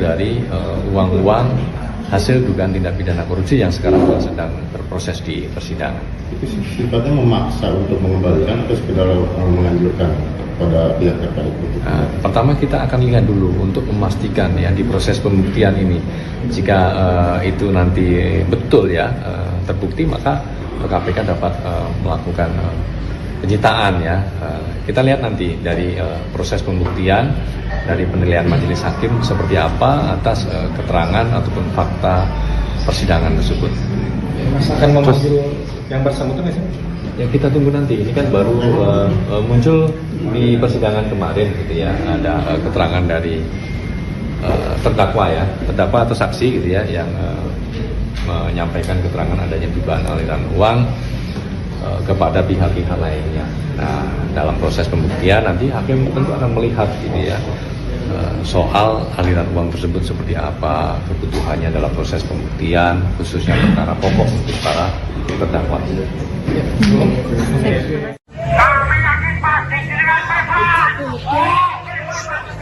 dari uang-uang hasil dugaan tindak pidana korupsi yang sekarang sedang berproses di persidangan. Itu sifatnya memaksa untuk mengembalikan atau sekedar menganjurkan pada pihak terkait? Pertama kita akan lihat dulu untuk memastikan ya di proses pembuktian ini, jika itu nanti betul ya terbukti, maka KPK dapat melakukan penyitaan ya. Kita lihat nanti dari proses pembuktian, dari penilaian majelis hakim seperti apa atas keterangan ataupun fakta persidangan tersebut. Mas akan memanggil yang bersangkutan nggak sih? Ya kita tunggu nanti. Ini kan baru muncul di persidangan kemarin gitu ya. Ada keterangan dari terdakwa atau saksi gitu ya, yang menyampaikan keterangan adanya dugaan aliran uang kepada pihak-pihak lainnya. Nah, dalam proses pembuktian nanti hakim tentu akan melihat gitu ya, soal aliran uang tersebut seperti apa, kebutuhannya dalam proses pembuktian, khususnya perkara pokok untuk para terdakwa. Kami yakin pasti dengan Bapak. Kami yakin pasti dengan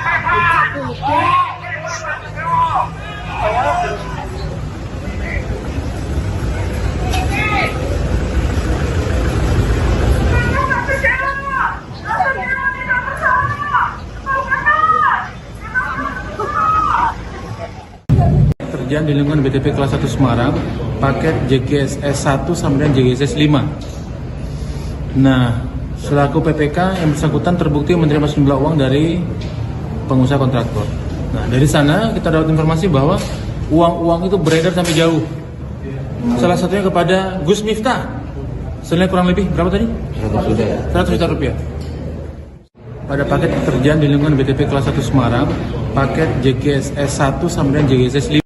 Bapak. Kerjaan di lingkungan BTP kelas 1 Semarang, paket JGSS 1 sampai JGSS 5. Nah, selaku PPK yang bersangkutan terbukti menerima sejumlah uang dari pengusaha kontraktor. Nah, dari sana kita dapat informasi bahwa uang-uang itu beredar sampai jauh. Salah satunya kepada Gus Miftah. Senilai kurang lebih berapa tadi? 100 juta rupiah. Pada paket pekerjaan di lingkungan BTP kelas 1 Semarang, paket JGSS 1 sampai JGSS 5.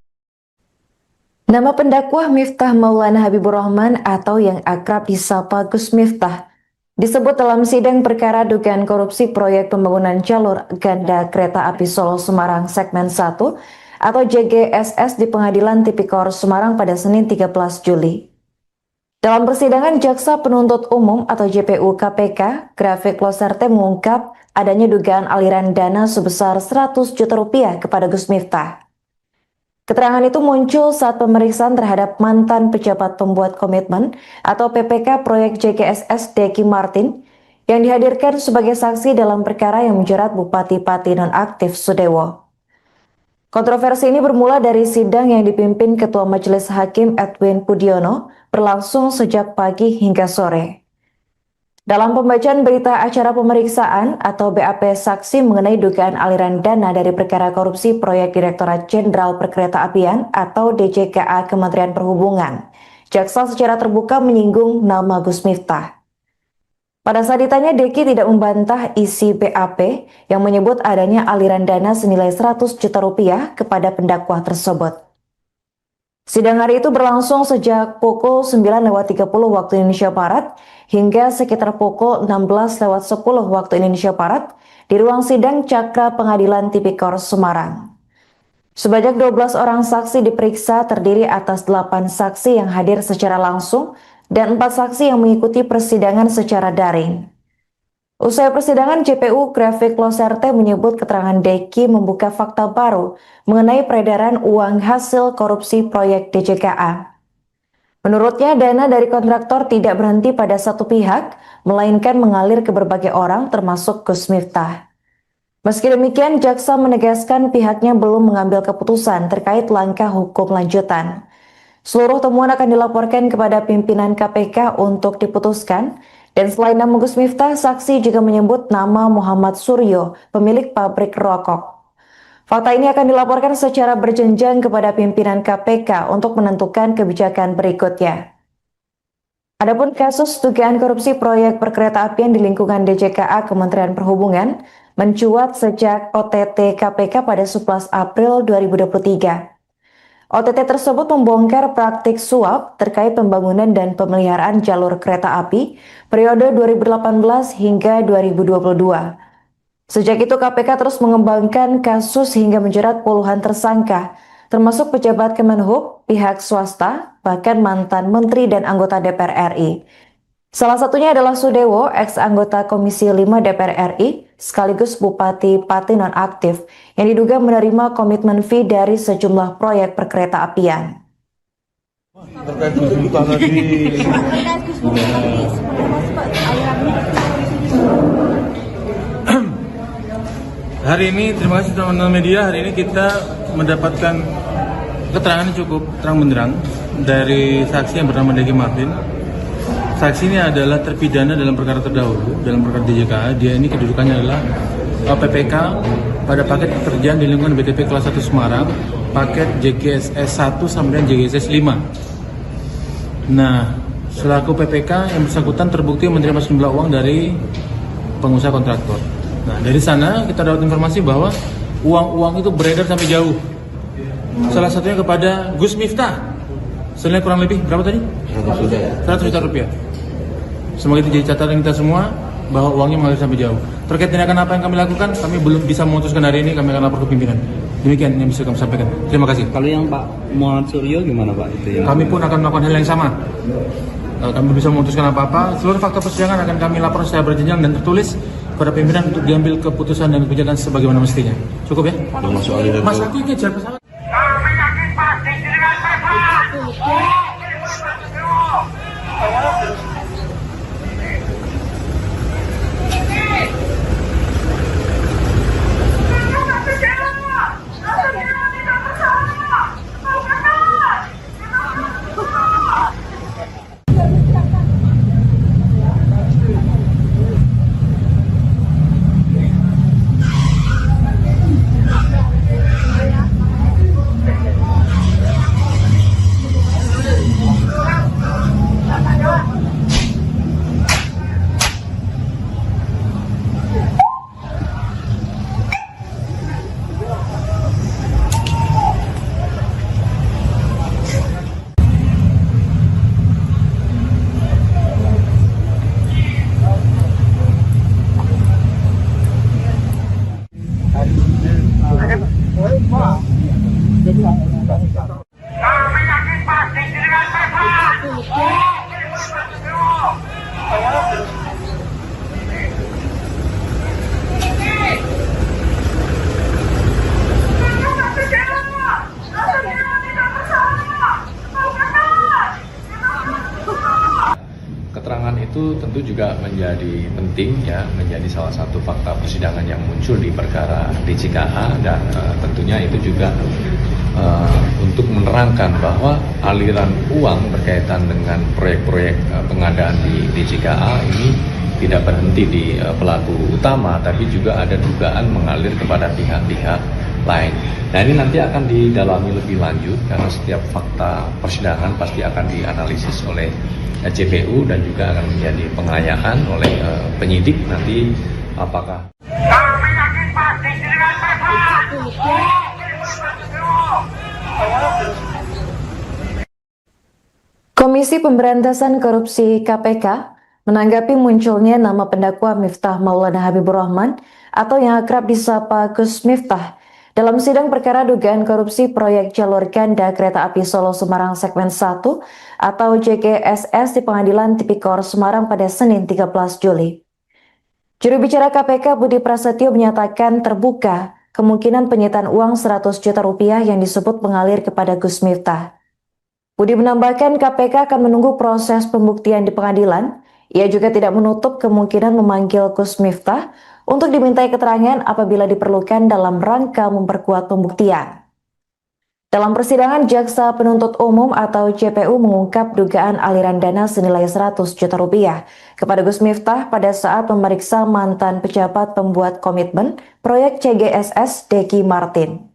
Nama pendakwa Miftah Maulana Habibur Rahman atau yang akrab disapa Gus Miftah disebut dalam sidang perkara dugaan korupsi proyek pembangunan jalur ganda kereta api Solo Semarang segmen 1 atau JGSS di Pengadilan Tipikor Semarang pada Senin 13 Juli. Dalam persidangan, Jaksa Penuntut Umum atau JPU KPK, Grafik Loserte mengungkap adanya dugaan aliran dana sebesar 100 juta rupiah kepada Gus Miftah. Keterangan itu muncul saat pemeriksaan terhadap mantan pejabat pembuat komitmen atau PPK proyek JGSS Deki Martin yang dihadirkan sebagai saksi dalam perkara yang menjerat Bupati Pati nonaktif Sudewo. Kontroversi ini bermula dari sidang yang dipimpin Ketua Majelis Hakim Edwin Pudiono berlangsung sejak pagi hingga sore. Dalam pembacaan berita acara pemeriksaan atau BAP saksi mengenai dugaan aliran dana dari perkara korupsi proyek Direktorat Jenderal Perkeretaapian atau DJKA Kementerian Perhubungan, jaksa secara terbuka menyinggung nama Gus Miftah. Pada saat ditanya, Deki tidak membantah isi BAP yang menyebut adanya aliran dana senilai 100 juta rupiah kepada pendakwa tersebut. Sidang hari itu berlangsung sejak pukul 9.30 waktu Indonesia Barat hingga sekitar pukul 16.10 waktu Indonesia Barat di ruang sidang Cakra Pengadilan Tipikor Semarang. Sebanyak 12 orang saksi diperiksa terdiri atas 8 saksi yang hadir secara langsung dan 4 saksi yang mengikuti persidangan secara daring. Usai persidangan, JPU Grafik Loserte menyebut keterangan Deki membuka fakta baru mengenai peredaran uang hasil korupsi proyek DJKA. Menurutnya, dana dari kontraktor tidak berhenti pada satu pihak, melainkan mengalir ke berbagai orang termasuk Gus Miftah. Meski demikian, jaksa menegaskan pihaknya belum mengambil keputusan terkait langkah hukum lanjutan. Seluruh temuan akan dilaporkan kepada pimpinan KPK untuk diputuskan. Dan selain nama Gus Miftah, saksi juga menyebut nama Muhammad Suryo, pemilik pabrik rokok. Fakta ini akan dilaporkan secara berjenjang kepada pimpinan KPK untuk menentukan kebijakan berikutnya. Adapun kasus dugaan korupsi proyek perkeretaapian di lingkungan DJKA Kementerian Perhubungan mencuat sejak OTT KPK pada 11 April 2023. OTT tersebut membongkar praktik suap terkait pembangunan dan pemeliharaan jalur kereta api periode 2018 hingga 2022. Sejak itu KPK terus mengembangkan kasus hingga menjerat puluhan tersangka, termasuk pejabat Kemenhub, pihak swasta, bahkan mantan menteri dan anggota DPR RI. Salah satunya adalah Sudewo, ex-anggota Komisi 5 DPR RI, sekaligus Bupati Pati nonaktif, yang diduga menerima komitmen fee dari sejumlah proyek perkeretaapian. Terkait Gus Miftah tadi. Hari ini, terima kasih teman-teman media, hari ini kita mendapatkan keterangan yang cukup terang benderang dari saksi yang bernama Deki Martin. Saksi ini adalah terpidana dalam perkara terdahulu, dalam perkara DJKA. Dia ini kedudukannya adalah PPK pada paket pekerjaan di lingkungan BTP kelas 1 Semarang, paket JGSS 1 sampai dengan JGSS 5. Nah, selaku PPK yang bersangkutan terbukti menerima sejumlah uang dari pengusaha kontraktor. Nah, dari sana kita dapat informasi bahwa uang-uang itu beredar sampai jauh. Salah satunya kepada Gus Miftah. Senilai kurang lebih berapa tadi? 100 juta rupiah. Semoga itu jadi catatan kita semua bahwa uangnya mengalir sampai jauh. Terkait tindakan apa yang kami lakukan, kami belum bisa memutuskan hari ini. Kami akan lapor ke pimpinan. Demikian yang bisa kami sampaikan. Terima kasih. Kalau yang Pak Muhammad Suryo gimana Pak? Itu yang Kami pun akan melakukan hal yang sama. Kami bisa memutuskan apa-apa. Seluruh fakta persidangan akan kami lapor secara berjenjang dan tertulis kepada pimpinan untuk diambil keputusan dan kebijakan sebagaimana mestinya. Cukup ya? Mas, aku kejar pesawat. Kami yakin pasti dengan pesawat. Kami yakin pasti dengan pesawat. Keterangan itu tentu juga menjadi penting ya, menjadi salah satu fakta persidangan yang muncul di perkara DJKA dan tentunya itu juga untuk menerangkan bahwa aliran uang berkaitan dengan proyek-proyek pengadaan di DJKA ini tidak berhenti di pelaku utama, tapi juga ada dugaan mengalir kepada pihak-pihak lain. Nah, ini nanti akan didalami lebih lanjut karena setiap fakta persidangan pasti akan dianalisis oleh JPU dan juga akan menjadi pengayaan oleh penyidik nanti apakah. Kami yakin pasti dengan pesawat. Komisi Pemberantasan Korupsi KPK menanggapi munculnya nama pendakwa Miftah Maulana Habibur Rahman atau yang akrab disapa Gus Miftah dalam sidang perkara dugaan korupsi proyek jalur ganda kereta api Solo Semarang segmen 1 atau JGSS di Pengadilan Tipikor Semarang pada Senin 13 Juli. Juru bicara KPK Budi Prasetyo menyatakan terbuka kemungkinan penyitaan uang 100 juta rupiah yang disebut mengalir kepada Gus Miftah. Budi menambahkan KPK akan menunggu proses pembuktian di pengadilan. Ia juga tidak menutup kemungkinan memanggil Gus Miftah untuk dimintai keterangan apabila diperlukan dalam rangka memperkuat pembuktian. Dalam persidangan, Jaksa Penuntut Umum atau JPU mengungkap dugaan aliran dana senilai 100 juta rupiah kepada Gus Miftah pada saat memeriksa mantan pejabat pembuat komitmen proyek CGSS Deki Martin.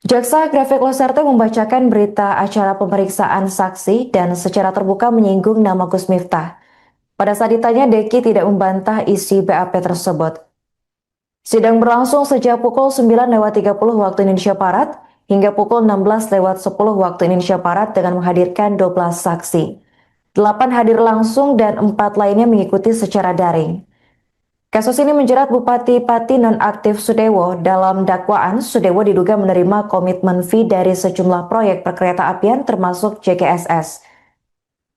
Jaksa Grafik Loserte membacakan berita acara pemeriksaan saksi dan secara terbuka menyinggung nama Gus Miftah. Pada saat ditanya, Deki tidak membantah isi BAP tersebut. Sidang berlangsung sejak pukul 9.30 waktu Indonesia Barat hingga pukul 16.10 waktu Indonesia Barat dengan menghadirkan 12 saksi. 8 hadir langsung dan 4 lainnya mengikuti secara daring. Kasus ini menjerat Bupati Pati nonaktif Sudewo. Dalam dakwaan, Sudewo diduga menerima komitmen fee dari sejumlah proyek perkeretaapian termasuk JGSS.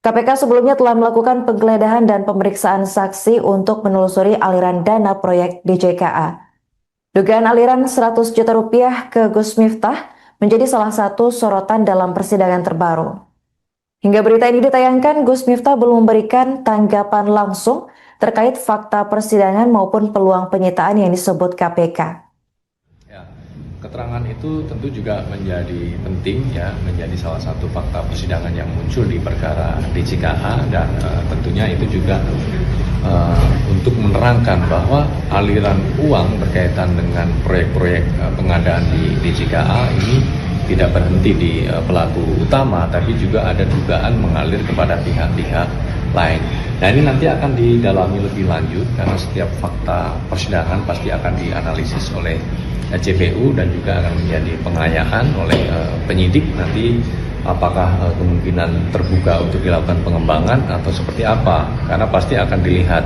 KPK sebelumnya telah melakukan penggeledahan dan pemeriksaan saksi untuk menelusuri aliran dana proyek DJKA. Dugaan aliran 100 juta rupiah ke Gus Miftah menjadi salah satu sorotan dalam persidangan terbaru. Hingga berita ini ditayangkan, Gus Miftah belum memberikan tanggapan langsung terkait fakta persidangan maupun peluang penyitaan yang disebut KPK. Ya, keterangan itu tentu juga menjadi penting ya, menjadi salah satu fakta persidangan yang muncul di perkara DJKA dan tentunya itu juga untuk menerangkan bahwa aliran uang berkaitan dengan proyek-proyek pengadaan di DJKA ini tidak berhenti di pelaku utama, tapi juga ada dugaan mengalir kepada pihak-pihak lain. Nah, ini nanti akan didalami lebih lanjut karena setiap fakta persidangan pasti akan dianalisis oleh JPU dan juga akan menjadi pengayaan oleh penyidik nanti apakah kemungkinan terbuka untuk dilakukan pengembangan atau seperti apa, karena pasti akan dilihat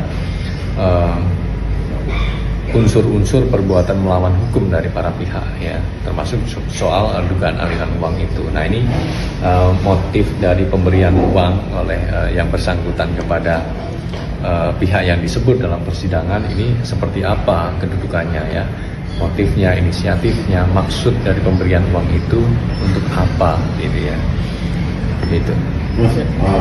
unsur-unsur perbuatan melawan hukum dari para pihak ya, termasuk soal dugaan aliran uang itu. Nah, ini motif dari pemberian uang oleh yang bersangkutan kepada pihak yang disebut dalam persidangan ini seperti apa kedudukannya ya, motifnya, inisiatifnya, maksud dari pemberian uang itu untuk apa gitu ya, gitu. Mas,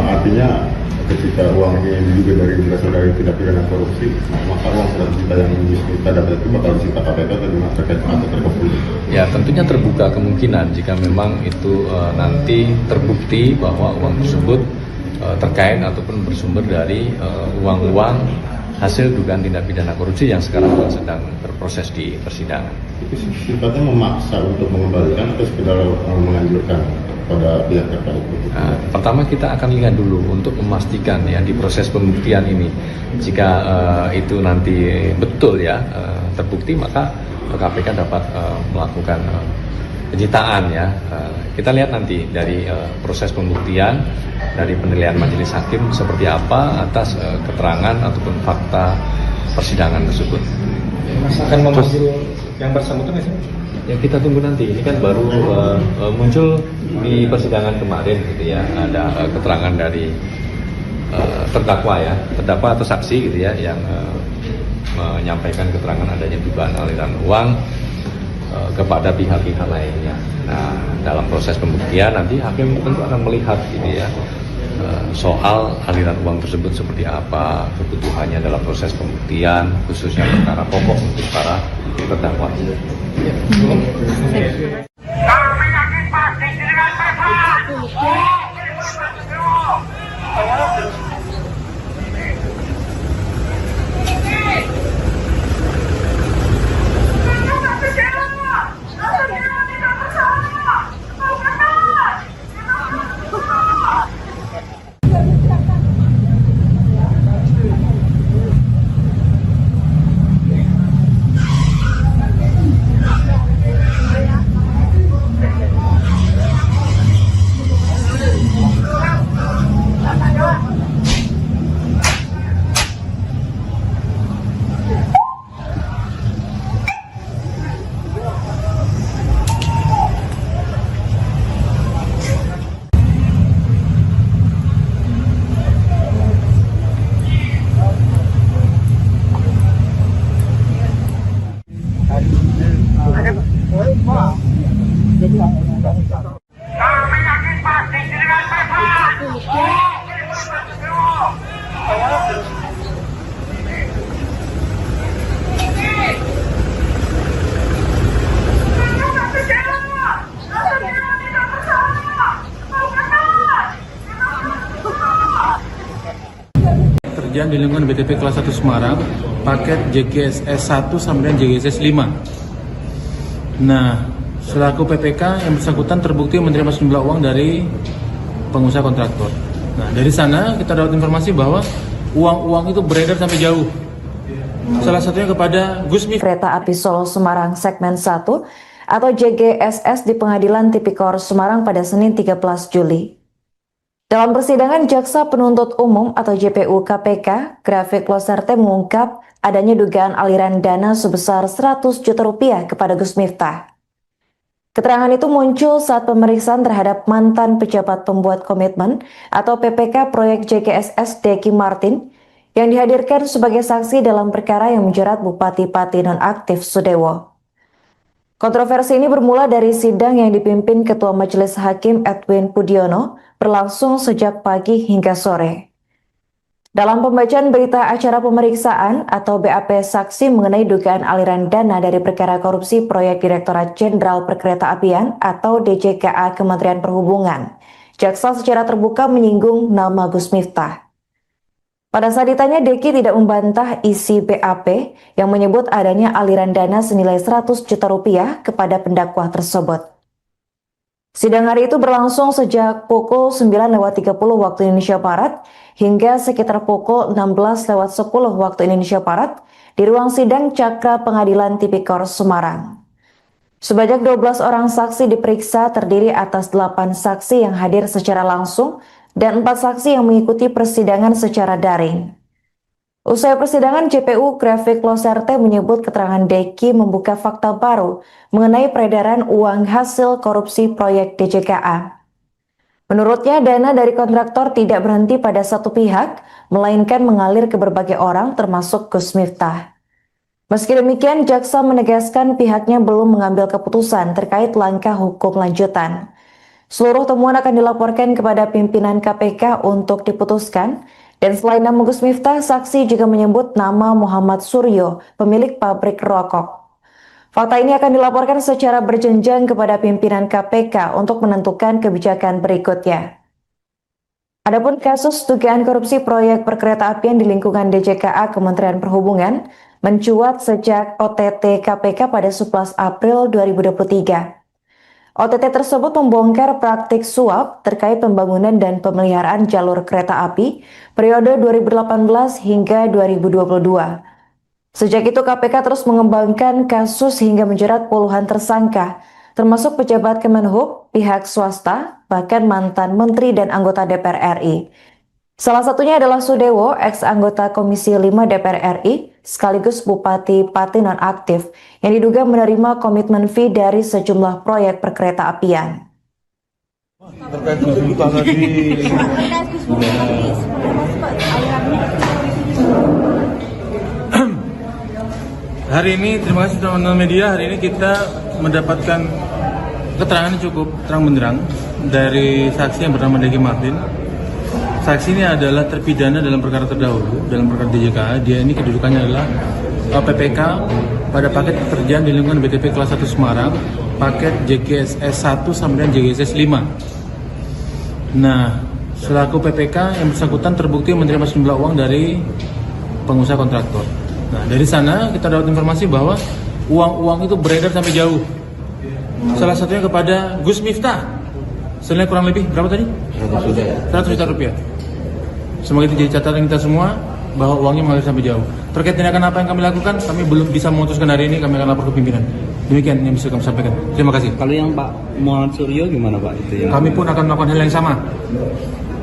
artinya ketika uang ini juga berasal dari tindak pidana korupsi, maka uang 100 juta yang kita dapat itu bakal disita KPK atau gimana terkait atau terkepul? Ya, tentunya terbuka kemungkinan jika memang itu nanti terbukti bahwa uang tersebut terkait ataupun bersumber dari uang-uang hasil dugaan tindak pidana korupsi yang sekarang sedang berproses di persidangan. Itu sifatnya memaksa untuk mengembalikan atau sekedar menganjurkan pada pihak terkait? Nah, pertama kita akan lihat dulu untuk memastikan ya di proses pembuktian ini, jika itu nanti betul ya terbukti, maka KPK dapat melakukan penyitaan ya. Kita lihat nanti dari proses pembuktian, dari penilaian majelis hakim seperti apa atas keterangan ataupun fakta persidangan tersebut. Mas akan memanggil yang bersangkutan nggak sih? Ya, kita tunggu nanti. Ini kan baru muncul di persidangan kemarin gitu ya. Ada keterangan dari terdakwa ya, terdakwa atau saksi gitu ya, yang menyampaikan keterangan adanya dugaan aliran uang kepada pihak-pihak lainnya. Nah, dalam proses pembuktian nanti hakim tentu akan melihat gitu ya, soal aliran uang tersebut seperti apa, kebutuhannya dalam proses pembuktian, khususnya perkara pokok untuk para terdakwa. Kami yakin pasti dengan pasal. Kami yakin pasti dengan pasal. kerjaan di lingkungan BTP kelas 1 Semarang, paket JGSS 1 sampai JGSS 5. Nah, selaku PPK yang bersangkutan terbukti menerima sejumlah uang dari pengusaha kontraktor. Nah, dari sana kita dapat informasi bahwa uang-uang itu beredar sampai jauh. Salah satunya kepada Gus Miftah. Kereta Api Solo Semarang segmen 1 atau JGSS di Pengadilan Tipikor Semarang pada Senin 13 Juli. Dalam persidangan, Jaksa Penuntut Umum atau JPU KPK, Grafik Loserte mengungkap adanya dugaan aliran dana sebesar 100 juta rupiah kepada Gus Miftah. Keterangan itu muncul saat pemeriksaan terhadap mantan pejabat pembuat komitmen atau PPK proyek JGSS Deki Martin yang dihadirkan sebagai saksi dalam perkara yang menjerat Bupati Pati nonaktif Sudewo. Kontroversi ini bermula dari sidang yang dipimpin Ketua Majelis Hakim Edwin Pudiono berlangsung sejak pagi hingga sore. Dalam pembacaan berita acara pemeriksaan atau BAP saksi mengenai dugaan aliran dana dari perkara korupsi proyek Direktorat Jenderal Perkeretaapian atau DJKA Kementerian Perhubungan, jaksa secara terbuka menyinggung nama Gus Miftah. Pada saat ditanya, Deki tidak membantah isi BAP yang menyebut adanya aliran dana senilai 100 juta rupiah kepada pendakwah tersebut. Sidang hari itu berlangsung sejak pukul 9.30 waktu Indonesia Barat hingga sekitar pukul 16.10 waktu Indonesia Barat di ruang sidang Cakra Pengadilan Tipikor Semarang. Sebanyak 12 orang saksi diperiksa terdiri atas 8 saksi yang hadir secara langsung dan 4 saksi yang mengikuti persidangan secara daring. Usai persidangan, JPU Grafik Loserte menyebut keterangan Deki membuka fakta baru mengenai peredaran uang hasil korupsi proyek DJKA. Menurutnya, dana dari kontraktor tidak berhenti pada satu pihak, melainkan mengalir ke berbagai orang termasuk Gus Miftah. Meski demikian, jaksa menegaskan pihaknya belum mengambil keputusan terkait langkah hukum lanjutan. Seluruh temuan akan dilaporkan kepada pimpinan KPK untuk diputuskan, dan selain nama Gus Miftah, saksi juga menyebut nama Muhammad Suryo, pemilik pabrik rokok. Fakta ini akan dilaporkan secara berjenjang kepada pimpinan KPK untuk menentukan kebijakan berikutnya. Adapun kasus dugaan korupsi proyek perkeretaapian di lingkungan DJKA Kementerian Perhubungan mencuat sejak OTT KPK pada 11 April 2023. OTT tersebut membongkar praktik suap terkait pembangunan dan pemeliharaan jalur kereta api periode 2018 hingga 2022. Sejak itu KPK terus mengembangkan kasus hingga menjerat puluhan tersangka, termasuk pejabat Kemenhub, pihak swasta, bahkan mantan menteri dan anggota DPR RI. Salah satunya adalah Sudewo, ex-anggota Komisi 5 DPR RI, sekaligus Bupati Pati nonaktif, yang diduga menerima komitmen fee dari sejumlah proyek perkeretaapian. Terkait Gus Miftah tadi. Hari ini, terima kasih teman-teman media, hari ini kita mendapatkan keterangan yang cukup terang benderang dari saksi yang bernama Deki Martin. Saksi ini adalah terpidana dalam perkara terdahulu, dalam perkara DJKA. Dia ini kedudukannya adalah PPK pada paket pekerjaan di lingkungan BTP kelas 1 Semarang, paket JGSS 1 sampai JGSS 5. Nah, selaku PPK yang bersangkutan terbukti menerima sejumlah uang dari pengusaha kontraktor. Nah, dari sana kita dapat informasi bahwa uang-uang itu beredar sampai jauh. Salah satunya kepada Gus Miftah. Senilai kurang lebih berapa tadi? 100 juta rupiah. Semoga itu jadi catatan kita semua bahwa uangnya mengalir sampai jauh. Terkait tindakan apa yang kami lakukan, kami belum bisa memutuskan hari ini, kami akan lapor ke pimpinan. Demikian yang bisa kami sampaikan. Terima kasih. Kalau yang Pak Muhammad Suryo gimana Pak? Itu yang Kami pun akan melakukan hal yang sama.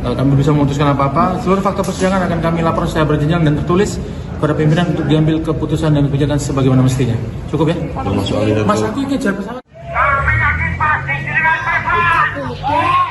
Kalau kami bisa memutuskan apa-apa, seluruh fakta persidangan akan kami lapor secara berjenjang dan tertulis kepada pimpinan untuk diambil keputusan dan kebijakan sebagaimana mestinya. Cukup ya? Mas, aku kejar pesawat. Kami yakin pasti dengan pesawat.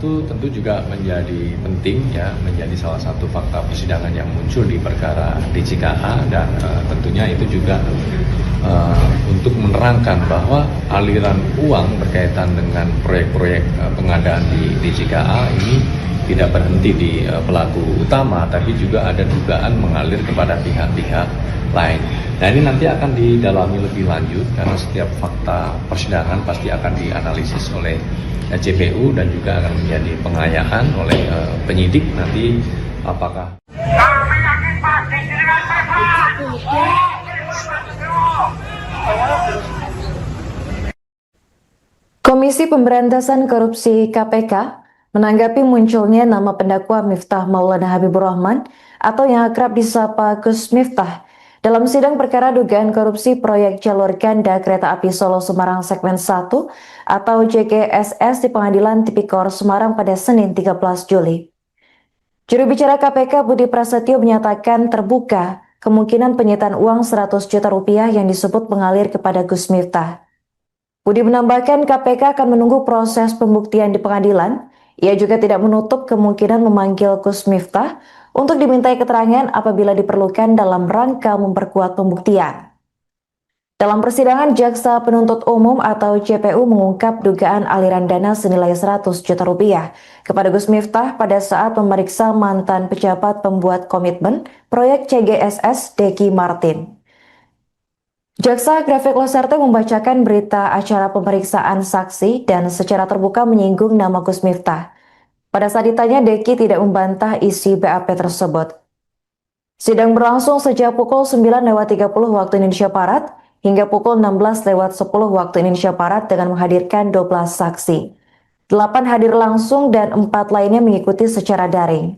itu tentu juga menjadi penting ya, menjadi salah satu fakta persidangan yang muncul di perkara DJKA, dan tentunya itu juga untuk menerangkan bahwa aliran uang berkaitan dengan proyek-proyek pengadaan di DJKA ini tidak berhenti di pelaku utama, tapi juga ada dugaan mengalir kepada pihak-pihak lain. Nah, ini nanti akan didalami lebih lanjut karena setiap fakta persidangan pasti akan dianalisis oleh JPU dan juga akan menjadi pengayaan oleh penyidik nanti apakah Kami yakin pasti dengan prestasi. Komisi Pemberantasan Korupsi KPK menanggapi munculnya nama pendakwa Miftah Maulana Habibur Rahman atau yang akrab disapa Gus Miftah dalam sidang perkara dugaan korupsi proyek jalur ganda kereta api Solo-Semarang segmen 1 atau JGSS di Pengadilan Tipikor Semarang pada Senin 13 Juli. Juru bicara KPK Budi Prasetyo menyatakan terbuka kemungkinan penyitaan uang 100 juta rupiah yang disebut mengalir kepada Gus Miftah. Budi menambahkan KPK akan menunggu proses pembuktian di pengadilan. Ia juga tidak menutup kemungkinan memanggil Gus Miftah untuk dimintai keterangan apabila diperlukan dalam rangka memperkuat pembuktian. Dalam persidangan, Jaksa Penuntut Umum atau JPU mengungkap dugaan aliran dana senilai 100 juta rupiah kepada Gus Miftah pada saat memeriksa mantan pejabat pembuat komitmen proyek CGSS Deki Martin. Jaksa Grafik Loserte membacakan berita acara pemeriksaan saksi dan secara terbuka menyinggung nama Gus Miftah. Pada saat ditanya, Deki tidak membantah isi BAP tersebut. Sidang berlangsung sejak pukul 9.30 waktu Indonesia Barat hingga pukul 16.10 waktu Indonesia Barat dengan menghadirkan 12 saksi. 8 hadir langsung dan 4 lainnya mengikuti secara daring.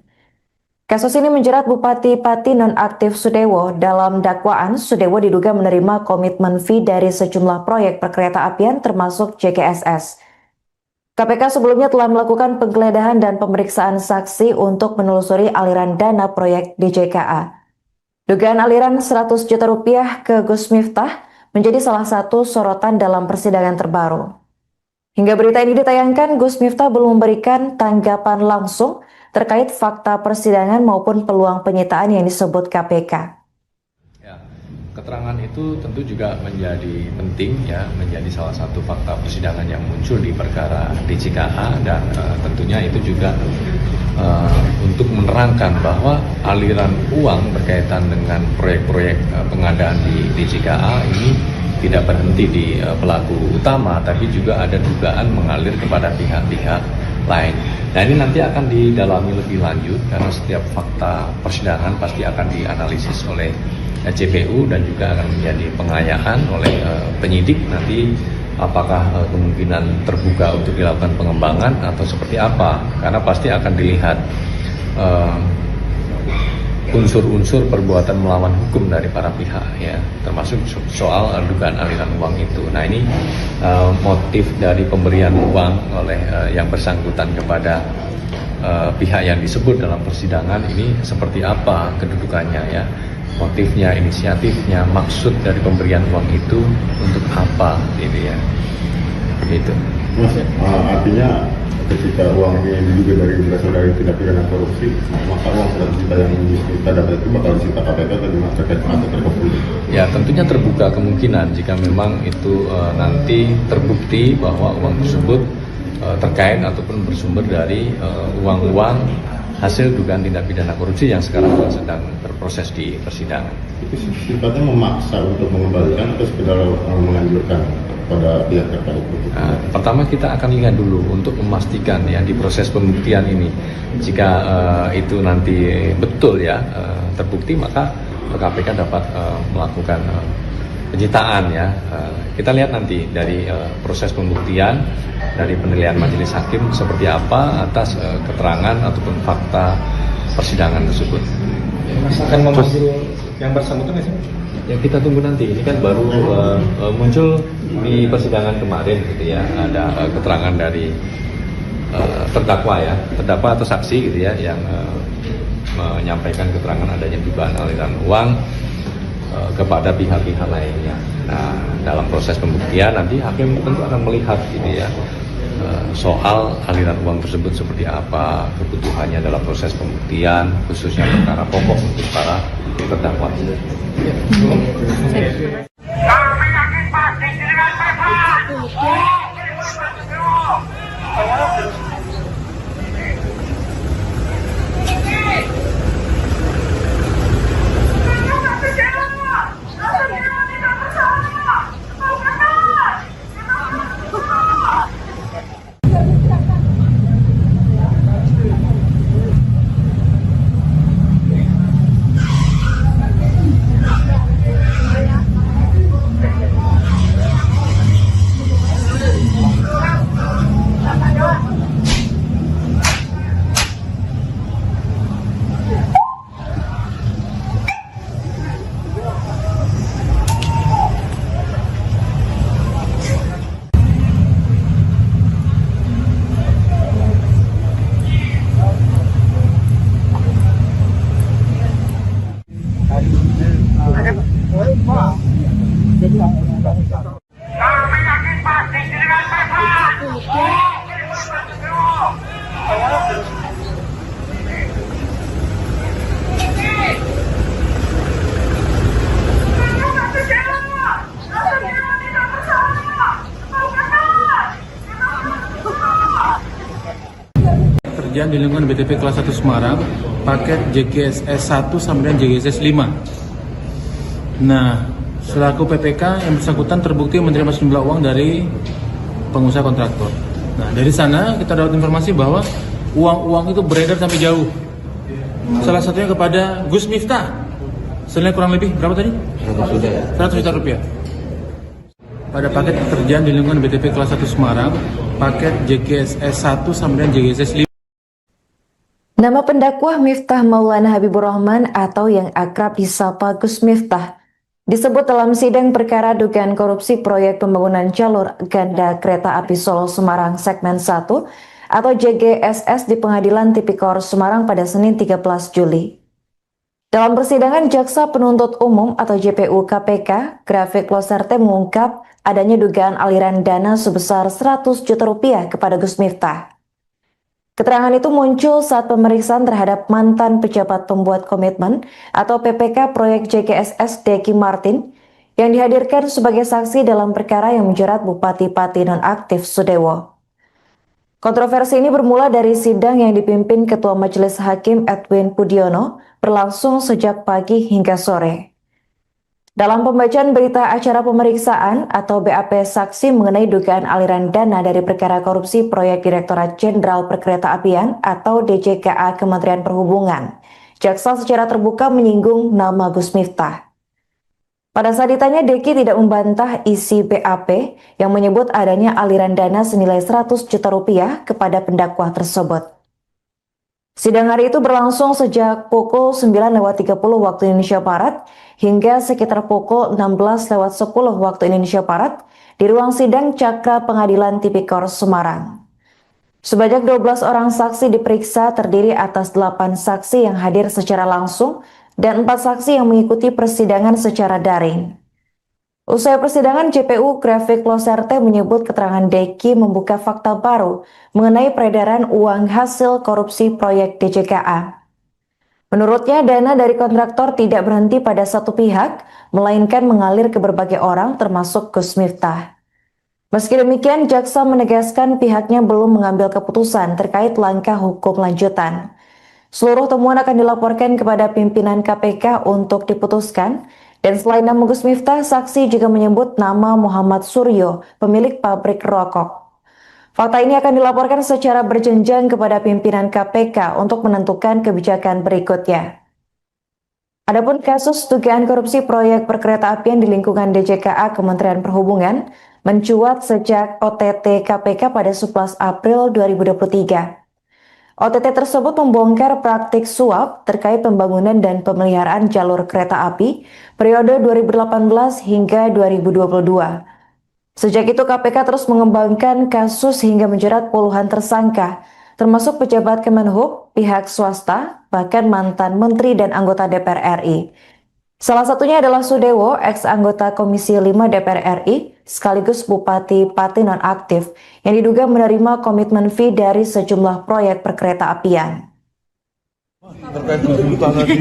Kasus ini menjerat Bupati Pati nonaktif Sudewo. Dalam dakwaan, Sudewo diduga menerima komitmen fee dari sejumlah proyek perkereta apian termasuk JGSS. KPK sebelumnya telah melakukan penggeledahan dan pemeriksaan saksi untuk menelusuri aliran dana proyek DJKA. Dugaan aliran 100 juta rupiah ke Gus Miftah menjadi salah satu sorotan dalam persidangan terbaru. Hingga berita ini ditayangkan, Gus Miftah belum memberikan tanggapan langsung terkait fakta persidangan maupun peluang penyitaan yang disebut KPK. ya, keterangan itu tentu juga menjadi penting ya, menjadi salah satu fakta persidangan yang muncul di perkara DJKA, dan tentunya itu juga untuk menerangkan bahwa aliran uang berkaitan dengan proyek-proyek pengadaan di DJKA ini tidak berhenti di pelaku utama, tapi juga ada dugaan mengalir kepada pihak-pihak lain. Nah, ini nanti akan didalami lebih lanjut karena setiap fakta persidangan pasti akan dianalisis oleh JPU dan juga akan menjadi pengayaan oleh penyidik nanti apakah kemungkinan terbuka untuk dilakukan pengembangan atau seperti apa, karena pasti akan dilihat unsur-unsur perbuatan melawan hukum dari para pihak ya, termasuk soal dugaan aliran uang itu. Nah, ini motif dari pemberian uang oleh yang bersangkutan kepada pihak yang disebut dalam persidangan ini seperti apa kedudukannya ya, motifnya, inisiatifnya, maksud dari pemberian uang itu untuk apa gitu ya, begitu. Mas, artinya ketika uang ini diduga berasal dari tindak pidana korupsi, maka uang 100 juta yang kita dapat itu bakal disita KPK atau gimana terkait atau terkepul? Ya, tentunya terbuka kemungkinan jika memang itu nanti terbukti bahwa uang tersebut terkait ataupun bersumber dari uang-uang hasil dugaan tindak pidana korupsi yang sekarang sedang berproses di persidangan. Itu sifatnya memaksa untuk mengembalikan atau sekedar menganjurkan pada pihak terkait? Nah, pertama kita akan lihat dulu untuk memastikan ya di proses pembuktian ini, jika itu nanti betul ya terbukti, maka KPK dapat melakukan penyitaan ya. Kita lihat nanti dari proses pembuktian, dari penilaian majelis hakim seperti apa atas keterangan ataupun fakta persidangan tersebut. Mas akan memanggil yang bersangkutan nggak sih? Ya, kita tunggu nanti. Ini kan baru muncul di persidangan kemarin gitu ya. Ada keterangan dari terdakwa ya, terdakwa atau saksi gitu ya, yang menyampaikan keterangan adanya dugaan aliran uang kepada pihak-pihak lainnya. Nah, dalam proses pembuktian nanti hakim tentu akan melihat gitu ya, soal aliran uang tersebut seperti apa, kebutuhannya dalam proses pembuktian, khususnya perkara pokok untuk para terdakwa. Kami yakin pasti dengan mereka. Kami yakin pasti dengan mereka. Kerjaan di lingkungan BTP kelas 1 Semarang, paket JGSS 1 sampai dengan JGSS 5. Nah, selaku PPK yang bersangkutan terbukti menerima sejumlah uang dari pengusaha kontraktor. Nah, dari sana kita dapat informasi bahwa uang-uang itu beredar sampai jauh. Salah satunya kepada Gus Miftah. Senilai kurang lebih berapa tadi? 100 juta rupiah. Pada paket pekerjaan di lingkungan BTP kelas 1 Semarang, paket JGSS 1 sampai dengan JGSS 5. Nama pendakwah Miftah Maulana Habibur Rahman atau yang akrab disapa Gus Miftah disebut dalam sidang perkara dugaan korupsi proyek pembangunan jalur ganda kereta api Solo Semarang segmen 1 atau JGSS di Pengadilan Tipikor Semarang pada Senin 13 Juli. Dalam persidangan, Jaksa Penuntut Umum atau JPU KPK, Grafik Loserte mengungkap adanya dugaan aliran dana sebesar 100 juta rupiah kepada Gus Miftah. Keterangan itu muncul saat pemeriksaan terhadap mantan pejabat pembuat komitmen atau PPK proyek JGSS Deki Martin yang dihadirkan sebagai saksi dalam perkara yang menjerat Bupati Pati nonaktif Sudewo. Kontroversi ini bermula dari sidang yang dipimpin Ketua Majelis Hakim Edwin Pudiono berlangsung sejak pagi hingga sore. Dalam pembacaan berita acara pemeriksaan atau BAP saksi mengenai dugaan aliran dana dari perkara korupsi proyek Direktorat Jenderal Perkeretaapian atau DJKA Kementerian Perhubungan, jaksa secara terbuka menyinggung nama Gus Miftah. Pada saat ditanya, Deki tidak membantah isi BAP yang menyebut adanya aliran dana senilai 100 juta rupiah kepada pendakwa tersebut. Sidang hari itu berlangsung sejak pukul 9.30 waktu Indonesia Barat hingga sekitar pukul 16.10 waktu Indonesia Barat di ruang sidang Cakra Pengadilan Tipikor Semarang. Sebanyak 12 orang saksi diperiksa terdiri atas 8 saksi yang hadir secara langsung dan 4 saksi yang mengikuti persidangan secara daring. Usai persidangan, JPU Grafik Loserte menyebut keterangan Deki membuka fakta baru mengenai peredaran uang hasil korupsi proyek DJKA. Menurutnya, dana dari kontraktor tidak berhenti pada satu pihak, melainkan mengalir ke berbagai orang termasuk Gus Miftah. Meski demikian, jaksa menegaskan pihaknya belum mengambil keputusan terkait langkah hukum lanjutan. Seluruh temuan akan dilaporkan kepada pimpinan KPK untuk diputuskan. Dan selain nama Gus Miftah, saksi juga menyebut nama Muhammad Suryo, pemilik pabrik rokok. Fakta ini akan dilaporkan secara berjenjang kepada pimpinan KPK untuk menentukan kebijakan berikutnya. Adapun kasus dugaan korupsi proyek perkeretaapian di lingkungan DJKA Kementerian Perhubungan mencuat sejak OTT KPK pada 11 April 2023. OTT tersebut membongkar praktik suap terkait pembangunan dan pemeliharaan jalur kereta api periode 2018 hingga 2022. Sejak itu KPK terus mengembangkan kasus hingga menjerat puluhan tersangka, termasuk pejabat Kemenhub, pihak swasta, bahkan mantan menteri dan anggota DPR RI. Salah satunya adalah Sudewo, ex-anggota Komisi 5 DPR RI, sekaligus Bupati Pati nonaktif yang diduga menerima komitmen fee dari sejumlah proyek perkereta apian. Terkait Gus Miftah tadi,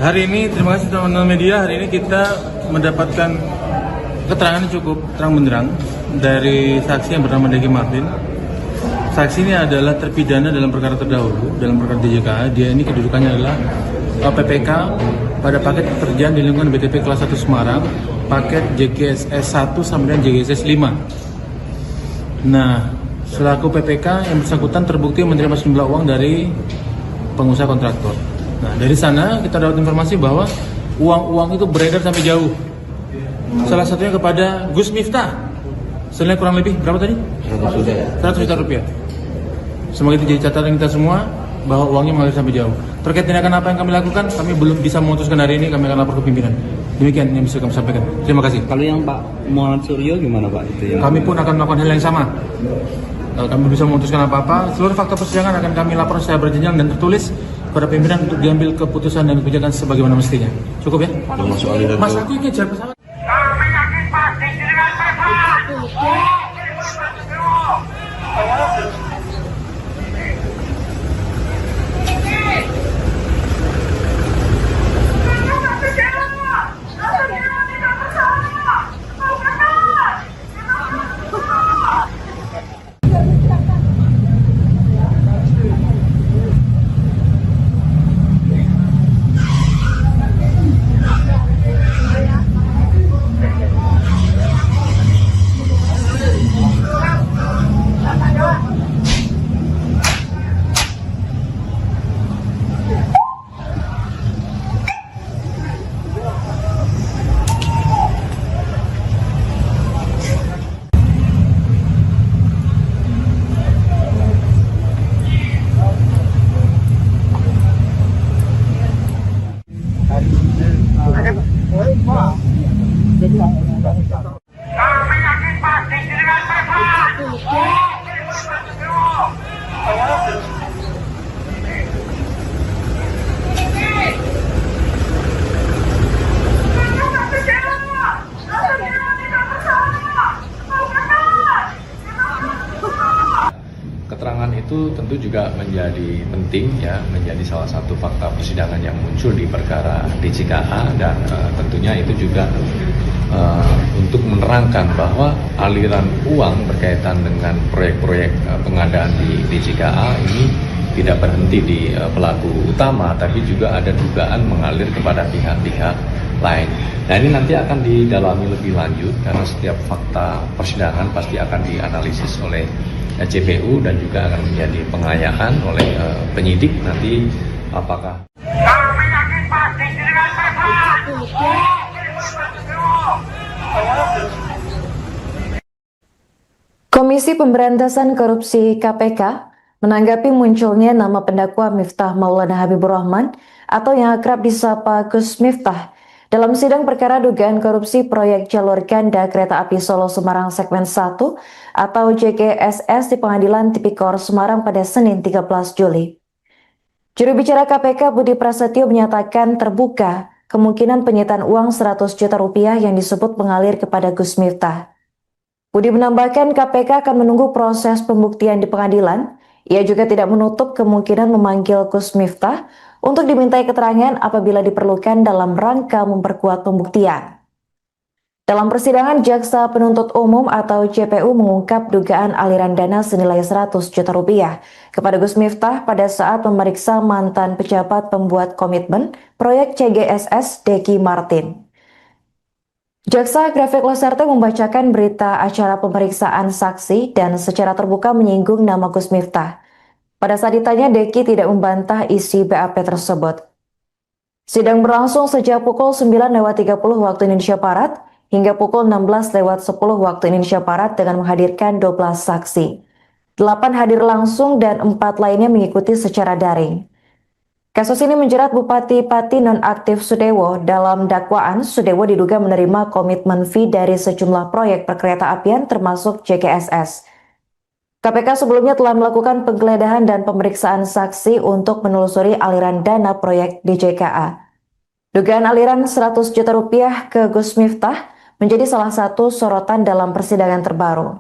hari ini terima kasih teman-teman media. Hari ini kita mendapatkan keterangan yang cukup terang benderang dari saksi yang bernama Deki Martin. Saksi ini adalah terpidana dalam perkara terdahulu, dalam perkara DJKA. Dia ini kedudukannya adalah PPK pada paket pekerjaan di lingkungan BTP kelas 1 Semarang, paket JGSS 1 sampai dengan JGSS 5. Nah, selaku PPK yang bersangkutan terbukti menerima sejumlah uang dari pengusaha kontraktor. Nah, dari sana kita dapat informasi bahwa uang-uang itu beredar sampai jauh. Salah satunya kepada Gus Miftah. Senilai kurang lebih berapa tadi? 100 juta rupiah. Semoga itu jadi catatan kita semua bahwa uangnya mengalir sampai jauh. Terkait tindakan apa yang kami lakukan, kami belum bisa memutuskan hari ini. Kami akan lapor ke pimpinan. Demikian yang bisa kami sampaikan. Terima kasih. Kalau yang Pak Muhammad Suryo gimana Pak itu yang? Kami pun akan melakukan hal yang sama. Kami bisa memutuskan apa-apa. Seluruh fakta persidangan akan kami lapor secara berjenjang dan tertulis pada pimpinan untuk diambil keputusan dan kebijakan sebagaimana mestinya. Cukup ya? Mas, aku ingin jalan pesawat. Kami yakin pasti dengan pesawat. Kami yakin pasti dengan pesawat. Keterangan itu tentu juga menjadi penting ya, menjadi salah satu fakta persidangan yang muncul di perkara DJKA dan tentunya itu juga untuk menerangkan bahwa aliran uang berkaitan dengan proyek-proyek pengadaan di DJKA ini tidak berhenti di pelaku utama, tapi juga ada dugaan mengalir kepada pihak-pihak lain. Nah, ini nanti akan didalami lebih lanjut karena setiap fakta persidangan pasti akan dianalisis oleh JPU dan juga akan menjadi pengayaan oleh penyidik nanti apakah. Kami yakin pasti dengan pesawat. Komisi Pemberantasan Korupsi KPK menanggapi munculnya nama pendakwa Miftah Maulana Habibur Rahman atau yang akrab disapa Gus Miftah dalam sidang perkara dugaan korupsi proyek jalur ganda kereta api Solo Semarang segmen 1 atau JGSS di Pengadilan Tipikor Semarang pada Senin 13 Juli. Juru bicara KPK Budi Prasetyo menyatakan terbuka kemungkinan penyitaan uang 100 juta rupiah yang disebut mengalir kepada Gus Miftah. Budi menambahkan KPK akan menunggu proses pembuktian di pengadilan. Ia juga tidak menutup kemungkinan memanggil Gus Miftah untuk dimintai keterangan apabila diperlukan dalam rangka memperkuat pembuktian. Dalam persidangan, Jaksa Penuntut Umum atau JPU mengungkap dugaan aliran dana senilai 100 juta rupiah kepada Gus Miftah pada saat memeriksa mantan pejabat pembuat komitmen proyek CGSS Deki Martin. Jaksa Grafik Loserte membacakan berita acara pemeriksaan saksi dan secara terbuka menyinggung nama Gus Miftah. Pada saat ditanya, Deki tidak membantah isi BAP tersebut. Sidang berlangsung sejak pukul 9.30 waktu Indonesia Barat hingga pukul 16.10 waktu Indonesia Barat dengan menghadirkan 12 saksi. 8 hadir langsung dan 4 lainnya mengikuti secara daring. Kasus ini menjerat Bupati Pati nonaktif Sudewo. Dalam dakwaan, Sudewo diduga menerima komitmen fee dari sejumlah proyek perkereta apian termasuk JGSS. KPK sebelumnya telah melakukan penggeledahan dan pemeriksaan saksi untuk menelusuri aliran dana proyek DJKA. Dugaan aliran 100 juta rupiah ke Gus Miftah menjadi salah satu sorotan dalam persidangan terbaru.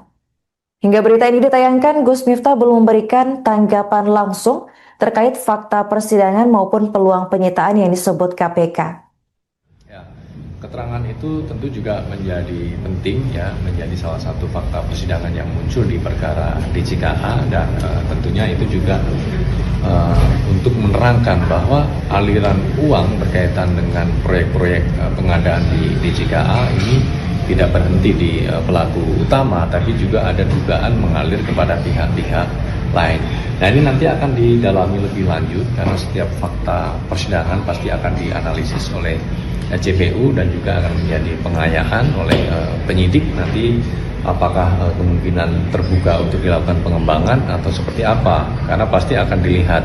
Hingga berita ini ditayangkan, Gus Miftah belum memberikan tanggapan langsung terkait fakta persidangan maupun peluang penyitaan yang disebut KPK. Ya, keterangan itu tentu juga menjadi penting ya, menjadi salah satu fakta persidangan yang muncul di perkara DJKA dan tentunya itu juga untuk menerangkan bahwa aliran uang berkaitan dengan proyek-proyek pengadaan di DJKA ini tidak berhenti di pelaku utama, tapi juga ada dugaan mengalir kepada pihak-pihak lain. Nah, ini nanti akan didalami lebih lanjut karena setiap fakta persidangan pasti akan dianalisis oleh JPU dan juga akan menjadi pengayaan oleh penyidik nanti apakah kemungkinan terbuka untuk dilakukan pengembangan atau seperti apa, karena pasti akan dilihat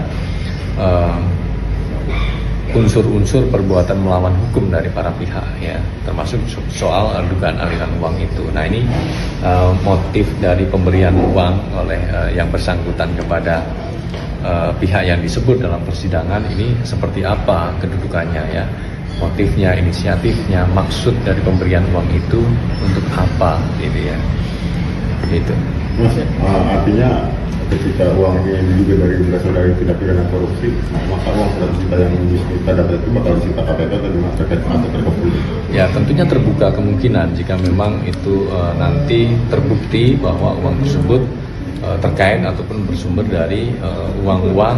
unsur-unsur perbuatan melawan hukum dari para pihak ya, termasuk soal dugaan aliran uang itu. Nah, ini motif dari pemberian uang oleh yang bersangkutan kepada pihak yang disebut dalam persidangan ini seperti apa kedudukannya ya, motifnya, inisiatifnya, maksud dari pemberian uang itu untuk apa gitu ya, gitu. Mas, artinya ketika uang ini juga berasal dari tindak pidana korupsi, maka uang 100 juta yang kita dapat itu bakal disita KPK atau terkait atau terkait? Ya, tentunya terbuka kemungkinan jika memang itu nanti terbukti bahwa uang tersebut terkait ataupun bersumber dari uang-uang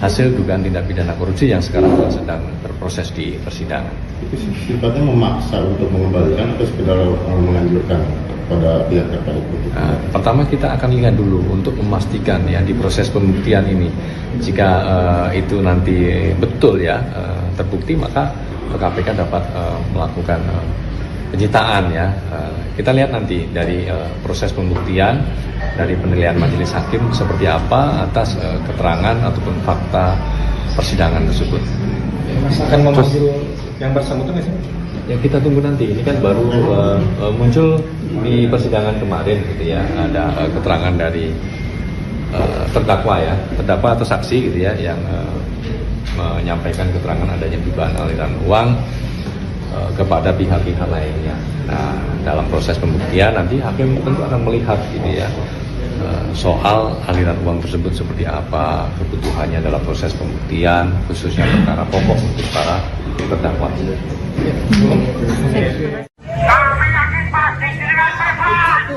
hasil dugaan tindak pidana korupsi yang sekarang sedang berproses di persidangan. Itu sifatnya memaksa untuk mengembalikan atau sekedar menganjurkan pada pihak terkait? Nah, pertama kita akan lihat dulu untuk memastikan ya di proses pembuktian ini, jika itu nanti betul ya terbukti, maka KPK dapat melakukan penyitaan ya. Kita lihat nanti dari proses pembuktian, dari penilaian majelis hakim seperti apa atas keterangan ataupun fakta persidangan tersebut. Mas akan memanggil yang bersangkutan nggak sih? Ya, kita tunggu nanti. Ini kan baru muncul di persidangan kemarin gitu ya. Ada keterangan dari terdakwa ya, terdakwa atau saksi gitu ya, yang menyampaikan keterangan adanya dugaan aliran uang kepada pihak-pihak lainnya. Nah, dalam proses pembuktian nanti hakim tentu akan melihat gitu ya, soal aliran uang tersebut seperti apa, kebutuhannya dalam proses pembuktian, khususnya perkara pokok untuk para terdakwa. Kami yakin pasti dengan Bapak.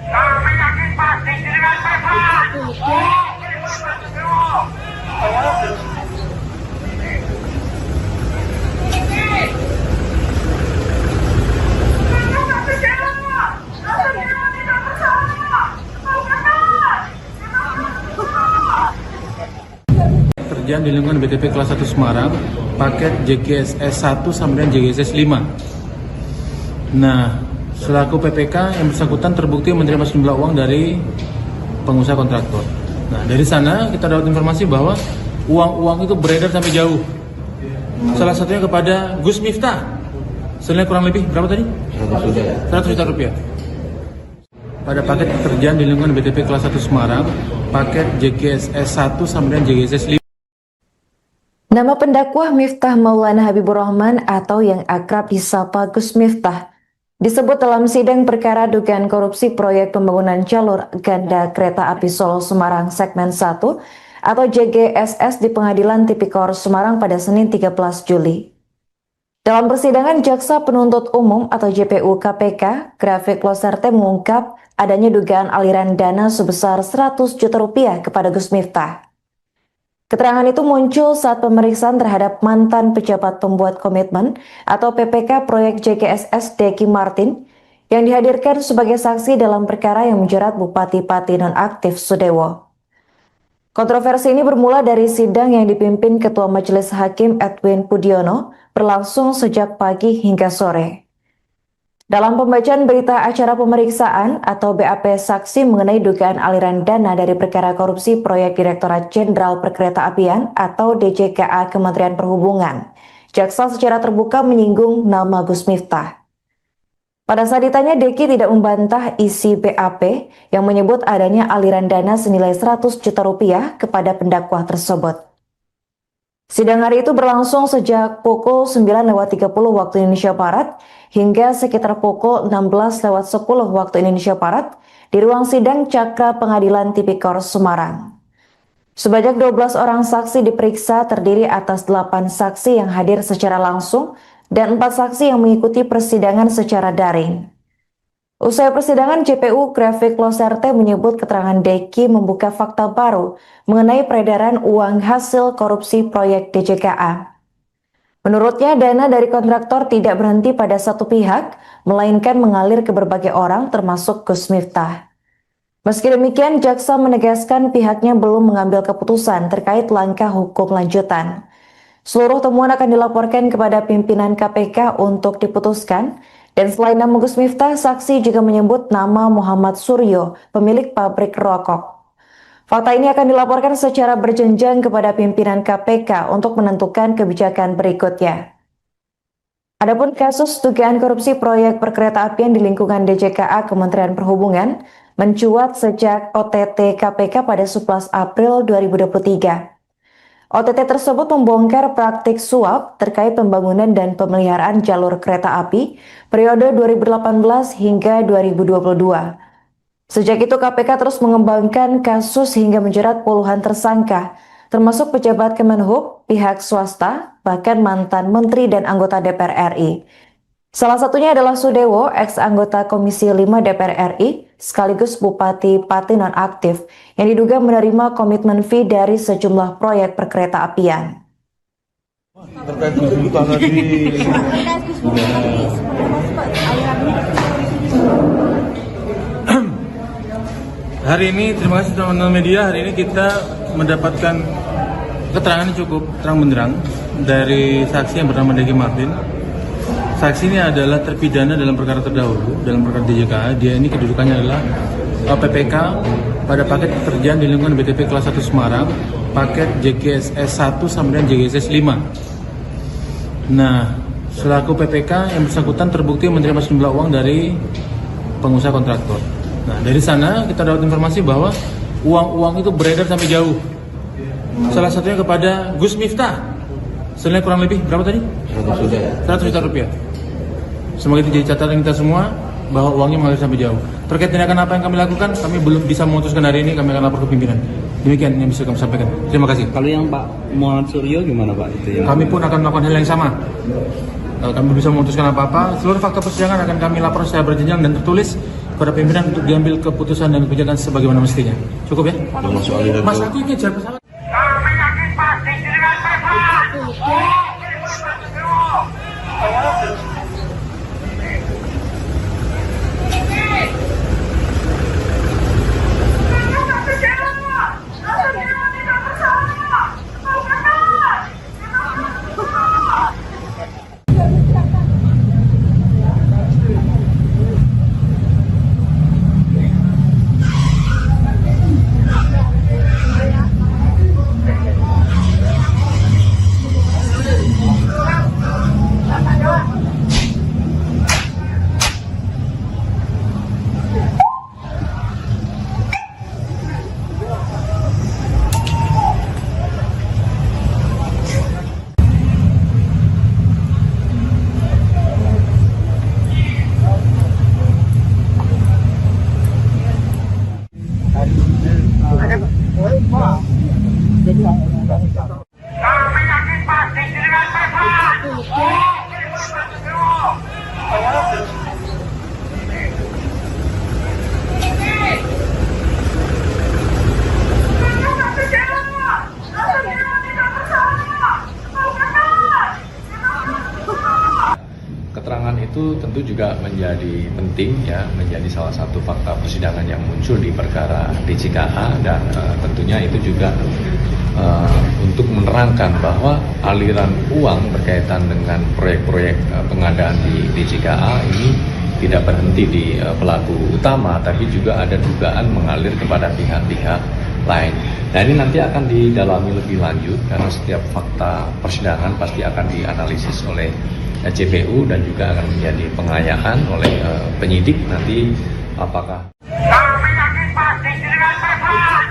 Kami yakin pasti dengan Bapak. Kerjaan di lingkungan BTP kelas 1 Semarang, paket JGSS 1 sampai dengan JGSS 5. Nah, selaku PPK yang bersangkutan terbukti menerima sejumlah uang dari pengusaha kontraktor. Nah, dari sana kita dapat informasi bahwa uang-uang itu beredar sampai jauh. Salah satunya kepada Gus Miftah. Senilai kurang lebih berapa tadi? 100 juta rupiah. Pada paket pekerjaan di lingkungan BTP kelas 1 Semarang, paket JGSS 1 sampai dengan JGSS 5. Nama pendakwa Miftah Maulana Habibur Rahman atau yang akrab disapa Gus Miftah disebut dalam sidang perkara dugaan korupsi proyek pembangunan jalur ganda kereta api Solo Semarang segmen 1 atau JGSS di Pengadilan Tipikor Semarang pada Senin 13 Juli. Dalam persidangan, Jaksa Penuntut Umum atau JPU KPK, Grafik Loserte mengungkap adanya dugaan aliran dana sebesar 100 juta rupiah kepada Gus Miftah. Keterangan itu muncul saat pemeriksaan terhadap mantan pejabat pembuat komitmen atau PPK proyek JGSS Deki Martin yang dihadirkan sebagai saksi dalam perkara yang menjerat Bupati Pati nonaktif Sudewo. Kontroversi ini bermula dari sidang yang dipimpin Ketua Majelis Hakim Edwin Pudiono berlangsung sejak pagi hingga sore. Dalam pembacaan berita acara pemeriksaan atau BAP saksi mengenai dugaan aliran dana dari perkara korupsi proyek Direktorat Jenderal Perkeretaapian atau DJKA Kementerian Perhubungan, jaksa secara terbuka menyinggung nama Gus Miftah. Pada saat ditanya, Deki tidak membantah isi BAP yang menyebut adanya aliran dana senilai 100 juta rupiah kepada pendakwa tersebut. Sidang hari itu berlangsung sejak pukul 9.30 waktu Indonesia Barat hingga sekitar pukul 16.10 waktu Indonesia Barat di ruang sidang Cakra Pengadilan Tipikor Semarang. Sebanyak 12 orang saksi diperiksa terdiri atas 8 saksi yang hadir secara langsung dan 4 saksi yang mengikuti persidangan secara daring. Usai persidangan, JPU Grafik Loserte menyebut keterangan Deki membuka fakta baru mengenai peredaran uang hasil korupsi proyek DJKA. Menurutnya, dana dari kontraktor tidak berhenti pada satu pihak, melainkan mengalir ke berbagai orang termasuk Gus Miftah. Meski demikian, jaksa menegaskan pihaknya belum mengambil keputusan terkait langkah hukum lanjutan. Seluruh temuan akan dilaporkan kepada pimpinan KPK untuk diputuskan. Dan selain nama Gus Miftah, saksi juga menyebut nama Muhammad Suryo, pemilik pabrik rokok. Fakta ini akan dilaporkan secara berjenjang kepada pimpinan KPK untuk menentukan kebijakan berikutnya. Adapun kasus dugaan korupsi proyek perkeretaapian di lingkungan DJKA Kementerian Perhubungan mencuat sejak OTT KPK pada 11 April 2023. OTT tersebut membongkar praktik suap terkait pembangunan dan pemeliharaan jalur kereta api periode 2018 hingga 2022. Sejak itu KPK terus mengembangkan kasus hingga menjerat puluhan tersangka, termasuk pejabat Kemenhub, pihak swasta, bahkan mantan menteri dan anggota DPR RI. Salah satunya adalah Sudewo, ex-anggota Komisi 5 DPR RI, sekaligus Bupati Pati nonaktif, yang diduga menerima komitmen fee dari sejumlah proyek perkeretaapian. Terkait Gus Miftah tadi, hari ini, terima kasih teman-teman media, hari ini kita mendapatkan keterangan yang cukup terang benderang dari saksi yang bernama Deki Martin. Saksi ini adalah terpidana dalam perkara terdahulu, dalam perkara DJKA. Dia ini kedudukannya adalah PPK pada paket pekerjaan di lingkungan BTP kelas 1 Semarang, paket JGSS 1 sampai dengan JGSS 5. Nah, selaku PPK yang bersangkutan terbukti menerima sejumlah uang dari pengusaha kontraktor. Nah, dari sana kita dapat informasi bahwa uang-uang itu beredar sampai jauh. Salah satunya kepada Gus Miftah. Senilai kurang lebih berapa tadi? 100 juta rupiah. Semoga itu jadi catatan kita semua bahwa uangnya mengalir sampai jauh. Terkait tindakan apa yang kami lakukan, kami belum bisa memutuskan hari ini. Kami akan lapor ke pimpinan. Demikian yang bisa kami sampaikan. Terima kasih. Kalau yang Pak Muhammad Suryo gimana Pak? Itu yang kami pun akan melakukan hal yang sama. Kami bisa memutuskan apa-apa. Seluruh fakta persidangan akan kami lapor secara berjenjang dan tertulis kepada pimpinan untuk diambil keputusan dan kebijakan sebagaimana mestinya. Cukup ya? Mas, aku ingin jalan pesawat. Kami yakin pasti dengan pesawat. itu tentu juga menjadi penting ya, menjadi salah satu fakta persidangan yang muncul di perkara DJKA, dan tentunya itu juga untuk menerangkan bahwa aliran uang berkaitan dengan proyek-proyek pengadaan di DJKA ini tidak berhenti di pelaku utama, tapi juga ada dugaan mengalir kepada pihak-pihak lain. Nah, ini nanti akan didalami lebih lanjut karena setiap fakta persidangan pasti akan dianalisis oleh JPU dan juga akan menjadi pengayaan oleh penyidik nanti apakah Kami yakin pasti dengan tepat.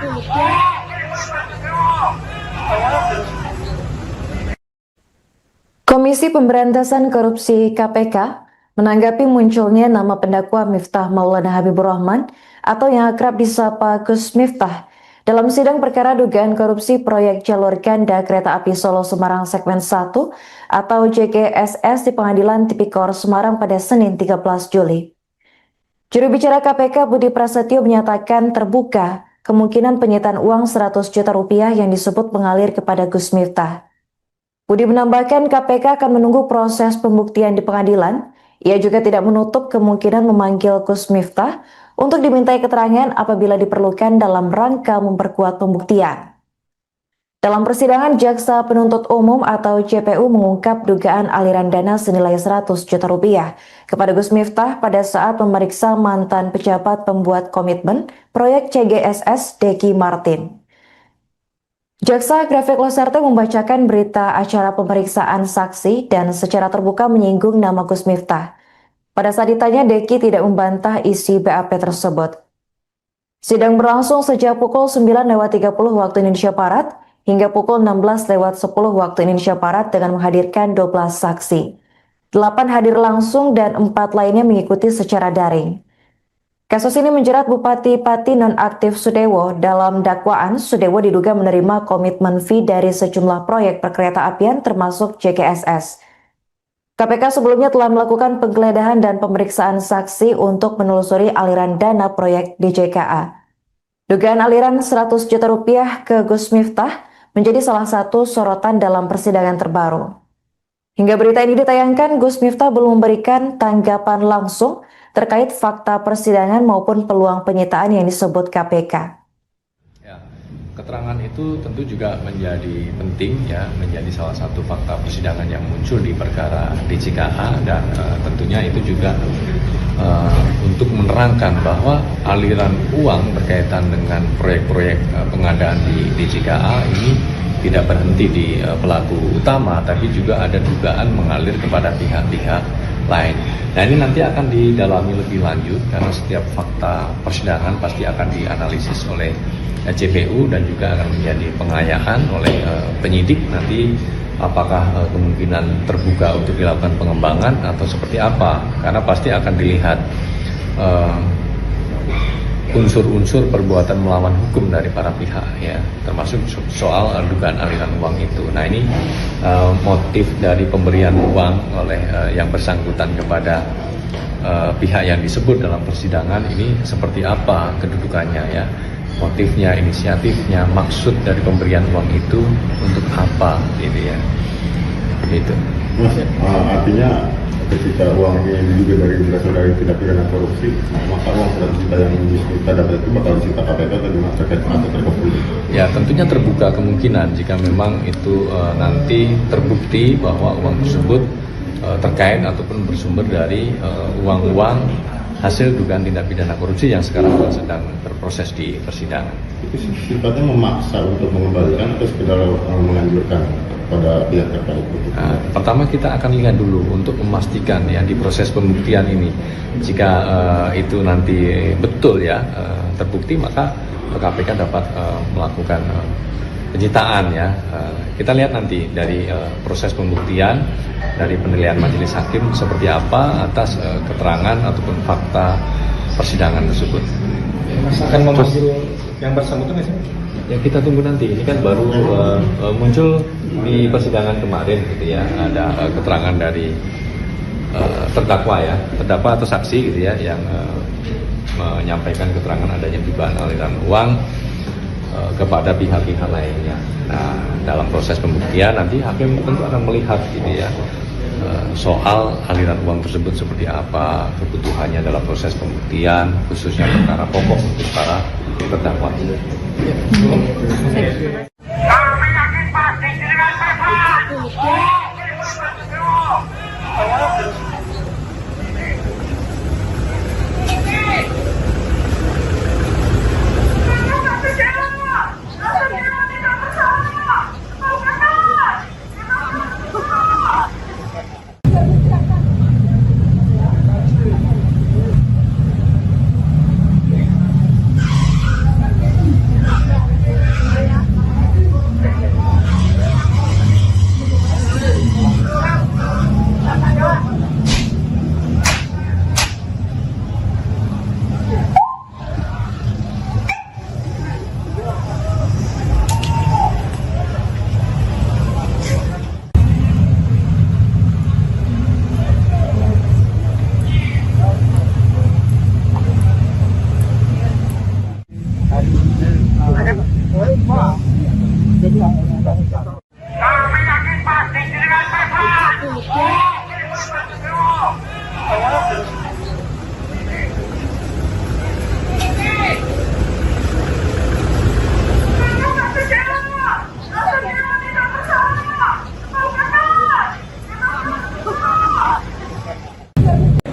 Komisi Pemberantasan Korupsi KPK menanggapi munculnya nama pendakwa Miftah Maulana Habibur Rahman atau yang akrab disapa Gus Miftah dalam sidang perkara dugaan korupsi proyek jalur ganda kereta api Solo Semarang segmen 1 atau JGSS di Pengadilan Tipikor Semarang pada Senin 13 Juli. Juru bicara KPK Budi Prasetyo menyatakan terbuka kemungkinan penyitaan uang 100 juta rupiah yang disebut mengalir kepada Gus Miftah. Budi menambahkan KPK akan menunggu proses pembuktian di pengadilan. Ia juga tidak menutup kemungkinan memanggil Gus Miftah untuk dimintai keterangan apabila diperlukan dalam rangka memperkuat pembuktian. Dalam persidangan, Jaksa Penuntut Umum atau JPU mengungkap dugaan aliran dana senilai 100 juta rupiah kepada Gus Miftah pada saat memeriksa mantan pejabat pembuat komitmen proyek CGSS Deki Martin. Jaksa Grafik Loserte membacakan berita acara pemeriksaan saksi dan secara terbuka menyinggung nama Gus Miftah. Pada saat ditanya, Deki tidak membantah isi BAP tersebut. Sidang berlangsung sejak pukul 9.30 waktu Indonesia Barat hingga pukul 16.10 waktu Indonesia Barat dengan menghadirkan 12 saksi. 8 hadir langsung dan 4 lainnya mengikuti secara daring. Kasus ini menjerat Bupati Pati nonaktif Sudewo. Dalam dakwaan, Sudewo diduga menerima komitmen fee dari sejumlah proyek perkereta apian termasuk JGSS. KPK sebelumnya telah melakukan penggeledahan dan pemeriksaan saksi untuk menelusuri aliran dana proyek DJKA. Dugaan aliran 100 juta rupiah ke Gus Miftah menjadi salah satu sorotan dalam persidangan terbaru. Hingga berita ini ditayangkan, Gus Miftah belum memberikan tanggapan langsung terkait fakta persidangan maupun peluang penyitaan yang disebut KPK. ya, keterangan itu tentu juga menjadi penting ya, menjadi salah satu fakta persidangan yang muncul di perkara DJKA, dan tentunya itu juga untuk menerangkan bahwa aliran uang berkaitan dengan proyek-proyek pengadaan di DJKA ini tidak berhenti di pelaku utama, tapi juga ada dugaan mengalir kepada pihak-pihak lain. Nah, ini nanti akan didalami lebih lanjut karena setiap fakta persidangan pasti akan dianalisis oleh JPU dan juga akan menjadi pengayaan oleh penyidik nanti apakah kemungkinan terbuka untuk dilakukan pengembangan atau seperti apa, karena pasti akan dilihat unsur-unsur perbuatan melawan hukum dari para pihak ya, termasuk soal dugaan aliran uang itu. Nah, ini motif dari pemberian uang oleh yang bersangkutan kepada pihak yang disebut dalam persidangan ini seperti apa kedudukannya ya, motifnya, inisiatifnya, maksud dari pemberian uang itu untuk apa gitu ya, begitu. Mas, artinya ketika uang ini diduga berasal dari tindak pidana korupsi, maka uang 100 juta yang kita dapat itu bakal disita KPK atau gimana terkait atau terkait? Ya, tentunya terbuka kemungkinan jika memang itu nanti terbukti bahwa uang tersebut terkait ataupun bersumber dari uang-uang hasil dugaan tindak pidana korupsi yang sekarang sedang berproses di persidangan. Itu sifatnya memaksa untuk mengembalikan atau sekedar menganjurkan pada pihak terkait? Nah, pertama kita akan lihat dulu untuk memastikan ya di proses pembuktian ini, jika itu nanti betul ya terbukti, maka KPK dapat melakukan penyitaan ya. Kita lihat nanti dari proses pembuktian, dari penilaian majelis hakim seperti apa atas keterangan ataupun fakta persidangan tersebut. Mas akan memanggil yang bersangkutan nggak sih? Ya, kita tunggu nanti. Ini kan baru muncul di persidangan kemarin gitu ya. Ada keterangan dari terdakwa ya, terdakwa atau saksi gitu ya, yang menyampaikan keterangan adanya dugaan aliran uang kepada pihak-pihak lainnya. Nah, dalam proses pembuktian nanti hakim tentu akan melihat gitu ya, soal aliran uang tersebut seperti apa, kebutuhannya dalam proses pembuktian, khususnya perkara pokok untuk para terdakwa. Kami yakin pasti dengan Bapak. Kami yakin pasti dengan Bapak.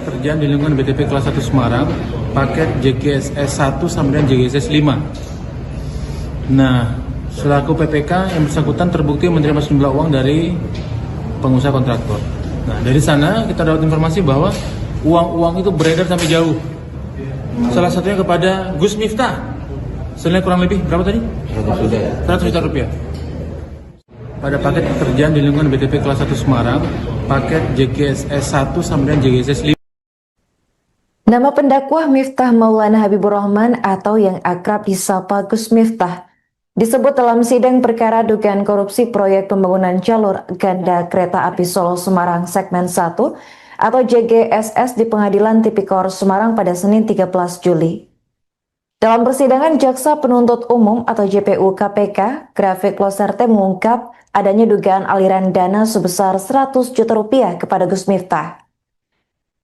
Kerjaan di lingkungan BTP kelas 1 Semarang, paket JGSS 1 sampai dengan JGSS 5. Nah, selaku PPK yang bersangkutan terbukti menerima sejumlah uang dari pengusaha kontraktor. Nah, dari sana kita dapat informasi bahwa uang-uang itu beredar sampai jauh. Salah satunya kepada Gus Miftah. Senilai kurang lebih berapa tadi? 100 juta rupiah. Pada paket pekerjaan di lingkungan BTP kelas 1 Semarang, paket JGSS 1 sampai dengan JGSS 5. Nama pendakwah Miftah Maulana Habibur Rahman atau yang akrab disapa Gus Miftah disebut dalam sidang perkara dugaan korupsi proyek pembangunan jalur ganda kereta api Solo Semarang segmen 1 atau JGSS di Pengadilan Tipikor Semarang pada Senin 13 Juli. Dalam persidangan, Jaksa Penuntut Umum atau JPU KPK, Grafik Loserte mengungkap adanya dugaan aliran dana sebesar 100 juta rupiah kepada Gus Miftah.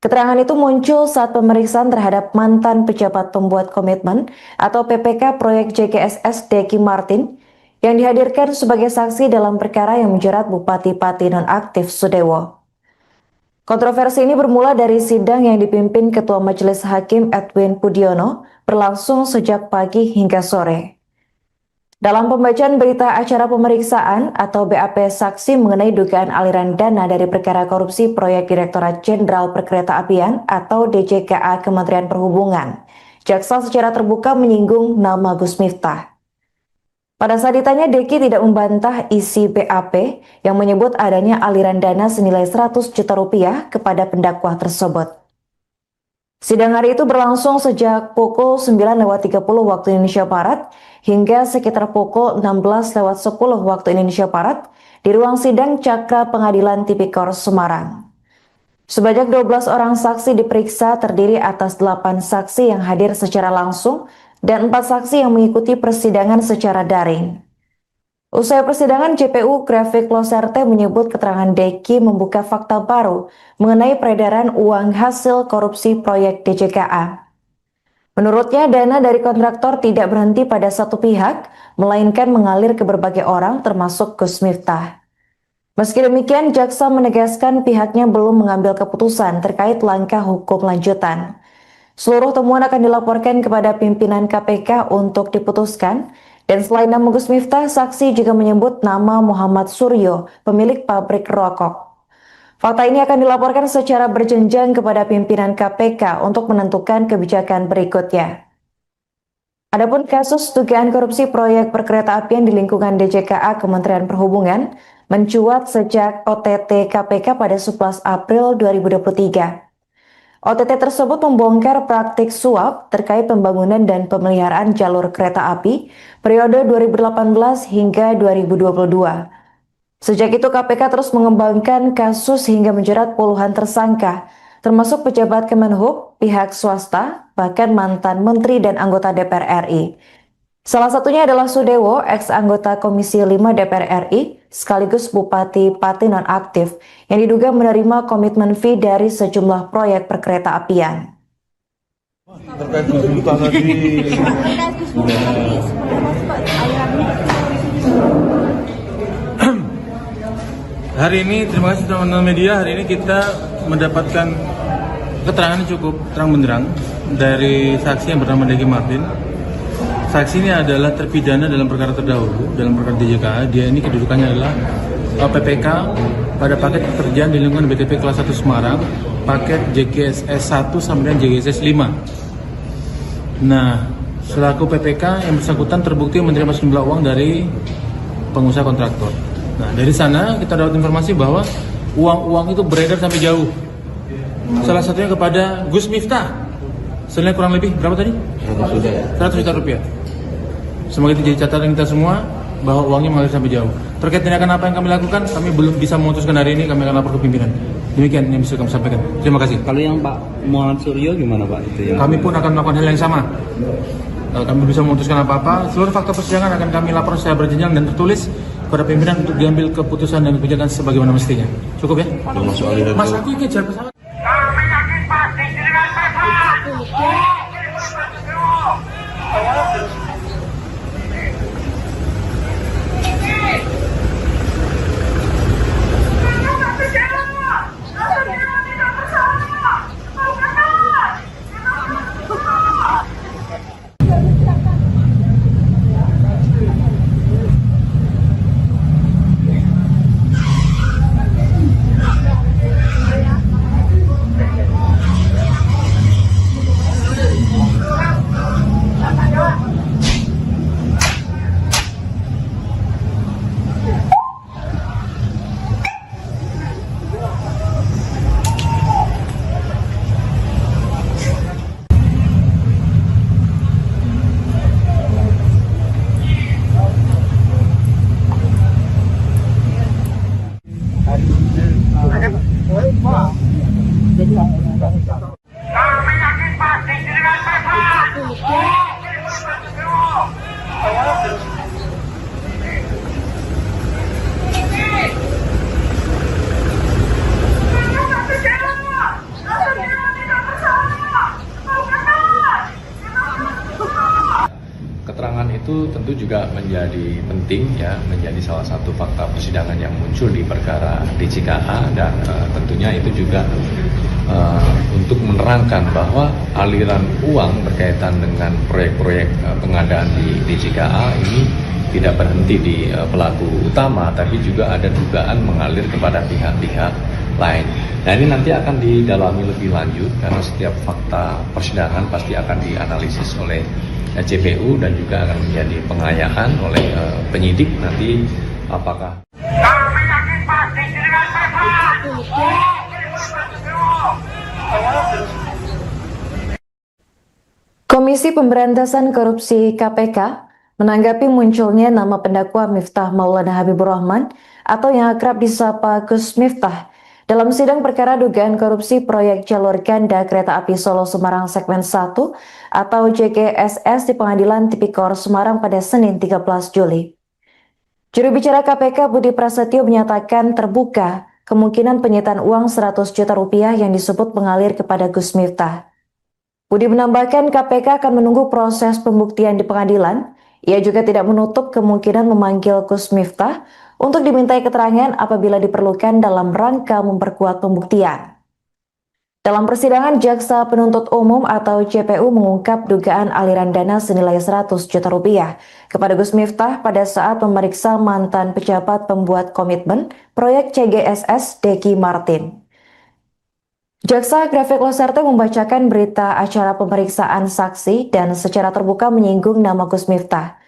Keterangan itu muncul saat pemeriksaan terhadap mantan pejabat pembuat komitmen atau PPK proyek JGSS Deki Martin yang dihadirkan sebagai saksi dalam perkara yang menjerat Bupati Pati nonaktif Sudewo. Kontroversi ini bermula dari sidang yang dipimpin Ketua Majelis Hakim Edwin Pudiono berlangsung sejak pagi hingga sore. Dalam pembacaan berita acara pemeriksaan atau BAP saksi mengenai dugaan aliran dana dari perkara korupsi proyek Direktorat Jenderal Perkeretaapian atau DJKA Kementerian Perhubungan, jaksa secara terbuka menyinggung nama Gus Miftah. Pada saat ditanya, Deki tidak membantah isi BAP yang menyebut adanya aliran dana senilai 100 juta rupiah kepada pendakwah tersebut. Sidang hari itu berlangsung sejak pukul 9.30 waktu Indonesia Barat hingga sekitar pukul 16.10 waktu Indonesia Barat di ruang sidang Cakra Pengadilan Tipikor Semarang. Sebanyak 12 orang saksi diperiksa terdiri atas 8 saksi yang hadir secara langsung dan 4 saksi yang mengikuti persidangan secara daring. Usai persidangan, JPU Grafik Loserte menyebut keterangan Deki membuka fakta baru mengenai peredaran uang hasil korupsi proyek DJKA. Menurutnya, dana dari kontraktor tidak berhenti pada satu pihak, melainkan mengalir ke berbagai orang termasuk Gus Miftah. Meski demikian, jaksa menegaskan pihaknya belum mengambil keputusan terkait langkah hukum lanjutan. Seluruh temuan akan dilaporkan kepada pimpinan KPK untuk diputuskan. Dan selain nama Gus Miftah, saksi juga menyebut nama Muhammad Suryo, pemilik pabrik rokok. Fakta ini akan dilaporkan secara berjenjang kepada pimpinan KPK untuk menentukan kebijakan berikutnya. Adapun kasus dugaan korupsi proyek perkeretaapian di lingkungan DJKA Kementerian Perhubungan mencuat sejak OTT KPK pada 11 April 2023. OTT tersebut membongkar praktik suap terkait pembangunan dan pemeliharaan jalur kereta api periode 2018 hingga 2022. Sejak itu KPK terus mengembangkan kasus hingga menjerat puluhan tersangka, termasuk pejabat Kemenhub, pihak swasta, bahkan mantan menteri dan anggota DPR RI. Salah satunya adalah Sudewo, ex-anggota Komisi 5 DPR RI, sekaligus Bupati Pati nonaktif, yang diduga menerima komitmen fee dari sejumlah proyek perkereta apian. Terkait Gus Miftah tadi, hari ini terima kasih teman-teman media. Hari ini kita mendapatkan keterangan yang cukup terang benderang dari saksi yang bernama Deki Martin. Saksi ini adalah terpidana dalam perkara terdahulu, dalam perkara DJKA. Dia ini kedudukannya adalah PPK pada paket pekerjaan di lingkungan BTP kelas 1 Semarang, paket JGSS 1 sampai dengan JGSS 5. Nah, selaku PPK yang bersangkutan terbukti menerima sejumlah uang dari pengusaha kontraktor. Nah, dari sana kita dapat informasi bahwa uang-uang itu beredar sampai jauh. Salah satunya kepada Gus Miftah. Senilai kurang lebih berapa tadi? 100 juta rupiah. Semoga itu jadi catatan kita semua bahwa uangnya mengalir sampai jauh. Terkait tindakan apa yang kami lakukan, kami belum bisa memutuskan hari ini. Kami akan lapor ke pimpinan. Demikian yang bisa kami sampaikan. Terima kasih. Kalau yang Pak Muhammad Suryo gimana Pak itu? Kami pun akan melakukan hal yang sama. Kami bisa memutuskan apa-apa. Seluruh fakta persidangan akan kami lapor secara berjenjang dan tertulis kepada pimpinan untuk diambil keputusan dan kebijakan sebagaimana mestinya. Cukup ya? Mas, aku kejar pesawat. Kami yakin pasti dengan pesawat. Kami yakin pasti dengan pesawat. Keterangan itu tentu juga menjadi penting ya, menjadi salah satu fakta persidangan yang muncul di perkara DJKA dan tentunya itu juga untuk menerangkan bahwa aliran uang berkaitan dengan proyek-proyek pengadaan di DJKA ini tidak berhenti di pelaku utama, tapi juga ada dugaan mengalir kepada pihak-pihak lain. Nah, ini nanti akan didalami lebih lanjut karena setiap fakta persidangan pasti akan dianalisis oleh JPU dan juga akan menjadi pengayaan oleh penyidik nanti apakah. Kami yakin pasti dengan pesawat. Komisi Pemberantasan Korupsi KPK menanggapi munculnya nama pendakwa Miftah Maulana Habibur Rahman atau yang akrab disapa Gus Miftah dalam sidang perkara dugaan korupsi proyek jalur ganda kereta api Solo Semarang segmen 1 atau JGSS di Pengadilan Tipikor Semarang pada Senin 13 Juli. Juru bicara KPK Budi Prasetyo menyatakan terbuka kemungkinan penyitaan uang 100 juta rupiah yang disebut mengalir kepada Gus Miftah. Budi menambahkan KPK akan menunggu proses pembuktian di pengadilan. Ia juga tidak menutup kemungkinan memanggil Gus Miftah untuk dimintai keterangan apabila diperlukan dalam rangka memperkuat pembuktian. Dalam persidangan, Jaksa Penuntut Umum atau JPU mengungkap dugaan aliran dana senilai 100 juta rupiah kepada Gus Miftah pada saat memeriksa mantan pejabat pembuat komitmen proyek CGSS Deki Martin. Jaksa Grafik Loserte membacakan berita acara pemeriksaan saksi dan secara terbuka menyinggung nama Gus Miftah.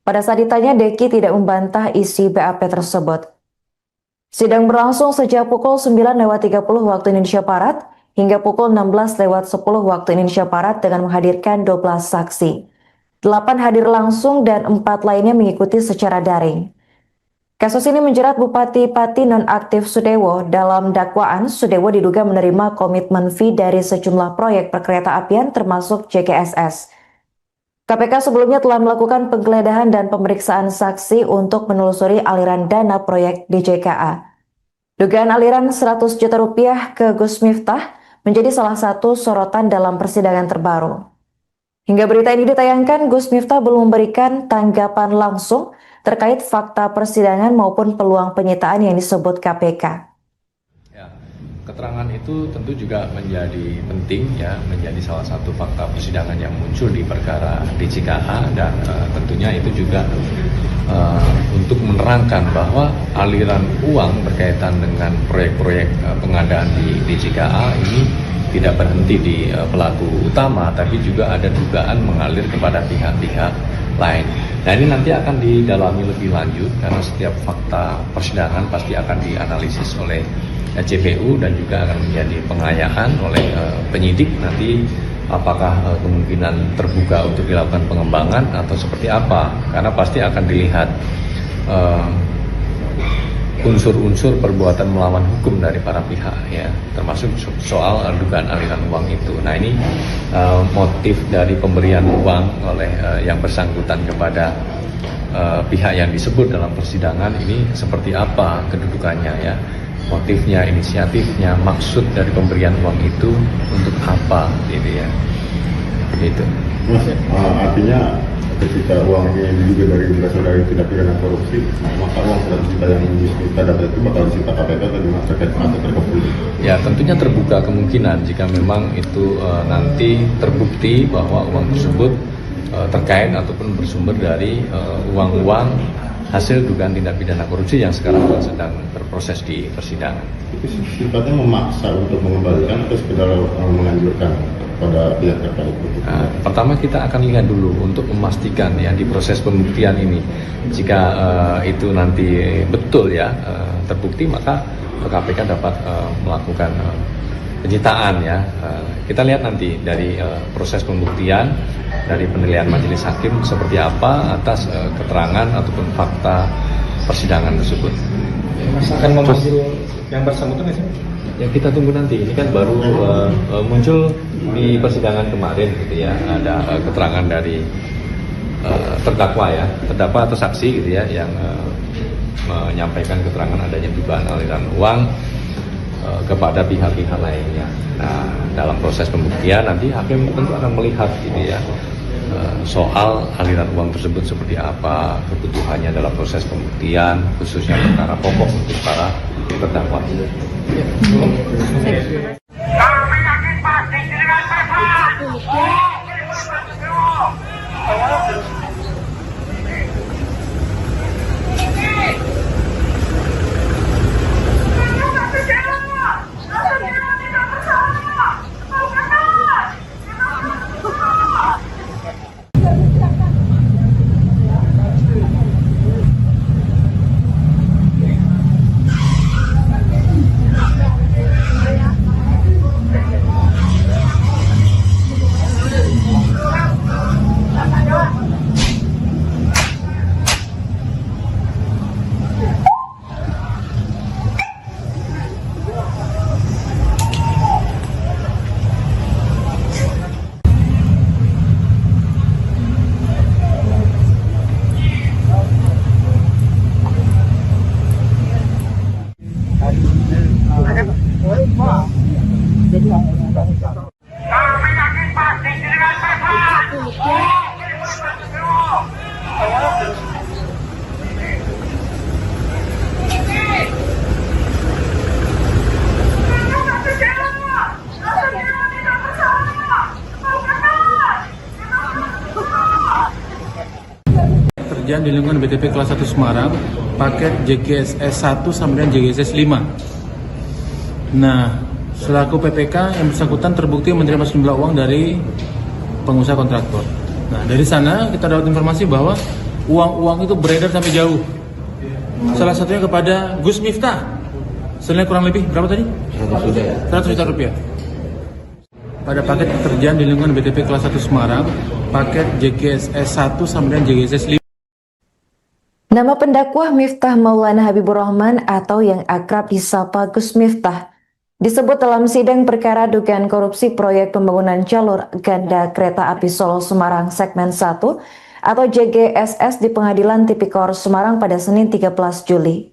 Pada saat ditanya, Deki tidak membantah isi BAP tersebut. Sidang berlangsung sejak pukul 9.30 waktu Indonesia Barat hingga pukul 16.10 waktu Indonesia Barat dengan menghadirkan 12 saksi. 8 hadir langsung dan 4 lainnya mengikuti secara daring. Kasus ini menjerat Bupati Pati nonaktif Sudewo. Dalam dakwaan, Sudewo diduga menerima komitmen fee dari sejumlah proyek perkereta apian termasuk JGSS. KPK sebelumnya telah melakukan penggeledahan dan pemeriksaan saksi untuk menelusuri aliran dana proyek DJKA. Dugaan aliran 100 juta rupiah ke Gus Miftah menjadi salah satu sorotan dalam persidangan terbaru. Hingga berita ini ditayangkan, Gus Miftah belum memberikan tanggapan langsung terkait fakta persidangan maupun peluang penyitaan yang disebut KPK. Keterangan itu tentu juga menjadi penting ya, menjadi salah satu fakta persidangan yang muncul di perkara DJKA dan tentunya itu juga untuk menerangkan bahwa aliran uang berkaitan dengan proyek-proyek pengadaan di DJKA ini tidak berhenti di pelaku utama, tapi juga ada dugaan mengalir kepada pihak-pihak lain. Nah, ini nanti akan didalami lebih lanjut karena setiap fakta persidangan pasti akan dianalisis oleh JPU dan juga akan menjadi pengayaan oleh penyidik nanti apakah kemungkinan terbuka untuk dilakukan pengembangan atau seperti apa, karena pasti akan dilihat unsur-unsur perbuatan melawan hukum dari para pihak ya, termasuk soal dugaan aliran uang itu. Nah, ini motif dari pemberian uang oleh yang bersangkutan kepada pihak yang disebut dalam persidangan ini seperti apa kedudukannya ya, motifnya, inisiatifnya, maksud dari pemberian uang itu untuk apa gitu ya, begitu. Mas, artinya ketika uang ini diduga berasal dari tindak pidana korupsi, maka uang 100 juta yang kita dapat itu bakal disita KPK atau gimana terkait atau terkepul? Ya, tentunya terbuka kemungkinan jika memang itu nanti terbukti bahwa uang tersebut terkait ataupun bersumber dari uang-uang hasil dugaan tindak pidana korupsi yang sekarang sedang berproses di persidangan. Itu sifatnya memaksa untuk mengembalikan atau sekedar menganjurkan pada pihak terkait? Nah, pertama kita akan lihat dulu untuk memastikan ya di proses pembuktian ini, jika itu nanti betul ya terbukti, maka KPK dapat melakukan penyitaan ya. Kita lihat nanti dari proses pembuktian, dari penilaian majelis hakim seperti apa atas keterangan ataupun fakta persidangan tersebut. Mas akan memanggil yang bersangkutan nggak sih? Ya, kita tunggu nanti. Ini kan baru muncul di persidangan kemarin gitu ya, ada keterangan dari terdakwa ya, terdakwa atau saksi gitu ya, yang menyampaikan keterangan adanya dugaan aliran uang kepada pihak-pihak lainnya. Nah, dalam proses pembuktian nanti hakim tentu akan melihat gitu ya, soal aliran uang tersebut seperti apa, kebutuhannya dalam proses pembuktian, khususnya perkara pokok untuk para terdakwa. Kami yakin pasti dengan Tuhan. Kami yakin pasti dengan Tuhan. Terjadi di lingkungan BTP kelas 1 Semarang, paket JGSS 1 sampai dengan JGSS 5. Nah, selaku PPK yang bersangkutan terbukti menerima sejumlah uang dari pengusaha kontraktor. Nah, dari sana kita dapat informasi bahwa uang-uang itu beredar sampai jauh. Salah satunya kepada Gus Miftah. Senilai kurang lebih berapa tadi? 100 juta rupiah. Pada paket pekerjaan di lingkungan BTP kelas 1 Semarang, paket JGSS 1 sampai dengan JGSS 5. Nama pendakwah Miftah Maulana Habibur Rahman atau yang akrab disapa Gus Miftah disebut dalam sidang perkara dugaan korupsi proyek pembangunan jalur ganda kereta api Solo Semarang segmen 1 atau JGSS di Pengadilan Tipikor Semarang pada Senin 13 Juli.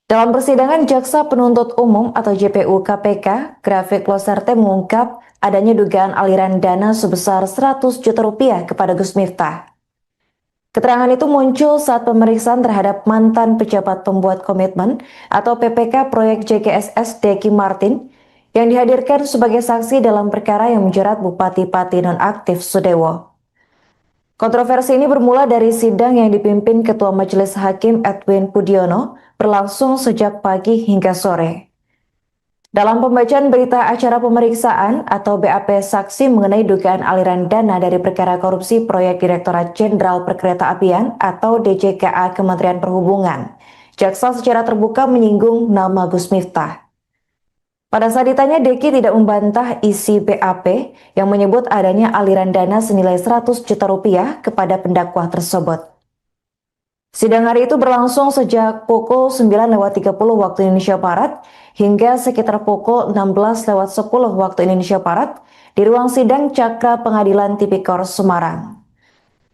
Dalam persidangan, Jaksa Penuntut Umum atau JPU KPK, Grafik Loserte mengungkap adanya dugaan aliran dana sebesar 100 juta rupiah kepada Gus Miftah. Keterangan itu muncul saat pemeriksaan terhadap mantan pejabat pembuat komitmen atau PPK proyek JGSS Deki Martin yang dihadirkan sebagai saksi dalam perkara yang menjerat Bupati Pati nonaktif Sudewo. Kontroversi ini bermula dari sidang yang dipimpin Ketua Majelis Hakim Edwin Pudiono berlangsung sejak pagi hingga sore. Dalam pembacaan berita acara pemeriksaan atau BAP saksi mengenai dugaan aliran dana dari perkara korupsi proyek Direktorat Jenderal Perkeretaapian atau DJKA Kementerian Perhubungan, jaksa secara terbuka menyinggung nama Gus Miftah. Pada saat ditanya, Deki tidak membantah isi BAP yang menyebut adanya aliran dana senilai 100 juta rupiah kepada pendakwa tersebut. Sidang hari itu berlangsung sejak pukul 9.30 waktu Indonesia Barat hingga sekitar pukul 16.10 waktu Indonesia Barat di ruang sidang Cakra Pengadilan Tipikor Semarang.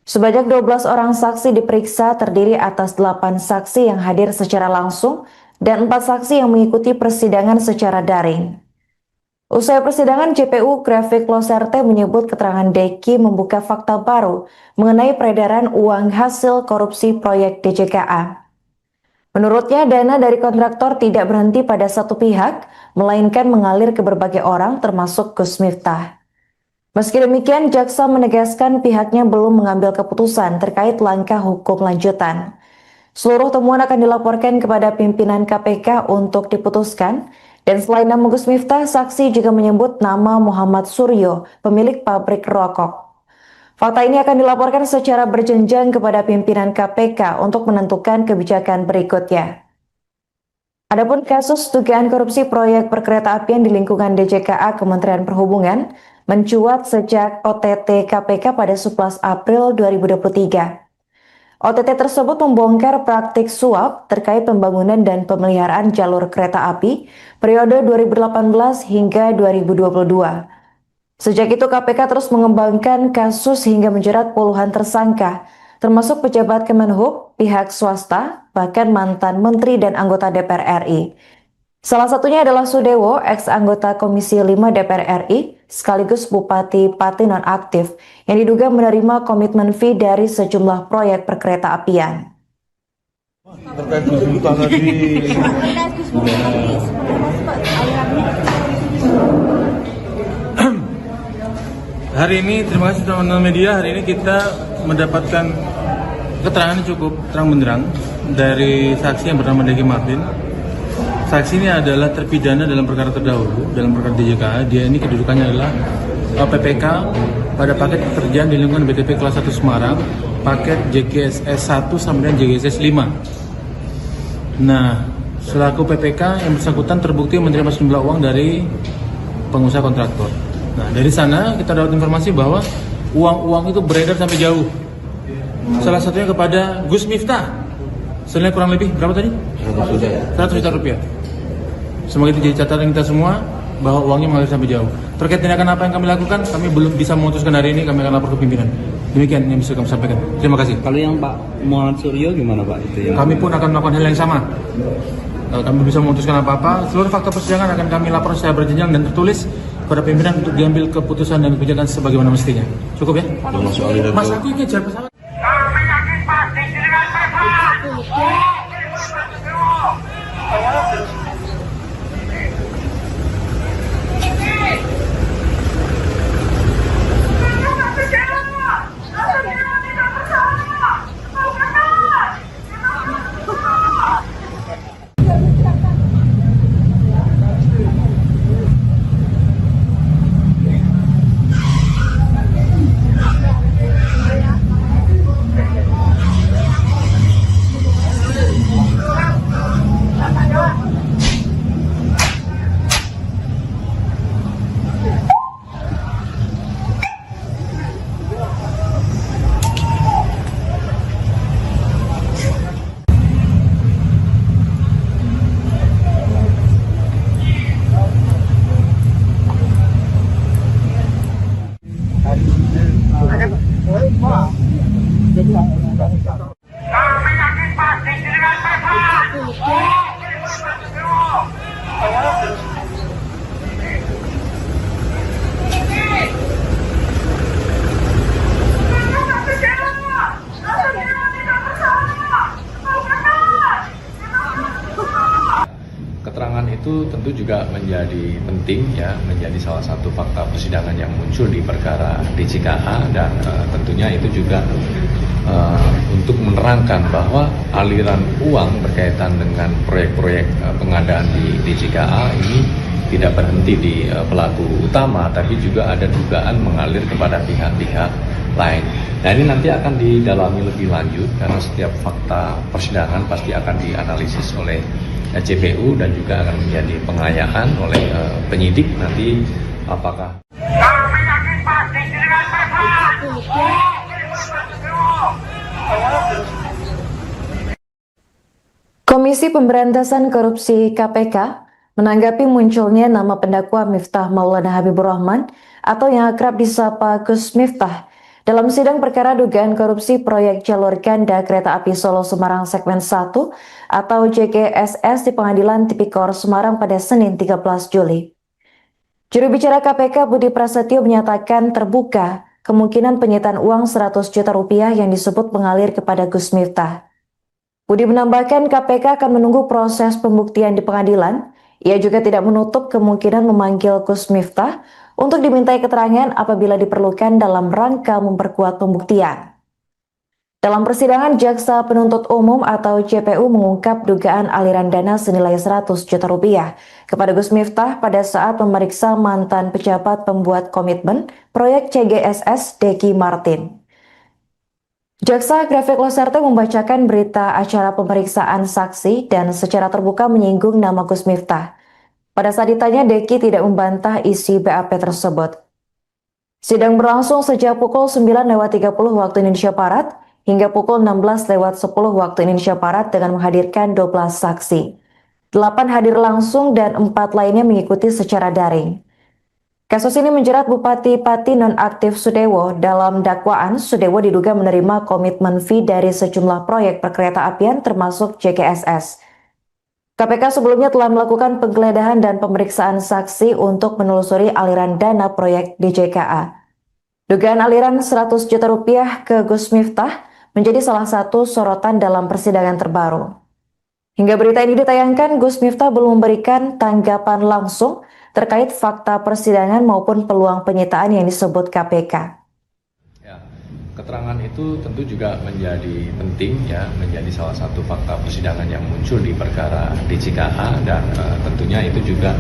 Sebanyak 12 orang saksi diperiksa terdiri atas 8 saksi yang hadir secara langsung dan 4 saksi yang mengikuti persidangan secara daring. Usai persidangan, JPU Grafik Loserte menyebut keterangan Deki membuka fakta baru mengenai peredaran uang hasil korupsi proyek DJKA. Menurutnya, dana dari kontraktor tidak berhenti pada satu pihak, melainkan mengalir ke berbagai orang termasuk Gus Miftah. Meski demikian, jaksa menegaskan pihaknya belum mengambil keputusan terkait langkah hukum lanjutan. Seluruh temuan akan dilaporkan kepada pimpinan KPK untuk diputuskan. Dan selain nama Gus Miftah, saksi juga menyebut nama Muhammad Suryo, pemilik pabrik rokok. Fakta ini akan dilaporkan secara berjenjang kepada pimpinan KPK untuk menentukan kebijakan berikutnya. Adapun kasus dugaan korupsi proyek perkeretaapian di lingkungan DJKA Kementerian Perhubungan mencuat sejak OTT KPK pada 11 April 2023. OTT tersebut membongkar praktik suap terkait pembangunan dan pemeliharaan jalur kereta api periode 2018 hingga 2022. Sejak itu KPK terus mengembangkan kasus hingga menjerat puluhan tersangka, termasuk pejabat Kemenhub, pihak swasta, bahkan mantan menteri dan anggota DPR RI. Salah satunya adalah Sudewo, ex-anggota Komisi 5 DPR RI, sekaligus Bupati Pati nonaktif, yang diduga menerima komitmen fee dari sejumlah proyek perkeretaapian. Terkait Gus Miftah tadi, hari ini terima kasih teman-teman media. Hari ini kita mendapatkan keterangan yang cukup terang benderang dari saksi yang bernama Deki Martin. Saksi ini adalah terpidana dalam perkara terdahulu, dalam perkara DJKA. Dia ini kedudukannya adalah PPK pada paket pekerjaan di lingkungan BTP kelas 1 Semarang, paket JGSS 1 sampai dengan JGSS 5. Nah, selaku PPK yang bersangkutan terbukti menerima sejumlah uang dari pengusaha kontraktor. Nah, dari sana kita dapat informasi bahwa uang-uang itu beredar sampai jauh. Salah satunya kepada Gus Miftah. Senilai kurang lebih berapa tadi? 100 juta rupiah. Semoga itu jadi catatan kita semua bahwa uangnya mengalir sampai jauh. Terkait tindakan apa yang kami lakukan, kami belum bisa memutuskan hari ini. Kami akan lapor ke pimpinan. Demikian yang bisa kami sampaikan. Terima kasih. Kalau yang Pak Muhammad Suryo gimana Pak? Itu yang Kami pun akan melakukan hal yang sama. Kami bisa memutuskan apa-apa. Seluruh fakta persidangan akan kami lapor secara berjenjang dan tertulis kepada pimpinan untuk diambil keputusan dan kebijakan sebagaimana mestinya. Cukup ya? Mas, aku ingin pesawat. Kami yakin pasti dengan pesawat. menjadi penting ya, menjadi salah satu fakta persidangan yang muncul di perkara DJKA, dan tentunya itu juga untuk menerangkan bahwa aliran uang berkaitan dengan proyek-proyek pengadaan di DJKA ini tidak berhenti di pelaku utama, tapi juga ada dugaan mengalir kepada pihak-pihak lain. Nah, ini nanti akan didalami lebih lanjut karena setiap fakta persidangan pasti akan dianalisis oleh JPU dan juga akan menjadi pengayaan oleh penyidik nanti apakah Kami yakin pasti dengan bersalah. Komisi Pemberantasan Korupsi KPK menanggapi munculnya nama pendakwa Miftah Maulana Habibur Rahman atau yang akrab disapa Gus Miftah dalam sidang perkara dugaan korupsi proyek jalur ganda kereta api Solo Semarang segmen 1 atau JGSS di Pengadilan Tipikor Semarang pada Senin 13 Juli. Juru bicara KPK Budi Prasetyo menyatakan terbuka kemungkinan penyitaan uang 100 juta rupiah yang disebut mengalir kepada Gus Miftah. Budi menambahkan KPK akan menunggu proses pembuktian di pengadilan. Ia juga tidak menutup kemungkinan memanggil Gus Miftah untuk dimintai keterangan apabila diperlukan dalam rangka memperkuat pembuktian. Dalam persidangan, Jaksa Penuntut Umum atau JPU mengungkap dugaan aliran dana senilai 100 juta rupiah kepada Gus Miftah pada saat memeriksa mantan pejabat pembuat komitmen proyek CGSS Deki Martin. Jaksa Grafik Loserte membacakan berita acara pemeriksaan saksi dan secara terbuka menyinggung nama Gus Miftah. Pada saat ditanya, Deki tidak membantah isi BAP tersebut. Sidang berlangsung sejak pukul 9.30 waktu Indonesia Barat hingga pukul 16.10 waktu Indonesia Barat dengan menghadirkan 12 saksi. 8 hadir langsung dan 4 lainnya mengikuti secara daring. Kasus ini menjerat Bupati Pati nonaktif Sudewo. Dalam dakwaan, Sudewo diduga menerima komitmen fee dari sejumlah proyek perkereta-apian termasuk JGSS. KPK sebelumnya telah melakukan penggeledahan dan pemeriksaan saksi untuk menelusuri aliran dana proyek DJKA. Dugaan aliran 100 juta rupiah ke Gus Miftah menjadi salah satu sorotan dalam persidangan terbaru. Hingga berita ini ditayangkan, Gus Miftah belum memberikan tanggapan langsung terkait fakta persidangan maupun peluang penyitaan yang disebut KPK. ya, keterangan itu tentu juga menjadi penting ya, menjadi salah satu fakta persidangan yang muncul di perkara DJKA, dan tentunya itu juga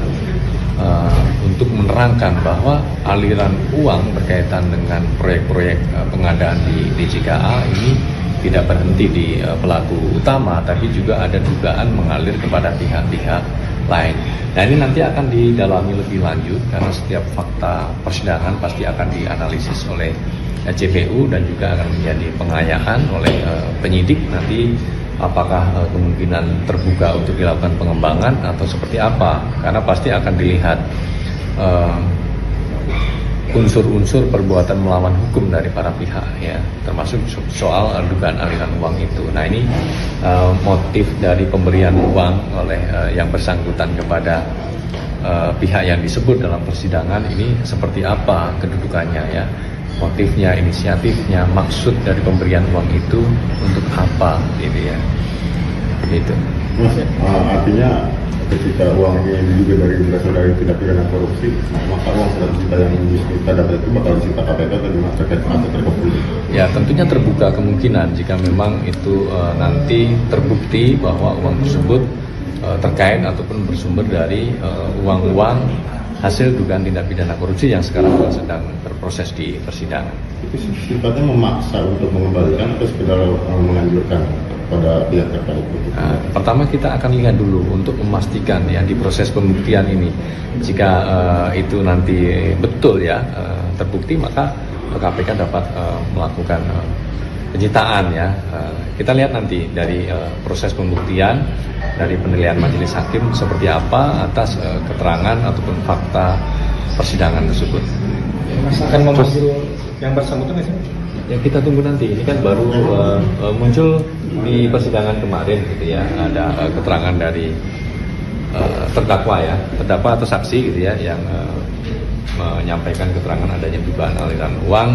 untuk menerangkan bahwa aliran uang berkaitan dengan proyek-proyek pengadaan di DJKA ini tidak berhenti di pelaku utama, tapi juga ada dugaan mengalir kepada pihak-pihak lain. Nah, ini nanti akan didalami lebih lanjut karena setiap fakta persidangan pasti akan dianalisis oleh JPU dan juga akan menjadi pengayaan oleh penyidik nanti apakah kemungkinan terbuka untuk dilakukan pengembangan atau seperti apa, karena pasti akan dilihat unsur-unsur perbuatan melawan hukum dari para pihak ya, termasuk soal dugaan aliran uang itu. Nah, ini motif dari pemberian uang oleh yang bersangkutan kepada pihak yang disebut dalam persidangan ini seperti apa kedudukannya ya, motifnya, inisiatifnya, maksud dari pemberian uang itu untuk apa gitu ya, gitu. Mas, artinya ketika uang ini diduga berasal dari tindak pidana korupsi, maka uang 100 juta yang kita dapat itu bakal disita KPK atau gimana terkait atau terkepul? Ya, tentunya terbuka kemungkinan jika memang itu nanti terbukti bahwa uang tersebut terkait ataupun bersumber dari uang-uang hasil dugaan tindak pidana korupsi yang sekarang sedang berproses di persidangan. Itu sifatnya memaksa untuk mengembalikan atau sekedar menganjurkan pada pihak terkait? Nah, pertama kita akan lihat dulu untuk memastikan ya di proses pembuktian ini, jika itu nanti betul ya terbukti, maka KPK dapat melakukan penyitaan ya. Kita lihat nanti dari proses pembuktian, dari penilaian majelis hakim seperti apa atas keterangan ataupun fakta persidangan tersebut. Mas akan memanggil yang bersangkutan nggak sih? Ya, kita tunggu nanti. Ini kan baru muncul di persidangan kemarin gitu ya, ada keterangan dari terdakwa ya, terdakwa atau saksi gitu ya, yang menyampaikan keterangan adanya dugaan aliran uang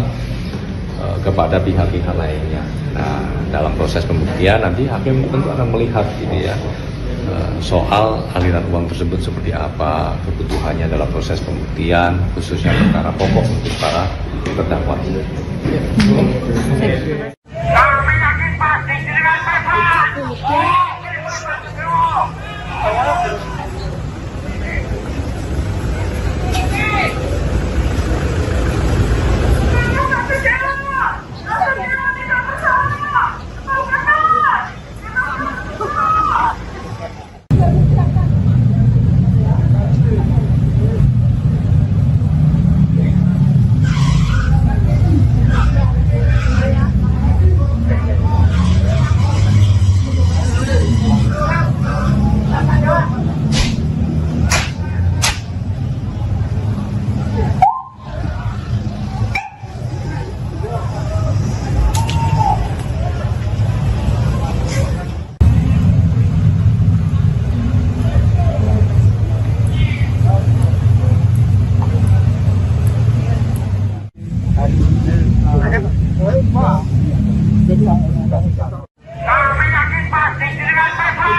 kepada pihak-pihak lainnya. Nah, dalam proses pembuktian nanti hakim tentu akan melihat gitu ya, soal aliran uang tersebut seperti apa, kebutuhannya dalam proses pembuktian, khususnya perkara pokok untuk para terdakwa. Kami yakin pasti dengan Bapak. Kami yakin pasti dengan Bapak.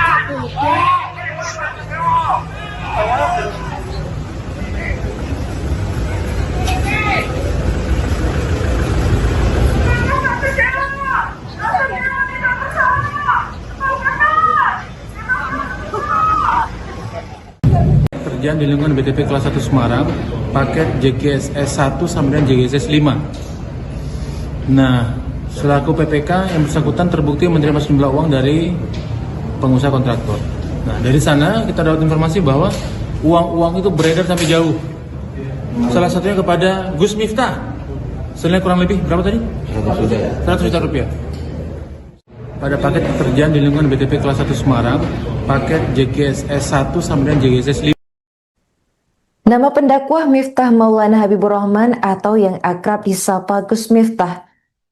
Kerjaan di lingkungan BTP kelas 1 Semarang, paket JKSS 1 sampai dengan JKSS 5. Nah, selaku PPK yang bersangkutan terbukti menerima sejumlah uang dari pengusaha kontraktor. Nah, dari sana kita dapat informasi bahwa uang-uang itu beredar sampai jauh. Salah satunya kepada Gus Miftah. Senilai kurang lebih berapa tadi? 100 juta rupiah. Pada paket pekerjaan di lingkungan BTP kelas 1 Semarang, paket JKSS 1 sampai dengan JKSS 5. Nama pendakwah Miftah Maulana Habibur Rahman atau yang akrab disapa Gus Miftah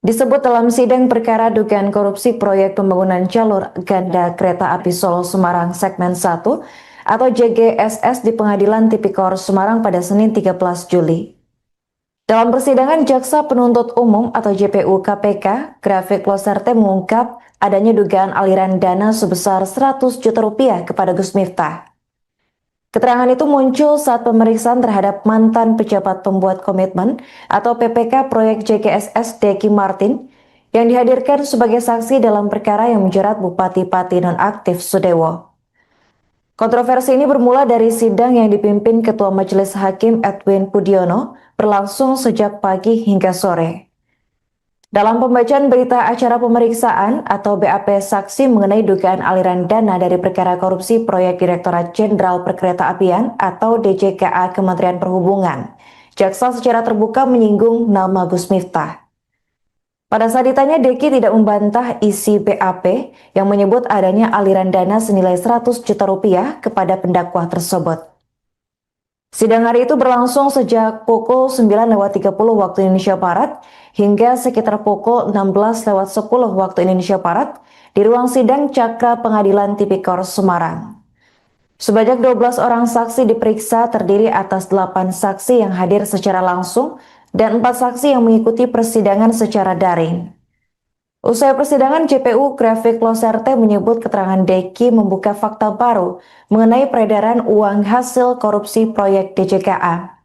disebut dalam sidang perkara dugaan korupsi proyek pembangunan jalur ganda kereta api Solo Semarang segmen 1 atau JGSS di Pengadilan Tipikor Semarang pada Senin 13 Juli. Dalam persidangan, Jaksa Penuntut Umum atau JPU KPK, Grafik Loserte mengungkap adanya dugaan aliran dana sebesar 100 juta rupiah kepada Gus Miftah. Keterangan itu muncul saat pemeriksaan terhadap mantan pejabat pembuat komitmen atau PPK proyek JGSS Deki Martin yang dihadirkan sebagai saksi dalam perkara yang menjerat Bupati Pati nonaktif Sudewo. Kontroversi ini bermula dari sidang yang dipimpin Ketua Majelis Hakim Edwin Pudiono berlangsung sejak pagi hingga sore. Dalam pembacaan berita acara pemeriksaan atau BAP saksi mengenai dugaan aliran dana dari perkara korupsi proyek Direktorat Jenderal Perkeretaapian atau DJKA Kementerian Perhubungan, jaksa secara terbuka menyinggung nama Gus Miftah. Pada saat ditanya, Deki tidak membantah isi BAP yang menyebut adanya aliran dana senilai 100 juta rupiah kepada pendakwah tersebut. Sidang hari itu berlangsung sejak pukul 9.30 waktu Indonesia Barat hingga sekitar pukul 16.10 waktu Indonesia Barat di ruang sidang Cakra Pengadilan Tipikor Semarang. Sebanyak 12 orang saksi diperiksa terdiri atas 8 saksi yang hadir secara langsung dan 4 saksi yang mengikuti persidangan secara daring. Usai persidangan, JPU Grafik Loserte menyebut keterangan Deki membuka fakta baru mengenai peredaran uang hasil korupsi proyek DJKA.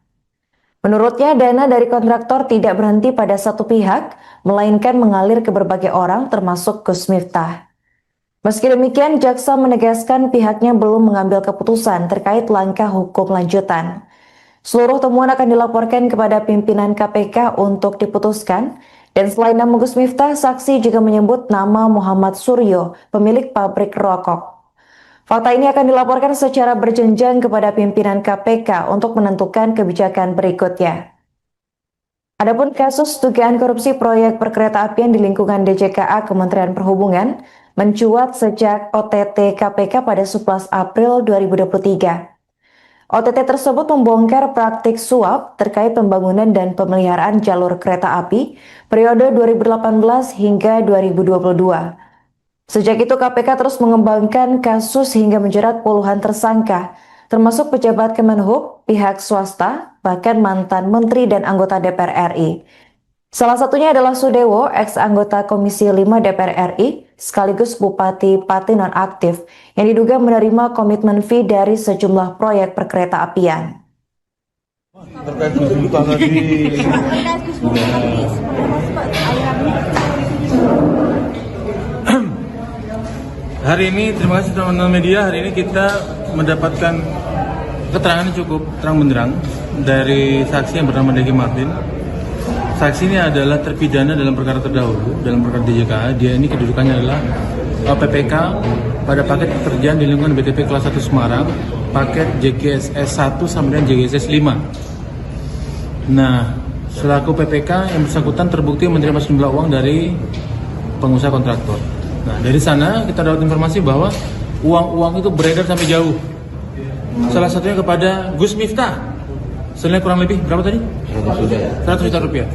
Menurutnya, dana dari kontraktor tidak berhenti pada satu pihak, melainkan mengalir ke berbagai orang termasuk Gus Miftah. Meski demikian, jaksa menegaskan pihaknya belum mengambil keputusan terkait langkah hukum lanjutan. Seluruh temuan akan dilaporkan kepada pimpinan KPK untuk diputuskan. Dan selain nama Gus Miftah, saksi juga menyebut nama Muhammad Suryo, pemilik pabrik rokok. Fakta ini akan dilaporkan secara berjenjang kepada pimpinan KPK untuk menentukan kebijakan berikutnya. Adapun kasus dugaan korupsi proyek perkeretaapian di lingkungan DJKA Kementerian Perhubungan mencuat sejak OTT KPK pada 11 April 2023. OTT tersebut membongkar praktik suap terkait pembangunan dan pemeliharaan jalur kereta api periode 2018 hingga 2022. Sejak itu KPK terus mengembangkan kasus hingga menjerat puluhan tersangka, termasuk pejabat Kemenhub, pihak swasta, bahkan mantan menteri dan anggota DPR RI. Salah satunya adalah Sudewo, ex-anggota Komisi 5 DPR RI, sekaligus Bupati Pati nonaktif yang diduga menerima komitmen fee dari sejumlah proyek perkereta apian. Terkait Gus Miftah tadi. Hari ini, terima kasih teman-teman media. Hari ini kita mendapatkan keterangan yang cukup terang benderang dari saksi yang bernama Deki Martin. Saksi ini adalah terpidana dalam perkara terdahulu, dalam perkara DJKA. Dia ini kedudukannya adalah PPK pada paket pekerjaan di lingkungan BTP kelas 1 Semarang, paket JGSS 1 sampai dengan JGSS 5. Nah, selaku PPK yang bersangkutan terbukti menerima sejumlah uang dari pengusaha kontraktor. Nah, dari sana kita dapat informasi bahwa uang-uang itu beredar sampai jauh. Salah satunya kepada Gus Miftah. Senilai kurang lebih berapa tadi? 100 juta rupiah.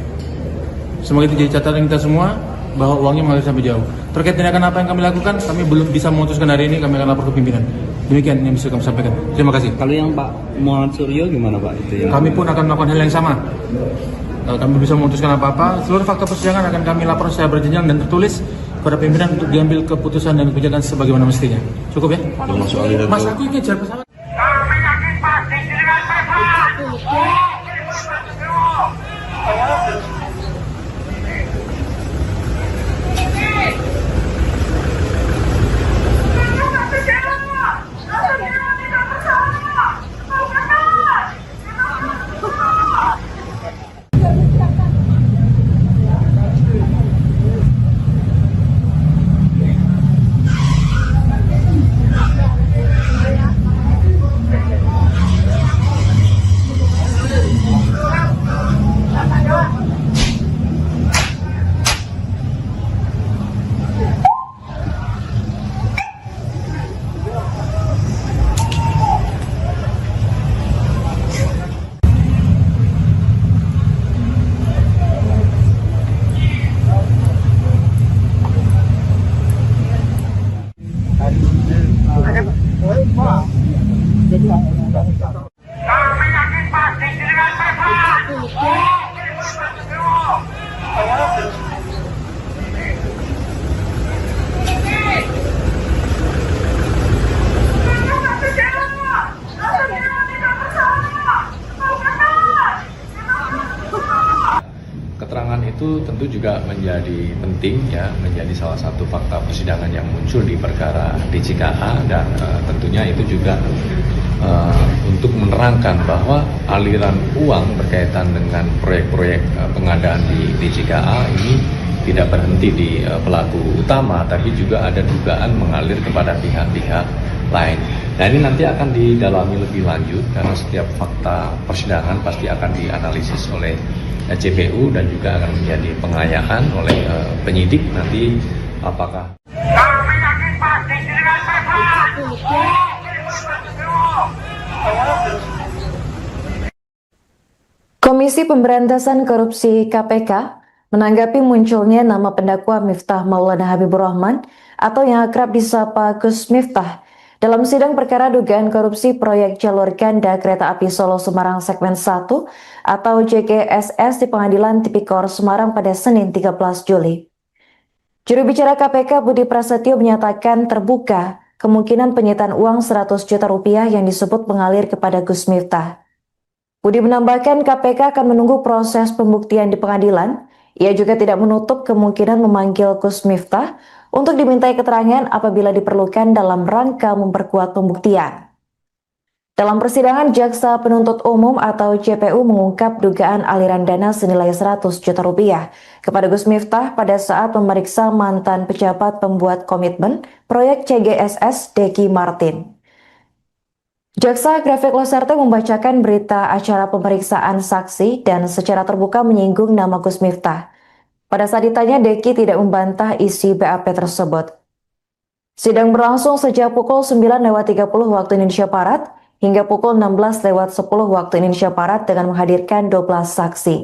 Semoga itu jadi catatan kita semua bahwa uangnya mengalir sampai jauh. Terkait tindakan apa yang kami lakukan, kami belum bisa memutuskan hari ini. Kami akan lapor ke pimpinan. Demikian yang bisa kami sampaikan. Terima kasih. Kalau yang Pak Muhammad Suryo gimana Pak itu yang? Kami pun akan melakukan hal yang sama. Kalau kami bisa memutuskan apa-apa, seluruh fakta persidangan akan kami lapor secara berjenjang dan tertulis kepada pimpinan untuk diambil keputusan dan kebijakan sebagaimana mestinya. Cukup ya? Mas, aku ingin kejar pesawat. Kami yakin pasti dengan pesawat. Kami yakin pasti dengan pesawat. Keterangan itu tentu juga menjadi penting ya, menjadi salah satu fakta persidangan yang muncul di perkara DJKA dan tentunya itu juga untuk menerangkan bahwa aliran uang berkaitan dengan proyek-proyek pengadaan di DJKA ini tidak berhenti di pelaku utama, tapi juga ada dugaan mengalir kepada pihak-pihak lain. Nah, ini nanti akan didalami lebih lanjut karena setiap fakta persidangan pasti akan dianalisis oleh JPU dan juga akan menjadi pengayaan oleh penyidik nanti apakah. Kami yakin pasti dengan pesawat. Komisi Pemberantasan Korupsi KPK menanggapi munculnya nama pendakwa Miftah Maulana Habibur Rahman atau yang akrab disapa Gus Miftah dalam sidang perkara dugaan korupsi proyek jalur ganda kereta api Solo Semarang segmen 1 atau JGSS di Pengadilan Tipikor Semarang pada Senin 13 Juli. Juru bicara KPK Budi Prasetyo menyatakan terbuka kemungkinan penyitaan uang 100 juta rupiah yang disebut mengalir kepada Gus Miftah. Budi menambahkan KPK akan menunggu proses pembuktian di pengadilan. Ia juga tidak menutup kemungkinan memanggil Gus Miftah untuk dimintai keterangan apabila diperlukan dalam rangka memperkuat pembuktian. Dalam persidangan, Jaksa Penuntut Umum atau JPU mengungkap dugaan aliran dana senilai 100 juta rupiah kepada Gus Miftah pada saat memeriksa mantan pejabat pembuat komitmen proyek CGSS Deki Martin. Jaksa Grafik Loserte membacakan berita acara pemeriksaan saksi dan secara terbuka menyinggung nama Gus Miftah. Pada saat ditanya, Deki tidak membantah isi BAP tersebut. Sidang berlangsung sejak pukul 9.30 waktu Indonesia Barat hingga pukul 16.10 waktu Indonesia Barat dengan menghadirkan 12 saksi.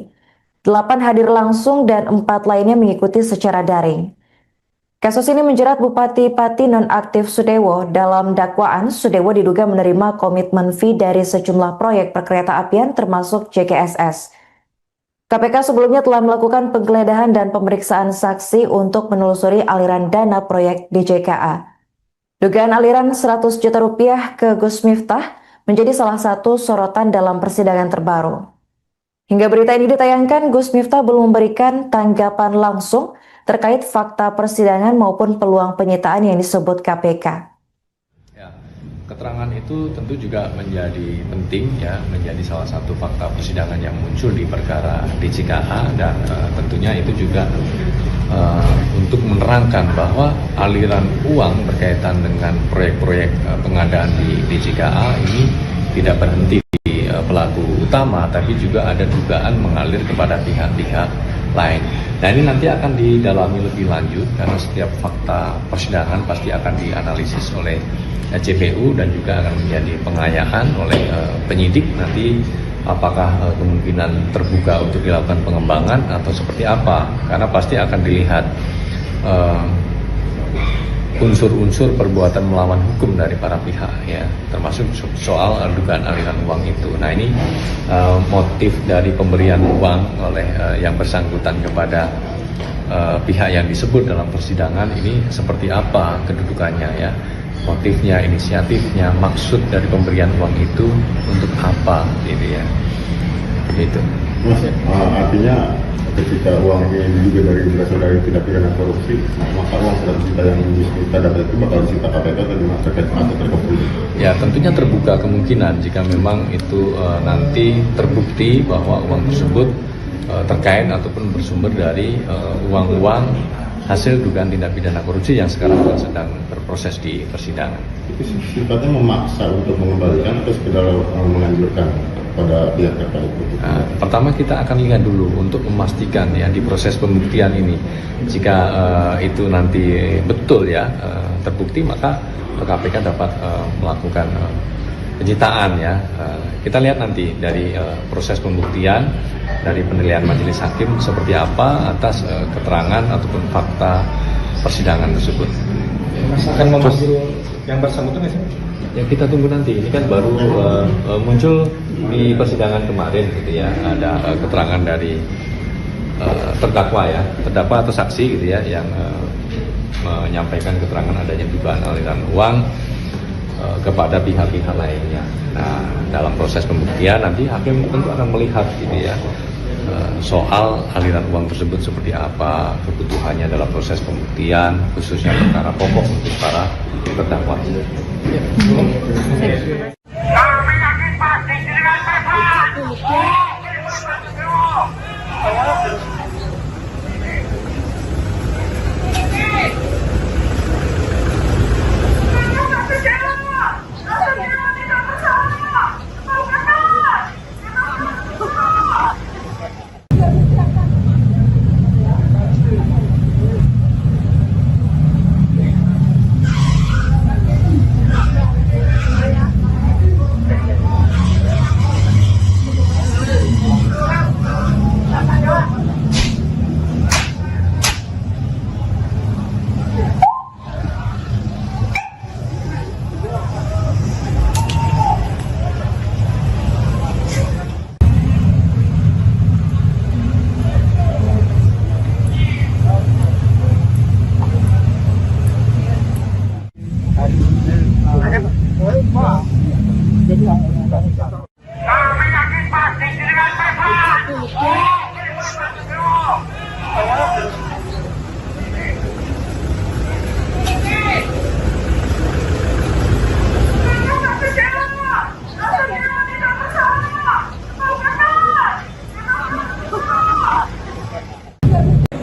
8 hadir langsung dan 4 lainnya mengikuti secara daring. Kasus ini menjerat Bupati Pati nonaktif Sudewo. Dalam dakwaan, Sudewo diduga menerima komitmen fee dari sejumlah proyek perkereta apian termasuk JGSS. KPK sebelumnya telah melakukan penggeledahan dan pemeriksaan saksi untuk menelusuri aliran dana proyek DJKA. Dugaan aliran 100 juta rupiah ke Gus Miftah menjadi salah satu sorotan dalam persidangan terbaru. Hingga berita ini ditayangkan, Gus Miftah belum memberikan tanggapan langsung terkait fakta persidangan maupun peluang penyitaan yang disebut KPK. Ya, keterangan itu tentu juga menjadi penting ya, menjadi salah satu fakta persidangan yang muncul di perkara DJKA dan tentunya itu juga untuk menerangkan bahwa aliran uang berkaitan dengan proyek-proyek pengadaan di DJKA ini tidak berhenti di pelaku utama, tapi juga ada dugaan mengalir kepada pihak-pihak lain. Nah, ini nanti akan didalami lebih lanjut karena setiap fakta persidangan pasti akan dianalisis oleh JPU dan juga akan menjadi pengayaan oleh penyidik nanti apakah kemungkinan terbuka untuk dilakukan pengembangan atau seperti apa, karena pasti akan dilihat unsur-unsur perbuatan melawan hukum dari para pihak ya, termasuk soal dugaan aliran uang itu. Nah, ini motif dari pemberian uang oleh yang bersangkutan kepada pihak yang disebut dalam persidangan ini seperti apa kedudukannya ya, motifnya, inisiatifnya, maksud dari pemberian uang itu untuk apa gitu ya, begitu. Mas, artinya ketika uang ini diduga berasal dari tindak pidana korupsi, maka uang 100 juta yang kita dapat itu bakal disita KPK atau terkait atau terkepul? Ya, tentunya terbuka kemungkinan jika memang itu nanti terbukti bahwa uang tersebut terkait ataupun bersumber dari uang-uang hasil dugaan tindak pidana korupsi yang sekarang sedang berproses di persidangan. Itu sifatnya memaksa untuk mengembalikan atau sekedar menganjurkan pada pihak terkait? Nah, pertama kita akan lihat dulu untuk memastikan ya di proses pembuktian ini, jika itu nanti betul ya terbukti, maka KPK dapat melakukan penyitaan ya. Kita lihat nanti dari proses pembuktian, dari penilaian majelis hakim seperti apa atas keterangan ataupun fakta persidangan tersebut. Mas akan memanggil yang bersangkutan nggak sih? Ya, kita tunggu nanti. Ini kan baru muncul di persidangan kemarin gitu ya. Ada keterangan dari terdakwa ya, terdakwa atau saksi gitu ya, yang menyampaikan keterangan adanya dugaan aliran uang kepada pihak-pihak lainnya. Nah, dalam proses pembuktian nanti hakim tentu akan melihat gitu ya, soal aliran uang tersebut seperti apa, kebutuhannya dalam proses pembuktian, khususnya perkara pokok untuk para terdakwa. Kami yakin pasti dengan tepat. Kami yakin pasti dengan tepat.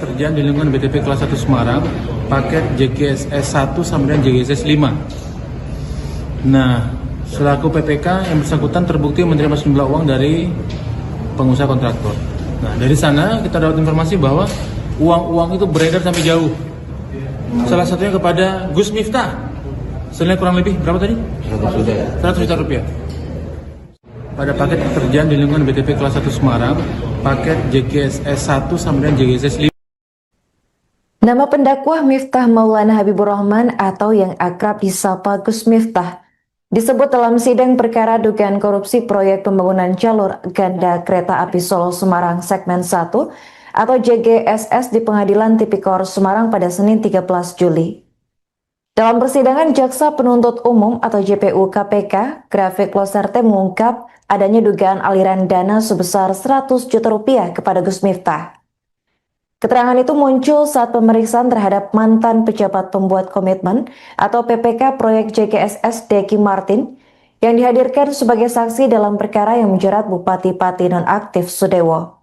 Kerjaan di lingkungan BTP kelas 1 Semarang, paket JGSS 1 sampai dengan JGSS 5. Nah, selaku PPK yang bersangkutan terbukti menerima sejumlah uang dari pengusaha kontraktor. Nah, dari sana kita dapat informasi bahwa uang-uang itu beredar sampai jauh. Salah satunya kepada Gus Miftah. Senilai kurang lebih berapa tadi? 100 juta rupiah. Pada paket pekerjaan di lingkungan BTP kelas 1 Semarang, paket JGSS 1 sampai dengan JGSS 5. Nama pendakwah Miftah Maulana Habibur Rahman atau yang akrab disapa Gus Miftah disebut dalam sidang perkara dugaan korupsi proyek pembangunan jalur ganda kereta api Solo Semarang segmen 1 atau JGSS di Pengadilan Tipikor Semarang pada Senin 13 Juli. Dalam persidangan, Jaksa Penuntut Umum atau JPU KPK, Grafik Loserte mengungkap adanya dugaan aliran dana sebesar 100 juta rupiah kepada Gus Miftah. Keterangan itu muncul saat pemeriksaan terhadap mantan pejabat pembuat komitmen atau PPK proyek JGSS Deki Martin yang dihadirkan sebagai saksi dalam perkara yang menjerat Bupati Pati nonaktif Sudewo.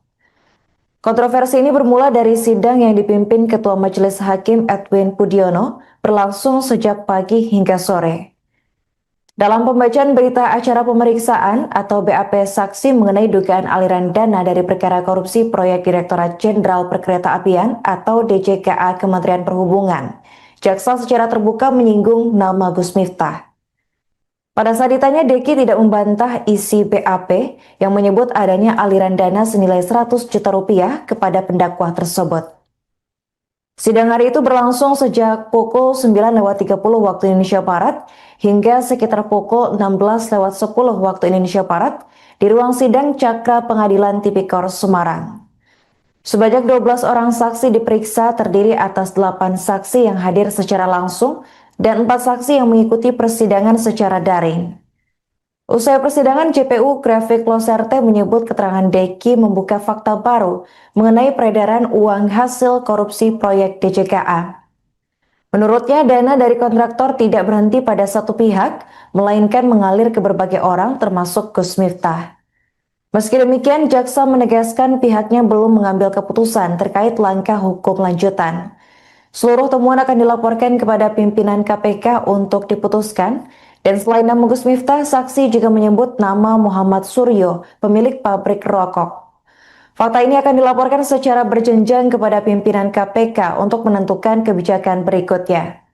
Kontroversi ini bermula dari sidang yang dipimpin Ketua Majelis Hakim Edwin Pudiono berlangsung sejak pagi hingga sore. Dalam pembacaan berita acara pemeriksaan atau BAP saksi mengenai dugaan aliran dana dari perkara korupsi proyek Direktorat Jenderal Perkeretaapian atau DJKA Kementerian Perhubungan, jaksa secara terbuka menyinggung nama Gus Miftah. Pada saat ditanya, Deki tidak membantah isi BAP yang menyebut adanya aliran dana senilai 100 juta rupiah kepada pendakwa tersebut. Sidang hari itu berlangsung sejak pukul 9.30 waktu Indonesia Barat hingga sekitar pukul 16.10 waktu Indonesia Barat di ruang sidang Cakra Pengadilan Tipikor Semarang. Sebanyak 12 orang saksi diperiksa terdiri atas 8 saksi yang hadir secara langsung dan 4 saksi yang mengikuti persidangan secara daring. Usai persidangan, JPU Grafik Loserte menyebut keterangan Deki membuka fakta baru mengenai peredaran uang hasil korupsi proyek DJKA. Menurutnya, dana dari kontraktor tidak berhenti pada satu pihak, melainkan mengalir ke berbagai orang termasuk Gus Miftah. Meski demikian, jaksa menegaskan pihaknya belum mengambil keputusan terkait langkah hukum lanjutan. Seluruh temuan akan dilaporkan kepada pimpinan KPK untuk diputuskan. Dan selain nama Gus Miftah, saksi juga menyebut nama Muhammad Suryo, pemilik pabrik rokok. Fakta ini akan dilaporkan secara berjenjang kepada pimpinan KPK untuk menentukan kebijakan berikutnya.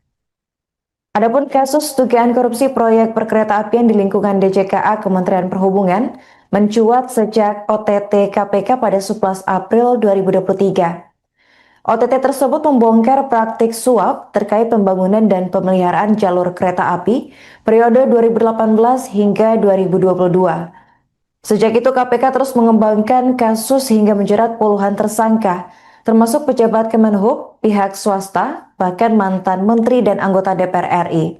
Adapun kasus dugaan korupsi proyek perkeretaapian di lingkungan DJKA Kementerian Perhubungan mencuat sejak OTT KPK pada 11 April 2023. OTT tersebut membongkar praktik suap terkait pembangunan dan pemeliharaan jalur kereta api periode 2018 hingga 2022. Sejak itu KPK terus mengembangkan kasus hingga menjerat puluhan tersangka, termasuk pejabat Kemenhub, pihak swasta, bahkan mantan menteri dan anggota DPR RI.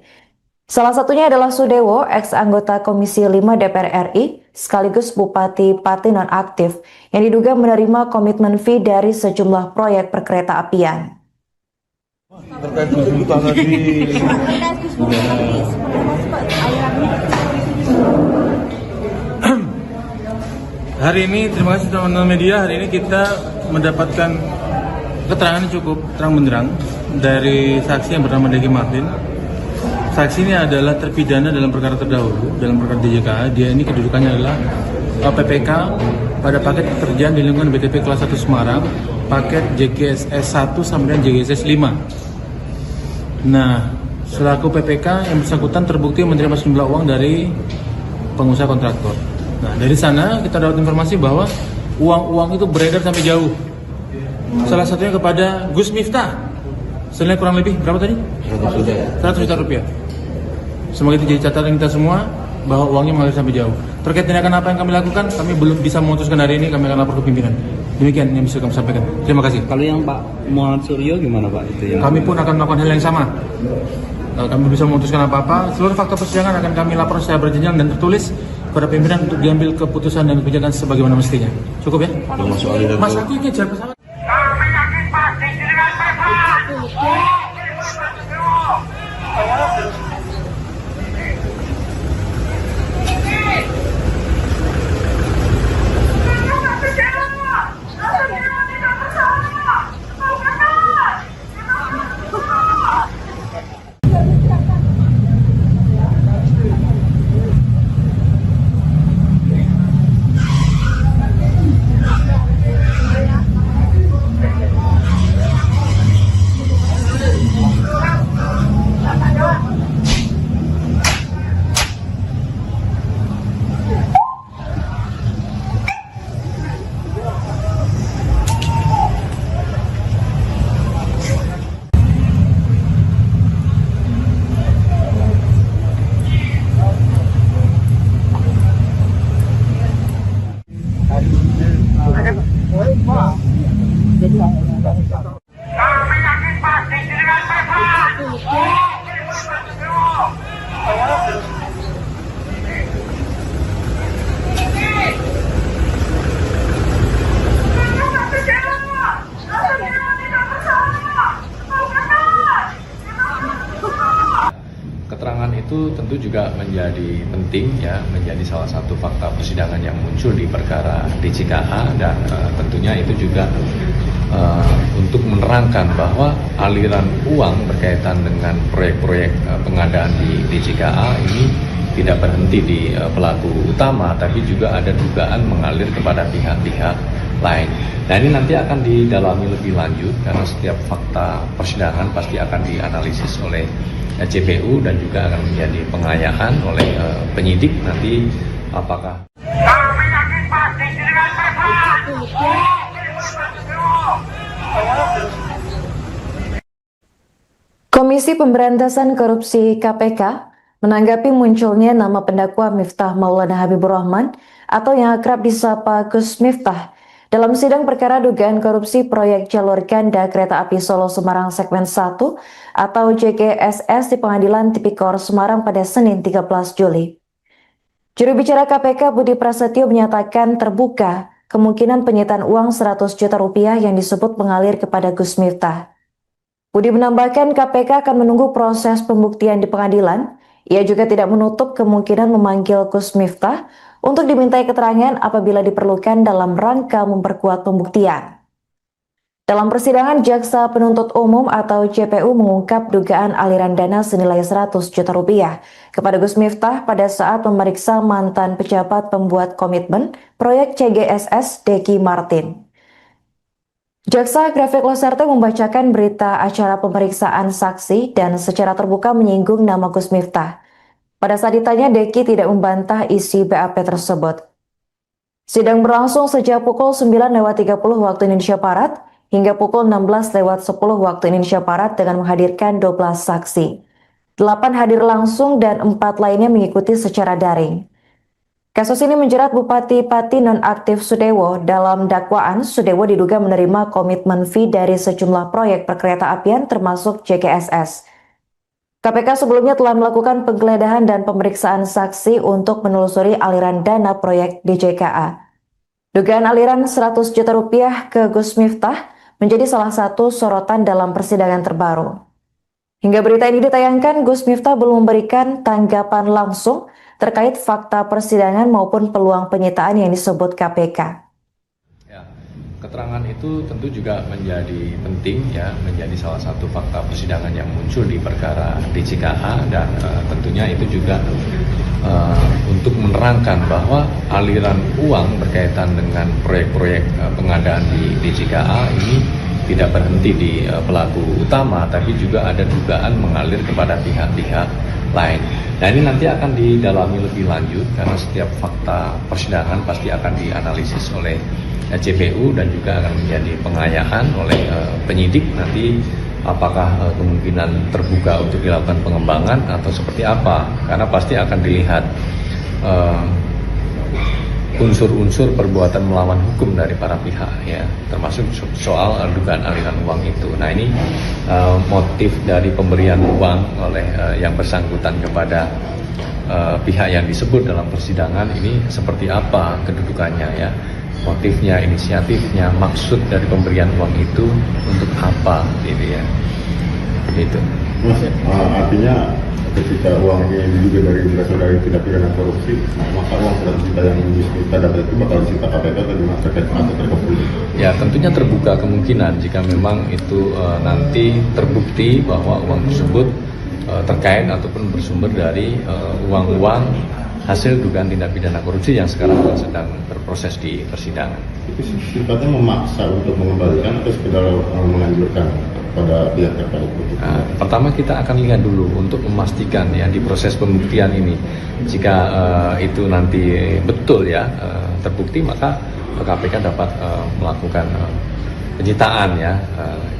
Salah satunya adalah Sudewo, ex-anggota Komisi 5 DPR RI, sekaligus Bupati Pati nonaktif, yang diduga menerima komitmen fee dari sejumlah proyek perkeretaapian. Terkait Gus Miftah tadi, hari ini, terima kasih teman-teman media, hari ini kita mendapatkan keterangan yang cukup terang benderang dari saksi yang bernama Deki Martin. Saksi ini adalah terpidana dalam perkara terdahulu, dalam perkara DJKA. Dia ini kedudukannya adalah PPK pada paket pekerjaan di lingkungan BTP kelas 1 Semarang, paket JGSS 1 sampai JGSS 5. Nah, selaku PPK yang bersangkutan terbukti menerima sejumlah uang dari pengusaha kontraktor. Nah, dari sana kita dapat informasi bahwa uang-uang itu beredar sampai jauh. Salah satunya kepada Gus Miftah. Senilai kurang lebih berapa tadi? 100 juta rupiah. Semoga itu jadi catatan kita semua bahwa uangnya mengalir sampai jauh. Terkait tindakan apa yang kami lakukan, kami belum bisa memutuskan hari ini. Kami akan lapor ke pimpinan. Demikian yang bisa kami sampaikan. Terima kasih. Kalau yang Pak Muhammad Suryo gimana Pak? Itu yang Kami pun akan melakukan hal yang sama. Kami bisa memutuskan apa-apa. Seluruh fakta persidangan akan kami lapor secara berjenjang dan tertulis kepada pimpinan untuk diambil keputusan dan kebijakan sebagaimana mestinya. Cukup ya? Mas, aku ingin jawab pesawat. Kami yakin pasti dengan pesawat. Kami yakin pasti dengan tepat. Keterangan itu tentu juga menjadi penting ya, menjadi salah satu fakta persidangan yang muncul di perkara DJKA dan tentunya itu juga untuk menerangkan bahwa aliran uang berkaitan dengan proyek-proyek pengadaan di DJKA ini tidak berhenti di pelaku utama, tapi juga ada dugaan mengalir kepada pihak-pihak lain. Nah ini nanti akan didalami lebih lanjut karena setiap fakta persidangan pasti akan dianalisis oleh JPU dan juga akan menjadi pengayaan oleh penyidik nanti apakah. Kami yakin pasti dengan tepat. Komisi Pemberantasan Korupsi KPK menanggapi munculnya nama pendakwa Miftah Maulana Habibur Rahman atau yang akrab disapa Gus Miftah dalam sidang perkara dugaan korupsi proyek jalur ganda kereta api Solo Semarang segmen 1 atau JGSS di Pengadilan Tipikor Semarang pada Senin 13 Juli. Juru bicara KPK Budi Prasetyo menyatakan terbuka kemungkinan penyitaan uang 100 juta rupiah yang disebut mengalir kepada Gus Miftah. Budi menambahkan KPK akan menunggu proses pembuktian di pengadilan. Ia juga tidak menutup kemungkinan memanggil Gus Miftah untuk dimintai keterangan apabila diperlukan dalam rangka memperkuat pembuktian. Dalam persidangan, Jaksa Penuntut Umum atau JPU mengungkap dugaan aliran dana senilai 100 juta rupiah kepada Gus Miftah pada saat memeriksa mantan pejabat pembuat komitmen proyek CGSS Deki Martin. Jaksa Grafik Loserte membacakan berita acara pemeriksaan saksi dan secara terbuka menyinggung nama Gus Miftah. Pada saat ditanya, Deki tidak membantah isi BAP tersebut. Sidang berlangsung sejak pukul 9.30 waktu Indonesia Barat hingga pukul 16.10 waktu Indonesia Barat dengan menghadirkan 12 saksi. 8 hadir langsung dan 4 lainnya mengikuti secara daring. Kasus ini menjerat Bupati Pati nonaktif Sudewo. Dalam dakwaan, Sudewo diduga menerima komitmen fee dari sejumlah proyek perkereta apian termasuk JGSS. KPK sebelumnya telah melakukan penggeledahan dan pemeriksaan saksi untuk menelusuri aliran dana proyek DJKA. Dugaan aliran 100 juta rupiah ke Gus Miftah menjadi salah satu sorotan dalam persidangan terbaru. Hingga berita ini ditayangkan, Gus Miftah belum memberikan tanggapan langsung terkait fakta persidangan maupun peluang penyitaan yang disebut KPK. Ya, keterangan itu tentu juga menjadi penting ya, menjadi salah satu fakta persidangan yang muncul di perkara DJKA dan tentunya itu juga untuk menerangkan bahwa aliran uang berkaitan dengan proyek-proyek pengadaan di DJKA ini tidak berhenti di pelaku utama, tapi juga ada dugaan mengalir kepada pihak-pihak lain. Nah ini nanti akan didalami lebih lanjut karena setiap fakta persidangan pasti akan dianalisis oleh JPU dan juga akan menjadi pengayaan oleh penyidik nanti apakah kemungkinan terbuka untuk dilakukan pengembangan atau seperti apa, karena pasti akan dilihat unsur-unsur perbuatan melawan hukum dari para pihak ya, termasuk soal dugaan aliran uang itu. Nah ini motif dari pemberian uang oleh yang bersangkutan kepada pihak yang disebut dalam persidangan ini seperti apa kedudukannya ya, motifnya, inisiatifnya, maksud dari pemberian uang itu untuk apa gitu ya, gitu. Mas, artinya ketika uang ini diduga berasal dari tindak pidana korupsi, maka uang 100 juta yang kita dapat itu bakal disita KPK atau gimana terkait publik? Ya tentunya terbuka kemungkinan jika memang itu nanti terbukti bahwa uang tersebut terkait ataupun bersumber dari uang-uang hasil dugaan tindak pidana korupsi yang sekarang sedang berproses di persidangan. Itu sifatnya memaksa untuk mengembalikan atau sekedar menganjurkan pada pihak terkait? Nah, pertama kita akan lihat dulu untuk memastikan ya di proses pembuktian ini jika itu nanti betul ya terbukti, maka KPK dapat melakukan penyitaan ya.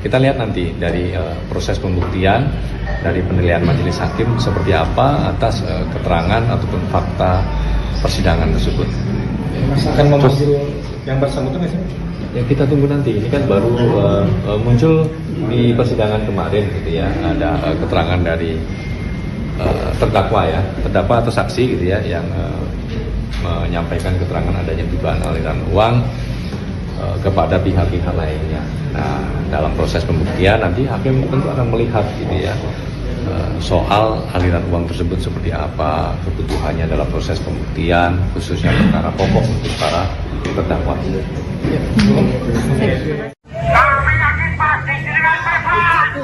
Kita lihat nanti dari proses pembuktian dari penilaian majelis hakim seperti apa atas keterangan ataupun fakta persidangan tersebut. Mas akan memanggil yang bersangkutan nggak sih? Ya kita tunggu nanti. Ini kan baru muncul di persidangan kemarin gitu ya. Ada keterangan dari terdakwa ya, terdakwa atau saksi gitu ya, yang menyampaikan keterangan adanya dugaan aliran uang kepada pihak-pihak lainnya. Nah, dalam proses pembuktian nanti hakim tentu akan melihat gitu ya, soal aliran uang tersebut seperti apa, kebutuhannya dalam proses pembuktian, khususnya perkara pokok untuk para terdakwa. Kami yakin pasti dengan tepat. Kami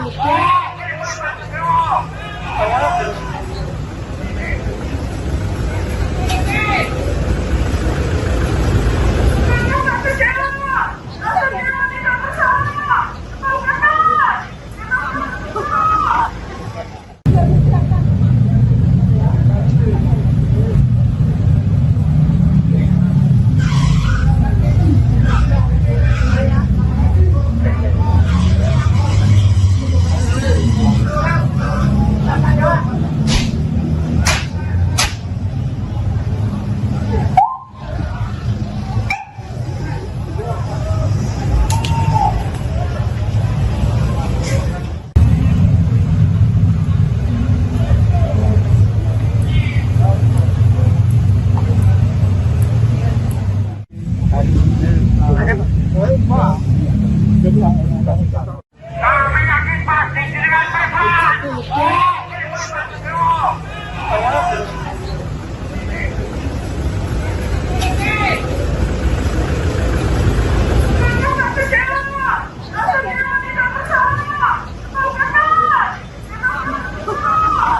yakin pasti dengan tepat.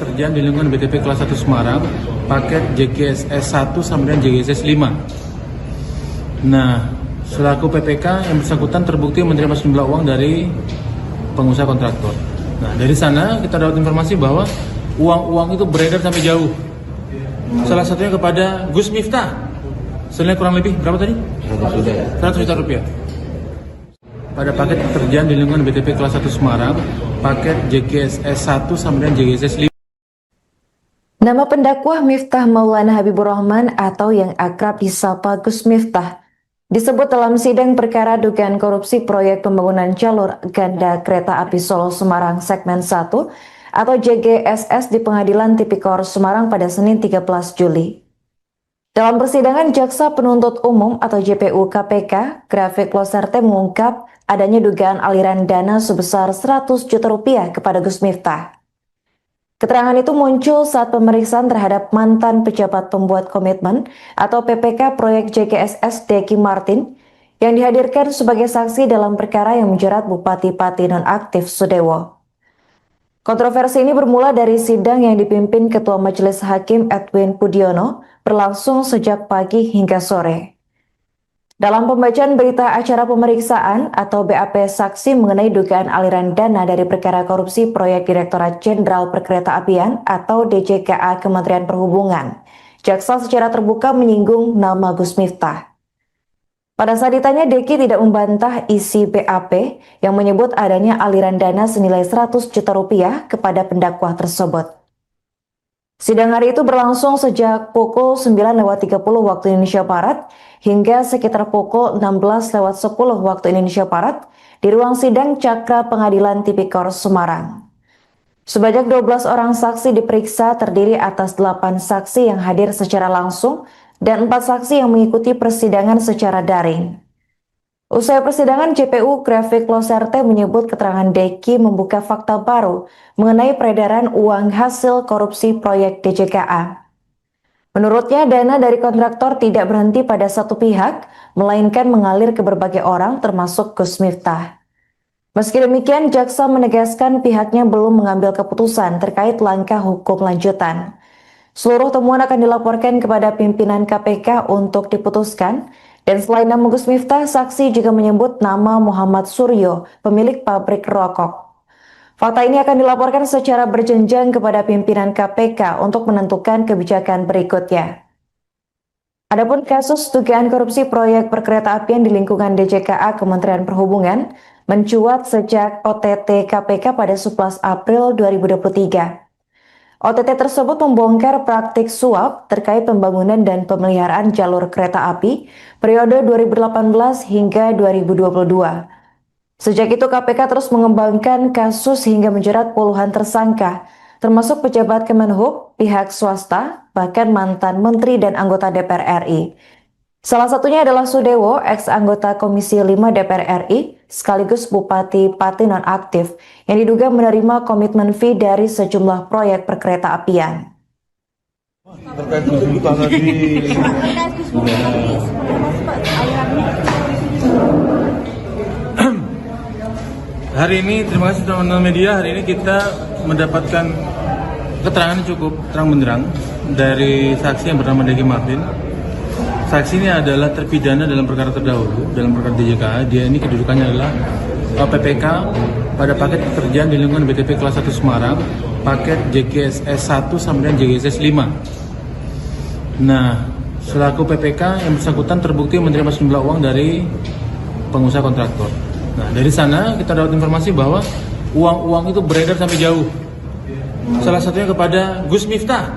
Terjadi di lingkungan BTP kelas 1 Semarang, paket JGSS 1 sampai dengan JGSS 5. Nah, selaku PPK yang bersangkutan terbukti menerima sejumlah uang dari pengusaha kontraktor. Nah, dari sana kita dapat informasi bahwa uang-uang itu beredar sampai jauh. Salah satunya kepada Gus Miftah. Senilai kurang lebih berapa tadi? 100 juta rupiah. Pada paket pekerjaan di lingkungan BTP kelas 1 Semarang, paket JGSS 1 sampai dengan JGSS 5. Nama pendakwah Miftah Maulana Habibur Rahman atau yang akrab disapa Gus Miftah disebut dalam sidang perkara dugaan korupsi proyek pembangunan jalur ganda kereta api Solo Semarang segmen 1 atau JGSS di Pengadilan Tipikor Semarang pada Senin 13 Juli. Dalam persidangan, Jaksa Penuntut Umum atau JPU KPK, Grafik Loserte mengungkap adanya dugaan aliran dana sebesar 100 juta rupiah kepada Gus Miftah. Keterangan itu muncul saat pemeriksaan terhadap mantan pejabat pembuat komitmen atau PPK proyek JGSS Deki Martin yang dihadirkan sebagai saksi dalam perkara yang menjerat Bupati Pati nonaktif Sudewo. Kontroversi ini bermula dari sidang yang dipimpin Ketua Majelis Hakim Edwin Pudiono berlangsung sejak pagi hingga sore. Dalam pembacaan berita acara pemeriksaan atau BAP saksi mengenai dugaan aliran dana dari perkara korupsi proyek Direktorat Jenderal Perkeretaapian atau DJKA Kementerian Perhubungan, jaksa secara terbuka menyinggung nama Gus Miftah. Pada saat ditanya, Deki tidak membantah isi BAP yang menyebut adanya aliran dana senilai 100 juta rupiah kepada pendakwah tersebut. Sidang hari itu berlangsung sejak pukul 9.30 waktu Indonesia Barat hingga sekitar pukul 16.10 waktu Indonesia Barat di ruang sidang Cakra Pengadilan Tipikor Semarang. Sebanyak 12 orang saksi diperiksa terdiri atas 8 saksi yang hadir secara langsung dan 4 saksi yang mengikuti persidangan secara daring. Usai persidangan, JPU Grafik Loserte menyebut keterangan Deki membuka fakta baru mengenai peredaran uang hasil korupsi proyek DJKA. Menurutnya, dana dari kontraktor tidak berhenti pada satu pihak, melainkan mengalir ke berbagai orang termasuk Gus Miftah. Meski demikian, jaksa menegaskan pihaknya belum mengambil keputusan terkait langkah hukum lanjutan. Seluruh temuan akan dilaporkan kepada pimpinan KPK untuk diputuskan. Dan selain nama Gus Miftah, saksi juga menyebut nama Muhammad Suryo, pemilik pabrik rokok. Fakta ini akan dilaporkan secara berjenjang kepada pimpinan KPK untuk menentukan kebijakan berikutnya. Adapun kasus dugaan korupsi proyek perkeretaapian di lingkungan DJKA Kementerian Perhubungan mencuat sejak OTT KPK pada 11 April 2023. OTT tersebut membongkar praktik suap terkait pembangunan dan pemeliharaan jalur kereta api periode 2018 hingga 2022. Sejak itu KPK terus mengembangkan kasus hingga menjerat puluhan tersangka, termasuk pejabat Kemenhub, pihak swasta, bahkan mantan menteri dan anggota DPR RI. Salah satunya adalah Sudewo, ex-anggota Komisi 5 DPR RI, sekaligus Bupati Pati nonaktif, yang diduga menerima komitmen fee dari sejumlah proyek perkereta apian. Terkait tuntutan tadi, hari ini terima kasih teman-teman media. Hari ini kita mendapatkan keterangan yang cukup terang benderang dari saksi yang bernama Deki Martin. Saksi ini adalah terpidana dalam perkara terdahulu, dalam perkara DJKA. Dia ini kedudukannya adalah PPK pada paket pekerjaan di lingkungan BTP kelas 1 Semarang, paket JGSS 1 sampai JGSS 5. Nah, selaku PPK yang bersangkutan terbukti menerima sejumlah uang dari pengusaha kontraktor. Nah, dari sana kita dapat informasi bahwa uang-uang itu beredar sampai jauh. Salah satunya kepada Gus Miftah.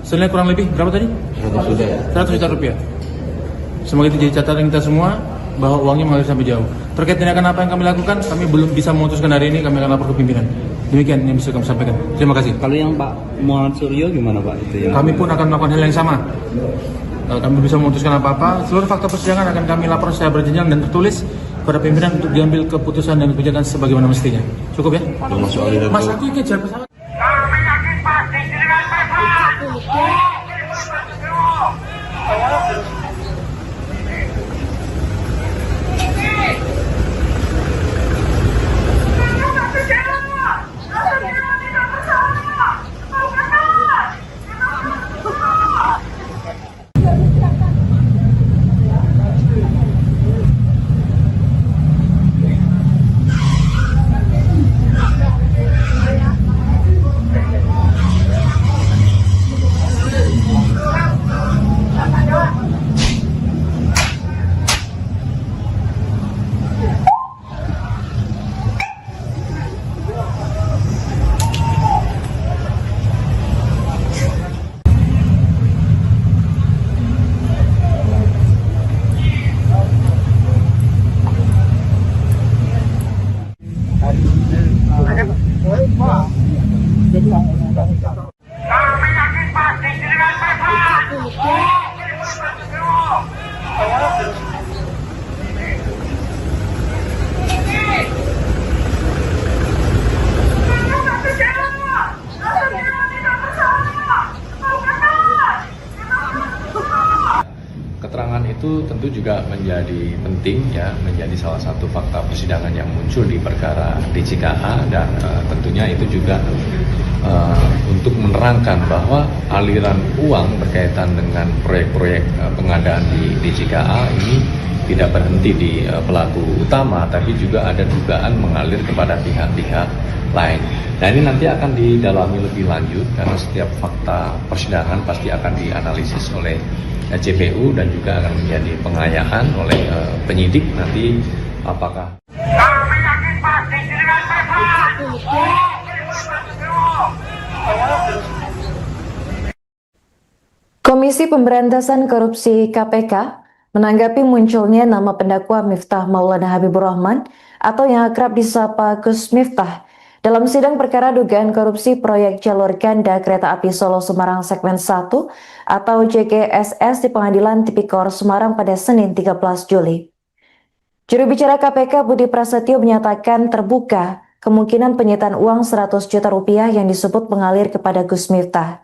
Senilai kurang lebih berapa tadi? 100 juta rupiah. Semoga itu jadi catatan kita semua bahwa uangnya mengalir sampai jauh. Terkait tindakan apa yang kami lakukan, kami belum bisa memutuskan hari ini. Kami akan lapor ke pimpinan. Demikian yang bisa kami sampaikan. Terima kasih. Kalau yang Pak Muhammad Suryo gimana Pak itu yang? Kami pun akan melakukan hal yang sama. Kalau kami bisa memutuskan apa-apa, seluruh fakta persidangan akan kami lapor secara berjenjang dan tertulis kepada pimpinan untuk diambil keputusan dan kebijakan sebagaimana mestinya. Cukup ya? Mas, aku kejar pesawat. Kami yakin pasti dengan pesawat. Kami yakin pasti dengan pesawat. Keterangan itu tentu juga menjadi penting ya, menjadi salah satu fakta persidangan yang muncul di perkara DJKA dan tentunya itu juga untuk menerangkan bahwa aliran uang berkaitan dengan proyek-proyek pengadaan di DJKA ini tidak berhenti di pelaku utama, tapi juga ada dugaan mengalir kepada pihak-pihak lain. Nah, ini nanti akan didalami lebih lanjut karena setiap fakta persidangan pasti akan dianalisis oleh JPU dan juga akan menjadi pengayaan oleh penyidik nanti apakah. Kami yakin pasti dengan pesawat. Komisi Pemberantasan Korupsi KPK menanggapi munculnya nama pendakwa Miftah Maulana Habibur Rahman atau yang akrab disapa Gus Miftah dalam sidang perkara dugaan korupsi proyek jalur ganda kereta api Solo Semarang segmen 1 atau JGSS di Pengadilan Tipikor Semarang pada Senin 13 Juli. Juru bicara KPK Budi Prasetyo menyatakan terbuka kemungkinan penyitaan uang 100 juta rupiah yang disebut mengalir kepada Gus Miftah.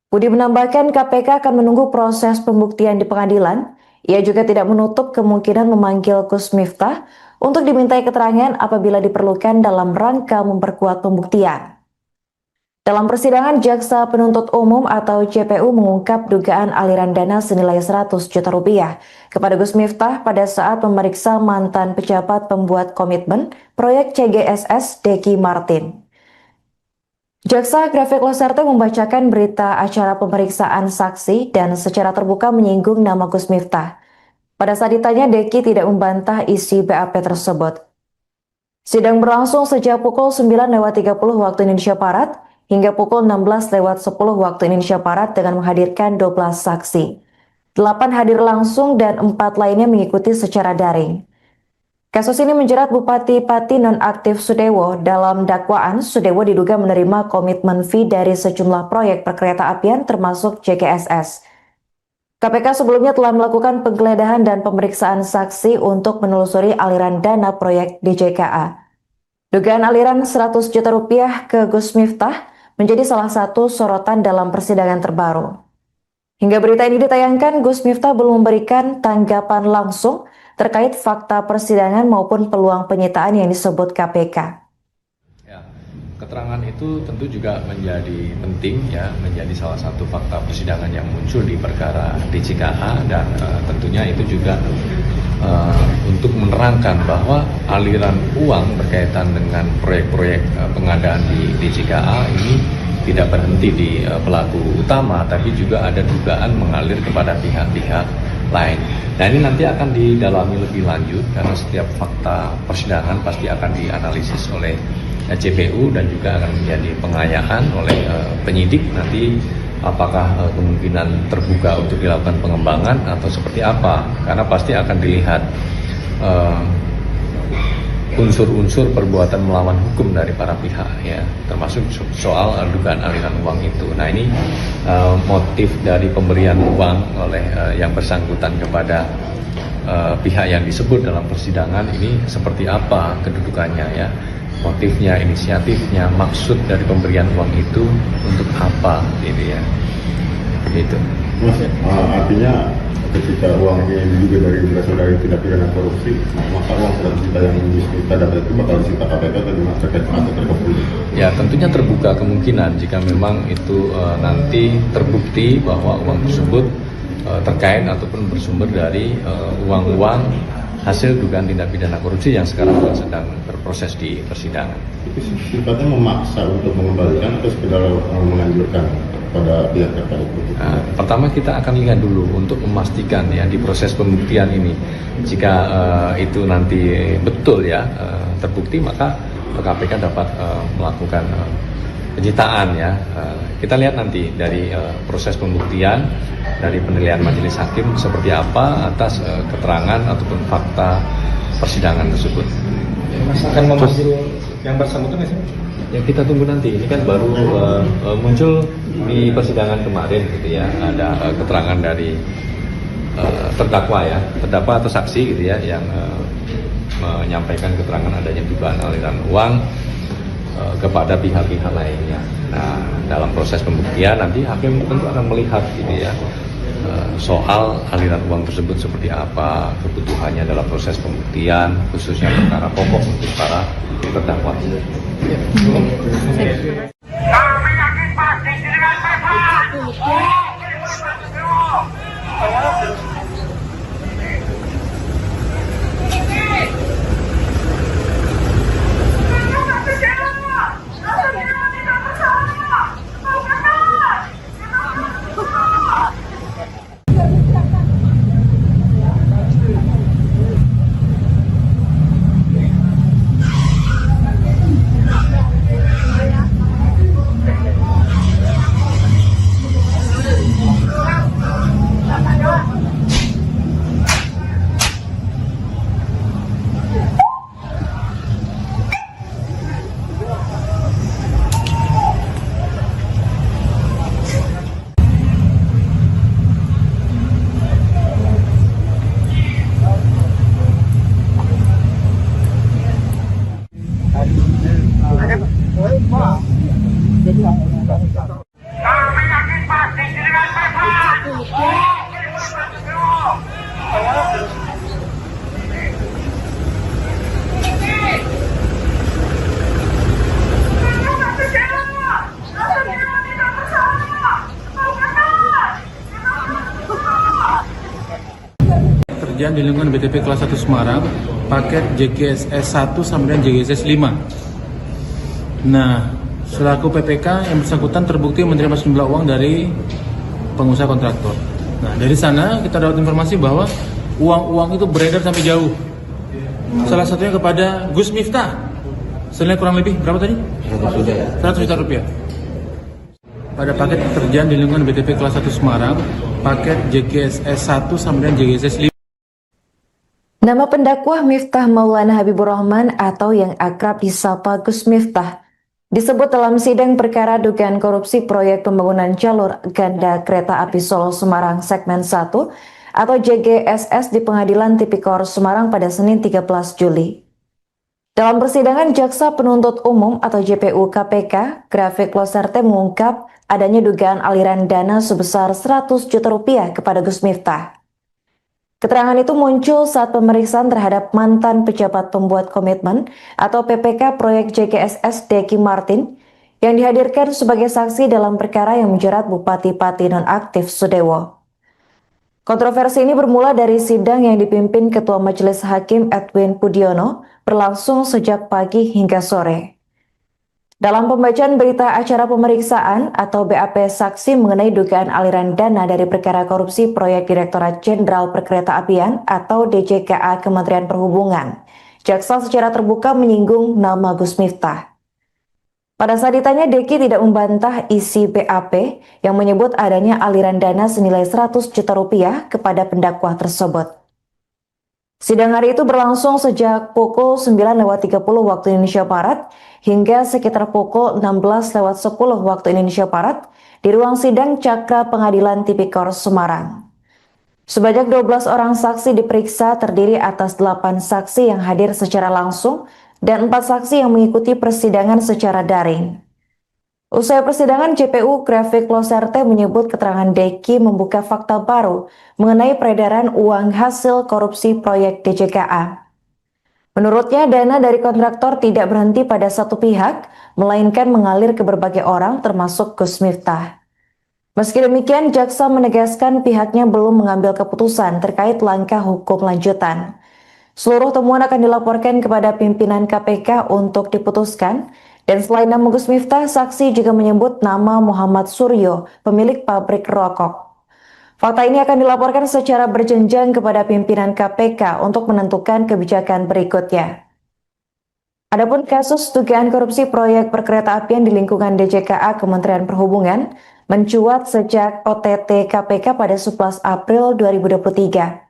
Budi menambahkan KPK akan menunggu proses pembuktian di pengadilan. Ia juga tidak menutup kemungkinan memanggil Gus Miftah untuk dimintai keterangan apabila diperlukan dalam rangka memperkuat pembuktian. Dalam persidangan, Jaksa Penuntut Umum atau JPU mengungkap dugaan aliran dana senilai 100 juta rupiah kepada Gus Miftah pada saat memeriksa mantan pejabat pembuat komitmen proyek CGSS Deki Martin. Jaksa Grafik Loserte membacakan berita acara pemeriksaan saksi dan secara terbuka menyinggung nama Gus Miftah. Pada saat ditanya, Deki tidak membantah isi BAP tersebut. Sidang berlangsung sejak pukul 9.30 waktu Indonesia Barat hingga pukul 16.10 waktu Indonesia Barat dengan menghadirkan 12 saksi. 8 hadir langsung dan 4 lainnya mengikuti secara daring. Kasus ini menjerat Bupati Pati nonaktif Sudewo. Dalam dakwaan, Sudewo diduga menerima komitmen fee dari sejumlah proyek perkeretaapian termasuk JKSS. KPK sebelumnya telah melakukan penggeledahan dan pemeriksaan saksi untuk menelusuri aliran dana proyek DJKA. Dugaan aliran 100 juta rupiah ke Gus Miftah menjadi salah satu sorotan dalam persidangan terbaru. Hingga berita ini ditayangkan, Gus Miftah belum memberikan tanggapan langsung terkait fakta persidangan maupun peluang penyitaan yang disebut KPK. Ya, keterangan itu tentu juga menjadi penting ya, menjadi salah satu fakta persidangan yang muncul di perkara DJKA dan tentunya itu juga untuk menerangkan bahwa aliran uang berkaitan dengan proyek-proyek pengadaan di DJKA ini tidak berhenti di pelaku utama, tapi juga ada dugaan mengalir kepada pihak-pihak lain. Nah, ini nanti akan didalami lebih lanjut karena setiap fakta persidangan pasti akan dianalisis oleh JPU dan juga akan menjadi pengayaan oleh penyidik nanti apakah kemungkinan terbuka untuk dilakukan pengembangan atau seperti apa, karena pasti akan dilihat unsur-unsur perbuatan melawan hukum dari para pihak ya, termasuk soal dugaan aliran uang itu. Nah, ini motif dari pemberian uang oleh yang bersangkutan kepada pihak yang disebut dalam persidangan ini seperti apa kedudukannya ya, motifnya, inisiatifnya, maksud dari pemberian uang itu untuk apa gitu ya, begitu. Mas, artinya ketika uang ini juga berasal dari tindak pidana korupsi, maka uang 100 juta yang kita dapat itu bakal disita KPK atau gimana terkait atau terkepul? Ya, tentunya terbuka kemungkinan jika memang itu nanti terbukti bahwa uang tersebut terkait ataupun bersumber dari uang-uang hasil dugaan tindak pidana korupsi yang sekarang sedang berproses di persidangan. Itu sifatnya memaksa untuk mengembalikan atau sekedar menganjurkan pada pihak terkait? Nah, pertama kita akan lihat dulu untuk memastikan ya di proses pembuktian ini, jika itu nanti betul ya terbukti, maka KPK dapat melakukan penyitaan ya. Kita lihat nanti dari proses pembuktian, dari penilaian majelis hakim seperti apa atas keterangan ataupun fakta persidangan tersebut. Mas akan memanggil yang bersangkutan nggak sih? Ya, kita tunggu nanti. Ini kan baru muncul di persidangan kemarin gitu ya. Ada keterangan dari terdakwa ya, terdakwa atau saksi gitu ya, yang menyampaikan keterangan adanya dugaan aliran uang kepada pihak-pihak lainnya. Nah, dalam proses pembuktian nanti hakim tentu akan melihat gitu ya, soal aliran uang tersebut seperti apa, kebutuhannya dalam proses pembuktian, khususnya perkara pokok untuk para terdakwa. Kami yakin pasti dengan tepat. Kami yakin pasti dengan tepat. Kerjaan di lingkungan BTP kelas 1 Semarang, paket JKSS 1 sampai dengan JKSS 5. Nah, selaku PPK yang bersangkutan terbukti menerima sejumlah uang dari pengusaha kontraktor. Nah, dari sana kita dapat informasi bahwa uang-uang itu beredar sampai jauh. Salah satunya kepada Gus Miftah. Senilai kurang lebih berapa tadi? 100 juta rupiah. pada paket pekerjaan di lingkungan BTP kelas 1 Semarang, paket JGSS 1 sampai dengan JGSS 5. Nama pendakwah Miftah Maulana Habibur Rahman atau yang akrab disapa Gus Miftah disebut dalam sidang perkara dugaan korupsi proyek pembangunan jalur ganda kereta api Solo Semarang segmen 1 atau JGSS di Pengadilan Tipikor Semarang pada Senin 13 Juli. Dalam persidangan, Jaksa Penuntut Umum atau JPU KPK, Grafik Loserte mengungkap adanya dugaan aliran dana sebesar 100 juta rupiah kepada Gus Miftah. Keterangan itu muncul saat pemeriksaan terhadap mantan pejabat pembuat komitmen atau PPK proyek JGSS Deki Martin yang dihadirkan sebagai saksi dalam perkara yang menjerat Bupati Pati nonaktif Sudewo. Kontroversi ini bermula dari sidang yang dipimpin Ketua Majelis Hakim Edwin Pudiono berlangsung sejak pagi hingga sore. Dalam pembacaan berita acara pemeriksaan atau BAP saksi mengenai dugaan aliran dana dari perkara korupsi proyek Direktorat Jenderal Perkeretaapian atau DJKA Kementerian Perhubungan, jaksa secara terbuka menyinggung nama Gus Miftah. Pada saat ditanya, Deki tidak membantah isi BAP yang menyebut adanya aliran dana senilai 100 juta rupiah kepada pendakwah tersebut. Sidang hari itu berlangsung sejak pukul 9.30 waktu Indonesia Barat hingga sekitar pukul 16.10 waktu Indonesia Barat di ruang sidang Cakra Pengadilan Tipikor Semarang. Sebanyak 12 orang saksi diperiksa terdiri atas 8 saksi yang hadir secara langsung dan 4 saksi yang mengikuti persidangan secara daring. Usai persidangan, JPU Grafik Loserte menyebut keterangan Deki membuka fakta baru mengenai peredaran uang hasil korupsi proyek DJKA. Menurutnya, dana dari kontraktor tidak berhenti pada satu pihak, melainkan mengalir ke berbagai orang termasuk Gus Miftah. Meski demikian, jaksa menegaskan pihaknya belum mengambil keputusan terkait langkah hukum lanjutan. Seluruh temuan akan dilaporkan kepada pimpinan KPK untuk diputuskan. Dan selain nama Gus Miftah, saksi juga menyebut nama Muhammad Suryo, pemilik pabrik rokok. Fakta ini akan dilaporkan secara berjenjang kepada pimpinan KPK untuk menentukan kebijakan berikutnya. Adapun kasus dugaan korupsi proyek perkeretaapian di lingkungan DJKA Kementerian Perhubungan mencuat sejak OTT KPK pada 11 April 2023.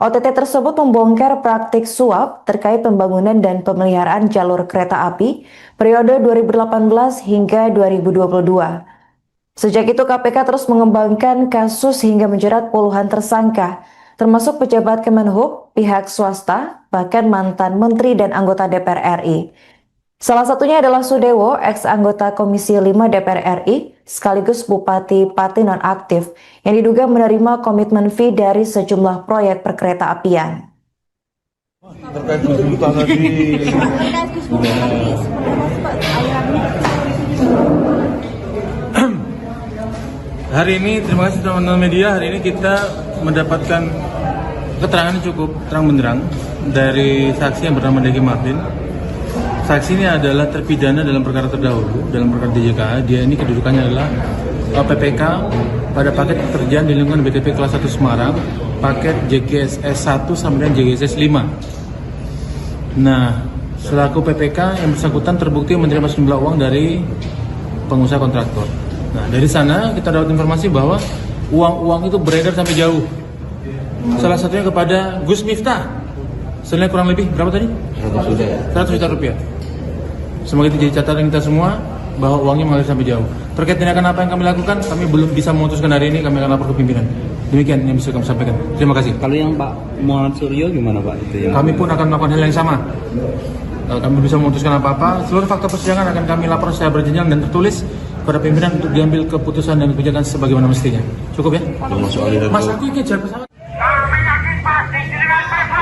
OTT tersebut membongkar praktik suap terkait pembangunan dan pemeliharaan jalur kereta api periode 2018 hingga 2022. Sejak itu KPK terus mengembangkan kasus hingga menjerat puluhan tersangka, termasuk pejabat Kemenhub, pihak swasta, bahkan mantan menteri dan anggota DPR RI. Salah satunya adalah Sudewo, ex-anggota Komisi 5 DPR RI, sekaligus Bupati Pati nonaktif, yang diduga menerima komitmen fee dari sejumlah proyek perkeretaapian. Terkait Gus Miftah tadi, hari ini terima kasih teman-teman media. Hari ini kita mendapatkan keterangan yang cukup terang benderang dari saksi yang bernama Deki Martin. Saksi ini adalah terpidana dalam perkara terdahulu, dalam perkara DJKA. Dia ini kedudukannya adalah PPK pada paket pekerjaan di lingkungan BTP kelas 1 Semarang, paket JGSS 1 sampai dengan JGSS 5. Nah, selaku PPK yang bersangkutan terbukti menerima sejumlah uang dari pengusaha kontraktor. Nah, dari sana kita dapat informasi bahwa uang-uang itu beredar sampai jauh. Salah satunya kepada Gus Miftah. Senilai kurang lebih berapa tadi? 100 juta rupiah. Semoga itu jadi catatan kita semua bahwa uangnya mengalir sampai jauh. Terkait tindakan apa yang kami lakukan, kami belum bisa memutuskan hari ini. Kami akan lapor ke pimpinan. Demikian yang bisa kami sampaikan. Terima kasih. Kalau yang Pak Muhammad Suryo gimana Pak? Itu yang kami pun akan melakukan hal yang sama. Kami bisa memutuskan apa-apa. Seluruh fakta persidangan akan kami lapor secara berjenjang dan tertulis kepada pimpinan untuk diambil keputusan dan kebijakan sebagaimana mestinya. Cukup ya? Mas, aku kejar pesawat. Kami yakin pasti dengan Bapak.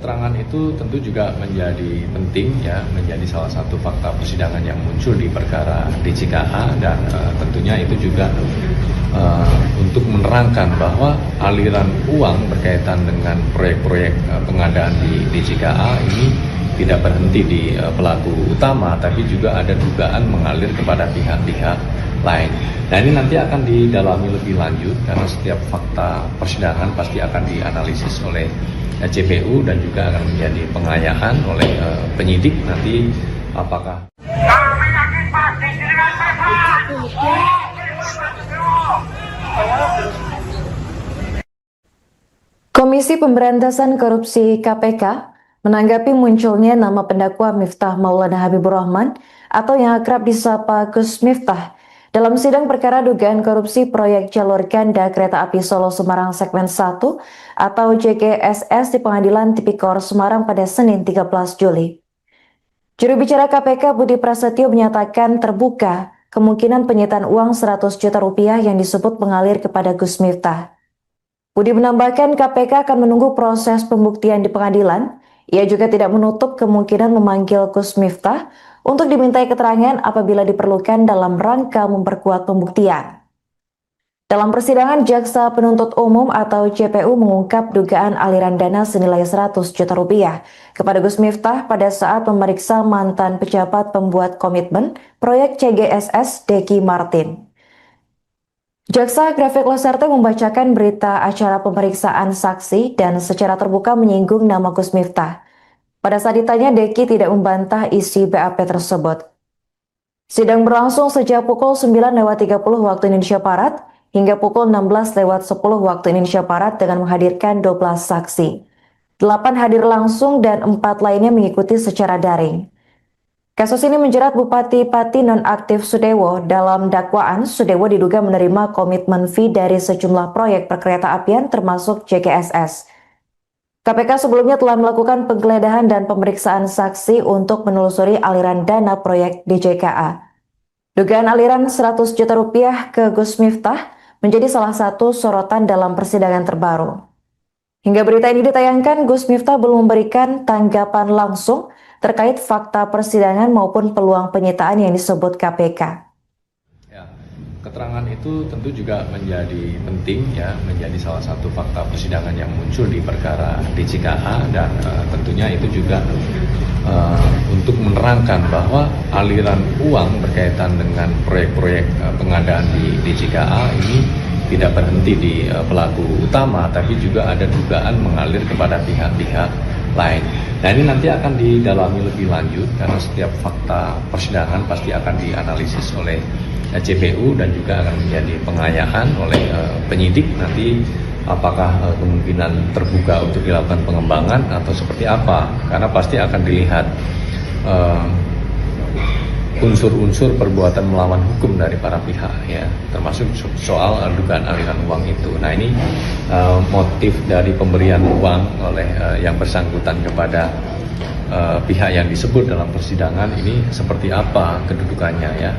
keterangan itu tentu juga menjadi penting ya, menjadi salah satu fakta persidangan yang muncul di perkara DJKA dan tentunya itu juga untuk menerangkan bahwa aliran uang berkaitan dengan proyek-proyek pengadaan di DJKA ini tidak berhenti di pelaku utama, tapi juga ada dugaan mengalir kepada pihak-pihak lain. Nah ini nanti akan didalami lebih lanjut karena setiap fakta persidangan pasti akan dianalisis oleh JPU dan juga akan menjadi pengayaan oleh penyidik nanti apakah Kami yakin pasti dengan tepat. Komisi Pemberantasan Korupsi KPK menanggapi munculnya nama pendakwa Miftah Maulana Habibur Rahman atau yang akrab disapa Gus Miftah dalam sidang perkara dugaan korupsi proyek jalur ganda kereta api Solo Semarang segmen 1 atau JGSS di Pengadilan Tipikor Semarang pada Senin 13 Juli. Juru bicara KPK Budi Prasetyo menyatakan terbuka kemungkinan penyitaan uang 100 juta rupiah yang disebut mengalir kepada Gus Miftah. Budi menambahkan KPK akan menunggu proses pembuktian di pengadilan. Ia juga tidak menutup kemungkinan memanggil Gus Miftah untuk dimintai keterangan apabila diperlukan dalam rangka memperkuat pembuktian. Dalam persidangan, Jaksa Penuntut Umum atau JPU mengungkap dugaan aliran dana senilai 100 juta rupiah kepada Gus Miftah pada saat memeriksa mantan pejabat pembuat komitmen proyek CGSS Deki Martin. Jaksa Grafik Loserte membacakan berita acara pemeriksaan saksi dan secara terbuka menyinggung nama Gus Miftah. Pada saat ditanya, Deki tidak membantah isi BAP tersebut. Sidang berlangsung sejak pukul 9.30 waktu Indonesia Barat hingga pukul 16.10 waktu Indonesia Barat dengan menghadirkan 12 saksi. 8 hadir langsung dan 4 lainnya mengikuti secara daring. Kasus ini menjerat Bupati Pati nonaktif Sudewo. Dalam dakwaan, Sudewo diduga menerima komitmen fee dari sejumlah proyek perkereta apian termasuk JGSS. KPK sebelumnya telah melakukan penggeledahan dan pemeriksaan saksi untuk menelusuri aliran dana proyek DJKA. Dugaan aliran 100 juta rupiah ke Gus Miftah menjadi salah satu sorotan dalam persidangan terbaru. Hingga berita ini ditayangkan, Gus Miftah belum memberikan tanggapan langsung terkait fakta persidangan maupun peluang penyitaan yang disebut KPK. ya, keterangan itu tentu juga menjadi penting ya, menjadi salah satu fakta persidangan yang muncul di perkara DJKA dan tentunya itu juga untuk menerangkan bahwa aliran uang berkaitan dengan proyek-proyek pengadaan di DJKA ini tidak berhenti di pelaku utama, tapi juga ada dugaan mengalir kepada pihak-pihak lain. Nah ini nanti akan didalami lebih lanjut karena setiap fakta persidangan pasti akan dianalisis oleh JPU dan juga akan menjadi pengayaan oleh penyidik nanti apakah kemungkinan terbuka untuk dilakukan pengembangan atau seperti apa, karena pasti akan dilihat unsur-unsur perbuatan melawan hukum dari para pihak ya, termasuk soal dugaan aliran uang itu. Nah ini motif dari pemberian uang oleh yang bersangkutan kepada pihak yang disebut dalam persidangan ini seperti apa kedudukannya ya,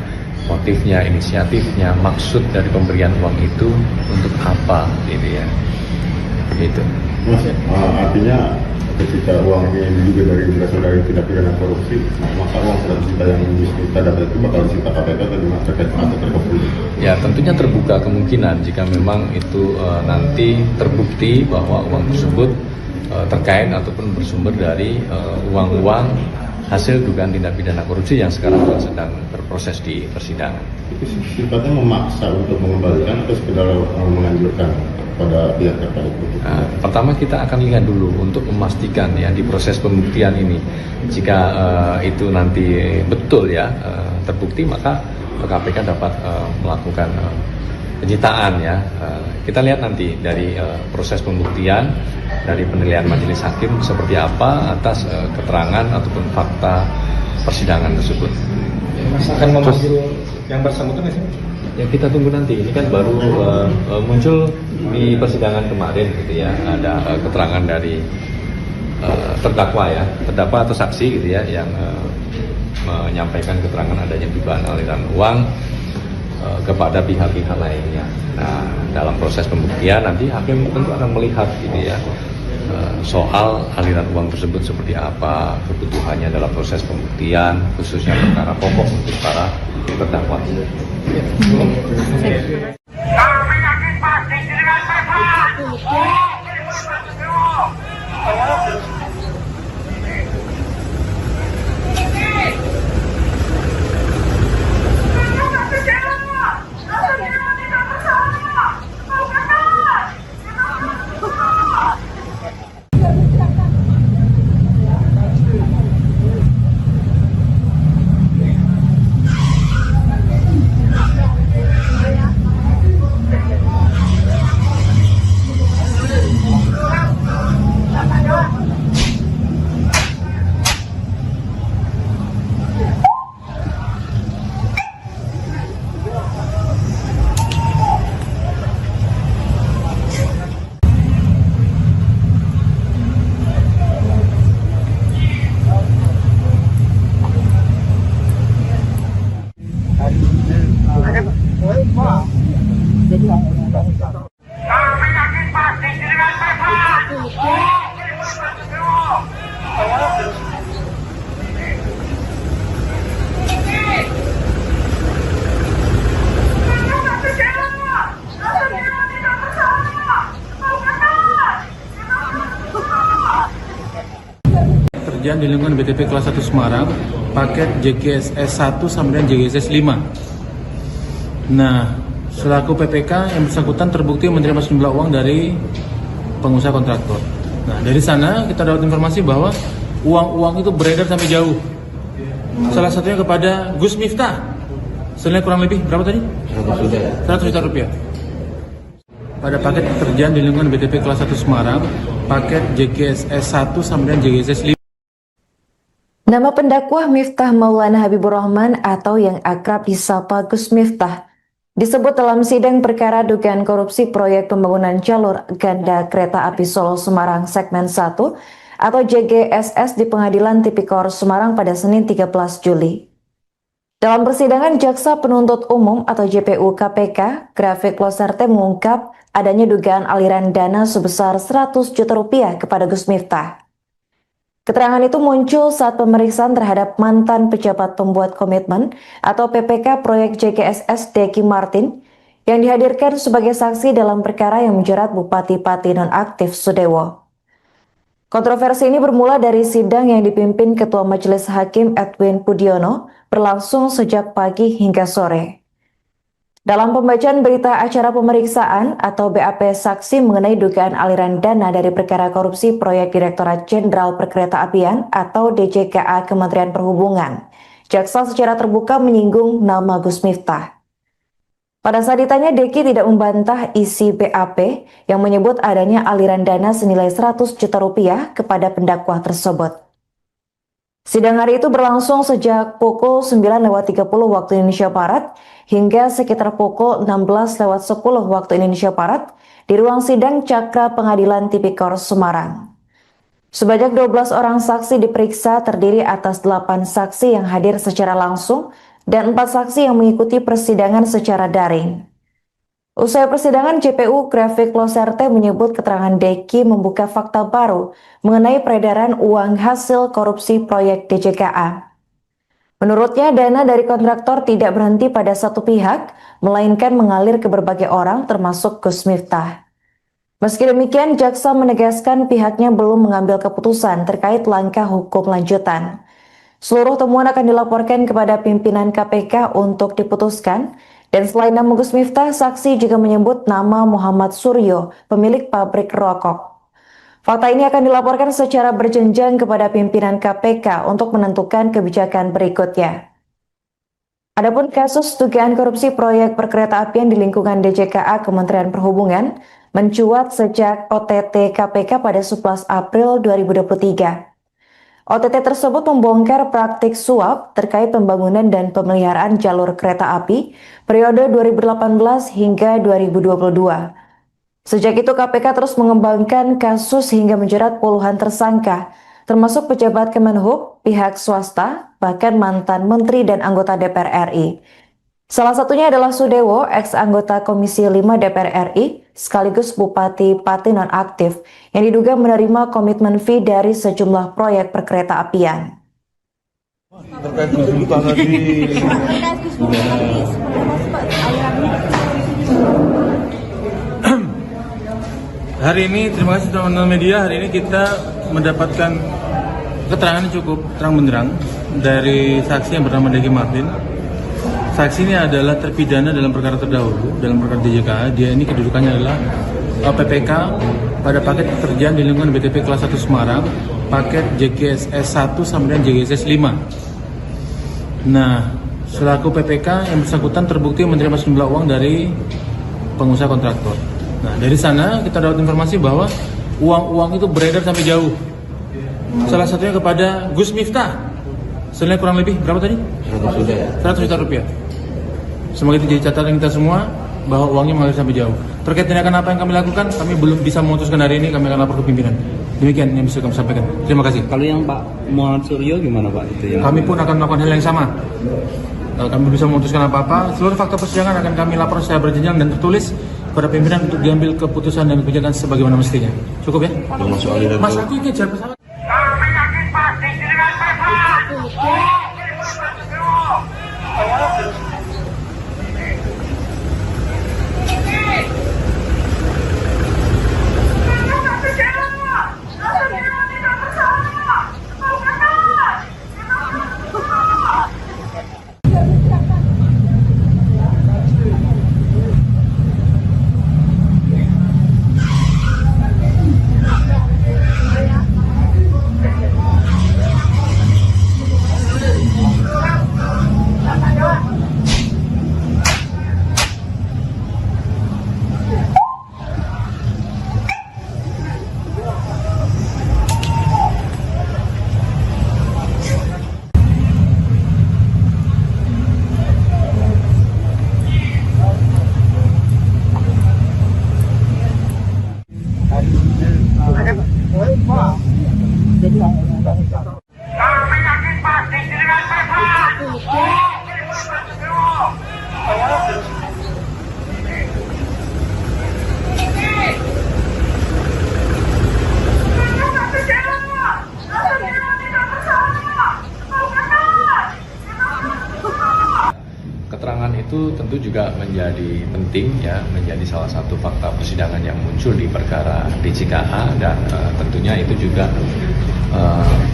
motifnya, inisiatifnya, maksud dari pemberian uang itu untuk apa gitu ya, begitu. Mas, artinya ketika uang ini diduga berasal dari tindak pidana korupsi, maka uang 100 juta yang kita dapat itu bakal disita KPK atau gimana terkait atau terkait? Ya tentunya terbuka kemungkinan jika memang itu nanti terbukti bahwa uang tersebut terkait ataupun bersumber dari uang-uang hasil dugaan tindak pidana korupsi yang sekarang sedang berproses di persidangan. Itu sifatnya memaksa untuk mengembalikan atau sekedar menganjurkan pada pihak terkait? Nah, pertama kita akan lihat dulu untuk memastikan ya di proses pembuktian ini jika itu nanti betul ya terbukti, maka KPK dapat melakukan penyitaan ya. Kita lihat nanti dari proses pembuktian dari penilaian majelis hakim seperti apa atas keterangan ataupun fakta persidangan tersebut. Mas akan memanggil yang bersangkutan nggak sih? Ya kita tunggu nanti, ini kan baru muncul di persidangan kemarin gitu ya, ada keterangan dari terdakwa ya, terdakwa atau saksi gitu ya, yang menyampaikan keterangan adanya dugaan aliran uang kepada pihak-pihak lainnya. Nah dalam proses pembuktian nanti hakim tentu akan melihat gitu ya, soal aliran uang tersebut seperti apa, kebutuhannya dalam proses pembuktian, khususnya perkara pokok untuk para terdakwa. Kami yakin pasti dengan Bapak. Kami yakin pasti dengan Bapak. Kerjaan di lingkungan BTP kelas 1 Semarang, paket JGSS 1 sampai dengan JGSS 5. Nah, selaku PPK yang bersangkutan terbukti menerima sejumlah uang dari pengusaha kontraktor. Nah, dari sana kita dapat informasi bahwa uang-uang itu beredar sampai jauh. Salah satunya kepada Gus Miftah. Senilai kurang lebih berapa tadi? 100 juta rupiah. Pada paket pekerjaan di lingkungan BTP kelas 1 Semarang, paket JGSS 1 sampai dengan JGSS 5. Nama pendakwah Miftah Maulana Habibur Rahman atau yang akrab disapa Gus Miftah disebut dalam sidang perkara dugaan korupsi proyek pembangunan jalur ganda kereta api Solo Semarang segmen 1 atau JGSS di Pengadilan Tipikor Semarang pada Senin 13 Juli. Dalam persidangan, Jaksa Penuntut Umum atau JPU KPK, Grafik Loserte mengungkap adanya dugaan aliran dana sebesar 100 juta rupiah kepada Gus Miftah. Keterangan itu muncul saat pemeriksaan terhadap mantan pejabat pembuat komitmen atau PPK proyek JGSS Deki Martin yang dihadirkan sebagai saksi dalam perkara yang menjerat Bupati Pati nonaktif Sudewo. Kontroversi ini bermula dari sidang yang dipimpin Ketua Majelis Hakim Edwin Pudiono berlangsung sejak pagi hingga sore. Dalam pembacaan berita acara pemeriksaan atau BAP saksi mengenai dugaan aliran dana dari perkara korupsi proyek Direktorat Jenderal Perkeretaapian atau DJKA Kementerian Perhubungan, jaksa secara terbuka menyinggung nama Gus Miftah. Pada saat ditanya, Deki tidak membantah isi BAP yang menyebut adanya aliran dana senilai 100 juta rupiah kepada pendakwa tersebut. Sidang hari itu berlangsung sejak pukul 9.30 waktu Indonesia Barat hingga sekitar pukul 16.10 waktu Indonesia Barat di ruang sidang Cakra Pengadilan Tipikor Semarang. Sebanyak 12 orang saksi diperiksa terdiri atas 8 saksi yang hadir secara langsung dan 4 saksi yang mengikuti persidangan secara daring. Usai persidangan, JPU Grafik Loserte menyebut keterangan Deki membuka fakta baru mengenai peredaran uang hasil korupsi proyek DJKA. Menurutnya, dana dari kontraktor tidak berhenti pada satu pihak, melainkan mengalir ke berbagai orang termasuk Gus Miftah. Meski demikian, jaksa menegaskan pihaknya belum mengambil keputusan terkait langkah hukum lanjutan. Seluruh temuan akan dilaporkan kepada pimpinan KPK untuk diputuskan. Dan selain nama Gus Miftah, saksi juga menyebut nama Muhammad Suryo, pemilik pabrik rokok. Fakta ini akan dilaporkan secara berjenjang kepada pimpinan KPK untuk menentukan kebijakan berikutnya. Adapun kasus dugaan korupsi proyek perkeretaapian di lingkungan DJKA Kementerian Perhubungan mencuat sejak OTT KPK pada 11 April 2023. OTT tersebut membongkar praktik suap terkait pembangunan dan pemeliharaan jalur kereta api periode 2018 hingga 2022. Sejak itu KPK terus mengembangkan kasus hingga menjerat puluhan tersangka, termasuk pejabat Kemenhub, pihak swasta, bahkan mantan menteri dan anggota DPR RI. Salah satunya adalah Sudewo, ex-anggota Komisi 5 DPR RI, sekaligus Bupati Pati nonaktif yang diduga menerima komitmen fee dari sejumlah proyek perkereta apian. Terkait Gus Miftah tadi. Hari ini, terima kasih teman-teman media, hari ini kita mendapatkan keterangan yang cukup terang benderang dari saksi yang bernama Deki Martin. Saksi ini adalah terpidana dalam perkara terdahulu, dalam perkara DJKA. Dia ini kedudukannya adalah PPK pada paket pekerjaan di lingkungan BTP kelas 1 Semarang, paket JGSS 1 sampai dengan JGSS 5. Nah, selaku PPK yang bersangkutan terbukti menerima sejumlah uang dari pengusaha kontraktor. Nah, dari sana kita dapat informasi bahwa uang-uang itu beredar sampai jauh. Salah satunya kepada Gus Miftah. Senilai kurang lebih berapa tadi? 100 juta rupiah. Semoga itu jadi catatan kita semua bahwa uangnya mengalir sampai jauh. Terkait tindakan apa yang kami lakukan, kami belum bisa memutuskan hari ini, kami akan lapor ke pimpinan. Demikian yang bisa kami sampaikan. Terima kasih. Kalau yang Pak Muhammad Suryo gimana Pak? Itu yang Kami pun akan melakukan hal yang sama. Kami bisa memutuskan apa-apa. Seluruh fakta persidangan akan kami lapor secara berjenjang dan tertulis kepada pimpinan untuk diambil keputusan dan kebijakan sebagaimana mestinya. Cukup ya? Mas, aku ingin jalan pesawat. Kami yakin pasti dengan pesawat. Kami yakin pasti dengan pesawat. Keterangan itu tentu juga menjadi penting ya, menjadi salah satu fakta persidangan yang muncul di perkara DJKA dan tentunya itu juga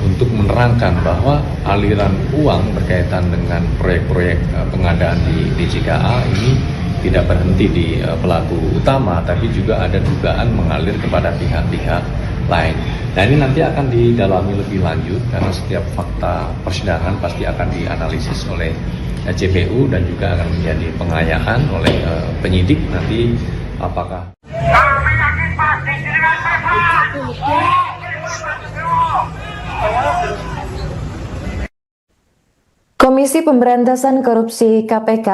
untuk menerangkan bahwa aliran uang berkaitan dengan proyek-proyek pengadaan di DJKA ini tidak berhenti di pelaku utama, tapi juga ada dugaan mengalir kepada pihak-pihak lain. Nah, ini nanti akan didalami lebih lanjut karena setiap fakta persidangan pasti akan dianalisis oleh JPU dan juga akan menjadi pengayaan oleh penyidik nanti apakah. Kami yakin pasti dengan pesawat. Komisi Pemberantasan Korupsi KPK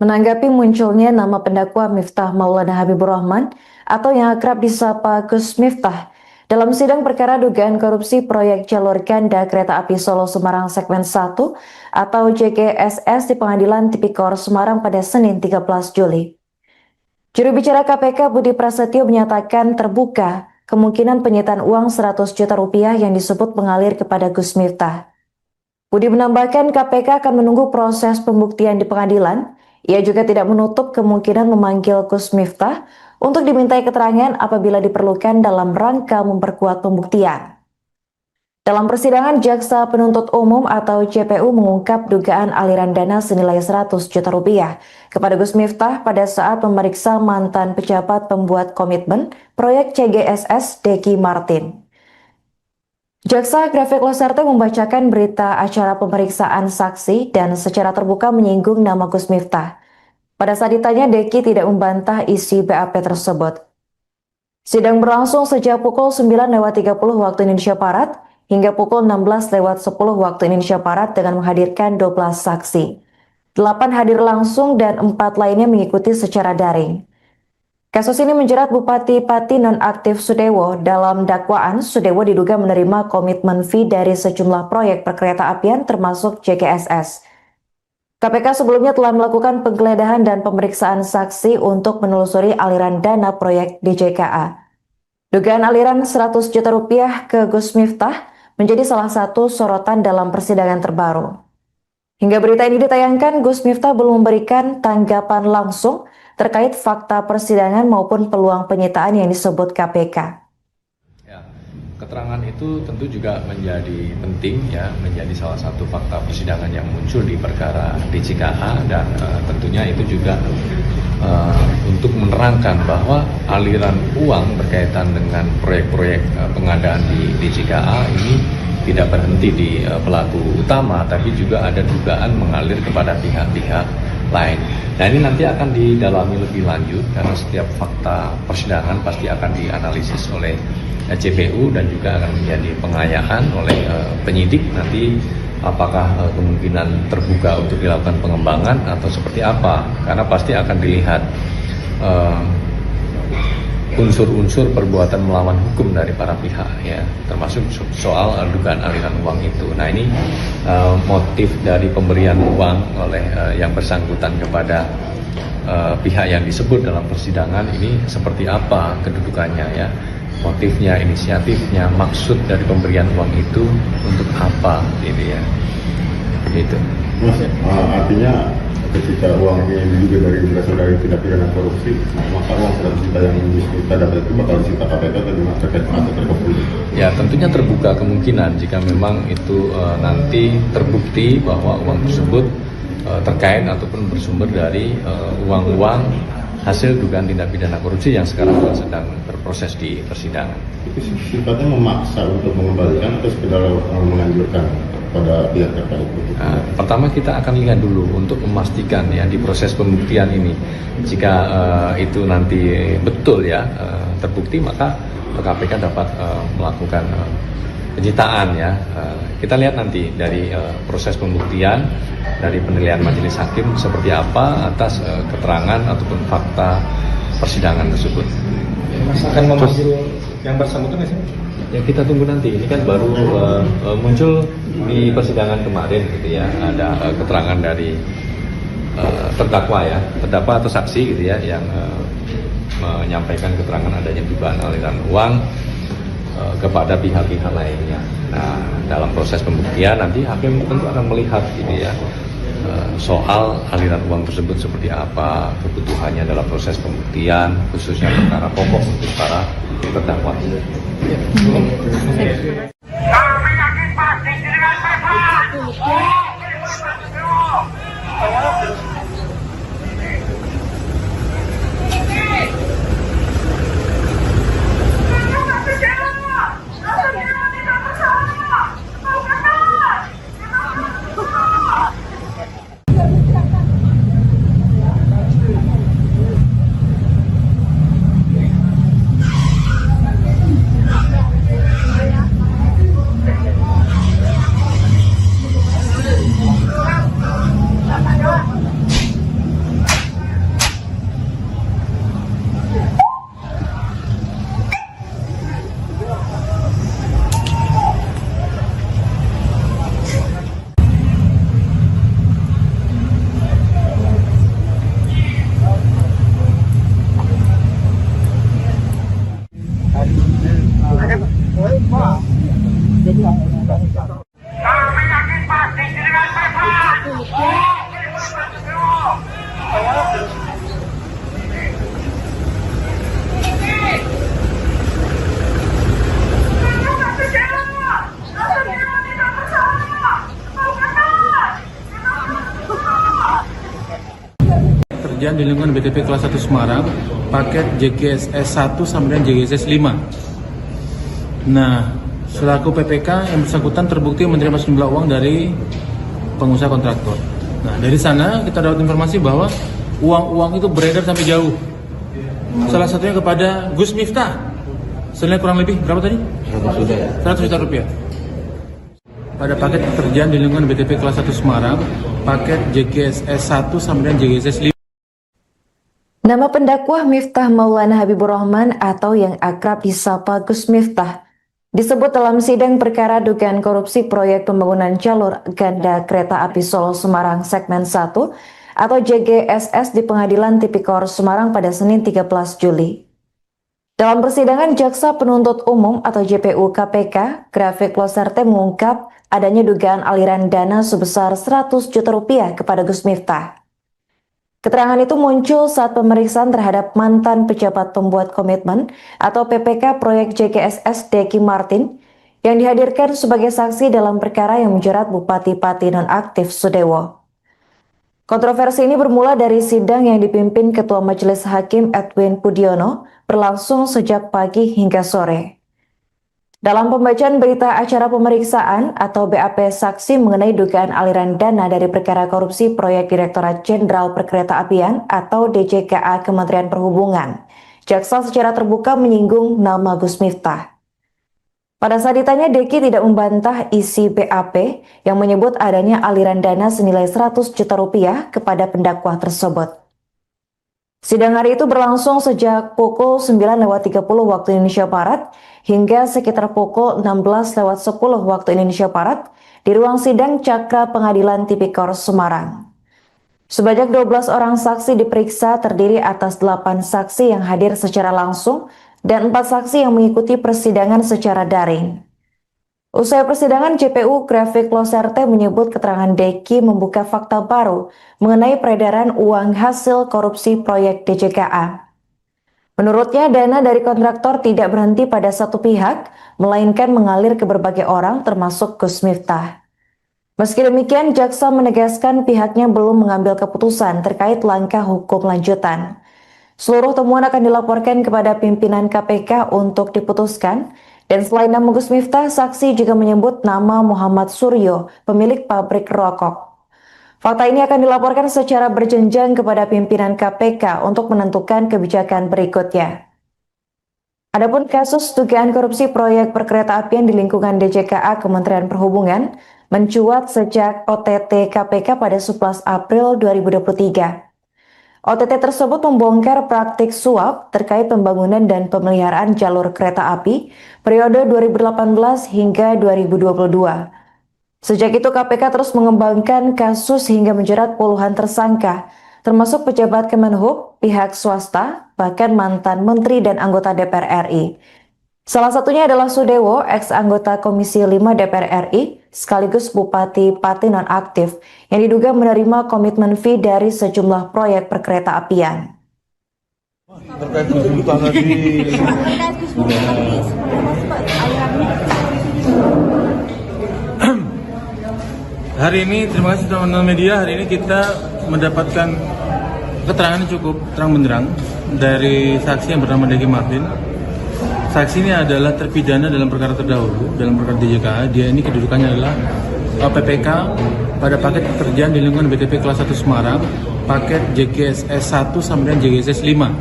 menanggapi munculnya nama pendakwa Miftah Maulana Habibur Rahman atau yang akrab disapa Gus Miftah dalam sidang perkara dugaan korupsi proyek jalur ganda kereta api Solo Semarang segmen 1 atau JGSS di Pengadilan Tipikor Semarang pada Senin 13 Juli. Juru bicara KPK Budi Prasetyo menyatakan terbuka kemungkinan penyitaan uang 100 juta rupiah yang disebut mengalir kepada Gus Miftah. Budi menambahkan KPK akan menunggu proses pembuktian di pengadilan. Ia juga tidak menutup kemungkinan memanggil Gus Miftah untuk dimintai keterangan apabila diperlukan dalam rangka memperkuat pembuktian. Dalam persidangan, Jaksa Penuntut Umum atau JPU mengungkap dugaan aliran dana senilai 100 juta rupiah kepada Gus Miftah pada saat memeriksa mantan pejabat pembuat komitmen proyek CGSS Deki Martin. Jaksa Grafik Loserte membacakan berita acara pemeriksaan saksi dan secara terbuka menyinggung nama Gus Miftah. Pada saat ditanya, Deki tidak membantah isi BAP tersebut. Sidang berlangsung sejak pukul 9.30 waktu Indonesia Barat hingga pukul 16.10 waktu Indonesia Barat dengan menghadirkan 12 saksi. 8 hadir langsung dan 4 lainnya mengikuti secara daring. Kasus ini menjerat Bupati Pati nonaktif Sudewo. Dalam dakwaan, Sudewo diduga menerima komitmen fee dari sejumlah proyek perkereta apian termasuk JGSS. KPK sebelumnya telah melakukan penggeledahan dan pemeriksaan saksi untuk menelusuri aliran dana proyek DJKA. Dugaan aliran 100 juta rupiah ke Gus Miftah menjadi salah satu sorotan dalam persidangan terbaru. Hingga berita ini ditayangkan, Gus Miftah belum memberikan tanggapan langsung terkait fakta persidangan maupun peluang penyitaan yang disebut KPK. Ya, keterangan itu tentu juga menjadi penting ya, menjadi salah satu fakta persidangan yang muncul di perkara DJKA dan tentunya itu juga untuk menerangkan bahwa aliran uang berkaitan dengan proyek-proyek pengadaan di DJKA ini tidak berhenti di pelaku utama, tapi juga ada dugaan mengalir kepada pihak-pihak lain. Nah, ini nanti akan didalami lebih lanjut karena setiap fakta persidangan pasti akan dianalisis oleh JPU dan juga akan menjadi pengayaan oleh penyidik nanti apakah kemungkinan terbuka untuk dilakukan pengembangan atau seperti apa, karena pasti akan dilihat unsur-unsur perbuatan melawan hukum dari para pihak ya, termasuk soal dugaan aliran uang itu. Nah, ini motif dari pemberian uang oleh yang bersangkutan kepada pihak yang disebut dalam persidangan ini seperti apa kedudukannya ya, motifnya, inisiatifnya, maksud dari pemberian uang itu untuk apa gitu ya, gitu. Mas, artinya ketika uang ini juga berasal dari tindak pidana korupsi, maka uang 100 juta yang kita dapat itu bakal disita KPK atau gimana terkait atau terkait? Ya, tentunya terbuka kemungkinan jika memang itu nanti terbukti bahwa uang tersebut terkait ataupun bersumber dari uang-uang hasil dugaan tindak pidana korupsi yang sekarang sedang berproses di persidangan. Itu sifatnya memaksa untuk mengembalikan atau sekedar menganjurkan pada pihak terkait? Nah, pertama kita akan lihat dulu untuk memastikan ya di proses pembuktian ini, jika itu nanti betul ya terbukti, maka KPK dapat melakukan penyitaan ya. Kita lihat nanti dari proses pembuktian, dari penilaian majelis hakim seperti apa atas keterangan ataupun fakta persidangan tersebut. Mas akan memanggil yang bersangkutan nggak sih? Ya, kita tunggu nanti. Ini kan baru muncul di persidangan kemarin gitu ya. Ada keterangan dari terdakwa ya, terdakwa atau saksi gitu ya, yang menyampaikan keterangan adanya dugaan aliran uang kepada pihak-pihak lainnya. Nah, dalam proses pembuktian nanti hakim tentu akan melihat gitu ya, soal aliran uang tersebut seperti apa, kebutuhannya dalam proses pembuktian, khususnya perkara pokok untuk para terdakwa. Kami yakin pasti dengan Bapak. Kami yakin pasti dengan Bapak. Kerjaan di lingkungan BTP kelas 1 Semarang, paket JGSS 1 sampai dengan JGSS 5. Nah, selaku PPK yang bersangkutan terbukti menerima sejumlah uang dari pengusaha kontraktor. Nah, dari sana kita dapat informasi bahwa uang-uang itu beredar sampai jauh. Salah satunya kepada Gus Miftah. Senilai kurang lebih berapa tadi? 100 juta rupiah. Pada paket pekerjaan di lingkungan BTP kelas 1 Semarang, paket JGSS 1 sampai dengan JGSS 5. Nama pendakwah Miftah Maulana Habibur Rahman atau yang akrab disapa Gus Miftah Disebut dalam sidang perkara dugaan korupsi proyek pembangunan jalur ganda kereta api Solo Semarang segmen 1 atau JGSS di Pengadilan Tipikor Semarang pada Senin 13 Juli. Dalam persidangan, Jaksa Penuntut Umum atau JPU KPK, Grafik Loserte mengungkap adanya dugaan aliran dana sebesar 100 juta rupiah kepada Gus Miftah. Keterangan itu muncul saat pemeriksaan terhadap mantan pejabat pembuat komitmen atau PPK proyek JGSS Deki Martin yang dihadirkan sebagai saksi dalam perkara yang menjerat Bupati Pati nonaktif Sudewo. Kontroversi ini bermula dari sidang yang dipimpin Ketua Majelis Hakim Edwin Pudiono berlangsung sejak pagi hingga sore. Dalam pembacaan berita acara pemeriksaan atau BAP saksi mengenai dugaan aliran dana dari perkara korupsi proyek Direktorat Jenderal Perkeretaapian atau DJKA Kementerian Perhubungan, jaksa secara terbuka menyinggung nama Gus Miftah. Pada saat ditanya, Deki tidak membantah isi BAP yang menyebut adanya aliran dana senilai 100 juta rupiah kepada pendakwa tersebut. Sidang hari itu berlangsung sejak pukul 9.30 waktu Indonesia Barat hingga sekitar pukul 16.10 waktu Indonesia Barat di ruang sidang Cakra Pengadilan Tipikor Semarang. Sebanyak 12 orang saksi diperiksa terdiri atas 8 saksi yang hadir secara langsung dan 4 saksi yang mengikuti persidangan secara daring. Usai persidangan, JPU Grafik Loserte menyebut keterangan Deki membuka fakta baru mengenai peredaran uang hasil korupsi proyek DJKA. Menurutnya, dana dari kontraktor tidak berhenti pada satu pihak, melainkan mengalir ke berbagai orang termasuk Gus Miftah. Meski demikian, jaksa menegaskan pihaknya belum mengambil keputusan terkait langkah hukum lanjutan. Seluruh temuan akan dilaporkan kepada pimpinan KPK untuk diputuskan. Dan selain nama Gus Miftah, saksi juga menyebut nama Muhammad Suryo, pemilik pabrik rokok. Fakta ini akan dilaporkan secara berjenjang kepada pimpinan KPK untuk menentukan kebijakan berikutnya. Adapun kasus dugaan korupsi proyek perkeretaapian di lingkungan DJKA Kementerian Perhubungan mencuat sejak OTT KPK pada 11 April 2023. OTT tersebut membongkar praktik suap terkait pembangunan dan pemeliharaan jalur kereta api periode 2018 hingga 2022. Sejak itu KPK terus mengembangkan kasus hingga menjerat puluhan tersangka, termasuk pejabat Kemenhub, pihak swasta, bahkan mantan menteri dan anggota DPR RI. Salah satunya adalah Sudewo, ex-anggota Komisi 5 DPR RI, sekaligus Bupati Pati nonaktif, yang diduga menerima komitmen fee dari sejumlah proyek perkeretaapian. Hari ini, terima kasih teman-teman media, hari ini kita mendapatkan keterangan yang cukup terang benderang dari saksi yang bernama Deki Martin. Saksi ini adalah terpidana dalam perkara terdahulu, dalam perkara DJKA. Dia ini kedudukannya adalah PPK pada paket pekerjaan di lingkungan BTP kelas 1 Semarang, paket JGSS 1 sampai dengan JGSS 5.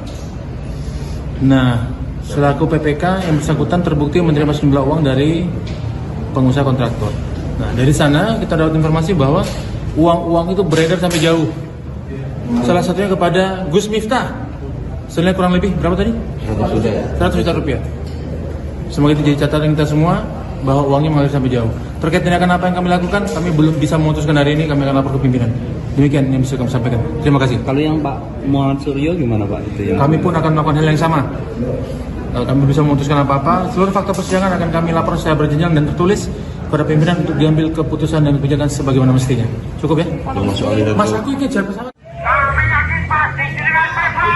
Nah, selaku PPK yang bersangkutan terbukti menerima sejumlah uang dari pengusaha kontraktor. Nah, dari sana kita dapat informasi bahwa uang-uang itu beredar sampai jauh. Salah satunya kepada Gus Miftah. Senilai kurang lebih berapa tadi? 100 juta rupiah. Semoga itu jadi catatan kita semua bahwa uangnya mengalir sampai jauh. Terkait tindakan apa yang kami lakukan, kami belum bisa memutuskan hari ini, kami akan lapor ke pimpinan. Demikian yang bisa kami sampaikan. Terima kasih. Kalau yang Pak Muhammad Suryo gimana Pak? Itu yang kami pun akan melakukan hal yang sama. Kami bisa memutuskan apa-apa. Seluruh fakta persidangan akan kami lapor secara berjenjang dan tertulis kepada pimpinan untuk diambil keputusan dan kebijakan sebagaimana mestinya. Cukup ya? Mas, aku ingin jawab pesawat. Kami yakin pasti dengan prestasi.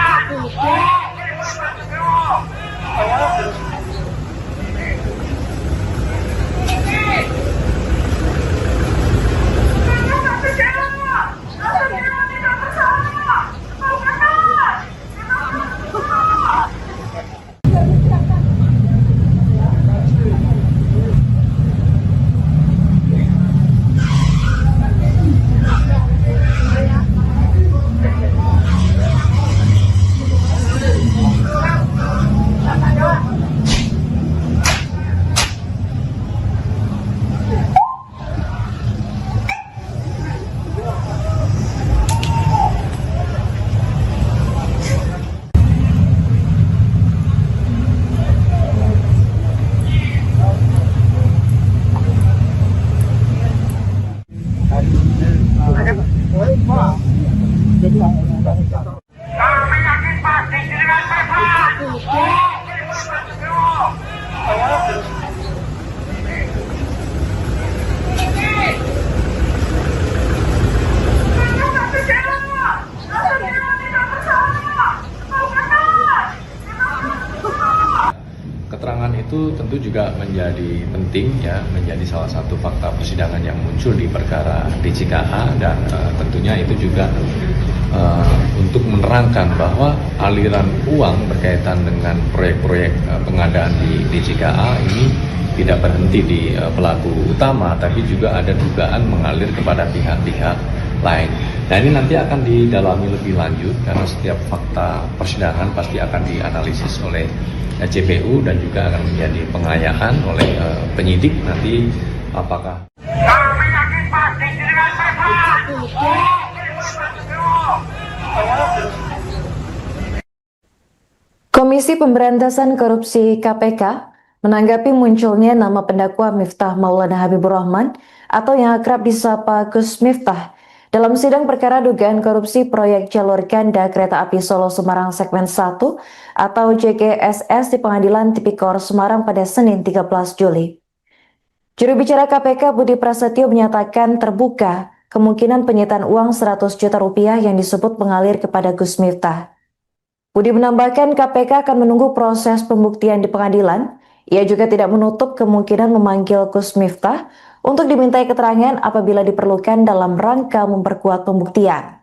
penting ya, menjadi salah satu fakta persidangan yang muncul di perkara DJKA, dan tentunya itu juga untuk menerangkan bahwa aliran uang berkaitan dengan proyek-proyek pengadaan di DJKA ini tidak berhenti di pelaku utama, tapi juga ada dugaan mengalir kepada pihak-pihak lain. Nah, ini nanti akan didalami lebih lanjut karena setiap fakta persidangan pasti akan dianalisis oleh JPU dan juga akan menjadi pengayaan oleh penyidik nanti apakah Kami yakin pasti dengan tepat. Komisi Pemberantasan Korupsi KPK menanggapi munculnya nama pendakwa Miftah Maulana Habibur Rahman atau yang akrab disapa Gus Miftah dalam sidang perkara dugaan korupsi proyek jalur ganda kereta api Solo Semarang segmen 1 atau JGSS di Pengadilan Tipikor Semarang pada Senin 13 Juli. Juru bicara KPK Budi Prasetyo menyatakan terbuka kemungkinan penyitaan uang 100 juta rupiah yang disebut mengalir kepada Gus Miftah. Budi menambahkan KPK akan menunggu proses pembuktian di pengadilan. Ia juga tidak menutup kemungkinan memanggil Gus Miftah untuk dimintai keterangan apabila diperlukan dalam rangka memperkuat pembuktian.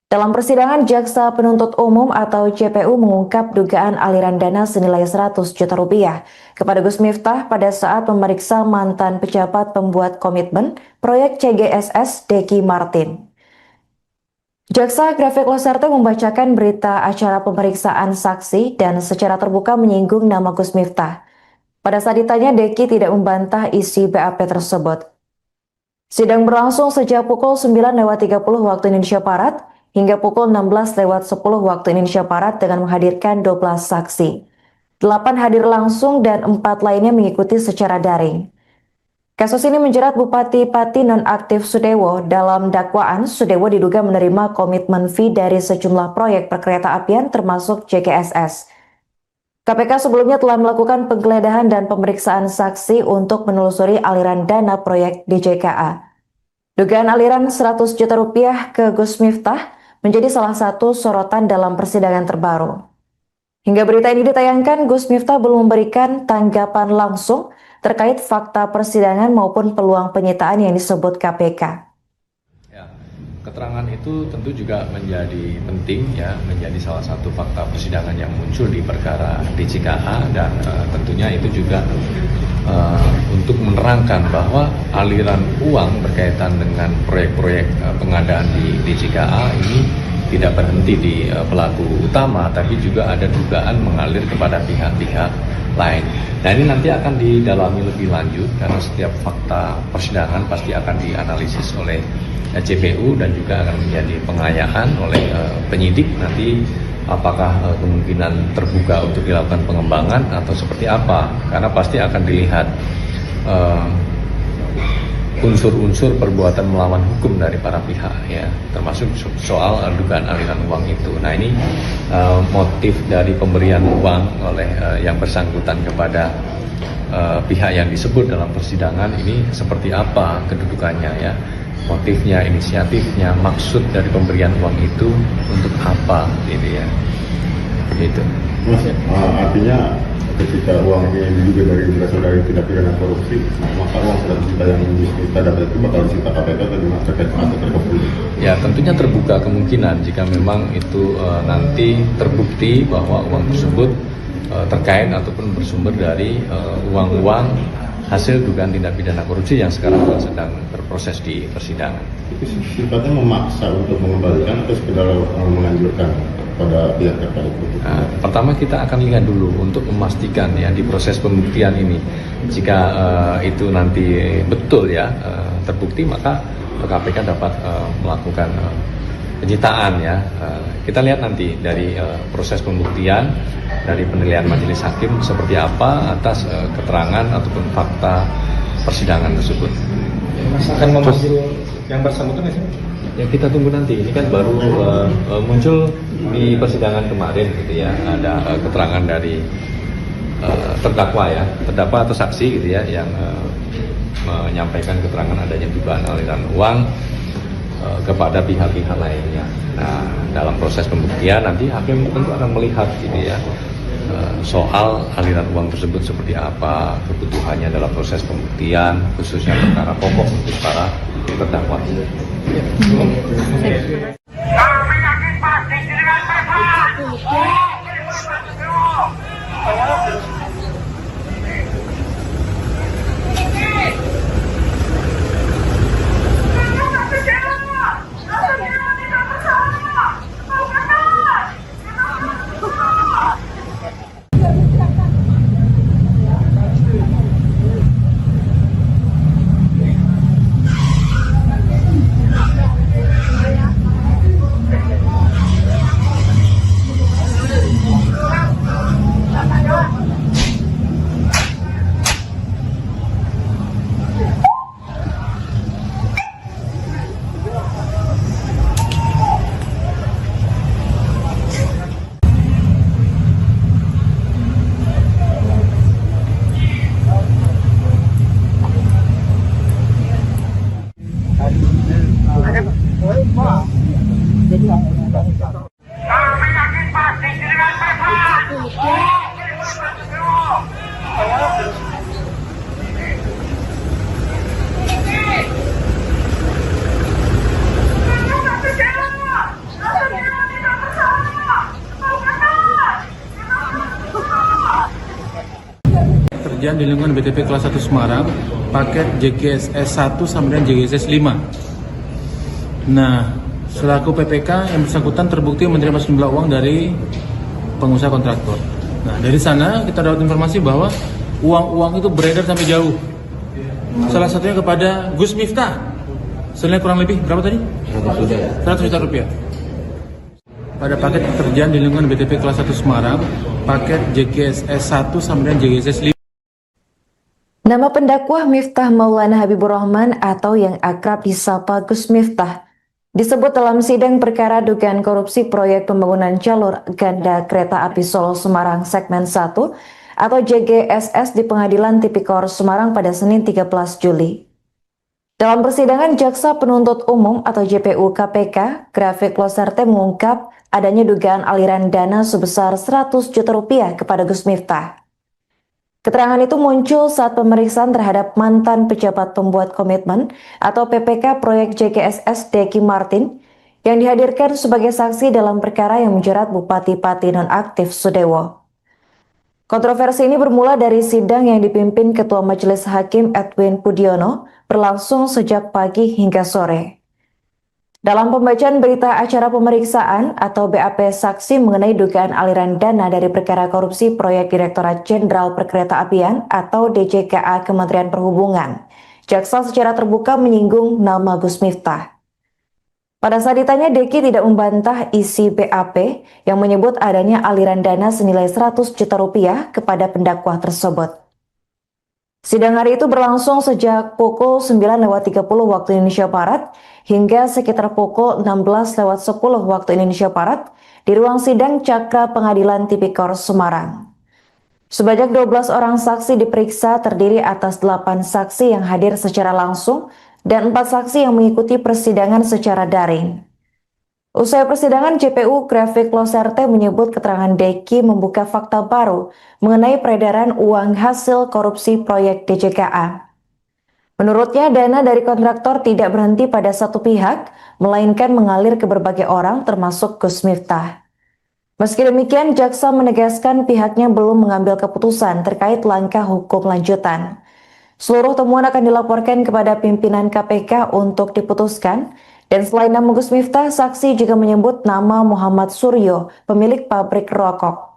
Dalam persidangan, Jaksa Penuntut Umum atau JPU mengungkap dugaan aliran dana senilai 100 juta rupiah kepada Gus Miftah pada saat memeriksa mantan pejabat pembuat komitmen proyek CGSS Deki Martin. Jaksa Grafik Loserte membacakan berita acara pemeriksaan saksi dan secara terbuka menyinggung nama Gus Miftah. Pada saat ditanya, Deki tidak membantah isi BAP tersebut. Sidang berlangsung sejak pukul 9.30 waktu Indonesia Barat hingga pukul 16.10 waktu Indonesia Barat dengan menghadirkan 12 saksi. 8 hadir langsung dan 4 lainnya mengikuti secara daring. Kasus ini menjerat Bupati Pati nonaktif Sudewo. Dalam dakwaan, Sudewo diduga menerima komitmen fee dari sejumlah proyek perkereta apian termasuk JGSS. KPK sebelumnya telah melakukan penggeledahan dan pemeriksaan saksi untuk menelusuri aliran dana proyek DJKA. Dugaan aliran 100 juta rupiah ke Gus Miftah menjadi salah satu sorotan dalam persidangan terbaru. Hingga berita ini ditayangkan, Gus Miftah belum memberikan tanggapan langsung terkait fakta persidangan maupun peluang penyitaan yang disebut KPK. Keterangan itu tentu juga menjadi penting ya, menjadi salah satu fakta persidangan yang muncul di perkara DJKA, dan tentunya itu juga untuk menerangkan bahwa aliran uang berkaitan dengan proyek-proyek pengadaan di DJKA ini tidak berhenti di pelaku utama, tapi juga ada dugaan mengalir kepada pihak-pihak lain. Nah, ini nanti akan didalami lebih lanjut karena setiap fakta persidangan pasti akan dianalisis oleh JPU dan juga akan menjadi pengayaan oleh penyidik nanti apakah kemungkinan terbuka untuk dilakukan pengembangan atau seperti apa, karena pasti akan dilihat unsur-unsur perbuatan melawan hukum dari para pihak ya, termasuk soal dugaan aliran uang itu. Nah, ini motif dari pemberian uang oleh yang bersangkutan kepada pihak yang disebut dalam persidangan ini seperti apa kedudukannya ya, motifnya, inisiatifnya, maksud dari pemberian uang itu untuk apa gitu ya, gitu. Mas, artinya ketika uang ini diduga berasal dari tindak pidana korupsi, maka uang 100 juta yang kita dapat itu bakal disita KPK atau terkait atau terkait? Ya, tentunya terbuka kemungkinan jika memang itu nanti terbukti bahwa uang tersebut terkait ataupun bersumber dari uang-uang hasil dugaan tindak pidana korupsi yang sekarang sedang berproses di persidangan. Itu sifatnya memaksa untuk mengembalikan atau sekedar menganjurkan pada pihak terkait? Nah, pertama kita akan lihat dulu untuk memastikan ya di proses pembuktian ini, jika itu nanti betul ya terbukti, maka KPK dapat melakukan penyitaan ya. Kita lihat nanti dari proses pembuktian, dari penilaian majelis hakim seperti apa atas keterangan ataupun fakta persidangan tersebut. Mas akan memanggil yang bersangkutan nggak sih? Ya, kita tunggu nanti. Ini kan baru muncul di persidangan kemarin gitu ya. Ada keterangan dari terdakwa ya, terdakwa atau saksi gitu ya, yang menyampaikan keterangan adanya dugaan aliran uang kepada pihak-pihak lainnya. Nah, dalam proses pembuktian nanti hakim tentu akan melihat gitu ya, soal aliran uang tersebut seperti apa, kebutuhannya dalam proses pembuktian, khususnya perkara pokok untuk para terdakwa. Kami yakin pasti dengan tepat. Kami yakin pasti dengan tepat. Kerjaan di lingkungan BTP kelas 1 Semarang, paket JGSS 1 sampai dengan JGSS 5. Nah, selaku PPK yang bersangkutan terbukti menerima sejumlah uang dari pengusaha kontraktor. Nah, dari sana kita dapat informasi bahwa uang-uang itu beredar sampai jauh. Salah satunya kepada Gus Miftah. Senilai kurang lebih berapa tadi? 100 juta rupiah. Pada paket pekerjaan di lingkungan BTP kelas 1 Semarang, paket JGSS 1 sampai dengan JGSS 5. Nama pendakwah Miftah Maulana Habibur Rahman atau yang akrab disapa Gus Miftah disebut dalam sidang perkara dugaan korupsi proyek pembangunan jalur ganda kereta api Solo Semarang segmen 1 atau JGSS di Pengadilan Tipikor Semarang pada Senin 13 Juli. Dalam persidangan, Jaksa Penuntut Umum atau JPU KPK, Grafik Loserte mengungkap adanya dugaan aliran dana sebesar 100 juta rupiah kepada Gus Miftah. Keterangan itu muncul saat pemeriksaan terhadap mantan pejabat pembuat komitmen atau PPK proyek JGSS Deki Martin yang dihadirkan sebagai saksi dalam perkara yang menjerat Bupati Pati nonaktif Sudewo. Kontroversi ini bermula dari sidang yang dipimpin Ketua Majelis Hakim Edwin Pudiono berlangsung sejak pagi hingga sore. Dalam pembacaan berita acara pemeriksaan atau BAP saksi mengenai dugaan aliran dana dari perkara korupsi proyek Direktorat Jenderal Perkeretaapian atau DJKA Kementerian Perhubungan, jaksa secara terbuka menyinggung nama Gus Miftah. Pada saat ditanya, Deki tidak membantah isi BAP yang menyebut adanya aliran dana senilai 100 juta rupiah kepada pendakwa tersebut. Sidang hari itu berlangsung sejak pukul 9.30 waktu Indonesia Barat hingga sekitar pukul 16.10 waktu Indonesia Barat di ruang sidang Cakra Pengadilan Tipikor Semarang. Sebanyak 12 orang saksi diperiksa terdiri atas 8 saksi yang hadir secara langsung dan 4 saksi yang mengikuti persidangan secara daring. Usai persidangan, JPU Grafik Loserte menyebut keterangan Deki membuka fakta baru mengenai peredaran uang hasil korupsi proyek DJKA. Menurutnya, dana dari kontraktor tidak berhenti pada satu pihak, melainkan mengalir ke berbagai orang termasuk Gus Miftah. Meski demikian, jaksa menegaskan pihaknya belum mengambil keputusan terkait langkah hukum lanjutan. Seluruh temuan akan dilaporkan kepada pimpinan KPK untuk diputuskan. Dan selain nama Gus Miftah, saksi juga menyebut nama Muhammad Suryo, pemilik pabrik rokok.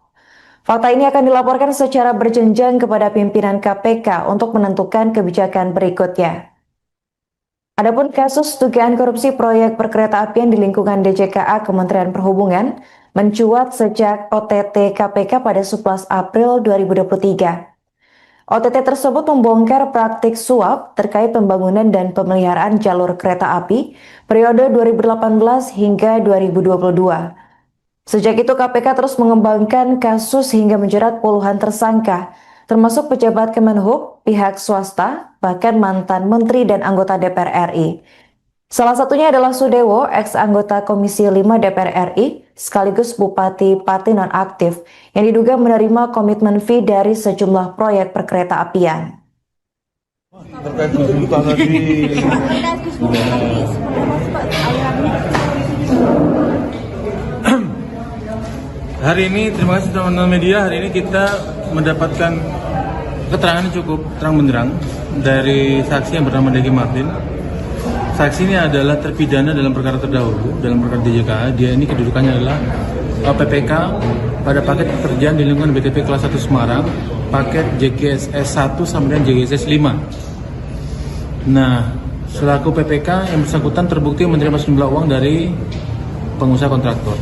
Fakta ini akan dilaporkan secara berjenjang kepada pimpinan KPK untuk menentukan kebijakan berikutnya. Adapun kasus dugaan korupsi proyek perkeretaapian di lingkungan DJKA Kementerian Perhubungan mencuat sejak OTT KPK pada 11 April 2023. OTT tersebut membongkar praktik suap terkait pembangunan dan pemeliharaan jalur kereta api periode 2018 hingga 2022. Sejak itu KPK terus mengembangkan kasus hingga menjerat puluhan tersangka, termasuk pejabat Kemenhub, pihak swasta, bahkan mantan menteri dan anggota DPR RI. Salah satunya adalah Sudewo, ex-anggota Komisi 5 DPR RI, sekaligus Bupati Pati nonaktif, yang diduga menerima komitmen fee dari sejumlah proyek perkereta apian. Terkait Gus Miftah tadi. Hari ini, terima kasih teman-teman media, hari ini kita mendapatkan keterangan yang cukup terang benderang dari saksi yang bernama Deki Martin. Saksi ini adalah terpidana dalam perkara terdahulu, dalam perkara DJKA. Dia ini kedudukannya adalah PPK pada paket pekerjaan di lingkungan BTP kelas 1 Semarang, paket JGSS 1 sampai dengan JGSS 5. Nah, selaku PPK yang bersangkutan terbukti menerima sejumlah uang dari pengusaha kontraktor.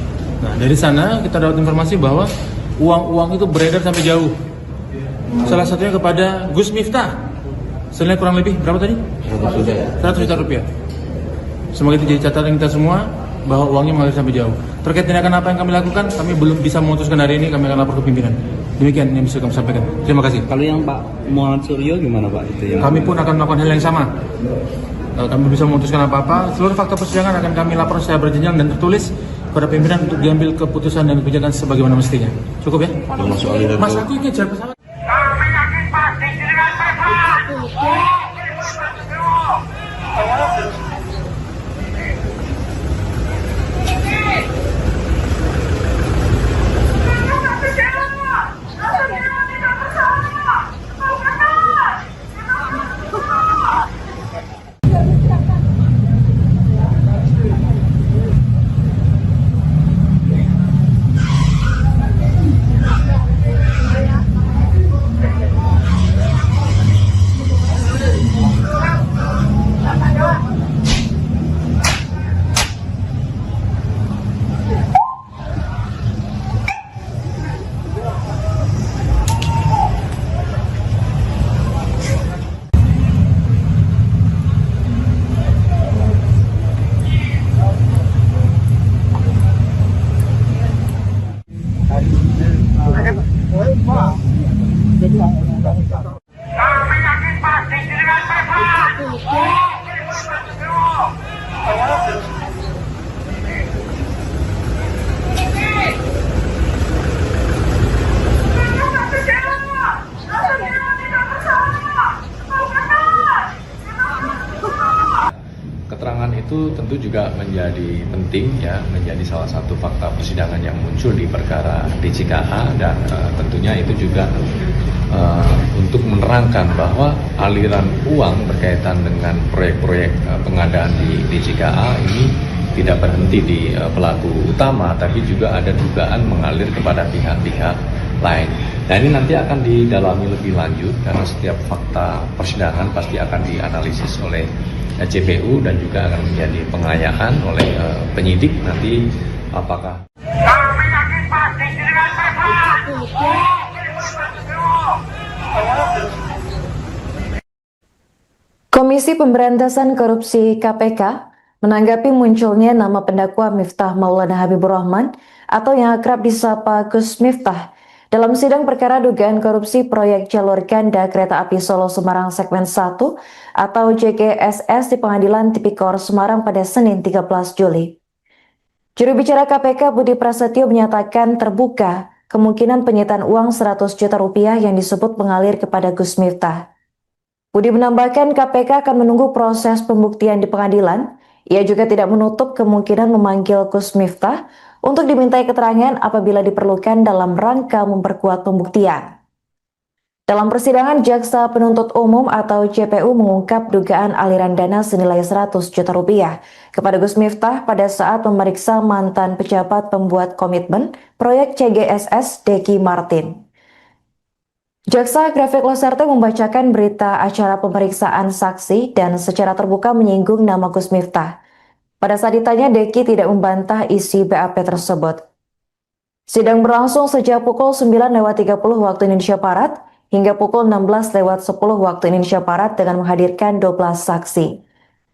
Nah, dari sana kita dapat informasi bahwa uang-uang itu beredar sampai jauh. Salah satunya kepada Gus Miftah. Senilai kurang lebih berapa tadi? 100 juta rupiah. Semoga itu jadi catatan kita semua bahwa uangnya mengalir sampai jauh. Terkait tindakan apa yang kami lakukan, kami belum bisa memutuskan hari ini. Kami akan lapor ke pimpinan. Demikian yang bisa kami sampaikan. Terima kasih. Kalau yang Pak Muhammad Suryo gimana Pak itu yang? Kami pun akan melakukan hal yang sama. Kami bisa memutuskan apa-apa. Seluruh fakta persidangan akan kami lapor secara berjenjang dan tertulis kepada pimpinan untuk diambil keputusan dan kebijakan sebagaimana mestinya. Cukup ya? Mas, aku ingin jawab pesawat. Kami yakin pasti dengan pesawat. Kami yakin pasti dengan pesawat. Keterangan itu tentu juga menjadi penting ya, menjadi salah satu fakta persidangan yang muncul di perkara DJKA dan tentunya itu juga untuk menerangkan bahwa aliran uang berkaitan dengan proyek-proyek pengadaan di DJKA ini tidak berhenti di pelaku utama, tapi juga ada dugaan mengalir kepada pihak-pihak lain. Nah, ini nanti akan didalami lebih lanjut karena setiap fakta persidangan pasti akan dianalisis oleh JPU dan juga akan menjadi pengayaan oleh penyidik nanti apakah. Kami yakin pasti dengan pesawat. Komisi Pemberantasan Korupsi KPK menanggapi munculnya nama pendakwa Miftah Maulana Habibur Rahman atau yang akrab disapa Gus Miftah dalam sidang perkara dugaan korupsi proyek jalur ganda kereta api Solo Semarang segmen 1 atau JGSS di Pengadilan Tipikor Semarang pada Senin 13 Juli. Juru bicara KPK Budi Prasetyo menyatakan terbuka kemungkinan penyitaan uang 100 juta rupiah yang disebut mengalir kepada Gus Miftah. Budi menambahkan KPK akan menunggu proses pembuktian di pengadilan. Ia juga tidak menutup kemungkinan memanggil Gus Miftah untuk dimintai keterangan apabila diperlukan dalam rangka memperkuat pembuktian. Dalam persidangan, Jaksa Penuntut Umum atau JPU mengungkap dugaan aliran dana senilai 100 juta rupiah kepada Gus Miftah pada saat memeriksa mantan pejabat pembuat komitmen proyek CGSS Deki Martin. Jaksa Grafik Loserte membacakan berita acara pemeriksaan saksi dan secara terbuka menyinggung nama Gus Miftah. Pada saat ditanya, Deki tidak membantah isi BAP tersebut. Sidang berlangsung sejak pukul 9.30 waktu Indonesia Barat hingga pukul 16.10 waktu Indonesia Barat dengan menghadirkan 12 saksi.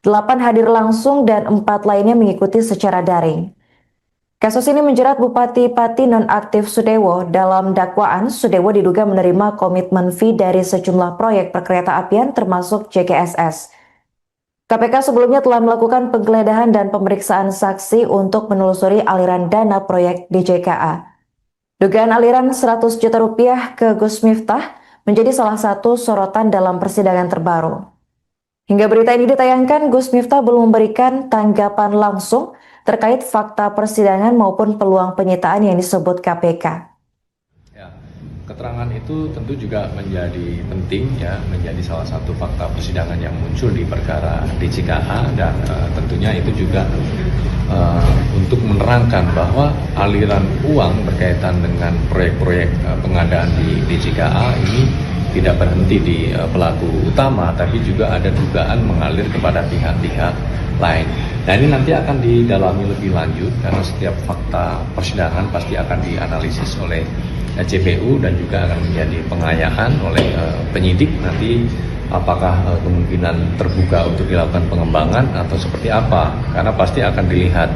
8 hadir langsung dan 4 lainnya mengikuti secara daring. Kasus ini menjerat Bupati Pati nonaktif Sudewo. Dalam dakwaan, Sudewo diduga menerima komitmen fee dari sejumlah proyek perkereta apian termasuk JGSS. KPK sebelumnya telah melakukan penggeledahan dan pemeriksaan saksi untuk menelusuri aliran dana proyek DJKA. Dugaan aliran 100 juta rupiah ke Gus Miftah menjadi salah satu sorotan dalam persidangan terbaru. Hingga berita ini ditayangkan, Gus Miftah belum memberikan tanggapan langsung terkait fakta persidangan maupun peluang penyitaan yang disebut KPK. Keterangan itu tentu juga menjadi penting ya, menjadi salah satu fakta persidangan yang muncul di perkara DJKA dan tentunya itu juga untuk menerangkan bahwa aliran uang berkaitan dengan proyek-proyek pengadaan di DJKA ini tidak berhenti di pelaku utama, tapi juga ada dugaan mengalir kepada pihak-pihak lain. Nah, ini nanti akan didalami lebih lanjut karena setiap fakta persidangan pasti akan dianalisis oleh JPU dan juga akan menjadi pengayaan oleh penyidik nanti apakah kemungkinan terbuka untuk dilakukan pengembangan atau seperti apa, karena pasti akan dilihat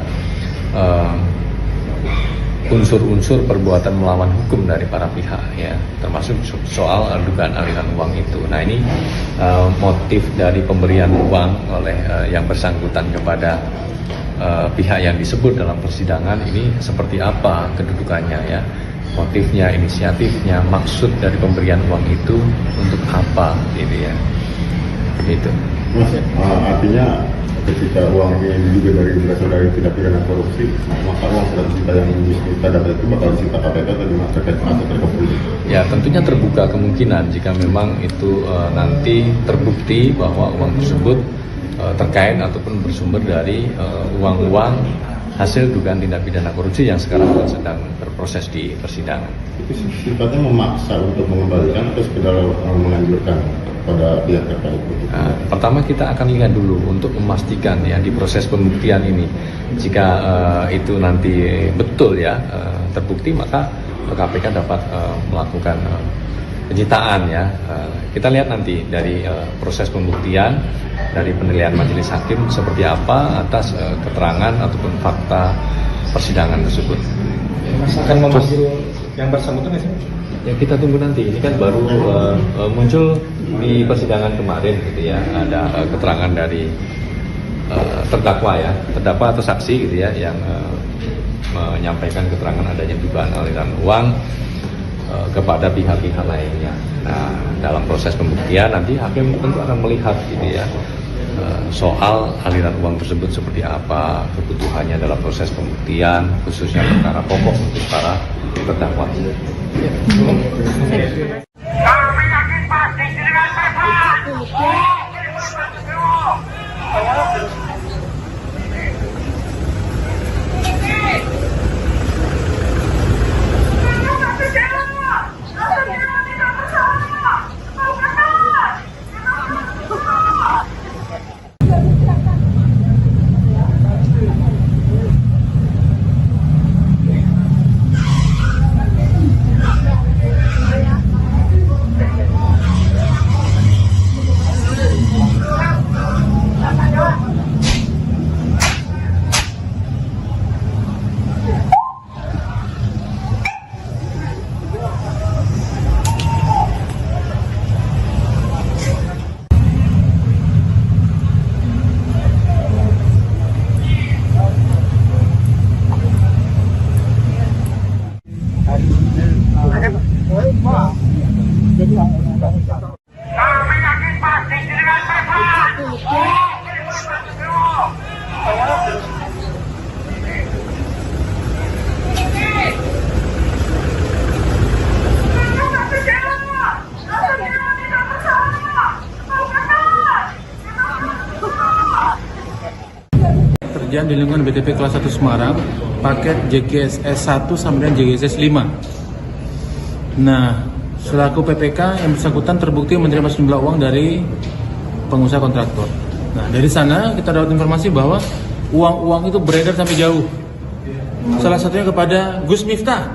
unsur-unsur perbuatan melawan hukum dari para pihak ya, termasuk soal dugaan aliran uang itu. Nah, ini motif dari pemberian uang oleh yang bersangkutan kepada pihak yang disebut dalam persidangan ini seperti apa kedudukannya ya, motifnya, inisiatifnya, maksud dari pemberian uang itu untuk apa gitu ya, gitu. Mas, artinya ketika uang ini diduga berasal dari tindak pidana korupsi, maka uang 100 juta yang kita dapat itu bakal disita KPK atau gimana terkait atau terkepul? Ya, tentunya terbuka kemungkinan jika memang itu nanti terbukti bahwa uang tersebut terkait ataupun bersumber dari uang-uang hasil dugaan tindak pidana korupsi yang sekarang sedang berproses di persidangan. Itu sifatnya memaksa untuk mengembalikan atau sekedar menganjurkan pada pihak terkait? Nah, pertama kita akan lihat dulu untuk memastikan ya di proses pembuktian ini, jika itu nanti betul ya terbukti, maka KPK dapat melakukan penyitaan ya. Kita lihat nanti dari proses pembuktian, dari penilaian majelis hakim seperti apa atas keterangan ataupun fakta persidangan tersebut. Mas akan memanggil yang bersangkutan nggak sih? Ya, kita tunggu nanti. Ini kan baru muncul di persidangan kemarin gitu ya. Ada keterangan dari terdakwa ya, terdakwa atau saksi gitu ya, yang menyampaikan keterangan adanya dugaan aliran uang kepada pihak-pihak lainnya. Nah, dalam proses pembuktian nanti hakim tentu akan melihat gitu ya, soal aliran uang tersebut seperti apa, kebutuhannya dalam proses pembuktian, khususnya perkara pokok untuk para terdakwa. Kami yakin pasti dengan tepat. Kami yakin pasti dengan tepat. Terjadi di lingkungan BTP kelas 1 Semarang, paket JGSS 1 sampai dengan JGSS 5. Nah, selaku PPK yang bersangkutan terbukti menerima sejumlah uang dari pengusaha kontraktor. Nah, dari sana kita dapat informasi bahwa uang-uang itu beredar sampai jauh. Salah satunya kepada Gus Miftah.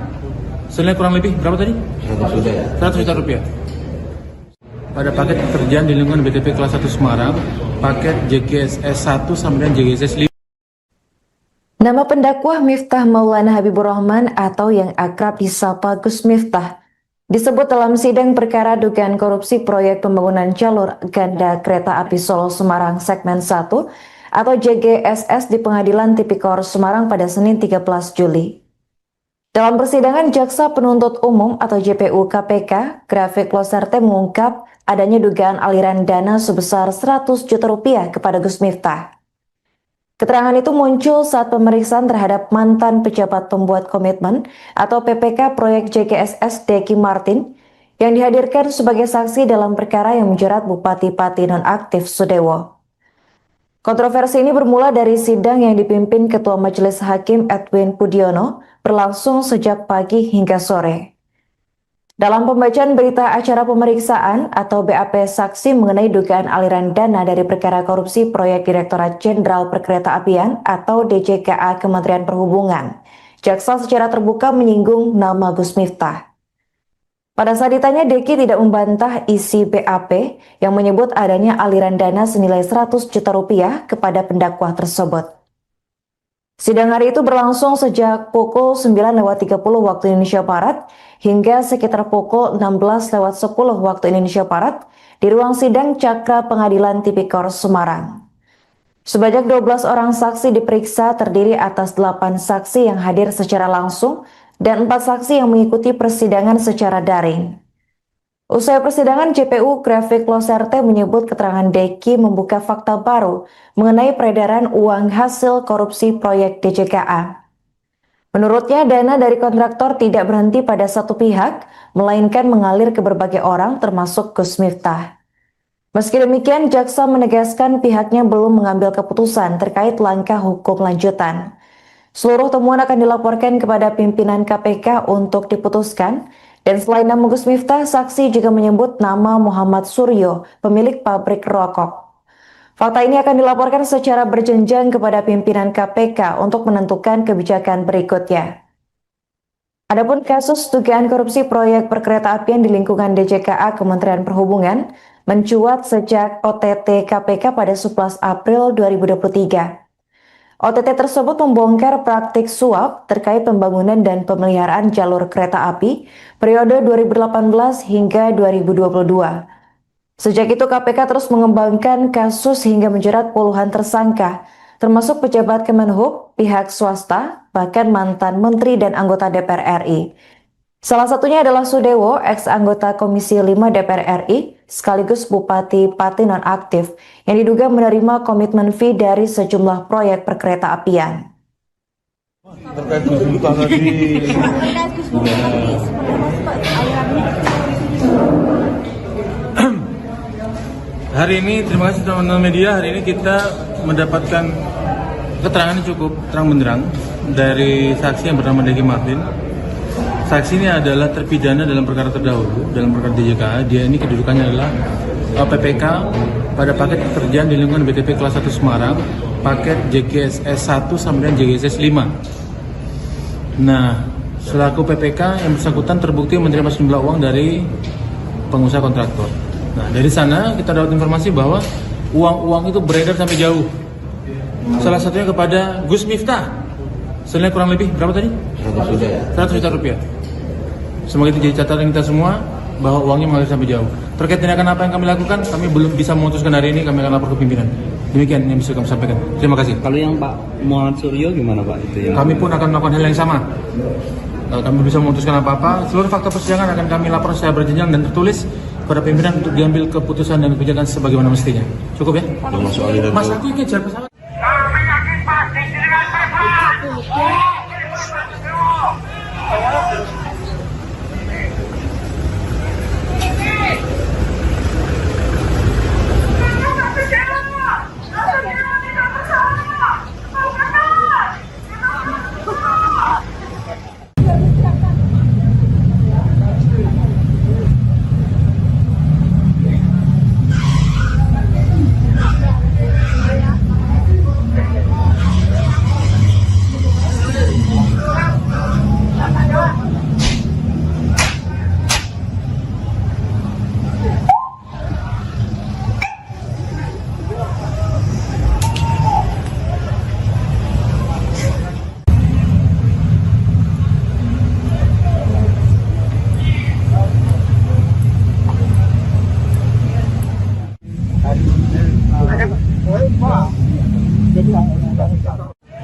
Senilai kurang lebih berapa tadi? 100 juta rupiah. Pada paket pekerjaan di lingkungan BTP kelas 1 Semarang, paket JGSS 1 sampai dengan JGSS 5. Nama pendakwah Miftah Maulana Habibur Rahman atau yang akrab disapa Gus Miftah disebut dalam sidang perkara dugaan korupsi proyek pembangunan jalur ganda kereta api Solo Semarang segmen 1 atau JGSS di Pengadilan Tipikor Semarang pada Senin 13 Juli. Dalam persidangan, Jaksa Penuntut Umum atau JPU KPK, Grafik Loserte mengungkap adanya dugaan aliran dana sebesar 100 juta rupiah kepada Gus Miftah. Keterangan itu muncul saat pemeriksaan terhadap mantan pejabat pembuat komitmen atau PPK proyek JGSS Deki Martin yang dihadirkan sebagai saksi dalam perkara yang menjerat Bupati Pati nonaktif Sudewo. Kontroversi ini bermula dari sidang yang dipimpin Ketua Majelis Hakim Edwin Pudiono berlangsung sejak pagi hingga sore. Dalam pembacaan berita acara pemeriksaan atau BAP saksi mengenai dugaan aliran dana dari perkara korupsi proyek Direktorat Jenderal Perkeretaapian atau DJKA Kementerian Perhubungan, jaksa secara terbuka menyinggung nama Gus Miftah. Pada saat ditanya, Deki tidak membantah isi BAP yang menyebut adanya aliran dana senilai 100 juta rupiah kepada pendakwah tersebut. Sidang hari itu berlangsung sejak pukul 9.30 waktu Indonesia Barat hingga sekitar pukul 16.10 waktu Indonesia Barat di ruang sidang Cakra Pengadilan Tipikor Semarang. Sebanyak 12 orang saksi diperiksa terdiri atas 8 saksi yang hadir secara langsung dan 4 saksi yang mengikuti persidangan secara daring. Usai persidangan, JPU Grafik Loserte menyebut keterangan Deki membuka fakta baru mengenai peredaran uang hasil korupsi proyek DJKA. Menurutnya, dana dari kontraktor tidak berhenti pada satu pihak, melainkan mengalir ke berbagai orang termasuk Gus Miftah. Meski demikian, jaksa menegaskan pihaknya belum mengambil keputusan terkait langkah hukum lanjutan. Seluruh temuan akan dilaporkan kepada pimpinan KPK untuk diputuskan, dan selain nama Gus Miftah, saksi juga menyebut nama Muhammad Suryo, pemilik pabrik rokok. Fakta ini akan dilaporkan secara berjenjang kepada pimpinan KPK untuk menentukan kebijakan berikutnya. Adapun kasus dugaan korupsi proyek perkeretaapian di lingkungan DJKA Kementerian Perhubungan mencuat sejak OTT KPK pada 11 April 2023. OTT tersebut membongkar praktik suap terkait pembangunan dan pemeliharaan jalur kereta api periode 2018 hingga 2022. Sejak itu KPK terus mengembangkan kasus hingga menjerat puluhan tersangka, termasuk pejabat Kemenhub, pihak swasta, bahkan mantan menteri dan anggota DPR RI. Salah satunya adalah Sudewo, ex-anggota Komisi 5 DPR RI, sekaligus Bupati Pati nonaktif, yang diduga menerima komitmen fee dari sejumlah proyek perkeretaapian. Terkait Gus Miftah tadi, hari ini terima kasih teman-teman media. Hari ini kita mendapatkan keterangan yang cukup terang benderang dari saksi yang bernama Deki Martin. Saksi ini adalah terpidana dalam perkara terdahulu, dalam perkara DJKA. Dia ini kedudukannya adalah PPK pada paket pekerjaan di lingkungan BTP kelas 1 Semarang, paket JGSS 1 sampai dengan JGSS 5. Nah, selaku PPK yang bersangkutan terbukti menerima sejumlah uang dari pengusaha kontraktor. Nah, dari sana kita dapat informasi bahwa uang-uang itu beredar sampai jauh. Salah satunya kepada Gus Miftah. Senilai kurang lebih berapa tadi? 100 juta rupiah. Semoga itu jadi catatan kita semua bahwa uangnya mengalir sampai jauh. Terkait tindakan apa yang kami lakukan, kami belum bisa memutuskan hari ini. Kami akan lapor ke pimpinan. Demikian yang bisa kami sampaikan. Terima kasih. Kalau yang Pak Muhammad Suryo gimana Pak? Itu yang Kami pun akan melakukan hal yang sama. Kalau kami bisa memutuskan apa-apa, seluruh fakta persidangan akan kami lapor secara berjenjang dan tertulis kepada pimpinan untuk diambil keputusan dan kebijakan sebagaimana mestinya. Cukup ya? Mas, aku kejar pesawat. Kami yakin pasti dengan pesawat.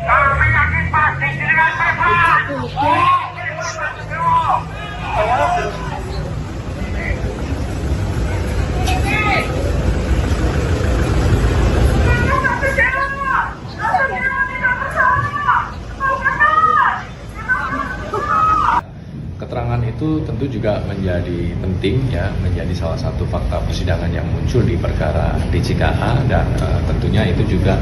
Kami yakin pasti dengan tepat. Keterangan itu tentu juga menjadi penting ya, menjadi salah satu fakta persidangan yang muncul di perkara DJKA dan tentunya itu juga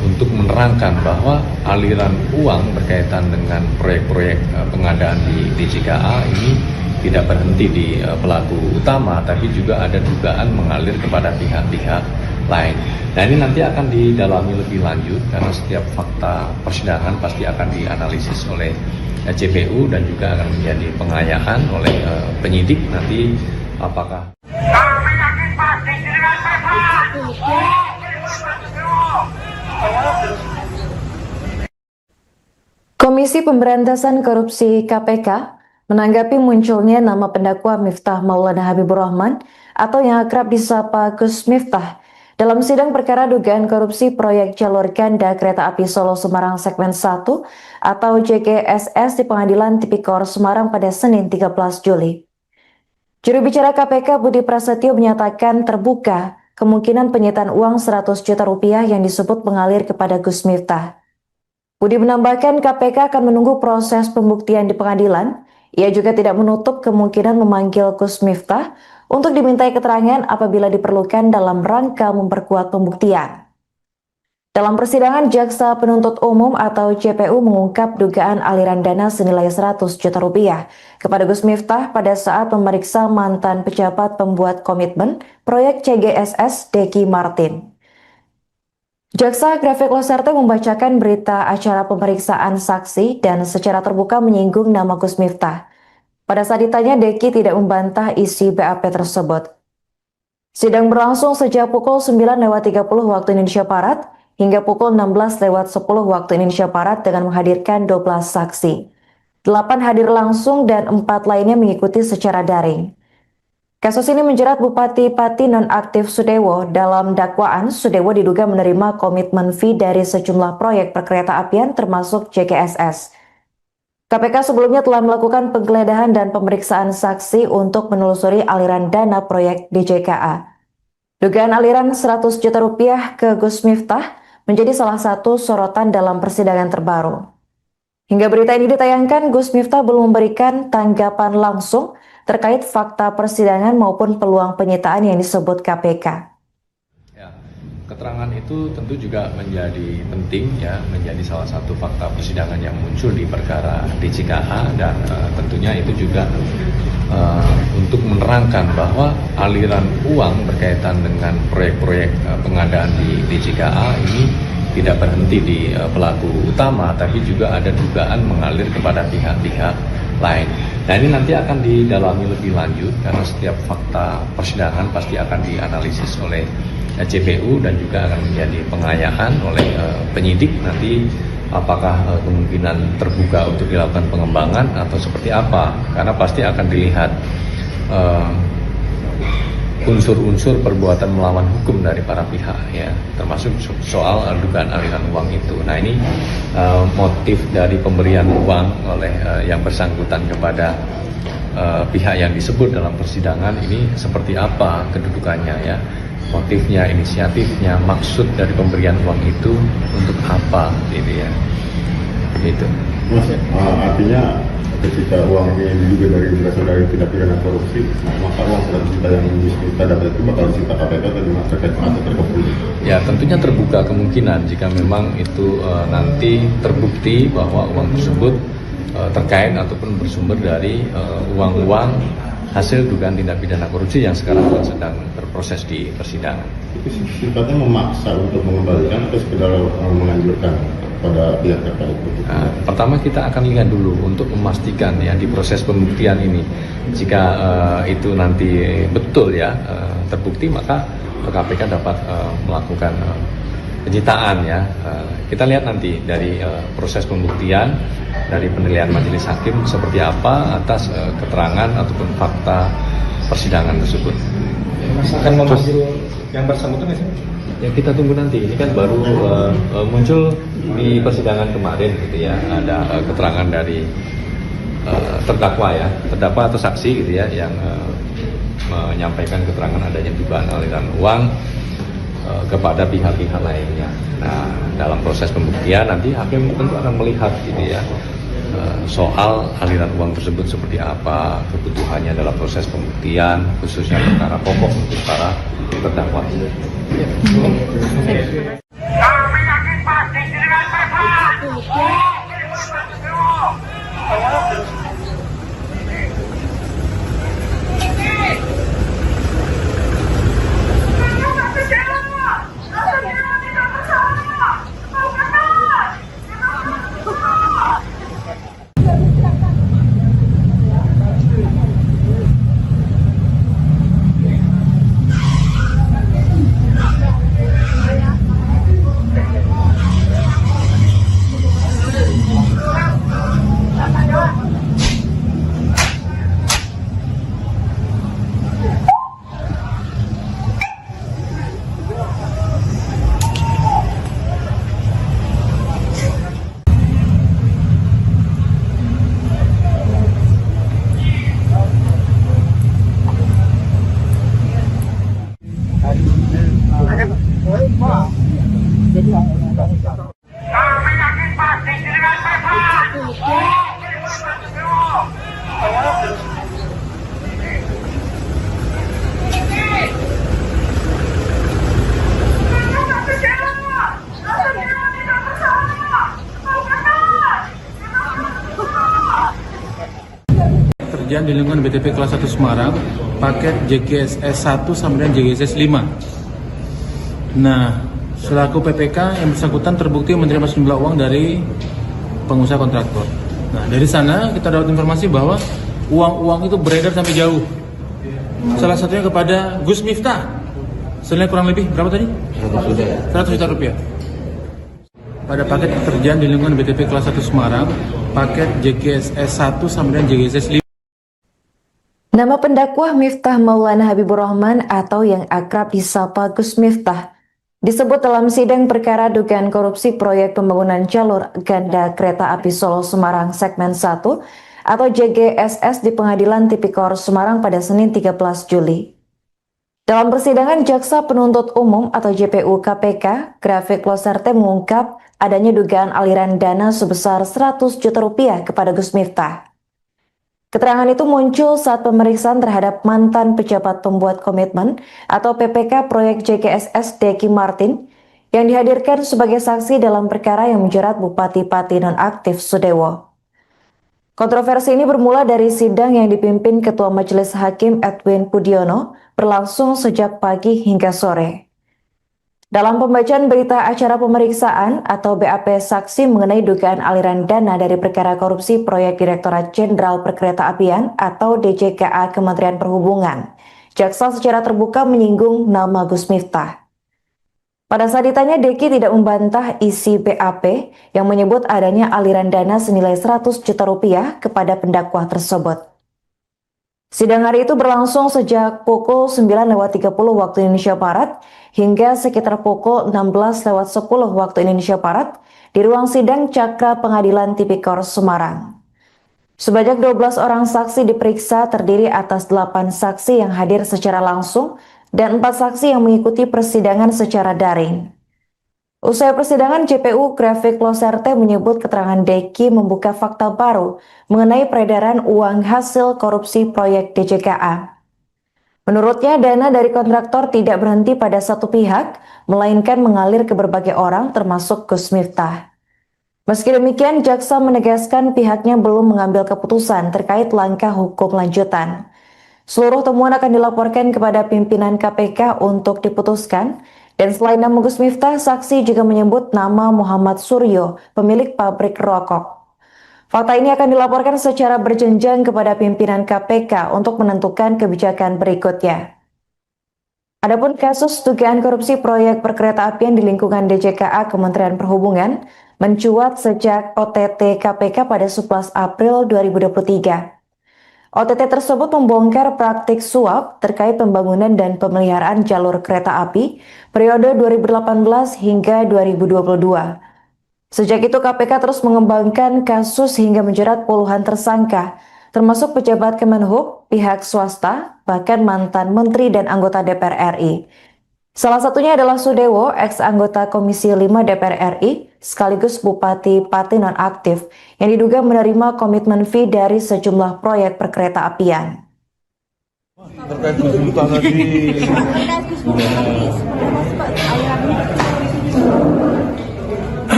untuk menerangkan bahwa aliran uang berkaitan dengan proyek-proyek pengadaan di DJKA ini tidak berhenti di pelaku utama, tapi juga ada dugaan mengalir kepada pihak-pihak lain. Nah ini nanti akan didalami lebih lanjut karena setiap fakta persidangan pasti akan dianalisis oleh JPU dan juga akan menjadi pengayaan oleh penyidik nanti apakah. Kami yakin pasti dengan tepat. Komisi Pemberantasan Korupsi KPK menanggapi munculnya nama pendakwa Miftah Maulana Habibur Rahman atau yang akrab disapa Gus Miftah dalam sidang perkara dugaan korupsi proyek jalur ganda kereta api Solo Semarang segmen 1 atau JGSS di Pengadilan Tipikor Semarang pada Senin 13 Juli. Juru bicara KPK Budi Prasetyo menyatakan terbuka kemungkinan penyitaan uang 100 juta rupiah yang disebut mengalir kepada Gus Miftah. Budi menambahkan KPK akan menunggu proses pembuktian di pengadilan. Ia juga tidak menutup kemungkinan memanggil Gus Miftah untuk dimintai keterangan apabila diperlukan dalam rangka memperkuat pembuktian. Dalam persidangan, Jaksa Penuntut Umum atau JPU mengungkap dugaan aliran dana senilai 100 juta rupiah kepada Gus Miftah pada saat memeriksa mantan pejabat pembuat komitmen proyek CGSS Deki Martin. Jaksa Grafik Loserte membacakan berita acara pemeriksaan saksi dan secara terbuka menyinggung nama Gus Miftah. Pada saat ditanya, Deki tidak membantah isi BAP tersebut. Sidang berlangsung sejak pukul 9.30 waktu Indonesia Barat hingga pukul 16.10 waktu Indonesia Barat dengan menghadirkan 12 saksi. 8 hadir langsung dan 4 lainnya mengikuti secara daring. Kasus ini menjerat Bupati Pati nonaktif Sudewo. Dalam dakwaan, Sudewo diduga menerima komitmen fee dari sejumlah proyek perkereta-apian termasuk JGSS. KPK sebelumnya telah melakukan penggeledahan dan pemeriksaan saksi untuk menelusuri aliran dana proyek DJKA. Dugaan aliran 100 juta rupiah ke Gus Miftah menjadi salah satu sorotan dalam persidangan terbaru. Hingga berita ini ditayangkan, Gus Miftah belum memberikan tanggapan langsung terkait fakta persidangan maupun peluang penyitaan yang disebut KPK. Keterangan itu tentu juga menjadi penting ya, menjadi salah satu fakta persidangan yang muncul di perkara DJKA dan tentunya itu juga untuk menerangkan bahwa aliran uang berkaitan dengan proyek-proyek pengadaan di DJKA ini tidak berhenti di pelaku utama, tapi juga ada dugaan mengalir kepada pihak-pihak lain. Nah ini nanti akan didalami lebih lanjut karena setiap fakta persidangan pasti akan dianalisis oleh JPU dan juga akan menjadi pengayaan oleh penyidik nanti apakah kemungkinan terbuka untuk dilakukan pengembangan atau seperti apa, karena pasti akan dilihat unsur-unsur perbuatan melawan hukum dari para pihak ya, termasuk soal dugaan aliran uang itu. Nah ini motif dari pemberian uang oleh yang bersangkutan kepada pihak yang disebut dalam persidangan ini seperti apa kedudukannya ya, motifnya, inisiatifnya, maksud dari pemberian uang itu untuk apa gitu ya, gitu. Mas, artinya ketika uang ini diduga berasal dari tindak pidana korupsi, maka uang 100 juta yang kita dapat itu bakal disita KPK atau gimana terkait atau terkepul? Ya tentunya terbuka kemungkinan jika memang itu nanti terbukti bahwa uang tersebut terkait ataupun bersumber dari uang-uang hasil dugaan tindak pidana korupsi yang sekarang sedang berproses di persidangan. Itu sifatnya memaksa untuk mengembalikan atau sekedar menganjurkan pada pihak terkait? Nah, pertama kita akan lihat dulu untuk memastikan ya di proses pembuktian ini, jika itu nanti betul ya terbukti, maka KPK dapat melakukan penyitaan ya. Kita lihat nanti dari proses pembuktian, dari penilaian majelis hakim seperti apa atas keterangan ataupun fakta persidangan tersebut. Mas akan memanggil yang bersangkutan nggak sih? Ya kita tunggu nanti. Ini kan baru muncul di persidangan kemarin gitu ya. Ada keterangan dari terdakwa atau saksi gitu ya yang menyampaikan keterangan adanya dugaan aliran uang kepada pihak-pihak lainnya. Nah, dalam proses pembuktian nanti hakim tentu akan melihat gitu ya soal aliran uang tersebut seperti apa, kebutuhannya dalam proses pembuktian, khususnya perkara pokok untuk para terdakwa. Kami yakin pasti dengan Bapak. Kami yakin pasti dengan Bapak. Terjadi di lingkungan BTP kelas 1 Semarang, paket JGSS 1 sampai dengan JGSS 5. Nah, selaku PPK yang bersangkutan terbukti menerima sejumlah uang dari pengusaha kontraktor. Nah, dari sana kita dapat informasi bahwa uang-uang itu beredar sampai jauh. Salah satunya kepada Gus Miftah. Senilai kurang lebih berapa tadi? 100 juta rupiah. Pada paket pekerjaan di lingkungan BTP kelas 1 Semarang, paket JGSS 1 sampai dengan JGSS 5. Nama pendakwah Miftah Maulana Habibur Rahman atau yang akrab disapa Gus Miftah disebut dalam sidang perkara dugaan korupsi proyek pembangunan jalur ganda kereta api Solo Semarang segmen 1 atau JGSS di Pengadilan Tipikor Semarang pada Senin 13 Juli. Dalam persidangan, Jaksa Penuntut Umum atau JPU KPK, Grafik Loserte mengungkap adanya dugaan aliran dana sebesar 100 juta rupiah kepada Gus Miftah. Keterangan itu muncul saat pemeriksaan terhadap mantan pejabat pembuat komitmen atau PPK proyek JGSS Deki Martin yang dihadirkan sebagai saksi dalam perkara yang menjerat Bupati Pati nonaktif Sudewo. Kontroversi ini bermula dari sidang yang dipimpin Ketua Majelis Hakim Edwin Pudiono berlangsung sejak pagi hingga sore. Dalam pembacaan berita acara pemeriksaan atau BAP saksi mengenai dugaan aliran dana dari perkara korupsi proyek Direktorat Jenderal Perkeretaapian atau DJKA Kementerian Perhubungan, jaksa secara terbuka menyinggung nama Gus Miftah. Pada saat ditanya, Deki tidak membantah isi BAP yang menyebut adanya aliran dana senilai 100 juta rupiah kepada pendakwah tersebut. Sidang hari itu berlangsung sejak pukul 9.30 waktu Indonesia Barat hingga sekitar pukul 16.10 waktu Indonesia Barat di ruang sidang Cakra Pengadilan Tipikor Semarang. Sebanyak 12 orang saksi diperiksa terdiri atas 8 saksi yang hadir secara langsung dan 4 saksi yang mengikuti persidangan secara daring. Usai persidangan, JPU Grafik Loserte menyebut keterangan Deki membuka fakta baru mengenai peredaran uang hasil korupsi proyek DJKA. Menurutnya, dana dari kontraktor tidak berhenti pada satu pihak, melainkan mengalir ke berbagai orang termasuk Gus Miftah. Meski demikian, jaksa menegaskan pihaknya belum mengambil keputusan terkait langkah hukum lanjutan. Seluruh temuan akan dilaporkan kepada pimpinan KPK untuk diputuskan. Dan selain nama Gus Miftah, saksi juga menyebut nama Muhammad Suryo, pemilik pabrik rokok. Fakta ini akan dilaporkan secara berjenjang kepada pimpinan KPK untuk menentukan kebijakan berikutnya. Adapun kasus dugaan korupsi proyek perkeretaapian di lingkungan DJKA Kementerian Perhubungan mencuat sejak OTT KPK pada 11 April 2023. OTT tersebut membongkar praktik suap terkait pembangunan dan pemeliharaan jalur kereta api periode 2018 hingga 2022. Sejak itu KPK terus mengembangkan kasus hingga menjerat puluhan tersangka, termasuk pejabat Kemenhub, pihak swasta, bahkan mantan menteri dan anggota DPR RI. Salah satunya adalah Sudewo, ex-anggota Komisi 5 DPR RI, sekaligus Bupati Pati nonaktif, yang diduga menerima komitmen fee dari sejumlah proyek perkereta apian. Terkait Gus Miftah tadi,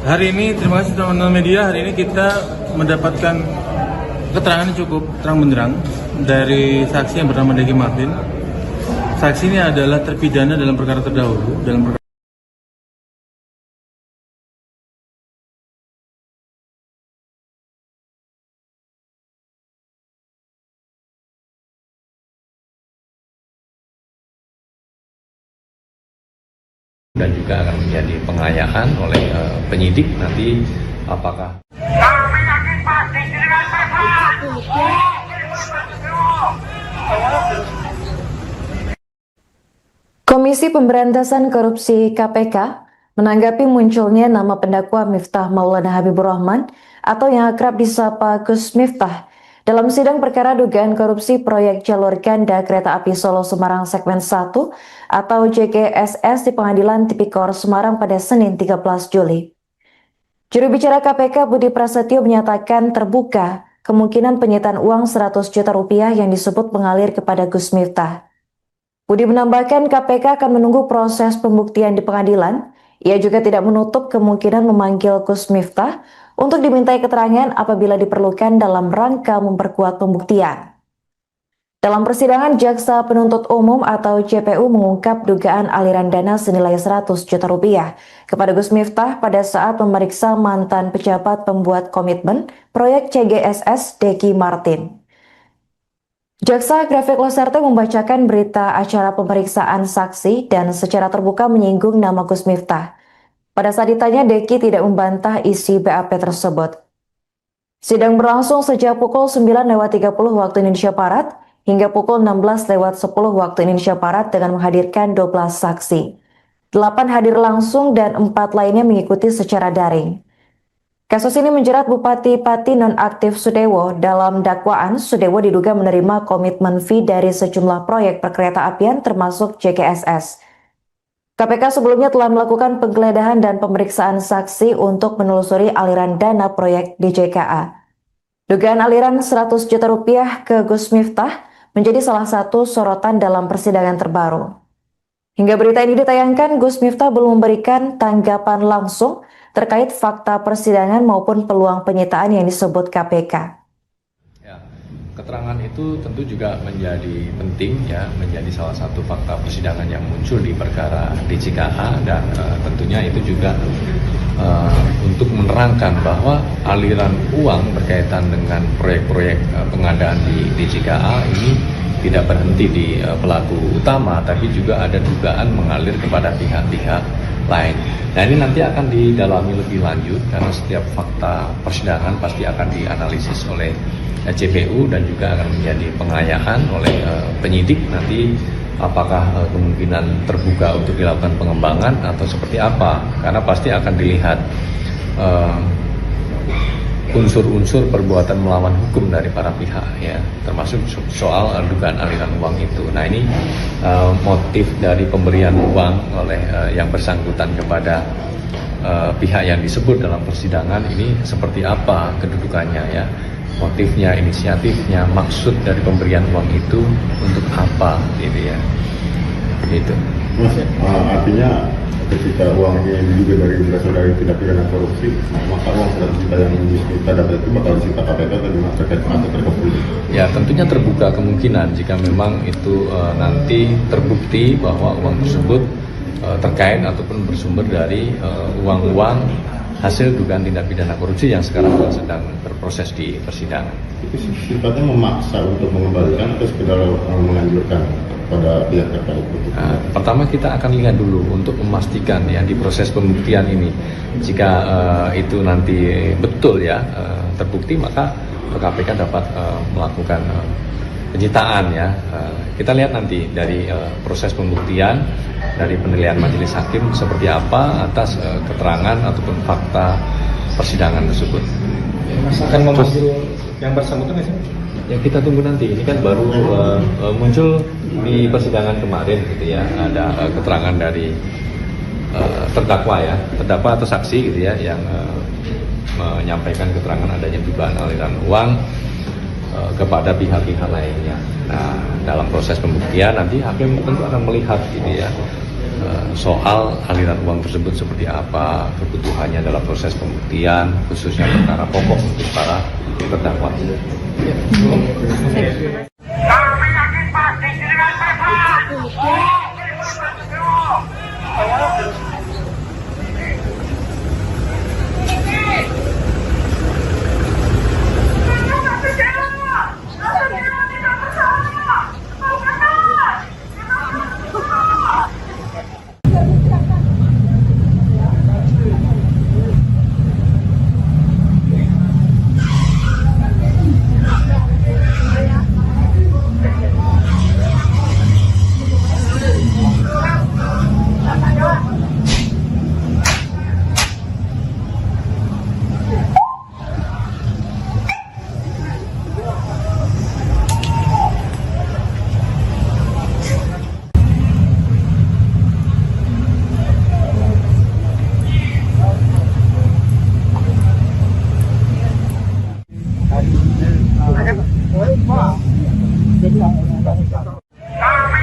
hari ini terima kasih teman-teman media. Hari ini kita mendapatkan keterangan yang cukup terang benderang dari saksi yang bernama Deki Martin. Saksi ini adalah terpidana dalam perkara terdahulu dan juga akan menjadi pengayaan oleh penyidik nanti apakah Kami yakin pasti dengan pasal. Komisi Pemberantasan Korupsi KPK menanggapi munculnya nama pendakwa Miftah Maulana Habibur Rahman atau yang akrab disapa Gus Miftah dalam sidang perkara dugaan korupsi proyek jalur ganda kereta api Solo Semarang segmen 1 atau JGSS di Pengadilan Tipikor Semarang pada Senin 13 Juli. Juru bicara KPK Budi Prasetyo menyatakan terbuka kemungkinan penyitaan uang 100 juta rupiah yang disebut mengalir kepada Gus Miftah. Budi menambahkan KPK akan menunggu proses pembuktian di pengadilan. Ia juga tidak menutup kemungkinan memanggil Gus Miftah untuk dimintai keterangan apabila diperlukan dalam rangka memperkuat pembuktian. Dalam persidangan, Jaksa Penuntut Umum atau JPU mengungkap dugaan aliran dana senilai 100 juta rupiah kepada Gus Miftah pada saat memeriksa mantan pejabat pembuat komitmen proyek CGSS Deki Martin. Jaksa Grafik Loserte membacakan berita acara pemeriksaan saksi dan secara terbuka menyinggung nama Gus Miftah. Pada saat ditanya, Deki tidak membantah isi BAP tersebut. Sidang berlangsung sejak pukul 9.30 waktu Indonesia Barat hingga pukul 16.10 waktu Indonesia Barat dengan menghadirkan 12 saksi. 8 hadir langsung dan 4 lainnya mengikuti secara daring. Kasus ini menjerat Bupati Pati nonaktif Sudewo. Dalam dakwaan, Sudewo diduga menerima komitmen fee dari sejumlah proyek perkereta apian termasuk JGSS. KPK sebelumnya telah melakukan penggeledahan dan pemeriksaan saksi untuk menelusuri aliran dana proyek DJKA. Dugaan aliran 100 juta rupiah ke Gus Miftah menjadi salah satu sorotan dalam persidangan terbaru. Hingga berita ini ditayangkan, Gus Miftah belum memberikan tanggapan langsung terkait fakta persidangan maupun peluang penyitaan yang disebut KPK. ya, keterangan itu tentu juga menjadi penting ya, menjadi salah satu fakta persidangan yang muncul di perkara DJKA dan tentunya itu juga untuk menerangkan bahwa aliran uang berkaitan dengan proyek-proyek pengadaan di DJKA ini tidak berhenti di pelaku utama, tapi juga ada dugaan mengalir kepada pihak-pihak lain. Nah, ini nanti akan didalami lebih lanjut karena setiap fakta persidangan pasti akan dianalisis oleh JPU dan juga akan menjadi pengayaan oleh penyidik nanti apakah kemungkinan terbuka untuk dilakukan pengembangan atau seperti apa, karena pasti akan dilihat unsur-unsur perbuatan melawan hukum dari para pihak ya, termasuk soal dugaan aliran uang itu. Nah, ini motif dari pemberian uang oleh yang bersangkutan kepada pihak yang disebut dalam persidangan ini seperti apa kedudukannya ya, motifnya, inisiatifnya, maksud dari pemberian uang itu untuk apa gitu ya, gitu. Mas, artinya ketika uang ini juga berasal dari tindak pidana korupsi, maka uang 100 juta yang kita dapat itu bakal disita KPK atau gimana terkait atau terkepul? Ya, tentunya terbuka kemungkinan jika memang itu nanti terbukti bahwa uang tersebut terkait ataupun bersumber dari uang-uang hasil dugaan tindak pidana korupsi yang sekarang sedang berproses di persidangan. Itu sifatnya memaksa untuk mengembalikan atau sekedar menganjurkan pada pihak terkait? Nah, pertama kita akan lihat dulu untuk memastikan ya di proses pembuktian ini, jika itu nanti betul ya terbukti, maka KPK dapat melakukan penyitaan ya. Kita lihat nanti dari proses pembuktian, dari penilaian majelis hakim seperti apa atas keterangan ataupun fakta persidangan tersebut. Mas akan memanggil yang bersangkutan nggak sih? Ya kita tunggu nanti. Ini kan baru muncul di persidangan kemarin gitu ya. Ada keterangan dari terdakwa ya, terdakwa atau saksi gitu ya yang menyampaikan keterangan adanya dugaan aliran uang kepada pihak-pihak lainnya. Nah, dalam proses pembuktian nanti hakim tentu akan melihat gitu ya soal aliran uang tersebut seperti apa, kebutuhannya dalam proses pembuktian, khususnya perkara pokok untuk para terdakwa. Kami yakin pasti dengan tepat. Kami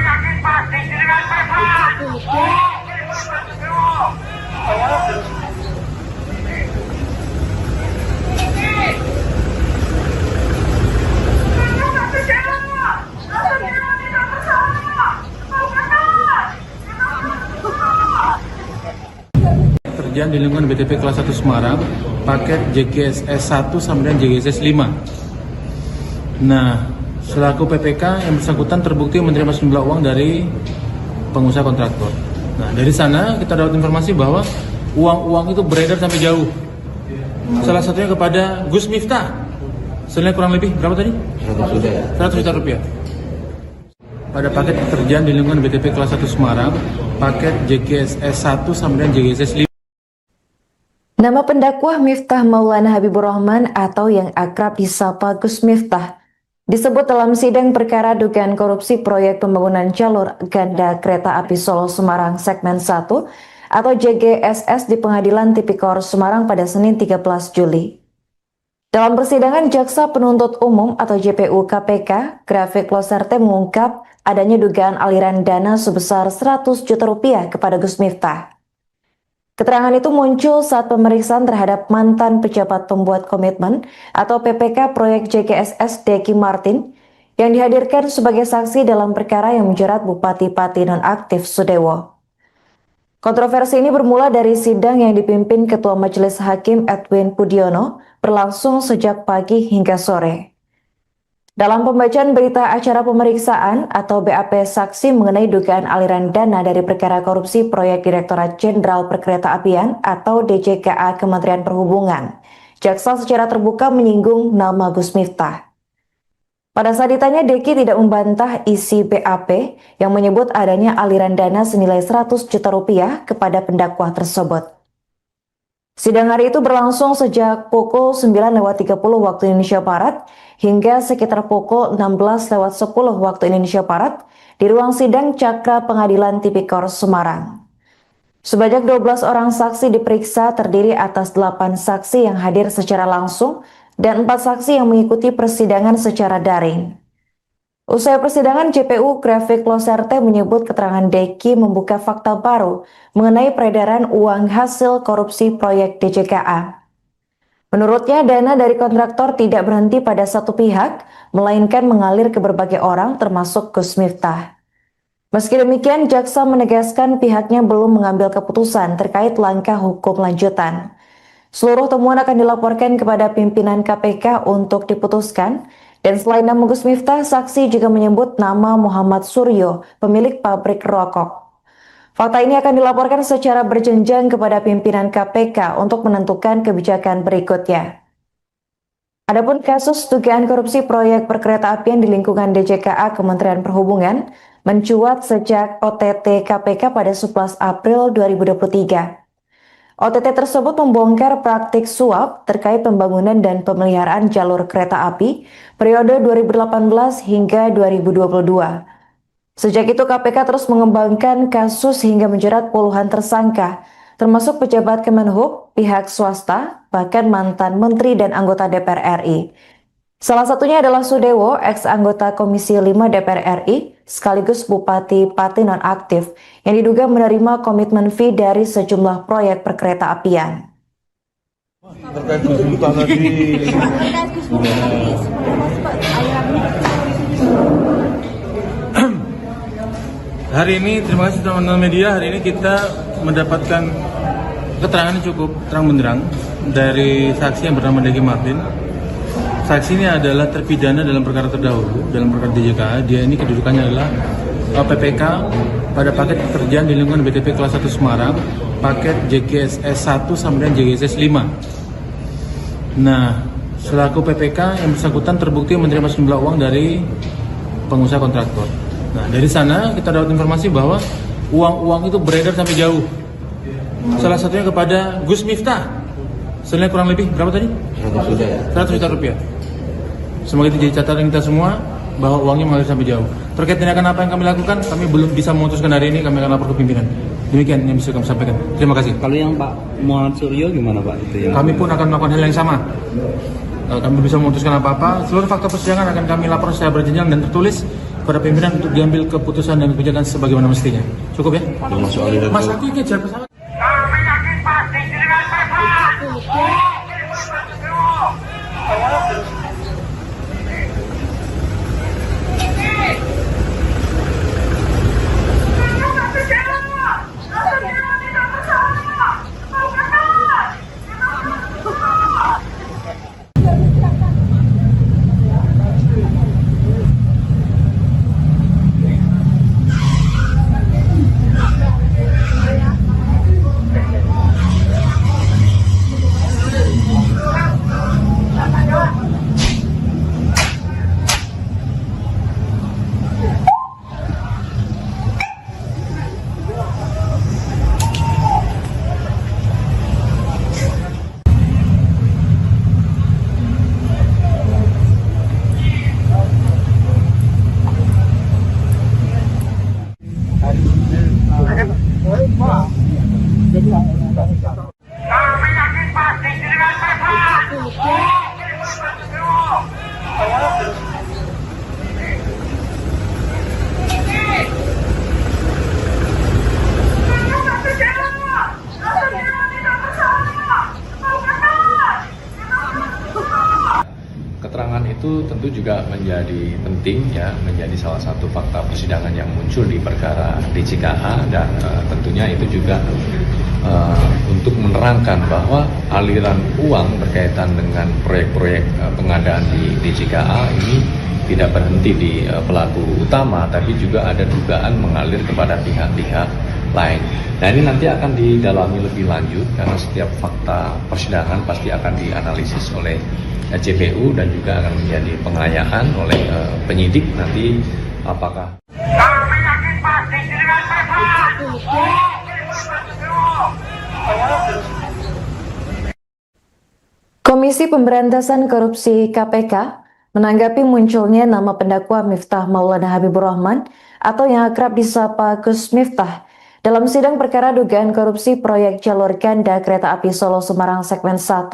yakin pasti dengan tepat. Kerjaan di lingkungan BTP kelas 1 Semarang, paket JGSS 1 sampai JGSS 5. Nah, selaku PPK yang bersangkutan terbukti menerima sejumlah uang dari pengusaha kontraktor. Nah, dari sana kita dapat informasi bahwa uang-uang itu beredar sampai jauh. Salah satunya kepada Gus Miftah. Senilai kurang lebih berapa tadi? 100 juta rupiah. Pada paket pekerjaan di lingkungan BTP kelas 1 Semarang, paket JGSS 1 sampai JGSS 5. Nama pendakwah Miftah Maulana Habibur Rahman atau yang akrab disapa Gus Miftah disebut dalam sidang perkara dugaan korupsi proyek pembangunan jalur ganda kereta api Solo Semarang segmen 1 atau JGSS di Pengadilan Tipikor Semarang pada Senin 13 Juli. Dalam persidangan, Jaksa Penuntut Umum atau JPU KPK, Grafik Loserte mengungkap adanya dugaan aliran dana sebesar 100 juta rupiah kepada Gus Miftah. Keterangan itu muncul saat pemeriksaan terhadap mantan pejabat pembuat komitmen atau PPK proyek JGSS Deki Martin yang dihadirkan sebagai saksi dalam perkara yang menjerat Bupati Pati nonaktif Sudewo. Kontroversi ini bermula dari sidang yang dipimpin Ketua Majelis Hakim Edwin Pudiono berlangsung sejak pagi hingga sore. Dalam pembacaan berita acara pemeriksaan atau BAP saksi mengenai dugaan aliran dana dari perkara korupsi proyek Direktorat Jenderal Perkeretaapian atau DJKA Kementerian Perhubungan, jaksa secara terbuka menyinggung nama Gus Miftah. Pada saat ditanya, Deki tidak membantah isi BAP yang menyebut adanya aliran dana senilai 100 juta rupiah kepada pendakwa tersebut. Sidang hari itu berlangsung sejak pukul 9.30 waktu Indonesia Barat hingga sekitar pukul 16.10 waktu Indonesia Barat di ruang sidang Cakra Pengadilan Tipikor Semarang. Sebanyak 12 orang saksi diperiksa terdiri atas 8 saksi yang hadir secara langsung dan 4 saksi yang mengikuti persidangan secara daring. Usai persidangan, JPU Grafik Loserte menyebut keterangan Deki membuka fakta baru mengenai peredaran uang hasil korupsi proyek DJKA. Menurutnya, dana dari kontraktor tidak berhenti pada satu pihak, melainkan mengalir ke berbagai orang termasuk Gus Miftah. Meski demikian, jaksa menegaskan pihaknya belum mengambil keputusan terkait langkah hukum lanjutan. Seluruh temuan akan dilaporkan kepada pimpinan KPK untuk diputuskan. Dan selain nama Gus Miftah, saksi juga menyebut nama Muhammad Suryo, pemilik pabrik rokok. Fakta ini akan dilaporkan secara berjenjang kepada pimpinan KPK untuk menentukan kebijakan berikutnya. Adapun kasus dugaan korupsi proyek perkeretaapian di lingkungan DJKA Kementerian Perhubungan mencuat sejak OTT KPK pada 11 April 2023. OTT tersebut membongkar praktik suap terkait pembangunan dan pemeliharaan jalur kereta api periode 2018 hingga 2022. Sejak itu KPK terus mengembangkan kasus hingga menjerat puluhan tersangka, termasuk pejabat Kemenhub, pihak swasta, bahkan mantan menteri dan anggota DPR RI. Salah satunya adalah Sudewo, ex-anggota Komisi 5 DPR RI, sekaligus Bupati Pati nonaktif, yang diduga menerima komitmen fee dari sejumlah proyek perkeretaapian. Terkait tuntutan tadi, hari ini terima kasih teman-teman media. Hari ini kita mendapatkan keterangan yang cukup terang benderang dari saksi yang bernama Deki Martin. Saksi ini adalah terpidana dalam perkara terdahulu, dalam perkara DJKA. Dia ini kedudukannya adalah PPK pada paket pekerjaan di lingkungan BTP kelas 1 Semarang, paket JGSS 1 sampai dengan JGSS 5. Nah, selaku PPK yang bersangkutan terbukti menerima sejumlah uang dari pengusaha kontraktor. Nah, dari sana kita dapat informasi bahwa uang-uang itu beredar sampai jauh. Salah satunya kepada Gus Miftah. Senilai kurang lebih berapa tadi? 100 juta rupiah. Semoga itu jadi catatan kita semua bahwa uangnya mengalir sampai jauh. Terkait tindakan apa yang kami lakukan, kami belum bisa memutuskan hari ini. Kami akan lapor ke pimpinan. Demikian yang bisa kami sampaikan. Terima kasih. Kalau yang Pak Muhammad Suryo gimana Pak? Itu yang Kami pun akan melakukan hal yang sama. Kami bisa memutuskan apa-apa. Seluruh fakta persidangan akan kami lapor secara berjenjang dan tertulis kepada pimpinan untuk diambil keputusan dan kebijakan sebagaimana mestinya. Cukup ya? Mas, aku kejar pesawat. Kami yakin pasti dengan pesawat. Kami yakin pasti dengan pesawat. Keterangan itu tentu juga menjadi penting ya, menjadi salah satu fakta persidangan yang muncul di perkara DJKA dan tentunya itu juga untuk menerangkan bahwa aliran uang berkaitan dengan proyek-proyek pengadaan di DJKA ini tidak berhenti di pelaku utama, tapi juga ada dugaan mengalir kepada pihak-pihak lain. Nah, ini nanti akan didalami lebih lanjut karena setiap fakta persidangan pasti akan dianalisis oleh JPU dan juga akan menjadi pengayaan oleh penyidik nanti apakah. Kami yakin pasti dengan pesawat. Komisi Pemberantasan Korupsi KPK menanggapi munculnya nama pendakwa Miftah Maulana Habibur Rahman atau yang akrab disapa Gus Miftah dalam sidang perkara dugaan korupsi proyek jalur ganda kereta api Solo Semarang segmen 1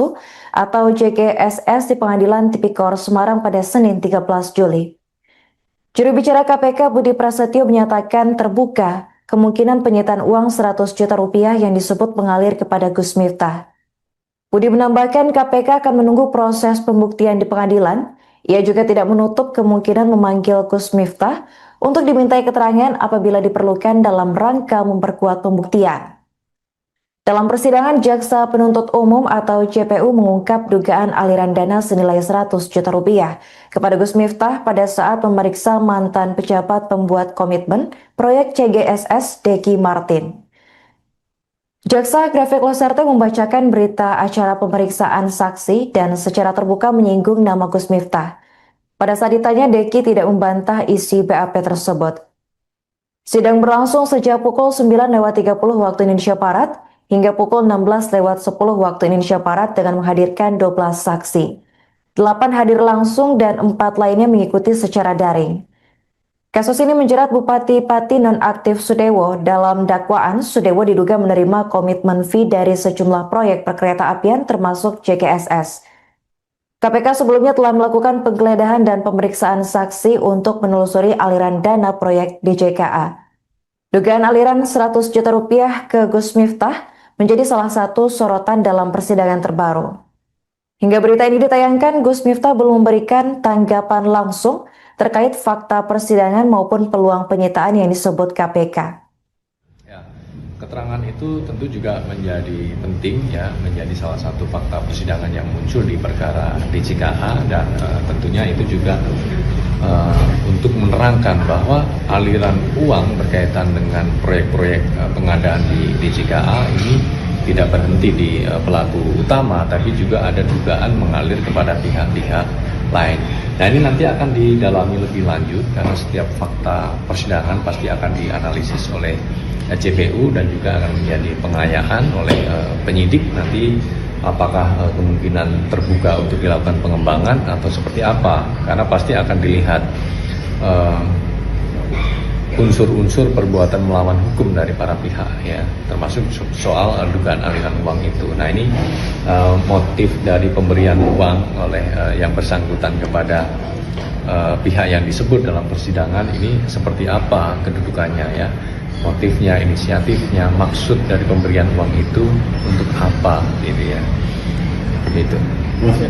atau JGSS di Pengadilan Tipikor Semarang pada Senin 13 Juli. Juru bicara KPK Budi Prasetyo menyatakan terbuka kemungkinan penyitaan uang 100 juta rupiah yang disebut mengalir kepada Gus Miftah. Budi menambahkan KPK akan menunggu proses pembuktian di pengadilan. Ia juga tidak menutup kemungkinan memanggil Gus Miftah untuk dimintai keterangan apabila diperlukan dalam rangka memperkuat pembuktian. Dalam persidangan, Jaksa Penuntut Umum atau JPU mengungkap dugaan aliran dana senilai 100 juta rupiah kepada Gus Miftah pada saat memeriksa mantan pejabat pembuat komitmen proyek CGSS Deki Martin. Jaksa Grafik Loserte membacakan berita acara pemeriksaan saksi dan secara terbuka menyinggung nama Gus Miftah. Pada saat ditanya, Deki tidak membantah isi BAP tersebut. Sidang berlangsung sejak pukul 9.30 waktu Indonesia Barat hingga pukul 16.10 waktu Indonesia Barat dengan menghadirkan 12 saksi. 8 hadir langsung dan 4 lainnya mengikuti secara daring. Kasus ini menjerat Bupati Pati nonaktif Sudewo. Dalam dakwaan, Sudewo diduga menerima komitmen fee dari sejumlah proyek perkeretaapian termasuk JKSS. KPK sebelumnya telah melakukan penggeledahan dan pemeriksaan saksi untuk menelusuri aliran dana proyek DJKA. Dugaan aliran 100 juta rupiah ke Gus Miftah menjadi salah satu sorotan dalam persidangan terbaru. Hingga berita ini ditayangkan, Gus Miftah belum memberikan tanggapan langsung terkait fakta persidangan maupun peluang penyitaan yang disebut KPK. Ya, keterangan itu tentu juga menjadi penting ya, menjadi salah satu fakta persidangan yang muncul di perkara DJKA dan tentunya itu juga untuk menerangkan bahwa aliran uang berkaitan dengan proyek-proyek pengadaan di DJKA ini tidak berhenti di pelaku utama, tapi juga ada dugaan mengalir kepada pihak-pihak lain. Nah, ini nanti akan didalami lebih lanjut karena setiap fakta persidangan pasti akan dianalisis oleh JPU dan juga akan menjadi pengayaan oleh penyidik nanti apakah kemungkinan terbuka untuk dilakukan pengembangan atau seperti apa, karena pasti akan dilihat unsur-unsur perbuatan melawan hukum dari para pihak ya, termasuk soal dugaan aliran uang itu. Nah, ini motif dari pemberian uang oleh yang bersangkutan kepada pihak yang disebut dalam persidangan ini seperti apa kedudukannya ya, motifnya, inisiatifnya, maksud dari pemberian uang itu untuk apa gitu ya, begitu. Mas,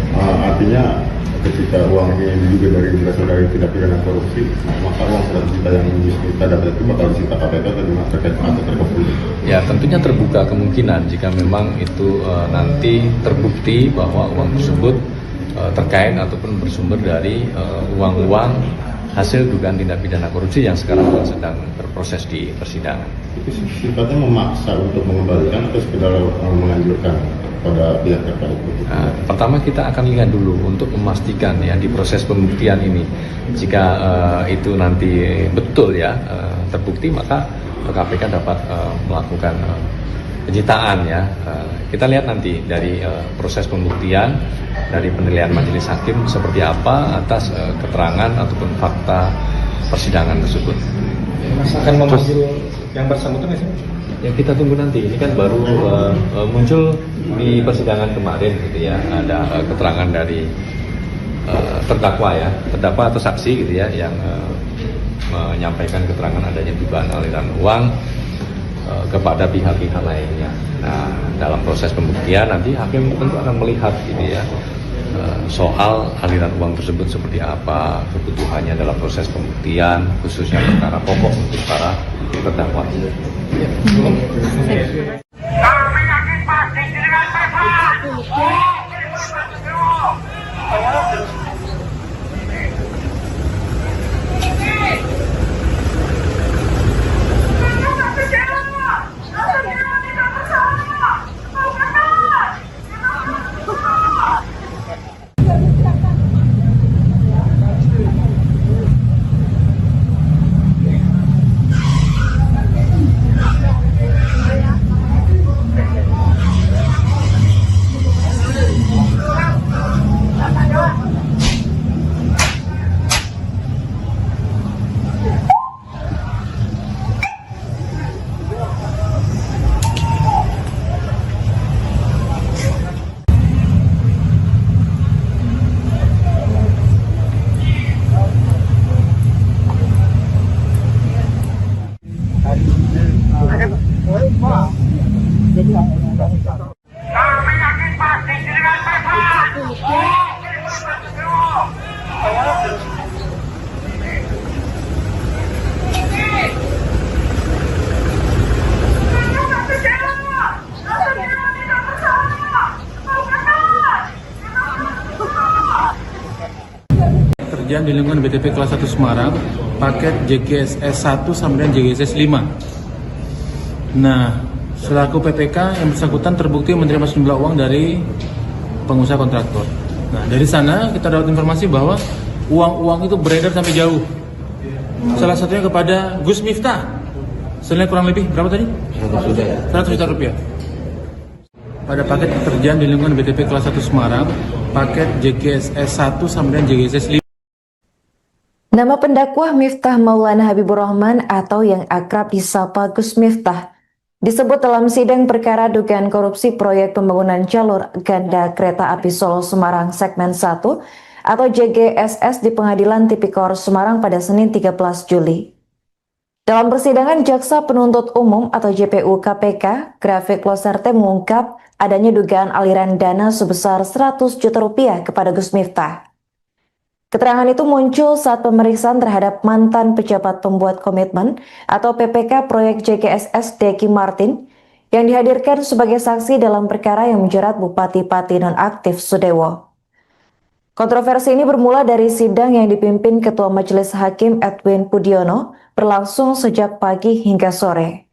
artinya ketika uang ini diduga berasal dari tindak pidana korupsi, maka uang 100 juta yang kita dapat itu bakal disita KPK atau gimana terkait atau terkait? Ya, tentunya terbuka kemungkinan jika memang itu nanti terbukti bahwa uang tersebut terkait ataupun bersumber dari uang-uang hasil dugaan tindak pidana korupsi yang sekarang sedang berproses di persidangan. Itu sifatnya memaksa untuk mengembalikan atau sekedar menganjurkan pada pihak terkait? Nah, pertama kita akan lihat dulu untuk memastikan ya di proses pembuktian ini, jika itu nanti betul ya terbukti, maka KPK dapat melakukan penyitaan ya. Kita lihat nanti dari proses pembuktian, dari penilaian majelis hakim seperti apa atas keterangan ataupun fakta persidangan tersebut. Mas akan memanggil yang bersangkutan nggak sih? Ya, kita tunggu nanti. Ini kan baru muncul di persidangan kemarin gitu ya. Ada keterangan dari terdakwa ya, terdakwa atau saksi gitu ya, yang menyampaikan keterangan adanya dugaan aliran uang kepada pihak-pihak lainnya. Nah, dalam proses pembuktian nanti hakim tentu akan melihat gitu ya, soal aliran uang tersebut seperti apa, kebutuhannya dalam proses pembuktian, khususnya perkara pokok untuk para terdakwa. Kami yakin pasti dengan tepat. Kami yakin pasti dengan tepat. Kerjaan di lingkungan BTP kelas 1 Semarang, paket JKSS 1 sampai dengan JKSS 5. Nah, selaku PPK yang bersangkutan terbukti menerima sejumlah uang dari pengusaha kontraktor. Nah, dari sana kita dapat informasi bahwa uang-uang itu beredar sampai jauh. Salah satunya kepada Gus Miftah. Senilai kurang lebih berapa tadi? 100 juta rupiah. Pada paket pekerjaan di lingkungan BTP kelas 1 Semarang, paket JGSS 1 sampai JGSS 5. Nama pendakwah Miftah Maulana Habibur Rahman atau yang akrab disapa Gus Miftah disebut dalam sidang perkara dugaan korupsi proyek pembangunan jalur ganda kereta api Solo Semarang segmen 1 atau JGSS di Pengadilan Tipikor Semarang pada Senin 13 Juli. Dalam persidangan, Jaksa Penuntut Umum atau JPU KPK, Grafik Loserte mengungkap adanya dugaan aliran dana sebesar 100 juta rupiah kepada Gus Miftah. Keterangan itu muncul saat pemeriksaan terhadap mantan pejabat pembuat komitmen atau PPK proyek JGSS Deki Martin yang dihadirkan sebagai saksi dalam perkara yang menjerat Bupati Pati nonaktif Sudewo. Kontroversi ini bermula dari sidang yang dipimpin Ketua Majelis Hakim Edwin Pudiono berlangsung sejak pagi hingga sore.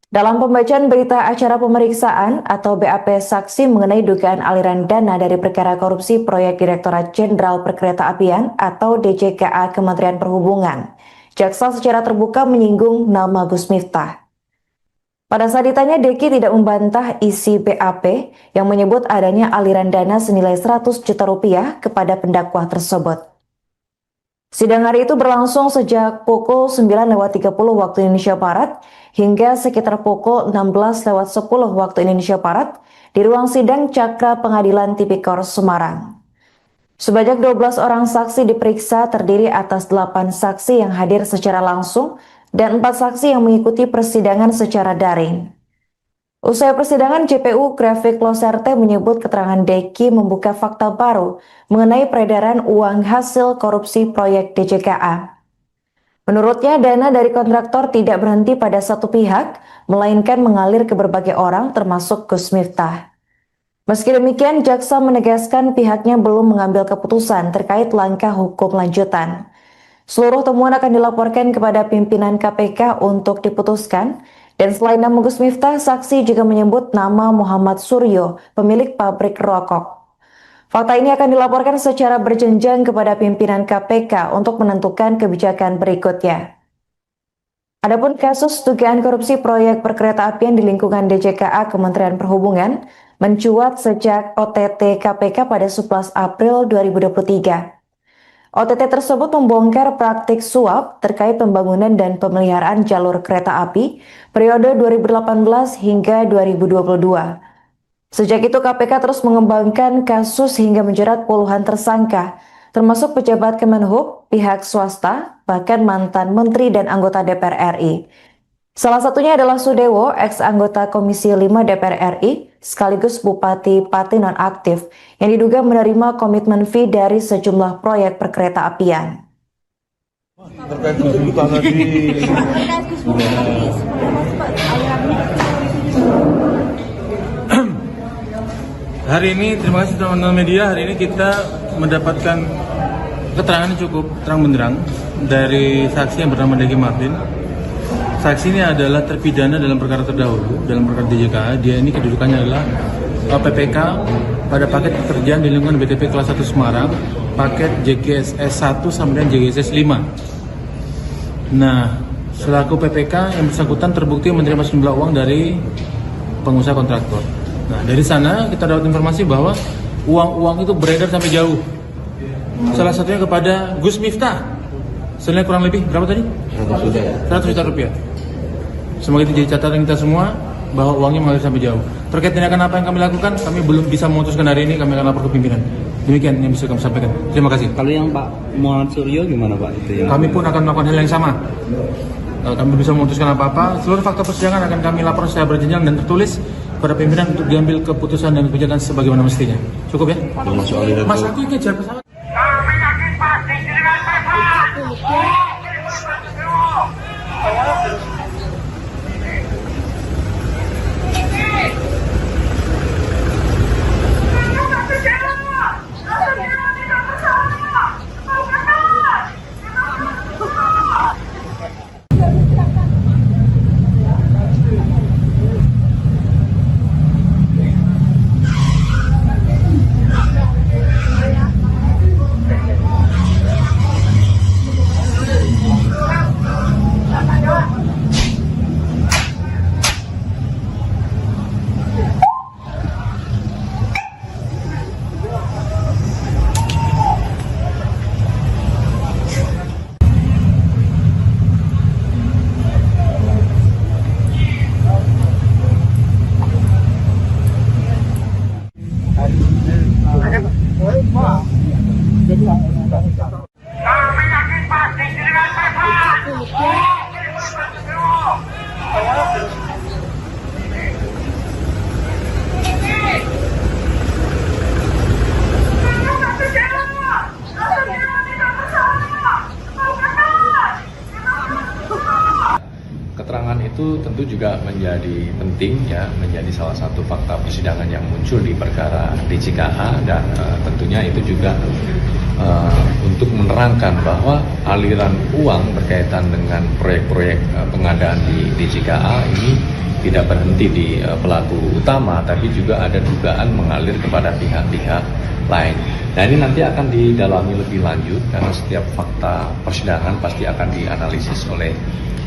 Dalam pembacaan berita acara pemeriksaan atau BAP saksi mengenai dugaan aliran dana dari perkara korupsi proyek Direktorat Jenderal Perkeretaapian atau DJKA Kementerian Perhubungan, jaksa secara terbuka menyinggung nama Gus Miftah. Pada saat ditanya, Deki tidak membantah isi BAP yang menyebut adanya aliran dana senilai 100 juta rupiah kepada pendakwah tersebut. Sidang hari itu berlangsung sejak pukul 9.30 waktu Indonesia Barat hingga sekitar pukul 16.10 waktu Indonesia Barat di ruang sidang Cakra Pengadilan Tipikor Semarang. Sebanyak 12 orang saksi diperiksa terdiri atas 8 saksi yang hadir secara langsung dan 4 saksi yang mengikuti persidangan secara daring. Usai persidangan, JPU Grafik Loserte menyebut keterangan Deki membuka fakta baru mengenai peredaran uang hasil korupsi proyek DJKA. Menurutnya, dana dari kontraktor tidak berhenti pada satu pihak, melainkan mengalir ke berbagai orang termasuk Gus Miftah. Meski demikian, jaksa menegaskan pihaknya belum mengambil keputusan terkait langkah hukum lanjutan. Seluruh temuan akan dilaporkan kepada pimpinan KPK untuk diputuskan. Dan selain nama Gus Miftah, saksi juga menyebut nama Muhammad Suryo, pemilik pabrik rokok. Fakta ini akan dilaporkan secara berjenjang kepada pimpinan KPK untuk menentukan kebijakan berikutnya. Adapun kasus dugaan korupsi proyek perkeretaapian di lingkungan DJKA Kementerian Perhubungan mencuat sejak OTT KPK pada 11 April 2023. OTT tersebut membongkar praktik suap terkait pembangunan dan pemeliharaan jalur kereta api periode 2018 hingga 2022. Sejak itu KPK terus mengembangkan kasus hingga menjerat puluhan tersangka, termasuk pejabat Kemenhub, pihak swasta, bahkan mantan menteri dan anggota DPR RI. Salah satunya adalah Sudewo, ex-anggota Komisi 5 DPR RI, sekaligus Bupati Pati nonaktif, yang diduga menerima komitmen fee dari sejumlah proyek perkeretaapian. Terkait tuntutan tadi. Hari ini, terima kasih teman-teman media, hari ini kita mendapatkan keterangan yang cukup terang benderang dari saksi yang bernama Deki Martin. Saksi ini adalah terpidana dalam perkara terdahulu, dalam perkara DJKA. Dia ini kedudukannya adalah PPK pada paket pekerjaan di lingkungan BTP kelas 1 Semarang, paket JGSS 1 sampai JGSS 5. Nah, selaku PPK yang bersangkutan terbukti menerima sejumlah uang dari pengusaha kontraktor. Nah, dari sana kita dapat informasi bahwa uang-uang itu beredar sampai jauh. Salah satunya kepada Gus Miftah. Senilai kurang lebih berapa tadi? 100 juta rupiah. Semoga itu jadi catatan kita semua bahwa uangnya mengalir sampai jauh. Terkait tindakan apa yang kami lakukan, kami belum bisa memutuskan hari ini, kami akan lapor ke pimpinan. Demikian yang bisa kami sampaikan. Terima kasih. Kalau yang Pak Muhammad Suryo gimana Pak? Itu yang Kami pun akan melakukan hal yang sama. Kami bisa memutuskan apa-apa. Seluruh fakta persidangan akan kami lapor secara berjenjang dan tertulis kepada pimpinan untuk diambil keputusan dan kebijakan sebagaimana mestinya. Cukup ya? Mas, aku kejar pesawat. Kami yakin pasti dengan pesawat. juga menjadi penting ya, menjadi salah satu fakta persidangan yang muncul di perkara DJKA, dan tentunya itu juga untuk menerangkan bahwa aliran uang berkaitan dengan proyek-proyek pengadaan di DJKA ini tidak berhenti di pelaku utama, tapi juga ada dugaan mengalir kepada pihak-pihak lain. Nah, ini nanti akan didalami lebih lanjut karena setiap fakta persidangan pasti akan dianalisis oleh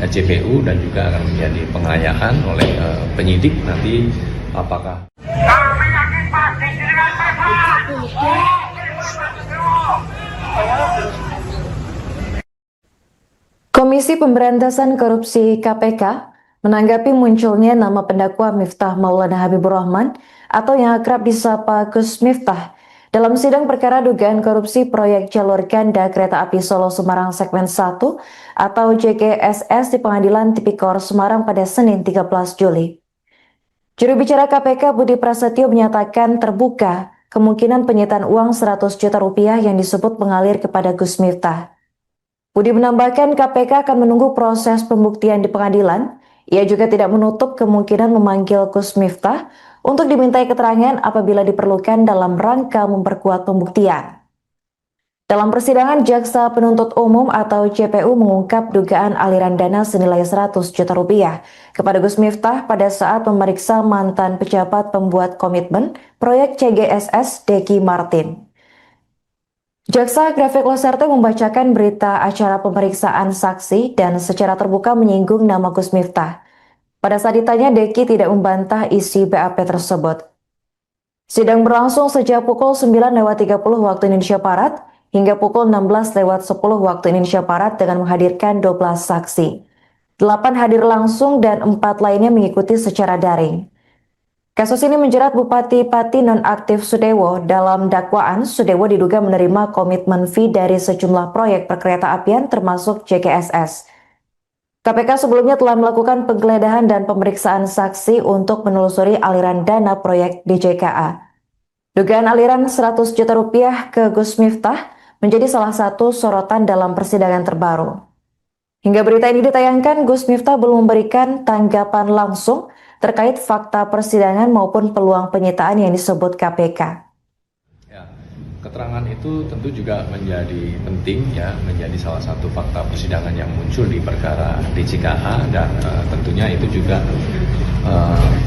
JPU dan juga akan menjadi pengayaan oleh penyidik nanti apakah Kami yakin pasti dengan tepat. Komisi Pemberantasan Korupsi KPK menanggapi munculnya nama pendakwa Miftah Maulana Habibur Rahman atau yang akrab disapa Gus Miftah dalam sidang perkara dugaan korupsi proyek jalur ganda kereta api Solo Semarang segmen 1 atau JGSS di Pengadilan Tipikor Semarang pada Senin 13 Juli. Juru bicara KPK Budi Prasetyo menyatakan terbuka kemungkinan penyitaan uang 100 juta rupiah yang disebut mengalir kepada Gus Miftah. Budi menambahkan KPK akan menunggu proses pembuktian di pengadilan. Ia juga tidak menutup kemungkinan memanggil Gus Miftah untuk dimintai keterangan apabila diperlukan dalam rangka memperkuat pembuktian. Dalam persidangan, Jaksa Penuntut Umum atau JPU mengungkap dugaan aliran dana senilai 100 juta rupiah kepada Gus Miftah pada saat memeriksa mantan pejabat pembuat komitmen proyek CGSS Deki Martin. Jaksa Grafik Loserte membacakan berita acara pemeriksaan saksi dan secara terbuka menyinggung nama Gus Miftah. Pada saat ditanya, Deki tidak membantah isi BAP tersebut. Sidang berlangsung sejak pukul 9.30 waktu Indonesia Barat hingga pukul 16.10 waktu Indonesia Barat dengan menghadirkan 12 saksi. 8 hadir langsung dan 4 lainnya mengikuti secara daring. Kasus ini menjerat Bupati Pati nonaktif Sudewo. Dalam dakwaan, Sudewo diduga menerima komitmen fee dari sejumlah proyek perkereta apian termasuk JGSS. KPK sebelumnya telah melakukan penggeledahan dan pemeriksaan saksi untuk menelusuri aliran dana proyek DJKA. Dugaan aliran 100 juta rupiah ke Gus Miftah menjadi salah satu sorotan dalam persidangan terbaru. Hingga berita ini ditayangkan, Gus Miftah belum memberikan tanggapan langsung terkait fakta persidangan maupun peluang penyitaan yang disebut KPK. ya, keterangan itu tentu juga menjadi penting ya, menjadi salah satu fakta persidangan yang muncul di perkara DJKA, dan tentunya itu juga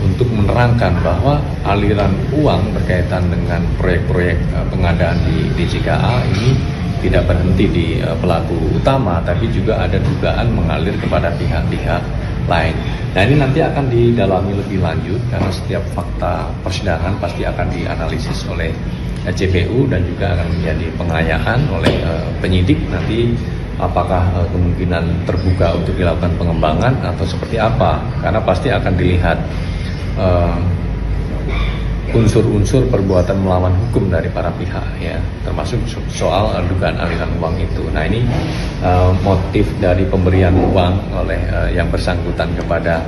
untuk menerangkan bahwa aliran uang berkaitan dengan proyek-proyek pengadaan di DJKA ini tidak berhenti di pelaku utama, tapi juga ada dugaan mengalir kepada pihak-pihak lain. Nah, ini nanti akan didalami lebih lanjut karena setiap fakta persidangan pasti akan dianalisis oleh JPU dan juga akan menjadi pengayaan oleh penyidik nanti apakah kemungkinan terbuka untuk dilakukan pengembangan atau seperti apa, karena pasti akan dilihat unsur-unsur perbuatan melawan hukum dari para pihak ya, termasuk soal dugaan aliran uang itu. Nah, ini motif dari pemberian uang oleh yang bersangkutan kepada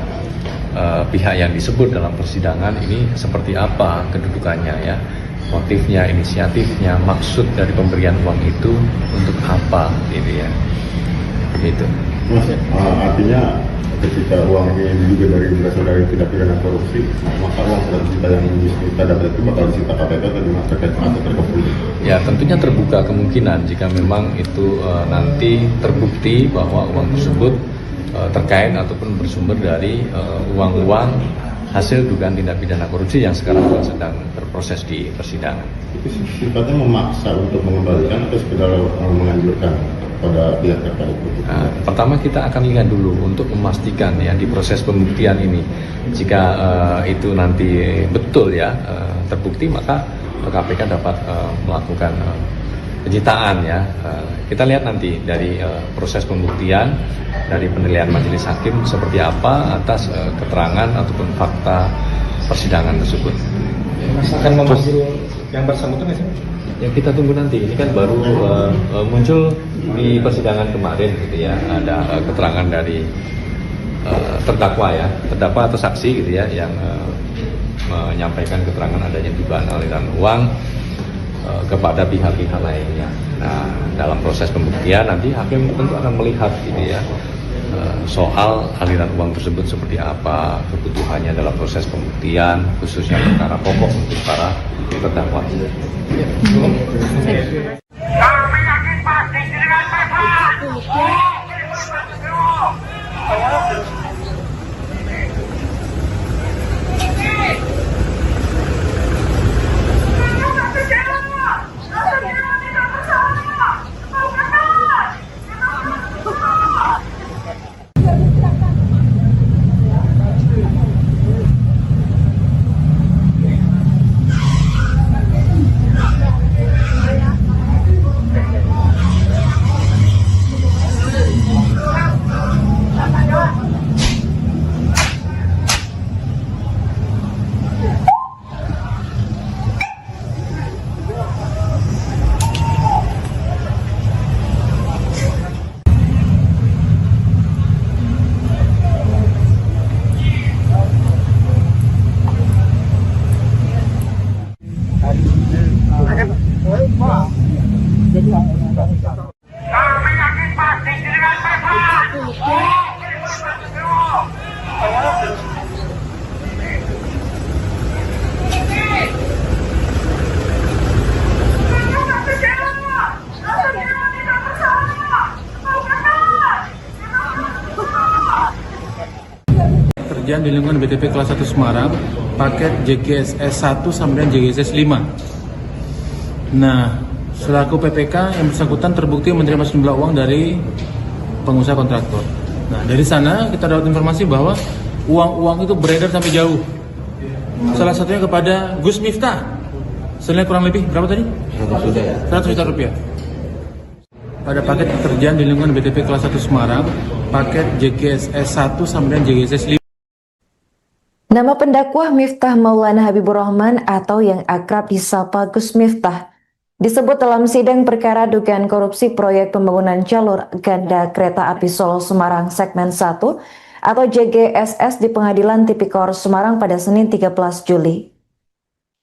pihak yang disebut dalam persidangan ini seperti apa kedudukannya ya, motifnya, inisiatifnya, maksud dari pemberian uang itu untuk apa gitu ya, begitu. Mas, artinya ketika uang ini diduga berasal dari tindak pidana korupsi, maka uang 100 juta yang kita dapat itu bakal disita KPK atau terkait atau terkepul? Ya, tentunya terbuka kemungkinan jika memang itu nanti terbukti bahwa uang tersebut terkait ataupun bersumber dari uang-uang hasil dugaan tindak pidana korupsi yang sekarang sedang berproses di persidangan. Itu sifatnya memaksa untuk mengembalikan atau sekedar menganjurkan pada pihak terkait? Nah, pertama kita akan lihat dulu untuk memastikan ya di proses pembuktian ini, jika itu nanti betul ya terbukti, maka KPK dapat melakukan penyitaan ya. Kita lihat nanti dari proses pembuktian, dari penilaian majelis hakim seperti apa atas keterangan ataupun fakta persidangan tersebut. Mas akan memanggil yang bersangkutan nggak sih? Ya, kita tunggu nanti. Ini kan baru muncul di persidangan kemarin gitu ya. Ada keterangan dari terdakwa ya, terdakwa atau saksi gitu ya, yang menyampaikan keterangan adanya dugaan aliran uang kepada pihak-pihak lainnya. Nah, dalam proses pembuktian nanti hakim tentu akan melihat gitu ya, soal aliran uang tersebut seperti apa, kebutuhannya dalam proses pembuktian, khususnya perkara pokok untuk para terdakwa. Kami yakin pasti dengan mereka. Kami yakin pasti dengan mereka. Kerjaan di lingkungan BTP kelas 1 Semarang, paket JGSS 1 sampai JGSS 5. Nah, selaku PPK yang bersangkutan terbukti menerima sejumlah uang dari pengusaha kontraktor. Nah, dari sana kita dapat informasi bahwa uang-uang itu beredar sampai jauh. Salah satunya kepada Gus Miftah. Senilai kurang lebih berapa tadi? 100 juta rupiah. Pada paket pekerjaan di lingkungan BTP kelas 1 Semarang, paket JGSS 1 sampai JGSS 5. Nama pendakwah Miftah Maulana Habibur Rahman atau yang akrab disapa Gus Miftah disebut dalam sidang perkara dugaan korupsi proyek pembangunan jalur ganda kereta api Solo Semarang segmen 1 atau JGSS di Pengadilan Tipikor Semarang pada Senin 13 Juli.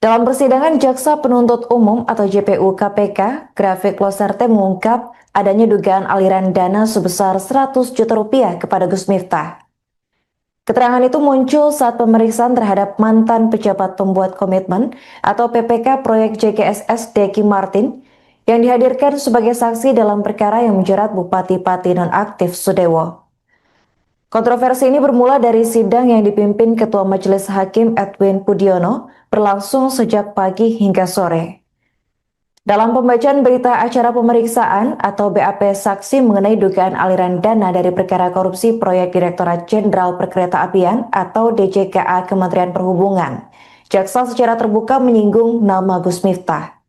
Dalam persidangan, Jaksa Penuntut Umum atau JPU KPK, Grafik Loserte mengungkap adanya dugaan aliran dana sebesar 100 juta rupiah kepada Gus Miftah. Keterangan itu muncul saat pemeriksaan terhadap mantan pejabat pembuat komitmen atau PPK proyek JGSS Deki Martin yang dihadirkan sebagai saksi dalam perkara yang menjerat Bupati Pati nonaktif Sudewo. Kontroversi ini bermula dari sidang yang dipimpin Ketua Majelis Hakim Edwin Pudiono berlangsung sejak pagi hingga sore. Dalam pembacaan berita acara pemeriksaan atau BAP saksi mengenai dugaan aliran dana dari perkara korupsi proyek Direktorat Jenderal Perkeretaapian atau DJKA Kementerian Perhubungan, jaksa secara terbuka menyinggung nama Gus Miftah.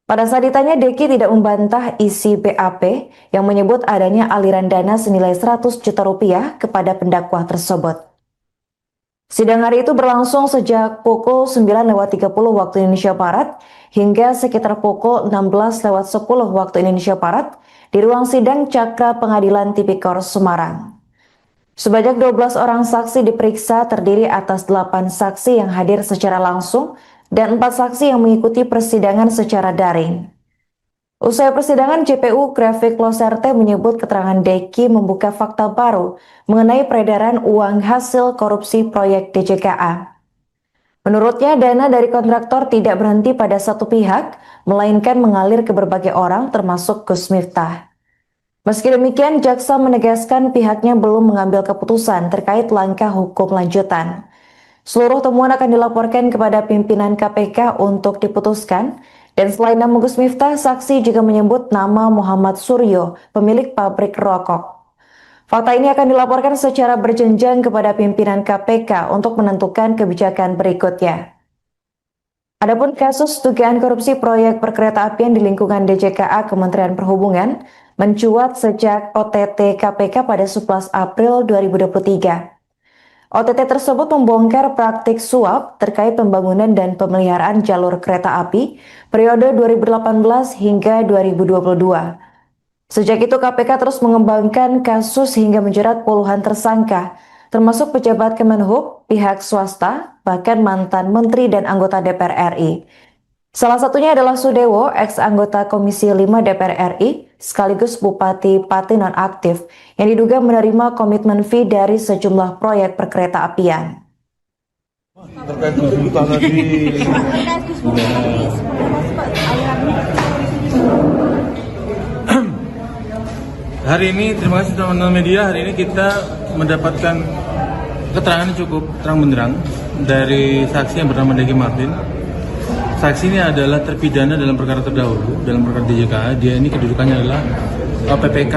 Pada saat ditanya, Deki tidak membantah isi BAP yang menyebut adanya aliran dana senilai 100 juta rupiah kepada pendakwa tersebut. Sidang hari itu berlangsung sejak pukul 9.30 waktu Indonesia Barat hingga sekitar pukul 16.10 waktu Indonesia Barat di ruang sidang Cakra Pengadilan Tipikor Semarang. Sebanyak 12 orang saksi diperiksa terdiri atas 8 saksi yang hadir secara langsung dan 4 saksi yang mengikuti persidangan secara daring. Usai persidangan, JPU Grafik Loserte menyebut keterangan Deki membuka fakta baru mengenai peredaran uang hasil korupsi proyek DJKA. Menurutnya, dana dari kontraktor tidak berhenti pada satu pihak, melainkan mengalir ke berbagai orang termasuk Gus Miftah. Meski demikian, jaksa menegaskan pihaknya belum mengambil keputusan terkait langkah hukum lanjutan. Seluruh temuan akan dilaporkan kepada pimpinan KPK untuk diputuskan. Dan selain nama Gus Miftah, saksi juga menyebut nama Muhammad Suryo, pemilik pabrik rokok. Fakta ini akan dilaporkan secara berjenjang kepada pimpinan KPK untuk menentukan kebijakan berikutnya. Adapun kasus dugaan korupsi proyek perkeretaapian di lingkungan DJKA Kementerian Perhubungan mencuat sejak OTT KPK pada 11 April 2023. OTT tersebut membongkar praktik suap terkait pembangunan dan pemeliharaan jalur kereta api periode 2018 hingga 2022. Sejak itu KPK terus mengembangkan kasus hingga menjerat puluhan tersangka, termasuk pejabat Kemenhub, pihak swasta, bahkan mantan menteri dan anggota DPR RI. Salah satunya adalah Sudewo, ex-anggota Komisi 5 DPR RI, sekaligus Bupati Pati nonaktif yang diduga menerima komitmen fee dari sejumlah proyek perkereta apian. Terkait Gus Miftah tadi. Hari ini, terima kasih teman-teman media, hari ini kita mendapatkan keterangan yang cukup terang benderang dari saksi yang bernama Deki Martin. Saksi ini adalah terpidana dalam perkara terdahulu, dalam perkara DJKA. Dia ini kedudukannya adalah PPK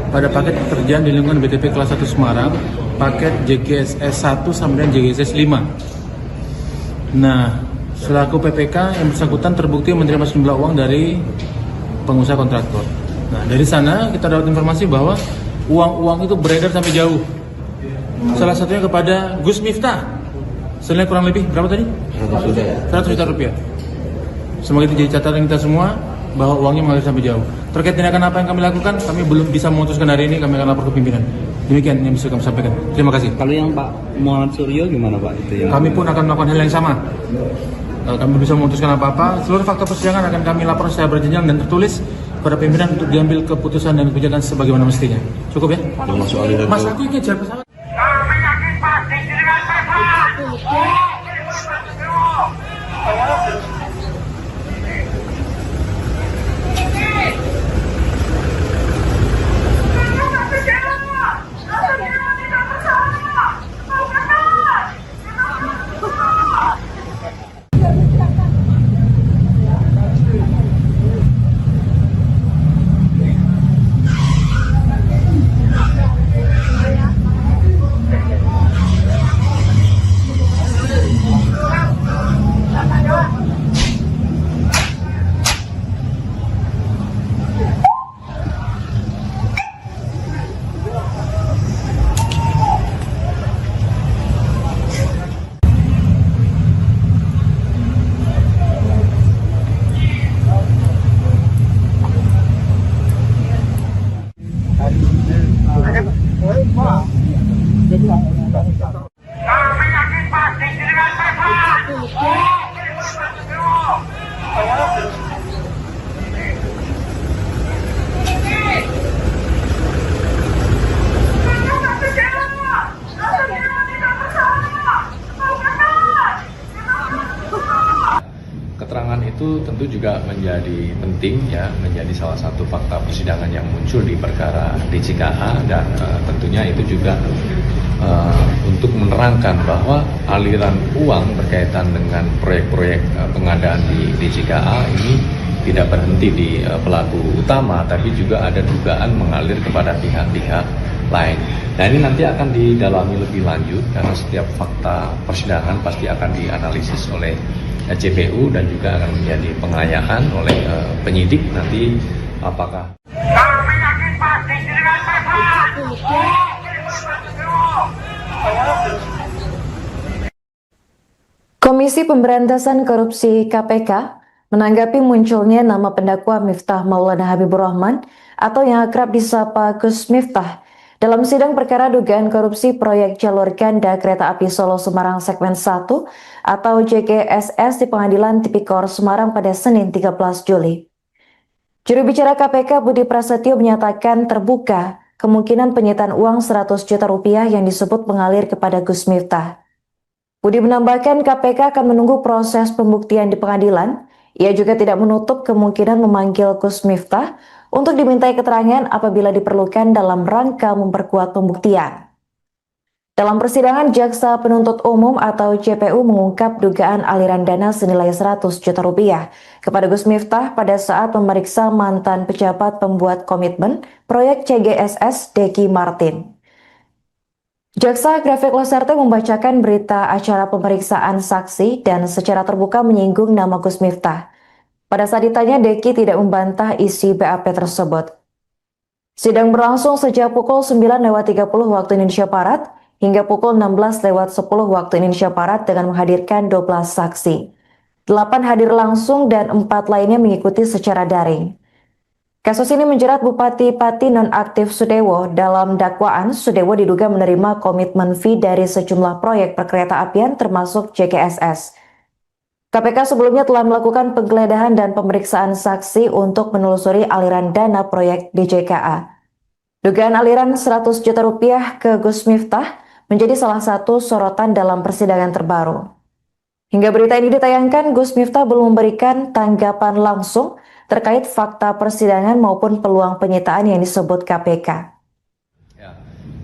pada paket pekerjaan di lingkungan BTP kelas 1 Semarang, paket JGSS 1 sampai JGSS 5. Nah, selaku PPK yang bersangkutan terbukti menerima sejumlah uang dari pengusaha kontraktor. Nah, dari sana kita dapat informasi bahwa uang-uang itu beredar sampai jauh. Salah satunya kepada Gus Miftah. Senilai kurang lebih berapa tadi? 100 juta rupiah. Semoga itu jadi catatan kita semua bahwa uangnya mengalir sampai jauh. Terkait tindakan apa yang kami lakukan, kami belum bisa memutuskan hari ini, kami akan lapor ke pimpinan. Demikian yang bisa kami sampaikan. Terima kasih. Kalau yang Pak Muhammad Suryo gimana Pak? Itu yang Kami pun akan melakukan hal yang sama. Kami bisa memutuskan apa-apa. Seluruh fakta persidangan akan kami lapor secara berjenjang dan tertulis pada pimpinan untuk diambil keputusan dan kebijakan sebagaimana mestinya. Cukup ya? Mas, aku ingin jalan pesawat. Kami yakin pasti dengan pesawat. Kami yakin pasti dengan pesawat. Keterangan itu tentu juga menjadi penting ya, menjadi salah satu fakta persidangan yang muncul di perkara DJKA dan tentunya itu juga untuk menerangkan bahwa aliran uang berkaitan dengan proyek-proyek pengadaan di DJKA ini tidak berhenti di pelaku utama, tapi juga ada dugaan mengalir kepada pihak-pihak lain. Nah, ini nanti akan didalami lebih lanjut karena setiap fakta persidangan pasti akan dianalisis oleh JPU dan juga akan menjadi pengayaan oleh penyidik nanti apakah. Kami yakin pasti dengan pesawat. Komisi Pemberantasan Korupsi KPK menanggapi munculnya nama pendakwa Miftah Maulana Habibur Rahman atau yang akrab disapa Gus Miftah dalam sidang perkara dugaan korupsi proyek jalur ganda kereta api Solo Semarang segmen 1 atau JGSS di Pengadilan Tipikor Semarang pada Senin 13 Juli. Juru bicara KPK Budi Prasetyo menyatakan terbuka kemungkinan penyitaan uang 100 juta rupiah yang disebut mengalir kepada Gus Miftah. Budi menambahkan KPK akan menunggu proses pembuktian di pengadilan. Ia juga tidak menutup kemungkinan memanggil Gus Miftah untuk dimintai keterangan apabila diperlukan dalam rangka memperkuat pembuktian. Dalam persidangan, Jaksa Penuntut Umum atau JPU mengungkap dugaan aliran dana senilai 100 juta rupiah kepada Gus Miftah pada saat memeriksa mantan pejabat pembuat komitmen proyek CGSS Deki Martin. Jaksa Grafik Loserte membacakan berita acara pemeriksaan saksi dan secara terbuka menyinggung nama Gus Miftah. Pada saat ditanya, Deki tidak membantah isi BAP tersebut. Sidang berlangsung sejak pukul 9.30 waktu Indonesia Barat hingga pukul 16.10 waktu Indonesia Barat dengan menghadirkan 12 saksi. 8 hadir langsung dan 4 lainnya mengikuti secara daring. Kasus ini menjerat Bupati Pati nonaktif Sudewo. Dalam dakwaan, Sudewo diduga menerima komitmen fee dari sejumlah proyek perkereta apian termasuk JGSS. KPK sebelumnya telah melakukan penggeledahan dan pemeriksaan saksi untuk menelusuri aliran dana proyek DJKA. Dugaan aliran 100 juta rupiah ke Gus Miftah menjadi salah satu sorotan dalam persidangan terbaru. Hingga berita ini ditayangkan, Gus Miftah belum memberikan tanggapan langsung terkait fakta persidangan maupun peluang penyitaan yang disebut KPK. Ya,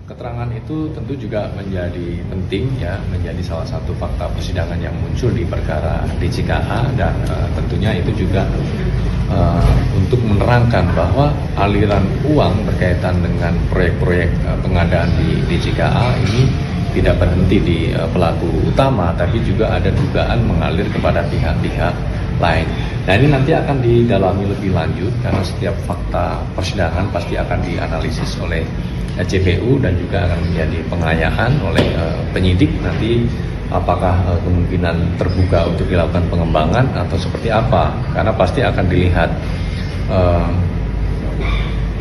keterangan itu tentu juga menjadi penting ya, menjadi salah satu fakta persidangan yang muncul di perkara DJKA dan tentunya itu juga untuk menerangkan bahwa aliran uang berkaitan dengan proyek-proyek pengadaan di DJKA ini tidak berhenti di pelaku utama, tapi juga ada dugaan mengalir kepada pihak-pihak lain. Nah, ini nanti akan didalami lebih lanjut karena setiap fakta persidangan pasti akan dianalisis oleh JPU dan juga akan menjadi pengayaan oleh penyidik nanti apakah kemungkinan terbuka untuk dilakukan pengembangan atau seperti apa, karena pasti akan dilihat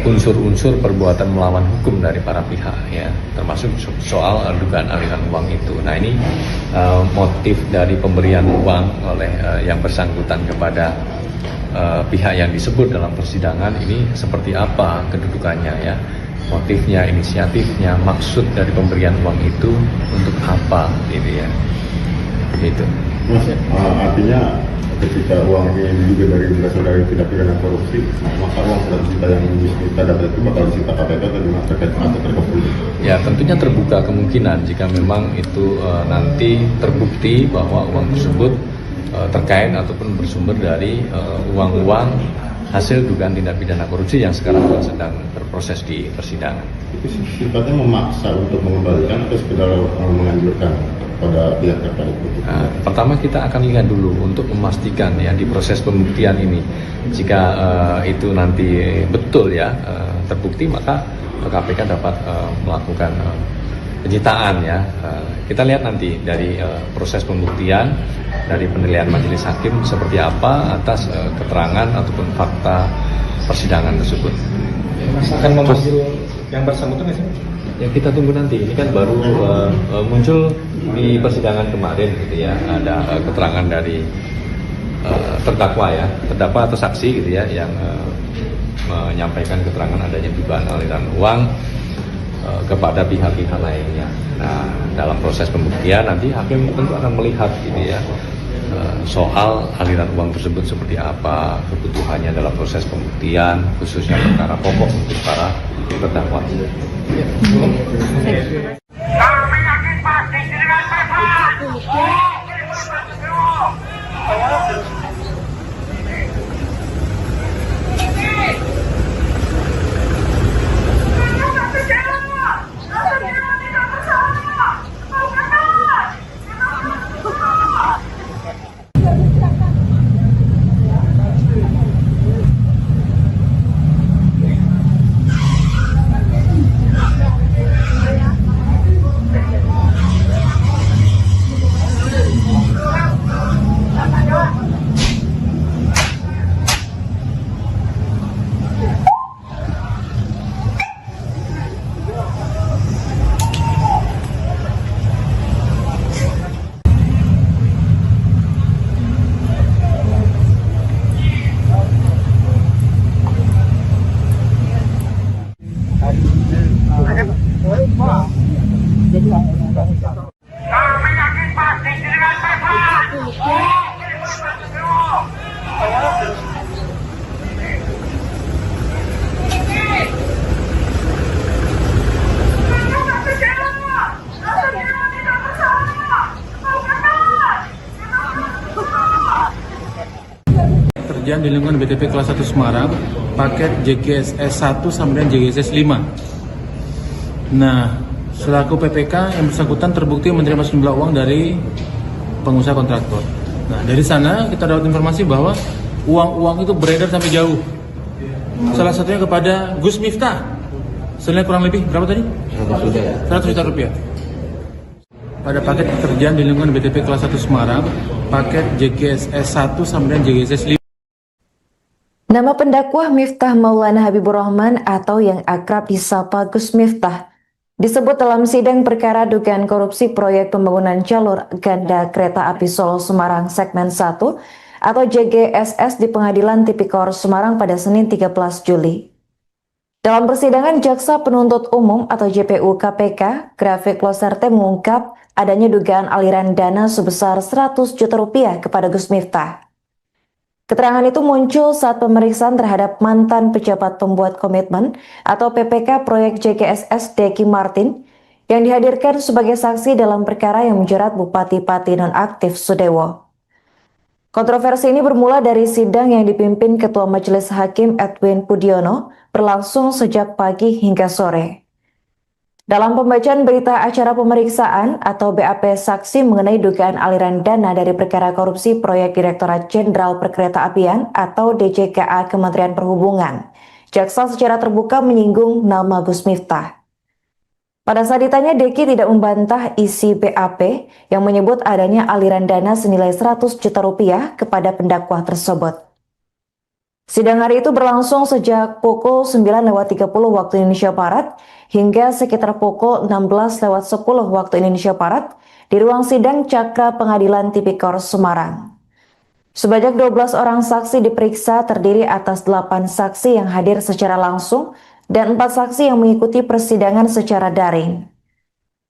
unsur-unsur perbuatan melawan hukum dari para pihak ya, termasuk soal dugaan aliran uang itu. Nah, ini motif dari pemberian uang oleh yang bersangkutan kepada pihak yang disebut dalam persidangan ini seperti apa kedudukannya ya, motifnya, inisiatifnya, maksud dari pemberian uang itu untuk apa gitu ya, gitu. Mas, artinya ketika uang ini juga berasal dari tindak pidana korupsi, maka uang 100 juta yang kita dapat itu bakal disita KPK atau gimana terkait atau terkait? Ya, tentunya terbuka kemungkinan jika memang itu nanti terbukti bahwa uang tersebut terkait ataupun bersumber dari uang-uang hasil dugaan tindak pidana korupsi yang sekarang sedang berproses di persidangan. Itu sifatnya memaksa untuk mengembalikan atau sekedar menganjurkan pada pihak terkait? Nah, pertama kita akan lihat dulu untuk memastikan ya di proses pembuktian ini, jika itu nanti betul ya terbukti, maka KPK dapat melakukan penyitaan ya. Kita lihat nanti dari proses pembuktian, dari penilaian majelis hakim seperti apa atas keterangan ataupun fakta persidangan tersebut. Mas akan memanggil yang bersangkutan nggak sih? Ya, kita tunggu nanti. Ini kan baru muncul di persidangan kemarin gitu ya. Ada keterangan dari terdakwa ya, terdakwa atau saksi gitu ya, yang menyampaikan keterangan adanya dugaan aliran uang kepada pihak-pihak lainnya. Nah, dalam proses pembuktian nanti hakim tentu akan melihat gitu ya, soal aliran uang tersebut seperti apa, kebutuhannya dalam proses pembuktian, khususnya perkara pokok untuk para terdakwa. Kami yakin pasti dengan Bapak. Kami yakin pasti dengan Bapak. Kerjaan di lingkungan BTP kelas 1 Semarang, paket JGSS 1 sampai dengan JGSS 5. Nah, selaku PPK yang bersangkutan terbukti menerima sejumlah uang dari pengusaha kontraktor. Nah, dari sana kita dapat informasi bahwa uang-uang itu beredar sampai jauh. Salah satunya kepada Gus Miftah. Senilai kurang lebih berapa tadi? 100 juta rupiah. Pada paket pekerjaan di lingkungan BTP kelas 1 Semarang, paket JGSS 1 sampai dengan JGSS 5. Nama pendakwah Miftah Maulana Habibur Rahman atau yang akrab disapa Gus Miftah disebut dalam sidang perkara dugaan korupsi proyek pembangunan jalur ganda kereta api Solo Semarang segmen 1 atau JGSS di Pengadilan Tipikor Semarang pada Senin 13 Juli. Dalam persidangan, Jaksa Penuntut Umum atau JPU KPK, Grafik Loserte mengungkap adanya dugaan aliran dana sebesar 100 juta rupiah kepada Gus Miftah. Keterangan itu muncul saat pemeriksaan terhadap mantan pejabat pembuat komitmen atau PPK proyek JGSS Deki Martin yang dihadirkan sebagai saksi dalam perkara yang menjerat Bupati Pati nonaktif Sudewo. Kontroversi ini bermula dari sidang yang dipimpin Ketua Majelis Hakim Edwin Pudiono berlangsung sejak pagi hingga sore. Dalam pembacaan berita acara pemeriksaan atau BAP saksi mengenai dugaan aliran dana dari perkara korupsi proyek Direktorat Jenderal Perkeretaapian atau DJKA Kementerian Perhubungan, jaksa secara terbuka menyinggung nama Gus Miftah. Pada saat ditanya, Deki tidak membantah isi BAP yang menyebut adanya aliran dana senilai 100 juta rupiah kepada pendakwa tersebut. Sidang hari itu berlangsung sejak pukul 9.30 waktu Indonesia Barat hingga sekitar pukul 16.10 waktu Indonesia Barat di ruang sidang Cakra Pengadilan Tipikor Semarang. Sebanyak 12 orang saksi diperiksa terdiri atas 8 saksi yang hadir secara langsung dan 4 saksi yang mengikuti persidangan secara daring.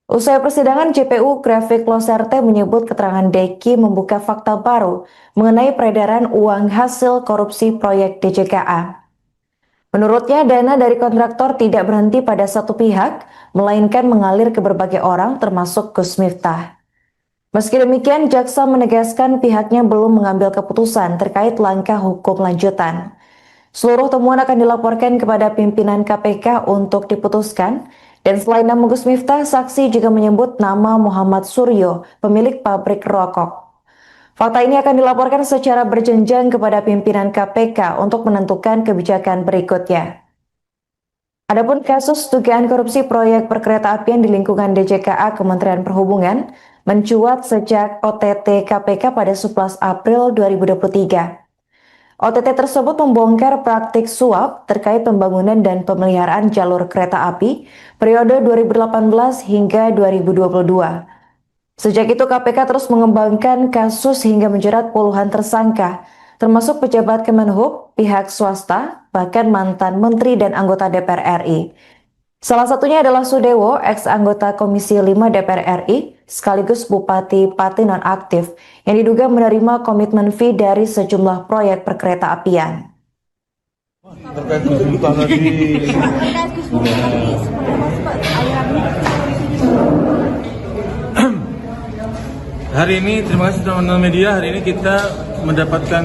Usai persidangan, JPU Grafik Loserte menyebut keterangan Deki membuka fakta baru mengenai peredaran uang hasil korupsi proyek DJKA. Menurutnya, dana dari kontraktor tidak berhenti pada satu pihak, melainkan mengalir ke berbagai orang termasuk Gus Miftah. Meski demikian, jaksa menegaskan pihaknya belum mengambil keputusan terkait langkah hukum lanjutan. Seluruh temuan akan dilaporkan kepada pimpinan KPK untuk diputuskan. Dan selain nama Gus Miftah, saksi juga menyebut nama Muhammad Suryo, pemilik pabrik rokok. Fakta ini akan dilaporkan secara berjenjang kepada pimpinan KPK untuk menentukan kebijakan berikutnya. Adapun kasus dugaan korupsi proyek perkeretaapian di lingkungan DJKA Kementerian Perhubungan mencuat sejak OTT KPK pada 11 April 2023. OTT tersebut membongkar praktik suap terkait pembangunan dan pemeliharaan jalur kereta api periode 2018 hingga 2022. Sejak itu KPK terus mengembangkan kasus hingga menjerat puluhan tersangka, termasuk pejabat Kemenhub, pihak swasta, bahkan mantan menteri dan anggota DPR RI. Salah satunya adalah Sudewo, ex-anggota Komisi 5 DPR RI, sekaligus Bupati Pati nonaktif, yang diduga menerima komitmen fee dari sejumlah proyek perkeretaapian. Terkait Gus Miftah tadi, hari ini, terima kasih teman-teman media, hari ini kita mendapatkan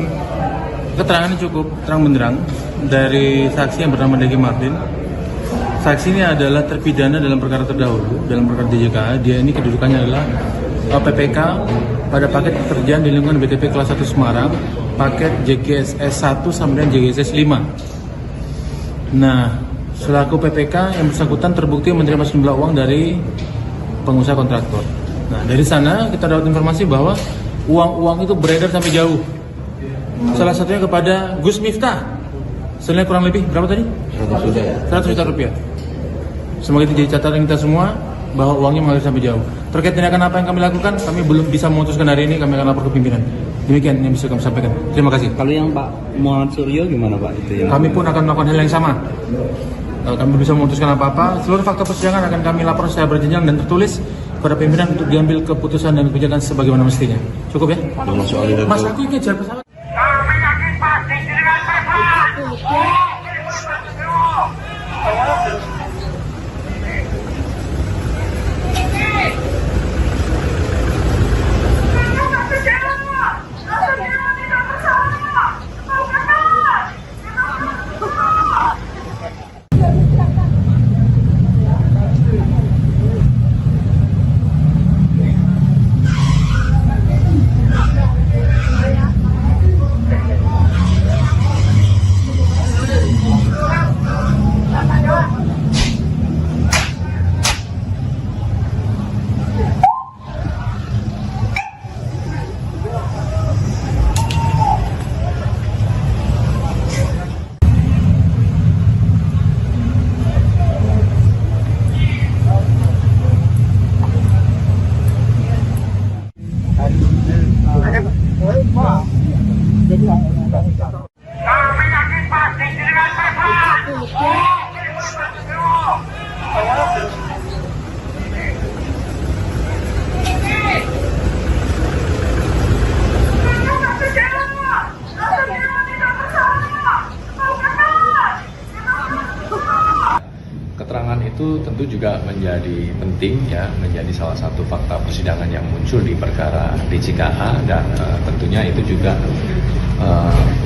keterangan yang cukup terang benderang dari saksi yang bernama Deki Martin. Saksi ini adalah terpidana dalam perkara terdahulu, dalam perkara DJKA. Dia ini kedudukannya adalah PPK pada paket pekerjaan di lingkungan BTP kelas 1 Semarang, paket JGSS 1 sampai JGSS 5. Nah, selaku PPK yang bersangkutan terbukti menerima sejumlah uang dari pengusaha kontraktor. Nah, dari sana kita dapat informasi bahwa uang-uang itu beredar sampai jauh. Salah satunya kepada Gus Miftah. Senilai kurang lebih berapa tadi? 100 juta rupiah. Semoga itu jadi catatan kita semua bahwa uangnya mengalir sampai jauh. Terkait tindakan apa yang kami lakukan, kami belum bisa memutuskan hari ini. Kami akan lapor ke pimpinan. Demikian yang bisa kami sampaikan. Terima kasih. Kalau yang Pak Muhammad Suryo gimana Pak? Itu yang kami pun akan melakukan hal yang sama. Kami belum bisa memutuskan apa-apa. Seluruh fakta persidangan akan kami lapor secara berjenjang dan tertulis kepada pimpinan untuk diambil keputusan dan kebijakan sebagaimana mestinya. Cukup ya? Mas, aku ingin jalan pesawat. Kami yakin pasti dengan pesawat. Kami yakin pasti dengan bebas. Keterangan itu tentu juga menjadi penting ya, menjadi salah satu fakta persidangan yang muncul di perkara DJKA dan tentunya itu juga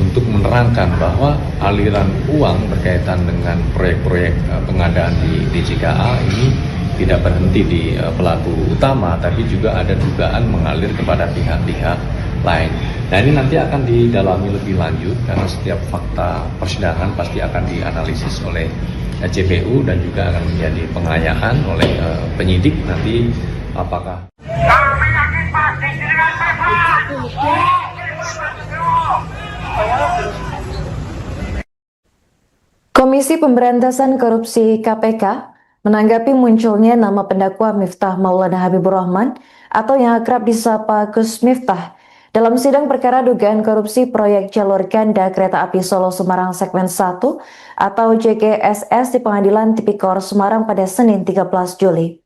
untuk menerangkan bahwa aliran uang berkaitan dengan proyek-proyek pengadaan di DJKA ini tidak berhenti di pelaku utama, tapi juga ada dugaan mengalir kepada pihak-pihak lain. Nah, ini nanti akan didalami lebih lanjut karena setiap fakta persidangan pasti akan dianalisis oleh JPU dan juga akan menjadi pengayaan oleh penyidik nanti apakah Kami yakin pasti dengan bebas. Komisi Pemberantasan Korupsi KPK menanggapi munculnya nama pendakwa Miftah Maulana Habibur Rahman atau yang akrab disapa Gus Miftah dalam sidang perkara dugaan korupsi proyek jalur ganda kereta api Solo Semarang segmen 1 atau JGSS di Pengadilan Tipikor Semarang pada Senin 13 Juli.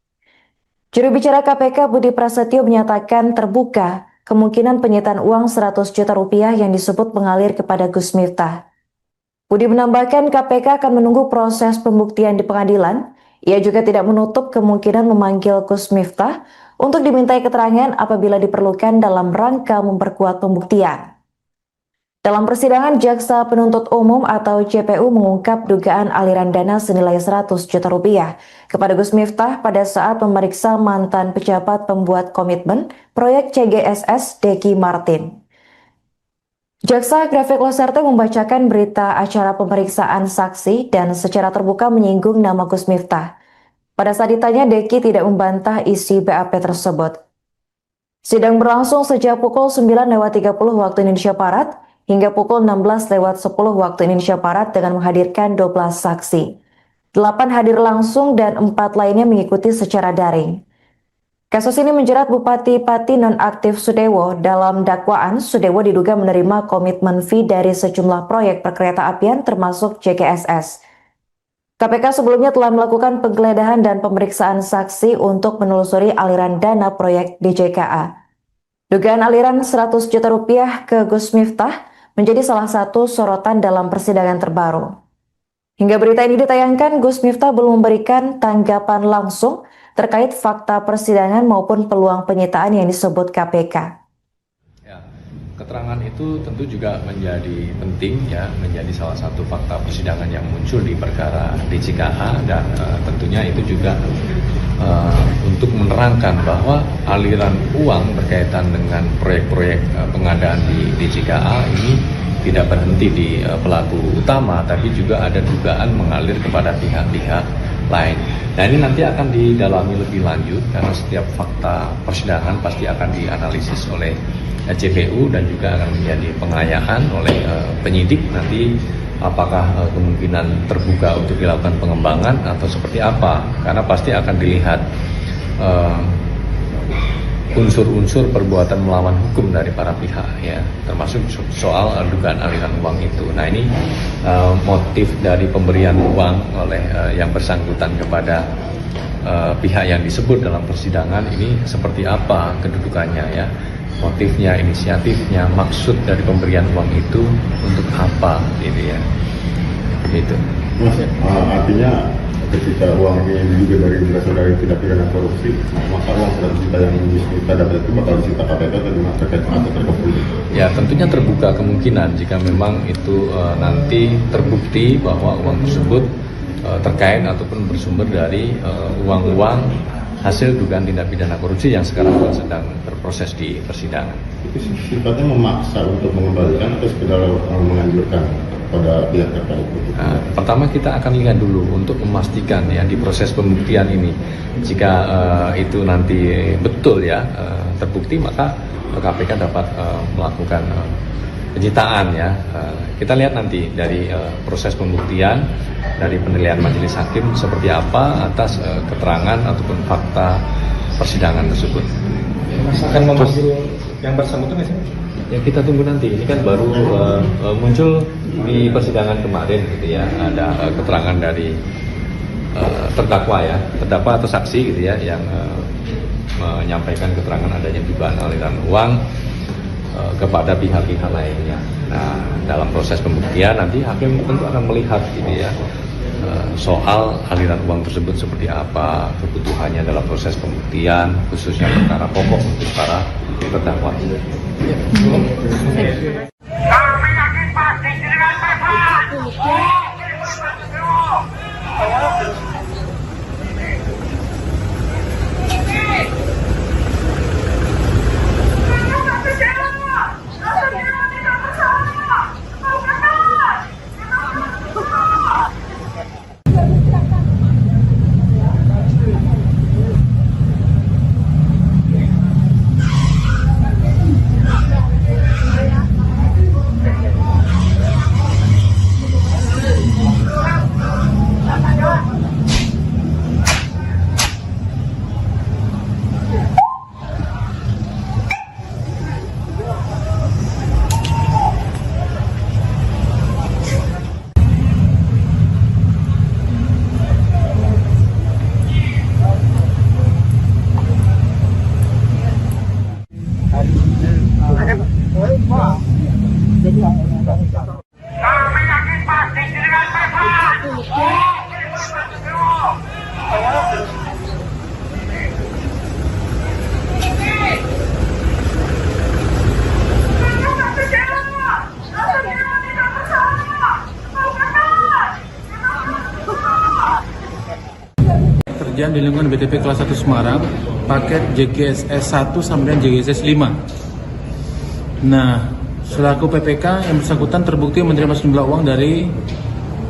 Juru bicara KPK Budi Prasetyo menyatakan terbuka kemungkinan penyitaan uang 100 juta rupiah yang disebut mengalir kepada Gus Miftah. Budi menambahkan KPK akan menunggu proses pembuktian di pengadilan. Ia juga tidak menutup kemungkinan memanggil Gus Miftah untuk dimintai keterangan apabila diperlukan dalam rangka memperkuat pembuktian. Dalam persidangan, Jaksa Penuntut Umum atau JPU mengungkap dugaan aliran dana senilai 100 juta rupiah kepada Gus Miftah pada saat memeriksa mantan pejabat pembuat komitmen proyek CGSS Deki Martin. Jaksa Grafik Loserte membacakan berita acara pemeriksaan saksi dan secara terbuka menyinggung nama Gus Miftah. Pada saat ditanya, Deki tidak membantah isi BAP tersebut. Sidang berlangsung sejak pukul 9.30 waktu Indonesia Barat hingga pukul 16.10 waktu Indonesia Barat dengan menghadirkan 12 saksi. 8 hadir langsung dan 4 lainnya mengikuti secara daring. Kasus ini menjerat Bupati Pati nonaktif Sudewo. Dalam dakwaan, Sudewo diduga menerima komitmen fee dari sejumlah proyek perkereta apian termasuk JGSS. KPK sebelumnya telah melakukan penggeledahan dan pemeriksaan saksi untuk menelusuri aliran dana proyek DJKA. Dugaan aliran 100 juta rupiah ke Gus Miftah menjadi salah satu sorotan dalam persidangan terbaru. Hingga berita ini ditayangkan, Gus Miftah belum memberikan tanggapan langsung terkait fakta persidangan maupun peluang penyitaan yang disebut KPK. Keterangan itu tentu juga menjadi penting ya, menjadi salah satu fakta persidangan yang muncul di perkara DJKA dan tentunya itu juga untuk menerangkan bahwa aliran uang berkaitan dengan proyek-proyek pengadaan di DJKA ini tidak berhenti di pelaku utama, tapi juga ada dugaan mengalir kepada pihak-pihak lain. Nah, ini nanti akan didalami lebih lanjut karena setiap fakta persidangan pasti akan dianalisis oleh JPU dan juga akan menjadi pengayaan oleh penyidik nanti apakah kemungkinan terbuka untuk dilakukan pengembangan atau seperti apa, karena pasti akan dilihat unsur-unsur perbuatan melawan hukum dari para pihak ya, termasuk soal dugaan aliran uang itu. Nah, ini motif dari pemberian uang oleh yang bersangkutan kepada pihak yang disebut dalam persidangan ini seperti apa kedudukannya ya, motifnya, inisiatifnya, maksud dari pemberian uang itu untuk apa gitu ya, gitu. Mas, artinya ketika uang ini diduga dari berasal dari tindak pidana korupsi, maka uang 100 juta yang kita dapat itu bakal disita KPK atau terkait atau terkepul? Ya, tentunya terbuka kemungkinan jika memang itu nanti terbukti bahwa uang tersebut terkait ataupun bersumber dari uang-uang hasil dugaan tindak pidana korupsi yang sekarang sedang berproses di persidangan. Itu sifatnya memaksa untuk mengembalikan atau sekedar menganjurkan pada pihak terkait? Nah, pertama kita akan lihat dulu untuk memastikan ya di proses pembuktian ini, jika itu nanti betul ya terbukti, maka KPK dapat melakukan penyitaan ya. Kita lihat nanti dari proses pembuktian, dari penilaian majelis hakim seperti apa atas keterangan ataupun fakta persidangan tersebut. Mas akan memanggil yang bersangkutan nggak sih? Ya kita tunggu nanti. Ini kan baru muncul di persidangan kemarin gitu ya. Ada keterangan dari terdakwa ya, terdakwa atau saksi gitu ya, yang menyampaikan keterangan adanya dugaan aliran uang kepada pihak-pihak lainnya. Nah, dalam proses pembuktian nanti hakim tentu akan melihat gitu ya, soal aliran uang tersebut seperti apa, kebutuhannya dalam proses pembuktian, khususnya perkara pokok untuk para terdakwa. Kami yakin pasti dengan Bapak. Kami yakin pasti dengan Bapak. Kerjaan di lingkungan BTP kelas 1 Semarang, paket JGSS 1 sampai JGSS 5. Nah, selaku PPK yang bersangkutan terbukti menerima sejumlah uang dari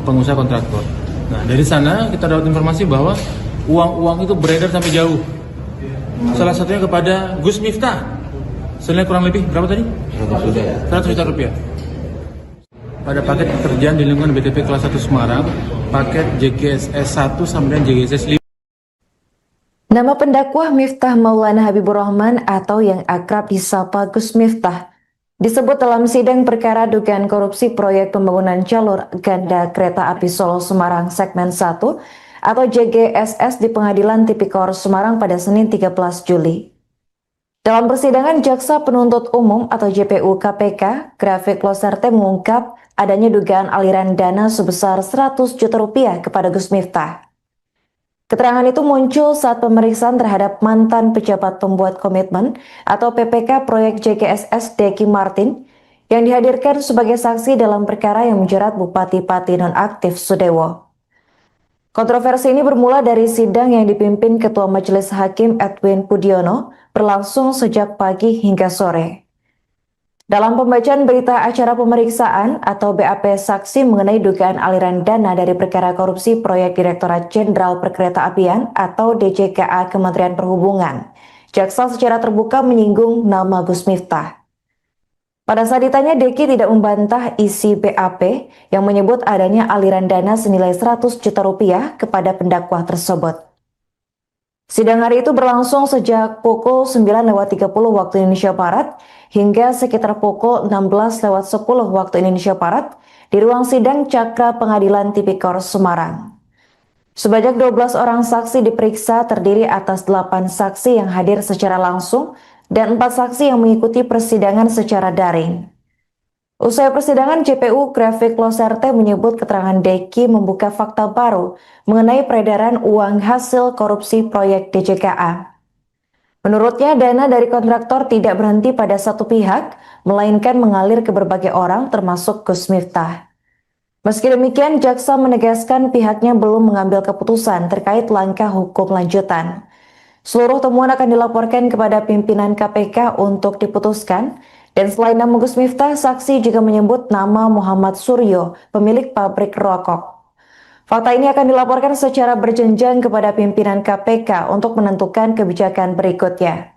pengusaha kontraktor. Nah, dari sana kita dapat informasi bahwa uang-uang itu beredar sampai jauh. Salah satunya kepada Gus Miftah. Senilai kurang lebih berapa tadi? 100 juta rupiah. Pada paket pekerjaan di lingkungan BTP kelas 1 Semarang, paket JGSS 1 sampai JGSS 5. Nama pendakwah Miftah Maulana Habibur Rahman atau yang akrab disapa Gus Miftah disebut dalam sidang perkara dugaan korupsi proyek pembangunan jalur ganda kereta api Solo Semarang segmen 1 atau JGSS di Pengadilan Tipikor Semarang pada Senin 13 Juli. Dalam persidangan, Jaksa Penuntut Umum atau JPU KPK, Grafik Loserte mengungkap adanya dugaan aliran dana sebesar 100 juta rupiah kepada Gus Miftah. Keterangan itu muncul saat pemeriksaan terhadap mantan pejabat pembuat komitmen atau PPK proyek JGSS Deki Martin yang dihadirkan sebagai saksi dalam perkara yang menjerat Bupati Pati nonaktif Sudewo. Kontroversi ini bermula dari sidang yang dipimpin Ketua Majelis Hakim Edwin Pudiono berlangsung sejak pagi hingga sore. Dalam pembacaan berita acara pemeriksaan atau BAP saksi mengenai dugaan aliran dana dari perkara korupsi proyek Direktorat Jenderal Perkeretaapian atau DJKA Kementerian Perhubungan, jaksa secara terbuka menyinggung nama Gus Miftah. Pada saat ditanya, Deki tidak membantah isi BAP yang menyebut adanya aliran dana senilai 100 juta rupiah kepada pendakwah tersebut. Sidang hari itu berlangsung sejak pukul 9.30 waktu Indonesia Barat hingga sekitar pukul 16.10 waktu Indonesia Barat di ruang sidang Cakra Pengadilan Tipikor Semarang. Sebanyak 12 orang saksi diperiksa terdiri atas 8 saksi yang hadir secara langsung dan 4 saksi yang mengikuti persidangan secara daring. Usai persidangan, JPU Grafik Loserte menyebut keterangan Deki membuka fakta baru mengenai peredaran uang hasil korupsi proyek DJKA. Menurutnya, dana dari kontraktor tidak berhenti pada satu pihak, melainkan mengalir ke berbagai orang termasuk Gus Miftah. Meski demikian, jaksa menegaskan pihaknya belum mengambil keputusan terkait langkah hukum lanjutan. Seluruh temuan akan dilaporkan kepada pimpinan KPK untuk diputuskan. Dan selain nama Gus Miftah, saksi juga menyebut nama Muhammad Suryo, pemilik pabrik rokok. Fakta ini akan dilaporkan secara berjenjang kepada pimpinan KPK untuk menentukan kebijakan berikutnya.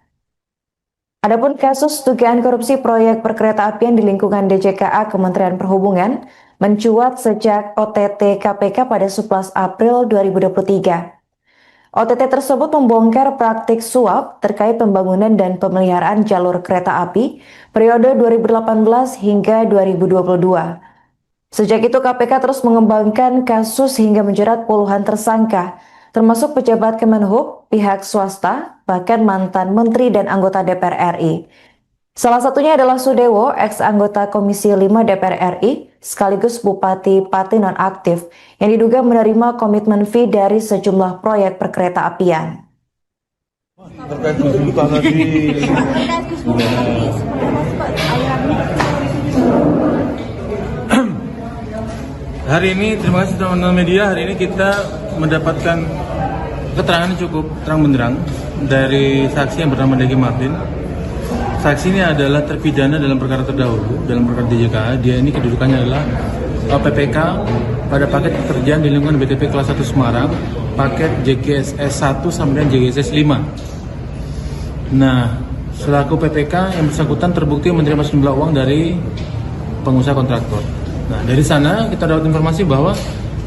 Adapun kasus dugaan korupsi proyek perkeretaapian di lingkungan DJKA Kementerian Perhubungan mencuat sejak OTT KPK pada 11 April 2023. OTT tersebut membongkar praktik suap terkait pembangunan dan pemeliharaan jalur kereta api periode 2018 hingga 2022. Sejak itu KPK terus mengembangkan kasus hingga menjerat puluhan tersangka, termasuk pejabat Kemenhub, pihak swasta, bahkan mantan menteri dan anggota DPR RI. Salah satunya adalah Sudewo, ex-anggota Komisi 5 DPR RI, sekaligus Bupati Pati nonaktif, yang diduga menerima komitmen fee dari sejumlah proyek perkereta apian. Terkait Gus Miftah tadi, hari ini terima kasih teman-teman media. Hari ini kita mendapatkan keterangan yang cukup terang benderang dari saksi yang bernama Deki Martin. Saksi ini adalah terpidana dalam perkara terdahulu, dalam perkara DJKA. Dia ini kedudukannya adalah PPK pada paket pekerjaan di lingkungan BTP kelas 1 Semarang, paket JGSS 1 sampai JGSS 5. Nah, selaku PPK yang bersangkutan terbukti menerima sejumlah uang dari pengusaha kontraktor. Nah, dari sana kita dapat informasi bahwa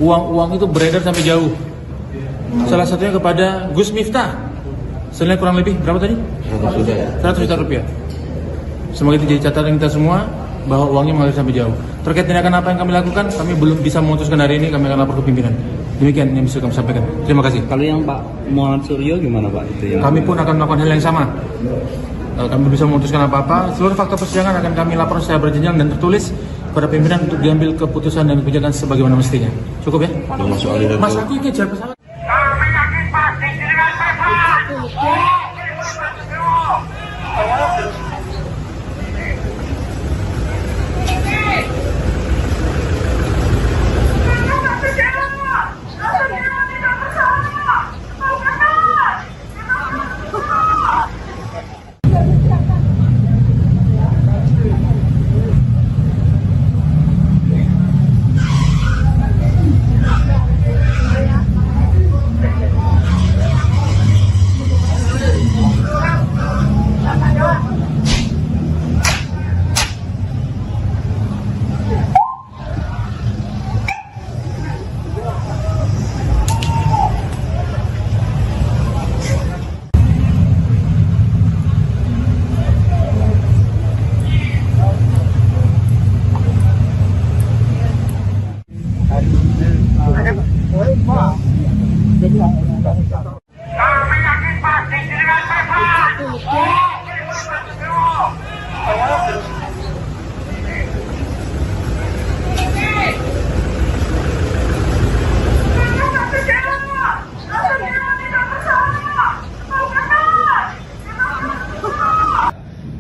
uang-uang itu beredar sampai jauh. Salah satunya kepada Gus Miftah. Senilai kurang lebih berapa tadi? 100 juta rupiah. Semoga itu jadi catatan kita semua bahwa uangnya mengalir sampai jauh. Terkait tindakan apa yang kami lakukan, kami belum bisa memutuskan hari ini. Kami akan lapor ke pimpinan. Demikian yang bisa kami sampaikan. Terima kasih. Kalau yang Pak Muhammad Suryo gimana Pak itu? Kami pun akan melakukan hal yang sama. Kami belum bisa memutuskan apa-apa. Seluruh fakta persidangan akan kami lapor secara berjenjang dan tertulis kepada pimpinan untuk diambil keputusan dan kebijakan sebagaimana mestinya. Cukup ya? Mas, aku kejar pesawat. Kami yakin pasti dengan pesawat. Kami yakin pasti dengan pesawat.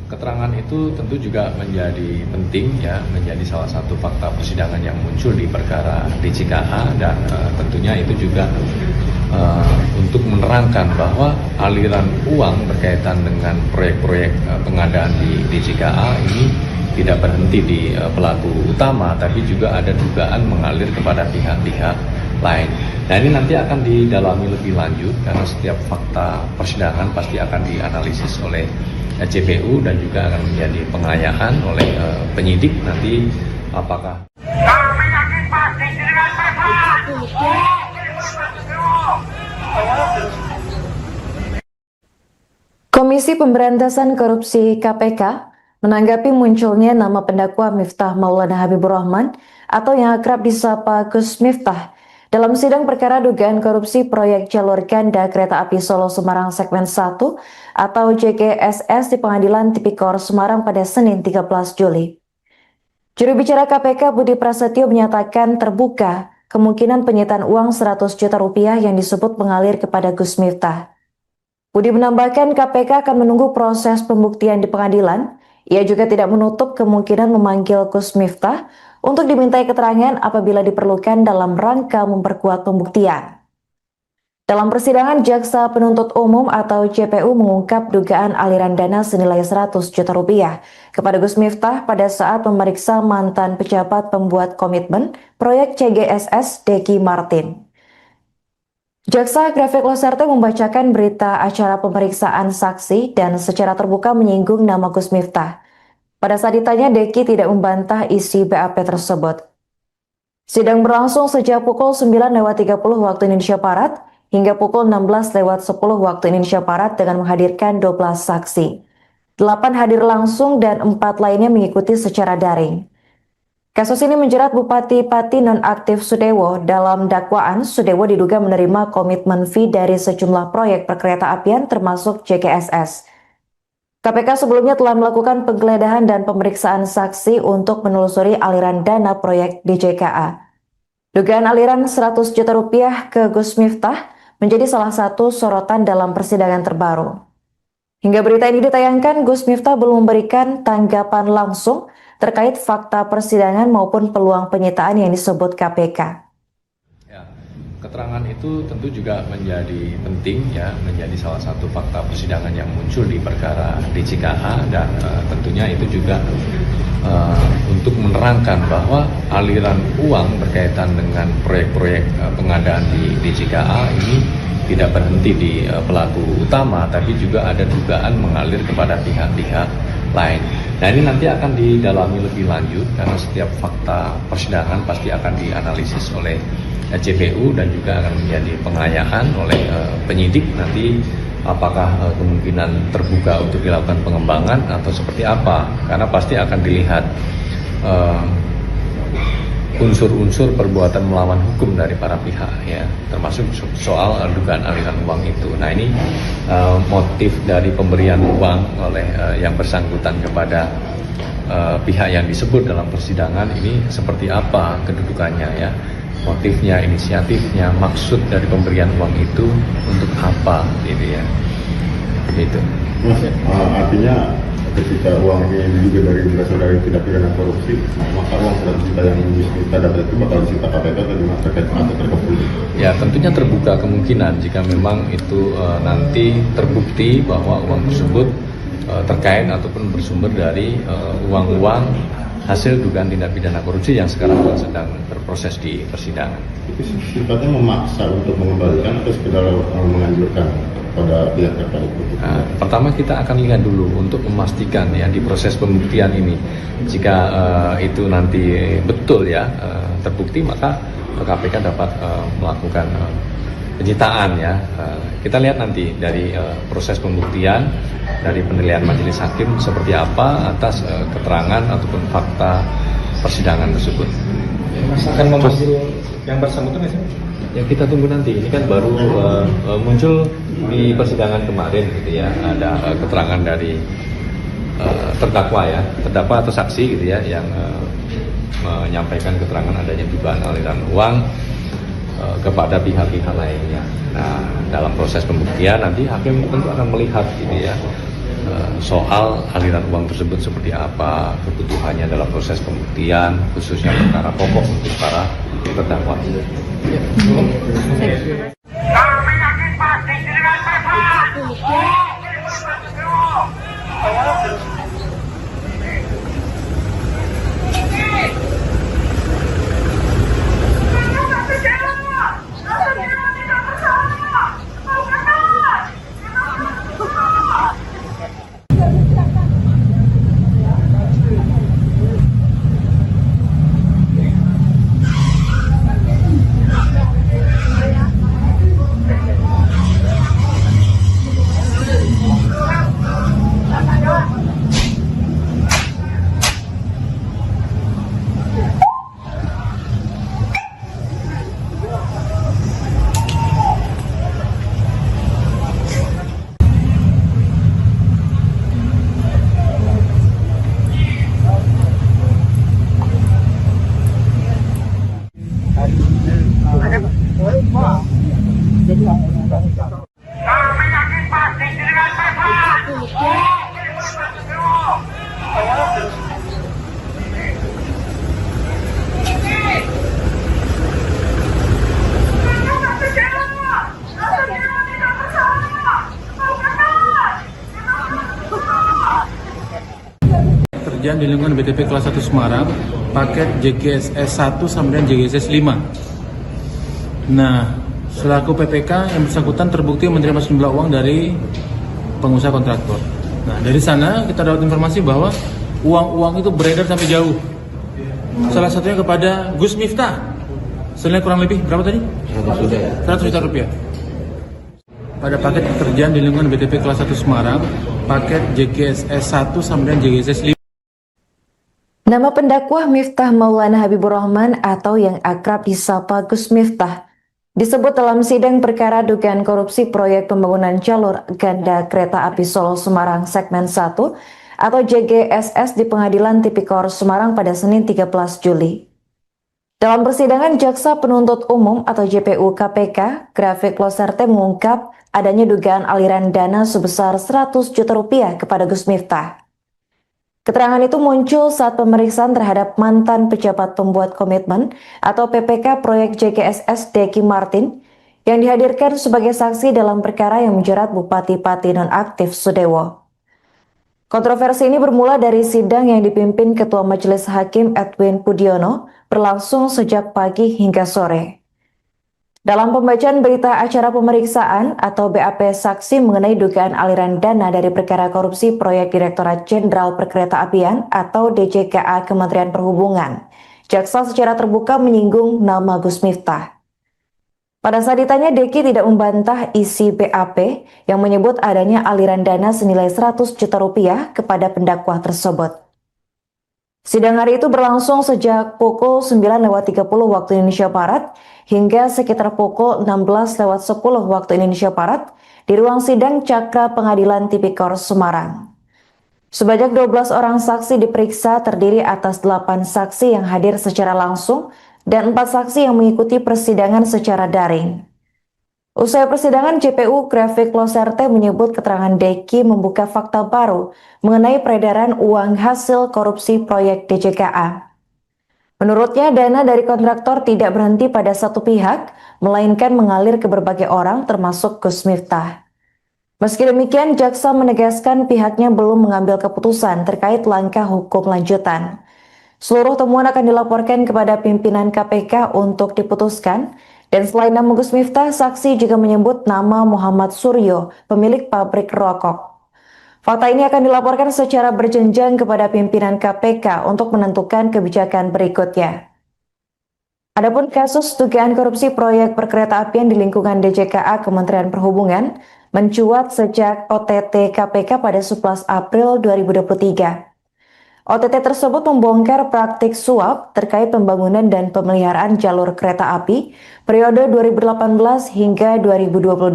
Keterangan itu tentu juga menjadi penting ya, menjadi salah satu fakta persidangan yang muncul di perkara DJKA dan tentunya itu juga untuk menerangkan bahwa aliran uang berkaitan dengan proyek-proyek pengadaan di DJKA ini tidak berhenti di pelaku utama, tapi juga ada dugaan mengalir kepada pihak-pihak lain. Nah, ini nanti akan didalami lebih lanjut karena setiap fakta persidangan pasti akan dianalisis oleh CPU dan juga akan menjadi pengayaan oleh penyidik nanti apakah. Kami yakin pasti dengan pesawat. Komisi Pemberantasan Korupsi KPK menanggapi munculnya nama pendakwa Miftah Maulana Habibur Rahman atau yang akrab disapa Gus Miftah dalam sidang perkara dugaan korupsi proyek jalur ganda kereta api Solo Semarang segmen 1 atau JGSS di Pengadilan Tipikor Semarang pada Senin 13 Juli. Juru bicara KPK Budi Prasetyo menyatakan terbuka kemungkinan penyitaan uang 100 juta rupiah yang disebut mengalir kepada Gus Miftah. Budi menambahkan KPK akan menunggu proses pembuktian di pengadilan. Ia juga tidak menutup kemungkinan memanggil Gus Miftah untuk dimintai keterangan apabila diperlukan dalam rangka memperkuat pembuktian. Dalam persidangan, Jaksa Penuntut Umum atau JPU mengungkap dugaan aliran dana senilai 100 juta rupiah kepada Gus Miftah pada saat memeriksa mantan pejabat pembuat komitmen proyek CGSS Deki Martin. Jaksa Grafik Loserte membacakan berita acara pemeriksaan saksi dan secara terbuka menyinggung nama Gus Miftah. Pada saat ditanya, Deki tidak membantah isi BAP tersebut. Sidang berlangsung sejak pukul 9.30 waktu Indonesia Barat hingga pukul 16.10 waktu Indonesia Barat dengan menghadirkan 12 saksi. 8 hadir langsung dan 4 lainnya mengikuti secara daring. Kasus ini menjerat Bupati Pati nonaktif Sudewo. Dalam dakwaan, Sudewo diduga menerima komitmen fee dari sejumlah proyek perkeretaapian termasuk JKSS. KPK sebelumnya telah melakukan penggeledahan dan pemeriksaan saksi untuk menelusuri aliran dana proyek DJKA. Dugaan aliran 100 juta rupiah ke Gus Miftah menjadi salah satu sorotan dalam persidangan terbaru. Hingga berita ini ditayangkan, Gus Miftah belum memberikan tanggapan langsung terkait fakta persidangan maupun peluang penyitaan yang disebut KPK. Ya, keterangan itu tentu juga menjadi penting ya, menjadi salah satu fakta persidangan yang muncul di perkara DJKA dan tentunya itu juga untuk menerangkan bahwa aliran uang berkaitan dengan proyek-proyek pengadaan di DJKA ini tidak berhenti di pelaku utama, tapi juga ada dugaan mengalir kepada pihak-pihak lain. Nah, ini nanti akan didalami lebih lanjut karena setiap fakta persidangan pasti akan dianalisis oleh JPU dan juga akan menjadi pengayaan oleh penyidik nanti apakah kemungkinan terbuka untuk dilakukan pengembangan atau seperti apa, karena pasti akan dilihat unsur-unsur perbuatan melawan hukum dari para pihak ya, termasuk soal dugaan aliran uang itu. Nah, ini motif dari pemberian uang oleh yang bersangkutan kepada pihak yang disebut dalam persidangan ini seperti apa kedudukannya ya, motifnya, inisiatifnya, maksud dari pemberian uang itu untuk apa gitu ya, begitu. Mas, artinya ketika uang ini juga berasal dari tindak pidana korupsi, maka uang 100 juta yang kita dapat itu bakal disita KPK atau gimana terkait atau terkepul? Ya, tentunya terbuka kemungkinan jika memang itu nanti terbukti bahwa uang tersebut terkait ataupun bersumber dari uang-uang hasil dugaan tindak pidana korupsi yang sekarang sedang berproses di persidangan. Itu sifatnya memaksa untuk mengembalikan atau sekedar menganjurkan pada pihak terkait? Nah, pertama kita akan lihat dulu untuk memastikan ya di proses pembuktian ini, jika itu nanti betul ya terbukti, maka KPK dapat melakukan penyitaan ya. Kita lihat nanti dari proses pembuktian, dari penilaian majelis hakim seperti apa atas keterangan ataupun fakta persidangan tersebut. Mas akan memanggil yang bersangkutan nggak sih? Ya, kita tunggu nanti. Ini kan baru muncul di persidangan kemarin gitu ya. Ada keterangan dari terdakwa ya, terdakwa atau saksi gitu ya, yang menyampaikan keterangan adanya dugaan aliran uang kepada pihak-pihak lainnya. Nah, dalam proses pembuktian nanti hakim tentu akan melihat gitu ya, soal aliran uang tersebut seperti apa, kebutuhannya dalam proses pembuktian, khususnya perkara pokok untuk para terdakwa. Kami yakin pasti dengan Bapak. Kami yakin pasti dengan Bapak. Terjadi di lingkungan BTP kelas 1 Semarang, paket JKSS 1 sampai JKSS 5. Nah, selaku PPK yang bersangkutan terbukti menerima sejumlah uang dari pengusaha kontraktor. Nah, dari sana kita dapat informasi bahwa uang-uang itu beredar sampai jauh. Salah satunya kepada Gus Miftah. Senilai kurang lebih berapa tadi? 100 juta rupiah. pada paket pekerjaan di lingkungan BTP kelas 1 Semarang, paket JGSS 1 sampai JGSS 5. Nama pendakwah Miftah Maulana Habibur Rahman atau yang akrab disapa Gus Miftah disebut dalam sidang perkara dugaan korupsi proyek pembangunan jalur ganda kereta api Solo Semarang segmen 1 atau JGSS di Pengadilan Tipikor Semarang pada Senin 13 Juli. Dalam persidangan, Jaksa Penuntut Umum atau JPU KPK, Grafik Loserte mengungkap adanya dugaan aliran dana sebesar 100 juta rupiah kepada Gus Miftah. Keterangan itu muncul saat pemeriksaan terhadap mantan pejabat pembuat komitmen atau PPK proyek JGSS Deki Martin yang dihadirkan sebagai saksi dalam perkara yang menjerat Bupati Pati nonaktif Sudewo. Kontroversi ini bermula dari sidang yang dipimpin Ketua Majelis Hakim Edwin Pudiono berlangsung sejak pagi hingga sore. Dalam pembacaan berita acara pemeriksaan atau BAP saksi mengenai dugaan aliran dana dari perkara korupsi proyek Direktorat Jenderal Perkeretaapian atau DJKA Kementerian Perhubungan, jaksa secara terbuka menyinggung nama Gus Miftah. Pada saat ditanya, Deki tidak membantah isi BAP yang menyebut adanya aliran dana senilai 100 juta rupiah kepada pendakwah tersebut. Sidang hari itu berlangsung sejak pukul 9.30 waktu Indonesia Barat hingga sekitar pukul 16.10 waktu Indonesia Barat di ruang sidang Cakra Pengadilan Tipikor Semarang. Sebanyak 12 orang saksi diperiksa terdiri atas 8 saksi yang hadir secara langsung dan 4 saksi yang mengikuti persidangan secara daring. Usai persidangan, JPU Grafik Loserte menyebut keterangan Deki membuka fakta baru mengenai peredaran uang hasil korupsi proyek DJKA. Menurutnya, dana dari kontraktor tidak berhenti pada satu pihak, melainkan mengalir ke berbagai orang termasuk Gus Miftah. Meski demikian, jaksa menegaskan pihaknya belum mengambil keputusan terkait langkah hukum lanjutan. Seluruh temuan akan dilaporkan kepada pimpinan KPK untuk diputuskan, dan selain nama Gus Miftah, saksi juga menyebut nama Muhammad Suryo, pemilik pabrik rokok. Fakta ini akan dilaporkan secara berjenjang kepada pimpinan KPK untuk menentukan kebijakan berikutnya. Adapun kasus dugaan korupsi proyek perkeretaapian di lingkungan DJKA Kementerian Perhubungan mencuat sejak OTT KPK pada 11 April 2023. OTT tersebut membongkar praktik suap terkait pembangunan dan pemeliharaan jalur kereta api periode 2018 hingga 2022.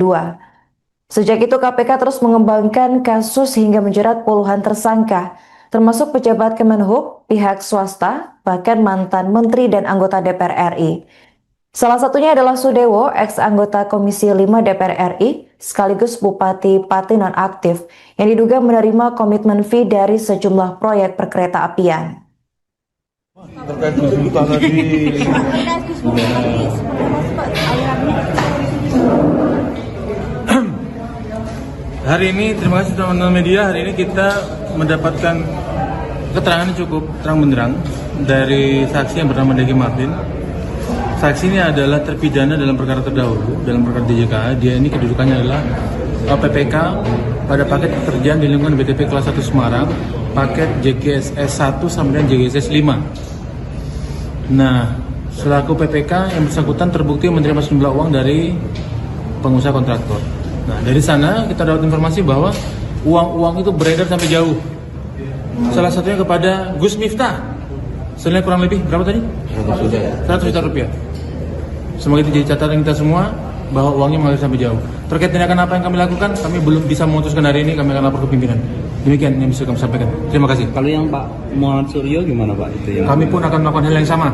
Sejak itu KPK terus mengembangkan kasus hingga menjerat puluhan tersangka, termasuk pejabat Kemenhub, pihak swasta, bahkan mantan menteri dan anggota DPR RI. Salah satunya adalah Sudewo, ex-anggota Komisi 5 DPR RI, sekaligus Bupati Pati nonaktif, yang diduga menerima komitmen fee dari sejumlah proyek perkeretaapian. Terkait Gus Miftah tadi, hari ini terima kasih teman-teman media. Hari ini kita mendapatkan keterangan yang cukup terang benderang dari saksi yang bernama Deki Martin. Saksi ini adalah terpidana dalam perkara terdahulu, dalam perkara DJKA. Dia ini kedudukannya adalah PPK pada paket pekerjaan di lingkungan BTP kelas 1 Semarang, paket JGSS 1 sampai JGSS 5. Nah, selaku PPK yang bersangkutan terbukti menerima sejumlah uang dari pengusaha kontraktor. Nah, dari sana kita dapat informasi bahwa uang-uang itu beredar sampai jauh. Salah satunya kepada Gus Miftah. Senilai kurang lebih berapa tadi? 100 juta rupiah. Semoga itu jadi catatan kita semua bahwa uangnya mengalir sampai jauh. Terkait tindakan apa yang kami lakukan, kami belum bisa memutuskan hari ini. Kami akan lapor ke pimpinan. Demikian yang bisa kami sampaikan. Terima kasih. Kalau yang Pak Muhammad Suryo gimana Pak? Itu yang Kami pun akan melakukan hal yang sama.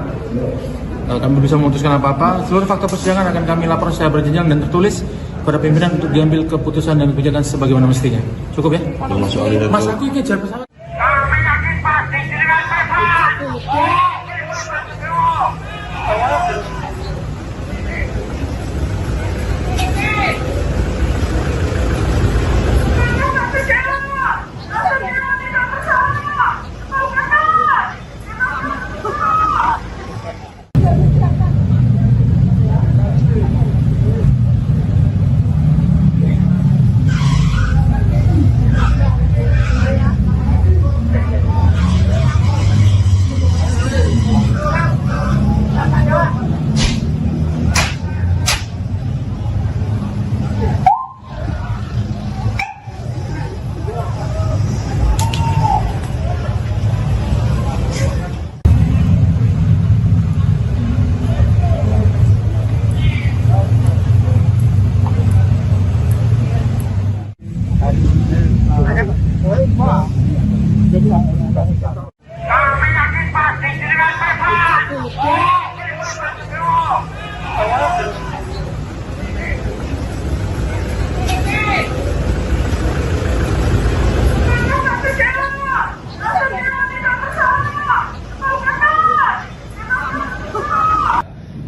Kami belum bisa memutuskan apa-apa. Seluruh fakta persidangan akan kami lapor secara berjenjang dan tertulis kepada pimpinan untuk diambil keputusan dan kebijakan sebagaimana mestinya. Cukup ya? Mas, aku kejar pesawat. Kami yakin pasti dengan Kami yakin pasti dengan Bapak.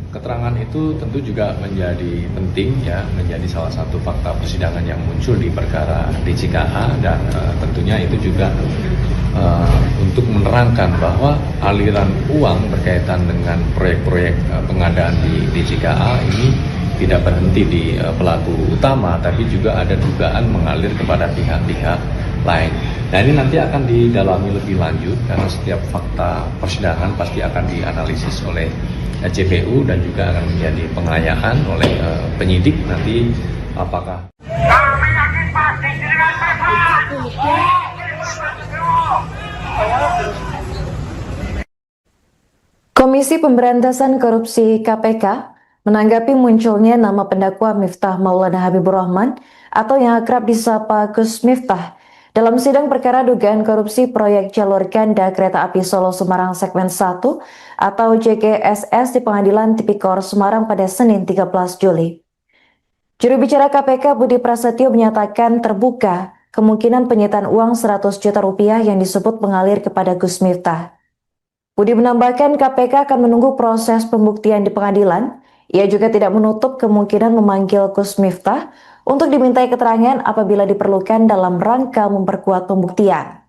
Keterangan itu tentu juga menjadi penting ya, menjadi salah satu fakta persidangan yang muncul di perkara DJKA dan tentunya itu juga untuk menerangkan bahwa aliran uang berkaitan dengan proyek-proyek pengadaan di DJKA ini tidak berhenti di pelaku utama, tapi juga ada dugaan mengalir kepada pihak-pihak lain. Nah ini nanti akan didalami lebih lanjut karena setiap fakta persidangan pasti akan dianalisis oleh JPU dan juga akan menjadi pengayaan oleh penyidik nanti apakah. Kami yakin pasti dengan Bapak. Komisi Pemberantasan Korupsi KPK menanggapi munculnya nama pendakwa Miftah Maulana Habibur Rahman atau yang akrab disapa Gus Miftah dalam sidang perkara dugaan korupsi proyek jalur ganda kereta api Solo Semarang segmen 1 atau JGSS di Pengadilan Tipikor Semarang pada Senin 13 Juli. Juru bicara KPK Budi Prasetyo menyatakan terbuka kemungkinan penyitaan uang 100 juta rupiah yang disebut mengalir kepada Gus Miftah. Budi menambahkan KPK akan menunggu proses pembuktian di pengadilan. Ia juga tidak menutup kemungkinan memanggil Gus Miftah untuk dimintai keterangan apabila diperlukan dalam rangka memperkuat pembuktian.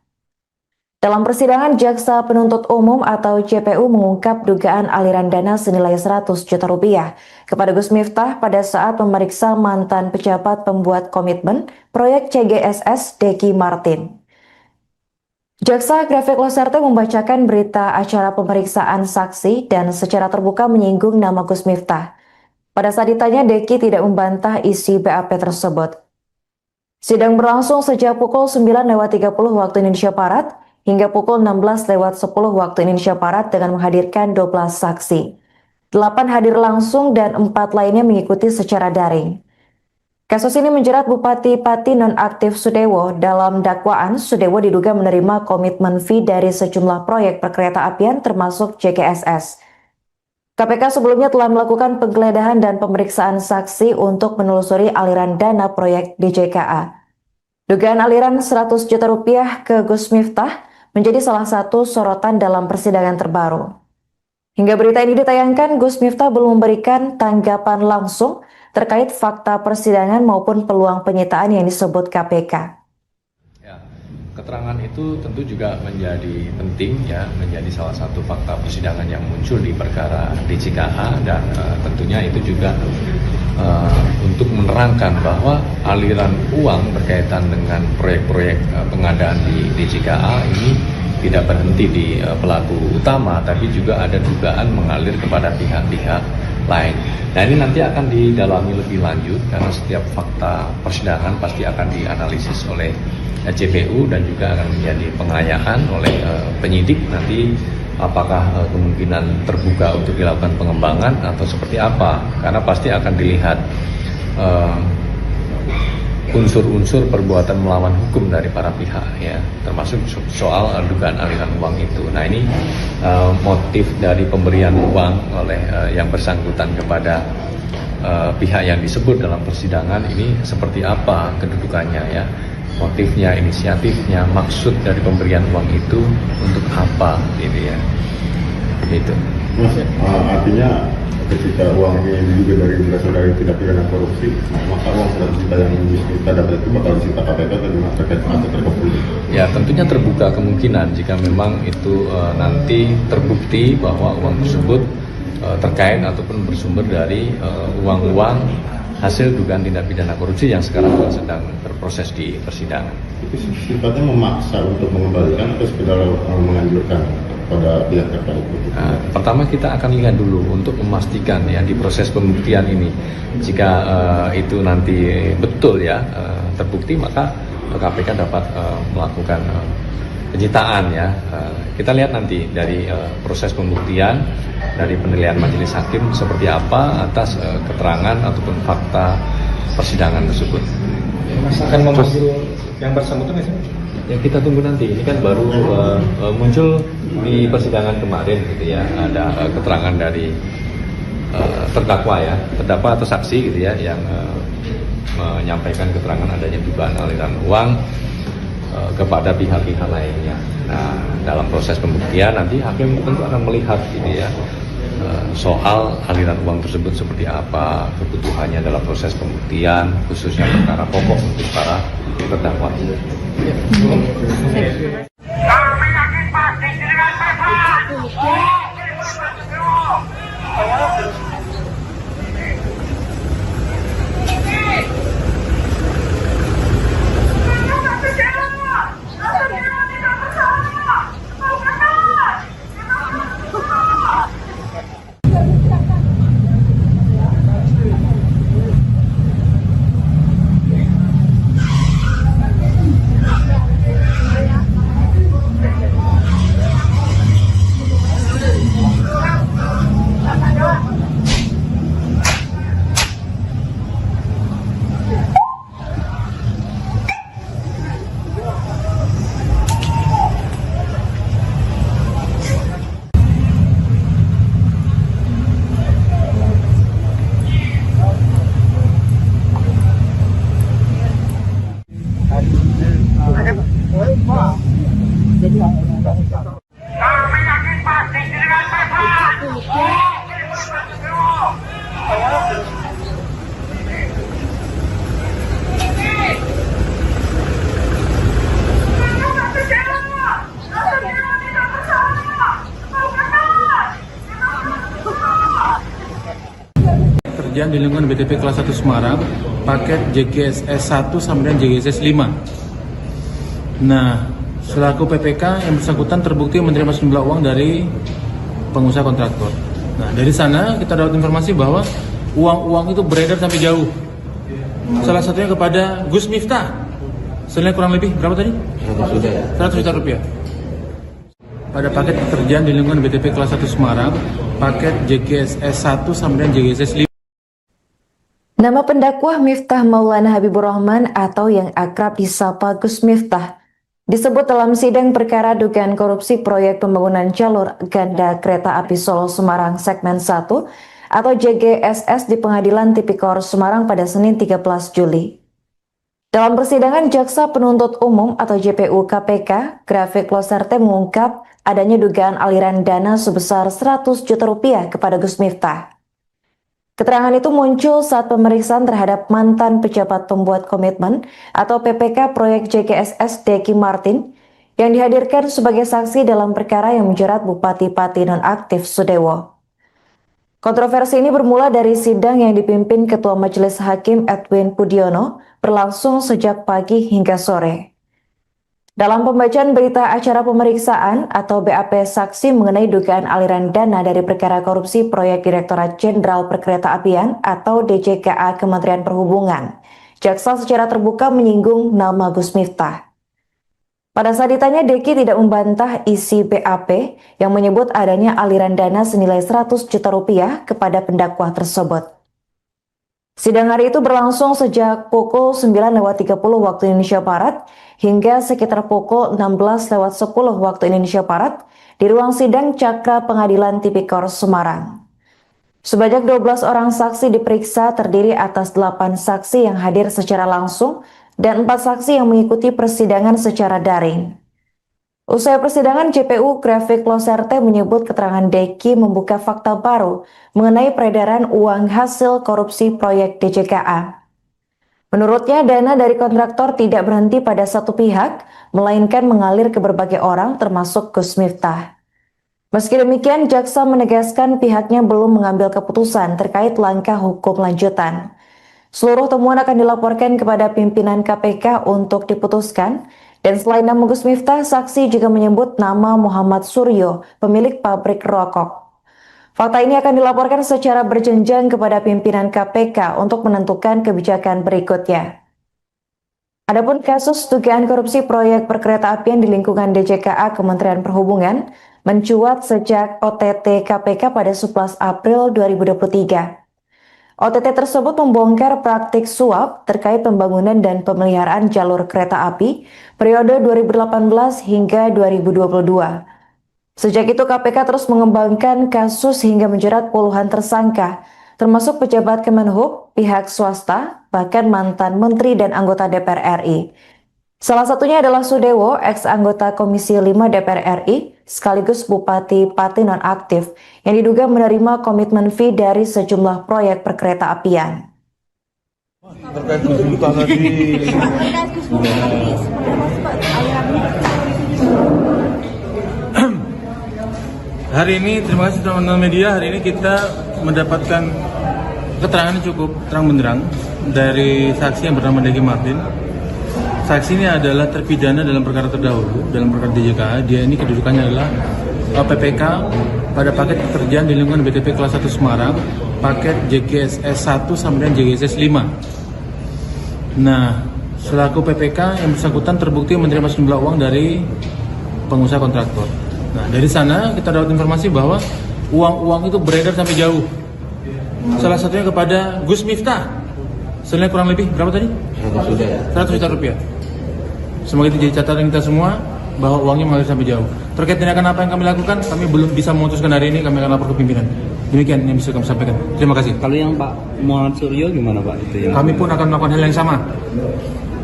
Dalam persidangan, Jaksa Penuntut Umum atau JPU mengungkap dugaan aliran dana senilai 100 juta rupiah kepada Gus Miftah pada saat memeriksa mantan pejabat pembuat komitmen proyek CGSS Deki Martin. Jaksa Grafik Loserte membacakan berita acara pemeriksaan saksi dan secara terbuka menyinggung nama Gus Miftah. Pada saat ditanya, Deki tidak membantah isi BAP tersebut. Sidang berlangsung sejak pukul 9.30 waktu Indonesia Barat hingga pukul 16.10 waktu Indonesia Barat dengan menghadirkan 12 saksi. 8 hadir langsung dan 4 lainnya mengikuti secara daring. Kasus ini menjerat Bupati Pati nonaktif Sudewo. Dalam dakwaan, Sudewo diduga menerima komitmen fee dari sejumlah proyek perkereta-apian termasuk JGSS. KPK sebelumnya telah melakukan penggeledahan dan pemeriksaan saksi untuk menelusuri aliran dana proyek DJKA. Dugaan aliran 100 juta rupiah ke Gus Miftah menjadi salah satu sorotan dalam persidangan terbaru. Hingga berita ini ditayangkan, Gus Miftah belum memberikan tanggapan langsung terkait fakta persidangan maupun peluang penyitaan yang disebut KPK. Ya, keterangan itu tentu juga menjadi penting ya, menjadi salah satu fakta persidangan yang muncul di perkara DJKA dan tentunya itu juga untuk menerangkan bahwa aliran uang berkaitan dengan proyek-proyek pengadaan di DJKA ini tidak berhenti di pelaku utama, tapi juga ada dugaan mengalir kepada pihak-pihak lain. Nah ini nanti akan didalami lebih lanjut karena setiap fakta persidangan pasti akan dianalisis oleh JPU dan juga akan menjadi pengayaan oleh penyidik nanti apakah kemungkinan terbuka untuk dilakukan pengembangan atau seperti apa, karena pasti akan dilihat unsur-unsur perbuatan melawan hukum dari para pihak ya, termasuk soal dugaan aliran uang itu. Nah ini motif dari pemberian uang oleh yang bersangkutan kepada pihak yang disebut dalam persidangan ini seperti apa kedudukannya ya, motifnya, inisiatifnya, maksud dari pemberian uang itu untuk apa gitu ya, itu. Mas, artinya ketika uang ini juga berasal dari tindak pidana korupsi, maka uang 100 juta yang kita dapat itu bakal disita KPK atau gimana terkait atau terkepul? Ya tentunya terbuka kemungkinan jika memang itu nanti terbukti bahwa uang tersebut terkait ataupun bersumber dari uang-uang hasil dugaan tindak pidana korupsi yang sekarang sedang berproses di persidangan. Itu sifatnya memaksa untuk mengembalikan atau sekedar menganjurkan pada pihak terkait? Nah, pertama kita akan lihat dulu untuk memastikan ya di proses pembuktian ini jika itu nanti betul ya terbukti, maka KPK dapat melakukan penyitaan ya. Kita lihat nanti dari proses pembuktian, dari penilaian majelis hakim seperti apa atas keterangan ataupun fakta persidangan tersebut. Mas akan memanggil yang bersangkutan nggak sih? Ya kita tunggu nanti. Ini kan baru muncul di persidangan kemarin gitu ya. Ada keterangan dari terdakwa ya, terdakwa atau saksi gitu ya, yang menyampaikan keterangan adanya dugaan aliran uang kepada pihak-pihak lainnya. Nah, dalam proses pembuktian nanti hakim tentu akan melihat gitu ya, soal aliran uang tersebut seperti apa, kebutuhannya dalam proses pembuktian, khususnya perkara pokok untuk para terdakwa. Kami yakin pasti dengan persoalan. Kami yakin pasti dengan persoalan. Kerjaan di lingkungan BTP kelas 1 Semarang, paket JGSS 1 sampai JGSS 5. Nah, selaku PPK yang bersangkutan terbukti menerima sejumlah uang dari pengusaha kontraktor. Nah, dari sana kita dapat informasi bahwa uang-uang itu beredar sampai jauh. Salah satunya kepada Gus Miftah. Senilai kurang lebih berapa tadi? 100 juta rupiah. Pada paket pekerjaan di lingkungan BTP kelas 1 Semarang, paket JGSS 1 sampai JGSS 5. Nama pendakwah Miftah Maulana Habibur Rahman atau yang akrab disapa Gus Miftah disebut dalam sidang perkara dugaan korupsi proyek pembangunan jalur ganda kereta api Solo Semarang segmen 1 atau JGSS di Pengadilan Tipikor Semarang pada Senin 13 Juli. Dalam persidangan, Jaksa Penuntut Umum atau JPU KPK, Grafik Loserte mengungkap adanya dugaan aliran dana sebesar 100 juta rupiah kepada Gus Miftah. Keterangan itu muncul saat pemeriksaan terhadap mantan pejabat pembuat komitmen atau PPK proyek JGSS Deki Martin yang dihadirkan sebagai saksi dalam perkara yang menjerat Bupati Pati nonaktif Sudewo. Kontroversi ini bermula dari sidang yang dipimpin Ketua Majelis Hakim Edwin Pudiono berlangsung sejak pagi hingga sore. Dalam pembacaan berita acara pemeriksaan atau BAP saksi mengenai dugaan aliran dana dari perkara korupsi proyek Direktorat Jenderal Perkeretaapian atau DJKA Kementerian Perhubungan, jaksa secara terbuka menyinggung nama Gus Miftah. Pada saat ditanya, Deki tidak membantah isi BAP yang menyebut adanya aliran dana senilai 100 juta rupiah kepada pendakwa tersebut. Sidang hari itu berlangsung sejak pukul 9.30 waktu Indonesia Barat hingga sekitar pukul 16.10 waktu Indonesia Barat di ruang sidang Cakra Pengadilan Tipikor Semarang. Sebanyak 12 orang saksi diperiksa terdiri atas 8 saksi yang hadir secara langsung dan 4 saksi yang mengikuti persidangan secara daring. Usai persidangan, JPU Grafik Loserte menyebut keterangan Deki membuka fakta baru mengenai peredaran uang hasil korupsi proyek DJKA. Menurutnya, dana dari kontraktor tidak berhenti pada satu pihak, melainkan mengalir ke berbagai orang termasuk Gus Miftah. Meski demikian, jaksa menegaskan pihaknya belum mengambil keputusan terkait langkah hukum lanjutan. Seluruh temuan akan dilaporkan kepada pimpinan KPK untuk diputuskan. Dan selain nama Gus Miftah, saksi juga menyebut nama Muhammad Suryo, pemilik pabrik rokok. Fakta ini akan dilaporkan secara berjenjang kepada pimpinan KPK untuk menentukan kebijakan berikutnya. Adapun kasus dugaan korupsi proyek perkeretaapian di lingkungan DJKA Kementerian Perhubungan mencuat sejak OTT KPK pada 11 April 2023. OTT tersebut membongkar praktik suap terkait pembangunan dan pemeliharaan jalur kereta api periode 2018 hingga 2022. Sejak itu KPK terus mengembangkan kasus hingga menjerat puluhan tersangka, termasuk pejabat Kemenhub, pihak swasta, bahkan mantan menteri dan anggota DPR RI. Salah satunya adalah Sudewo, ex-anggota Komisi 5 DPR RI, sekaligus Bupati Pati nonaktif, yang diduga menerima komitmen fee dari sejumlah proyek perkereta apian. Terkait tuntutan tadi, hari ini terima kasih teman-teman media. Hari ini kita mendapatkan keterangan yang cukup terang benderang dari saksi yang bernama Deki Martin. Saksi ini adalah terpidana dalam perkara terdahulu, dalam perkara DJKA. Dia ini kedudukannya adalah PPK pada paket pekerjaan di lingkungan BTP kelas 1 Semarang, paket JGSS 1 sampai dengan JGSS 5. Nah, selaku PPK yang bersangkutan terbukti menerima sejumlah uang dari pengusaha kontraktor. Nah, dari sana kita dapat informasi bahwa uang-uang itu beredar sampai jauh. Salah satunya kepada Gus Miftah. Senilai kurang lebih berapa tadi? 100 juta rupiah. Semoga itu jadi catatan kita semua bahwa uangnya mengalir sampai jauh. Terkait tindakan apa yang kami lakukan, kami belum bisa memutuskan hari ini. Kami akan lapor ke pimpinan. Demikian yang bisa kami sampaikan. Terima kasih. Kalau yang Pak Muhammad Suryo gimana Pak? Itu yang Kami pun akan melakukan hal yang sama.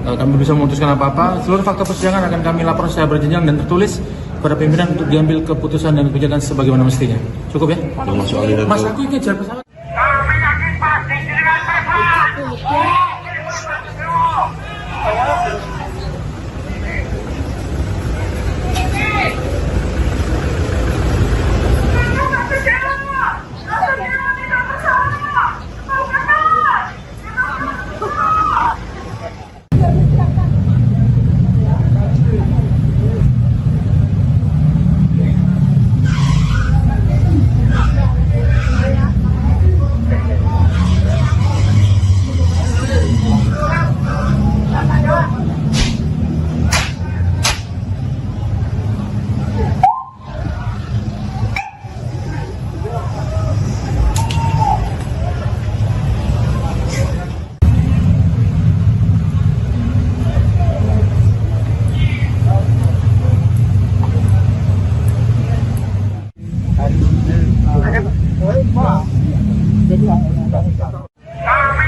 Kami bisa memutuskan apa-apa. Seluruh fakta persidangan akan kami lapor secara berjenjang dan tertulis kepada pimpinan untuk diambil keputusan dan kebijakan sebagaimana mestinya. Cukup ya? Mas, aku ingin pesawat. Kami yakin pasti dengan pesawat. Kami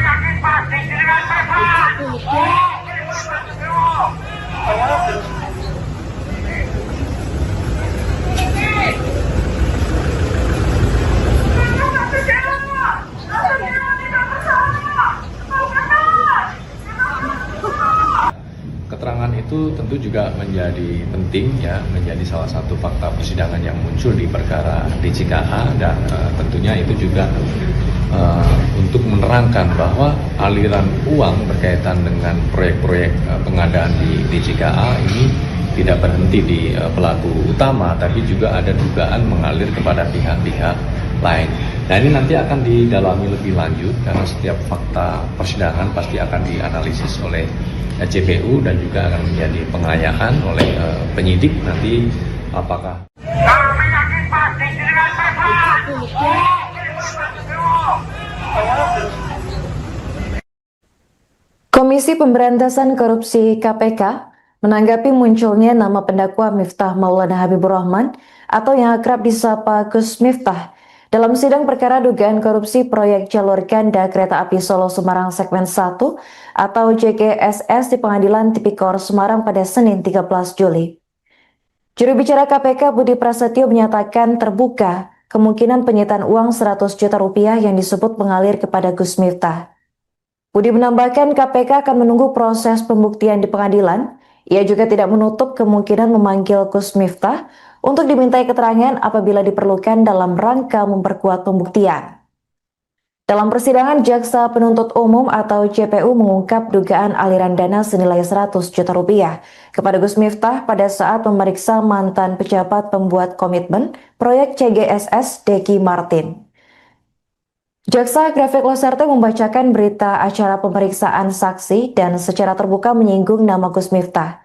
yakin pasti dengan pesawat. Keterangan itu tentu juga menjadi penting ya, menjadi salah satu fakta persidangan yang muncul di perkara DJKA dan tentunya itu juga untuk menerangkan bahwa aliran uang berkaitan dengan proyek-proyek pengadaan di DJKA ini tidak berhenti di pelaku utama, tapi juga ada dugaan mengalir kepada pihak-pihak lain. Nah, ini nanti akan didalami lebih lanjut karena setiap fakta persidangan pasti akan dianalisis oleh JPU dan juga akan menjadi pengayaan oleh penyidik nanti apakah. Kami yakin pasti dengan pesawat. Komisi Pemberantasan Korupsi KPK menanggapi munculnya nama pendakwa Miftah Maulana Habibur Rahman atau yang akrab disapa Gus Miftah dalam sidang perkara dugaan korupsi proyek jalur ganda kereta api Solo Semarang segmen 1 atau JGSS di Pengadilan Tipikor Semarang pada Senin 13 Juli. Juru bicara KPK Budi Prasetyo menyatakan terbuka kemungkinan penyitaan uang 100 juta rupiah yang disebut mengalir kepada Gus Miftah. Budi menambahkan KPK akan menunggu proses pembuktian di pengadilan. Ia juga tidak menutup kemungkinan memanggil Gus Miftah untuk dimintai keterangan apabila diperlukan dalam rangka memperkuat pembuktian. Dalam persidangan, Jaksa Penuntut Umum atau JPU mengungkap dugaan aliran dana senilai 100 juta rupiah kepada Gus Miftah pada saat memeriksa mantan pejabat pembuat komitmen proyek CGSS Deki Martin. Jaksa Grafik Loserte membacakan berita acara pemeriksaan saksi dan secara terbuka menyinggung nama Gus Miftah.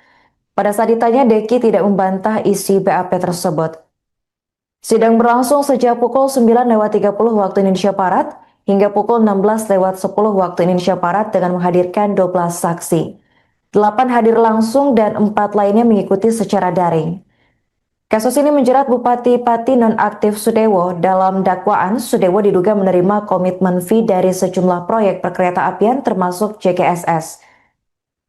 Pada saat ditanya, Deki tidak membantah isi BAP tersebut. Sidang berlangsung sejak pukul 9.30 waktu Indonesia Barat hingga pukul 16:10 waktu Indonesia Barat dengan menghadirkan 12 saksi. 8 hadir langsung dan 4 lainnya mengikuti secara daring. Kasus ini menjerat Bupati Pati nonaktif Sudewo. Dalam dakwaan, Sudewo diduga menerima komitmen fee dari sejumlah proyek perkeretaapian termasuk JKSS.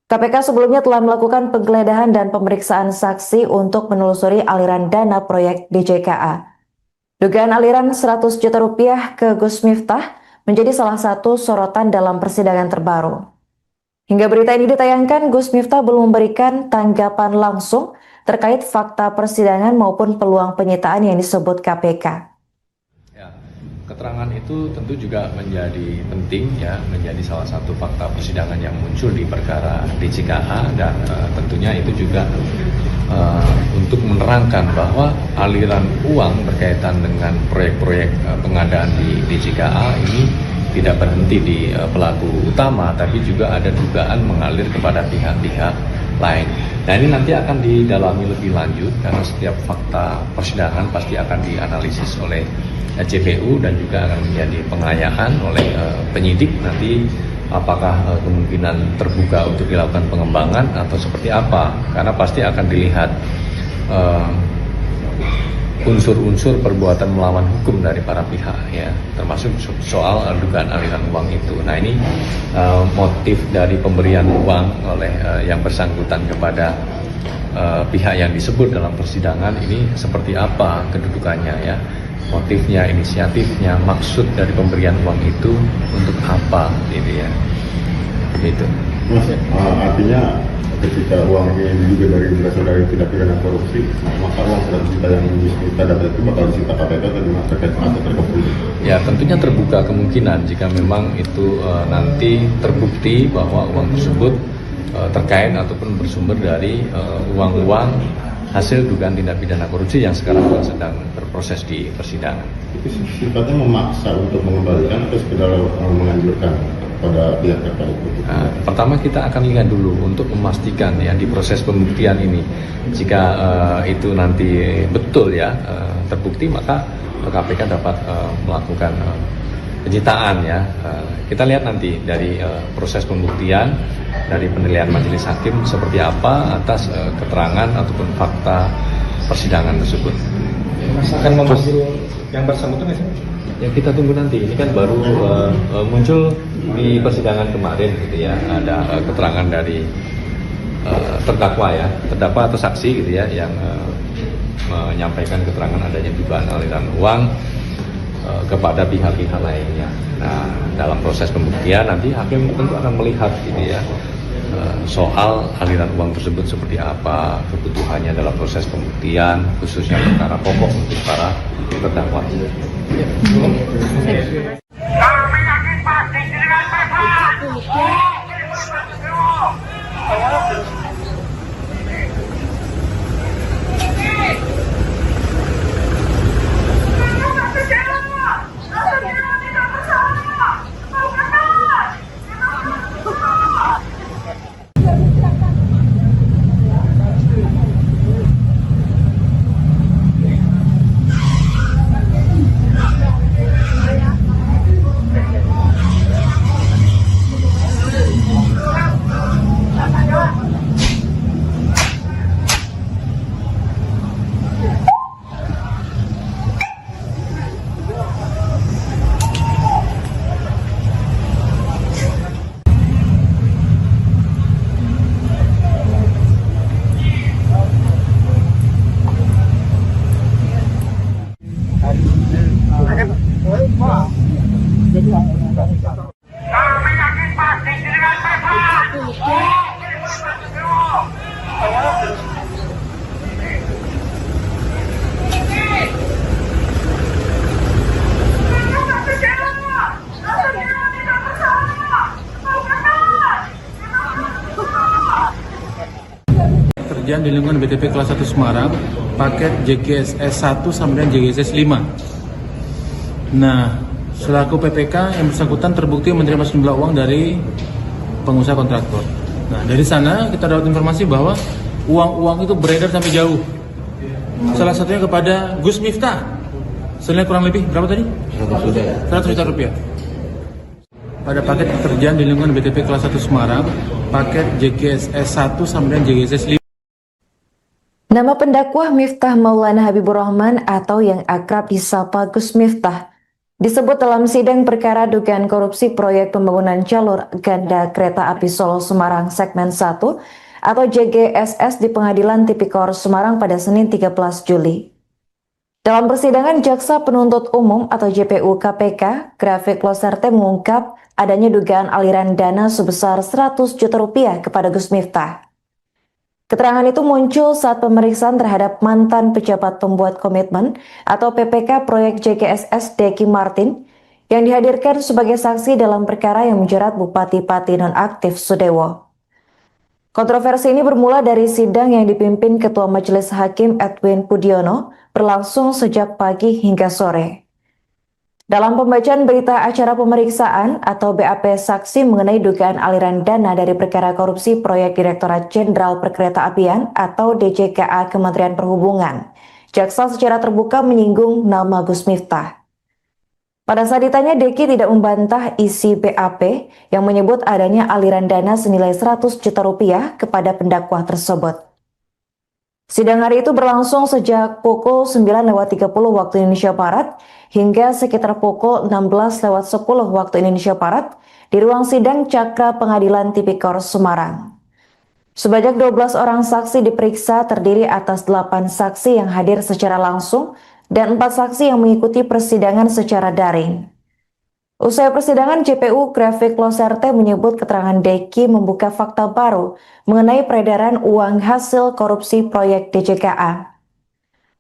KPK sebelumnya telah melakukan penggeledahan dan pemeriksaan saksi untuk menelusuri aliran dana proyek DJKA. Dugaan aliran 100 juta rupiah ke Gus Miftah menjadi salah satu sorotan dalam persidangan terbaru. Hingga berita ini ditayangkan, Gus Miftah belum memberikan tanggapan langsung terkait fakta persidangan maupun peluang penyitaan yang disebut KPK. Ya, keterangan itu tentu juga menjadi penting ya, menjadi salah satu fakta persidangan yang muncul di perkara DJKA dan tentunya itu juga untuk menerangkan bahwa aliran uang berkaitan dengan proyek-proyek pengadaan di DJKA ini tidak berhenti di pelaku utama, tapi juga ada dugaan mengalir kepada pihak-pihak lain. Nah, ini nanti akan didalami lebih lanjut karena setiap fakta persidangan pasti akan dianalisis oleh JPU dan juga akan menjadi pengayaan oleh penyidik nanti apakah kemungkinan terbuka untuk dilakukan pengembangan atau seperti apa, karena pasti akan dilihat unsur-unsur perbuatan melawan hukum dari para pihak ya, termasuk soal dugaan aliran uang itu. Nah, ini motif dari pemberian uang oleh yang bersangkutan kepada pihak yang disebut dalam persidangan ini seperti apa kedudukannya ya, motifnya, inisiatifnya, maksud dari pemberian uang itu untuk apa gitu ya, begitu. Mas, artinya ketika uang ini juga berasal dari tindak pidana korupsi, maka uang 100 juta yang kita dapat itu bakal disita KPK atau gimana terkait atau terkepung? Ya, tentunya terbuka kemungkinan jika memang itu nanti terbukti bahwa uang tersebut terkait ataupun bersumber dari uang-uang hasil dugaan tindak pidana korupsi yang sekarang sedang berproses di persidangan. Itu sifatnya memaksa untuk mengembalikan atau sekedar menganjurkan pada pihak terkait? Nah, pertama kita akan lihat dulu untuk memastikan ya di proses pembuktian ini, jika itu nanti betul ya terbukti, maka KPK dapat melakukan penyitaan ya. Kita lihat nanti dari proses pembuktian, dari penilaian majelis hakim seperti apa atas keterangan ataupun fakta persidangan tersebut. Mas akan memanggil yang bersangkutan nggak sih? Ya, kita tunggu nanti. Ini kan baru muncul di persidangan kemarin gitu ya. Ada keterangan dari terdakwa ya, terdakwa atau saksi gitu ya, yang menyampaikan keterangan adanya dugaan aliran uang kepada pihak-pihak lainnya. Nah, dalam proses pembuktian nanti hakim tentu akan melihat gitu ya, soal aliran uang tersebut seperti apa, kebutuhannya dalam proses pembuktian, khususnya perkara pokok untuk para terdakwa. Kami yakin pasti dengan kami yakin pasti dengan Kerjaan di lingkungan BTP kelas 1 Semarang, paket JKSS 1 sampai dengan JKSS 5. Nah, selaku PPK yang bersangkutan terbukti menerima sejumlah uang dari pengusaha kontraktor. Nah, dari sana kita dapat informasi bahwa uang-uang itu beredar sampai jauh. Salah satunya kepada Gus Miftah. Senilai kurang lebih berapa tadi? 100 juta rupiah. pada paket pekerjaan di lingkungan BTP kelas 1 Semarang, paket JGSS 1 sampai JGSS 5. Nama pendakwah Miftah Maulana Habibur Rahman atau yang akrab disapa Gus Miftah disebut dalam sidang perkara dugaan korupsi proyek pembangunan jalur ganda kereta api Solo Semarang segmen 1 atau JGSS di Pengadilan Tipikor Semarang pada Senin 13 Juli. Dalam persidangan, Jaksa Penuntut Umum atau JPU KPK, Grafik Loserte mengungkap adanya dugaan aliran dana sebesar 100 juta rupiah kepada Gus Miftah. Keterangan itu muncul saat pemeriksaan terhadap mantan pejabat pembuat komitmen atau PPK proyek JGSS Deki Martin yang dihadirkan sebagai saksi dalam perkara yang menjerat Bupati Pati nonaktif Sudewo. Kontroversi ini bermula dari sidang yang dipimpin Ketua Majelis Hakim Edwin Pudiono berlangsung sejak pagi hingga sore. Dalam pembacaan berita acara pemeriksaan atau BAP saksi mengenai dugaan aliran dana dari perkara korupsi proyek Direktorat Jenderal Perkeretaapian atau DJKA Kementerian Perhubungan, jaksa secara terbuka menyinggung nama Gus Miftah. Pada saat ditanya, Deki tidak membantah isi BAP yang menyebut adanya aliran dana senilai 100 juta rupiah kepada pendakwah tersebut. Sidang hari itu berlangsung sejak pukul 9.30 waktu Indonesia Barat hingga sekitar pukul 16.10 waktu Indonesia Barat di ruang sidang Cakra Pengadilan Tipikor Semarang. Sebanyak 12 orang saksi diperiksa terdiri atas 8 saksi yang hadir secara langsung dan 4 saksi yang mengikuti persidangan secara daring. Usai persidangan, JPU Grafik Loserte menyebut keterangan Deki membuka fakta baru mengenai peredaran uang hasil korupsi proyek DJKA.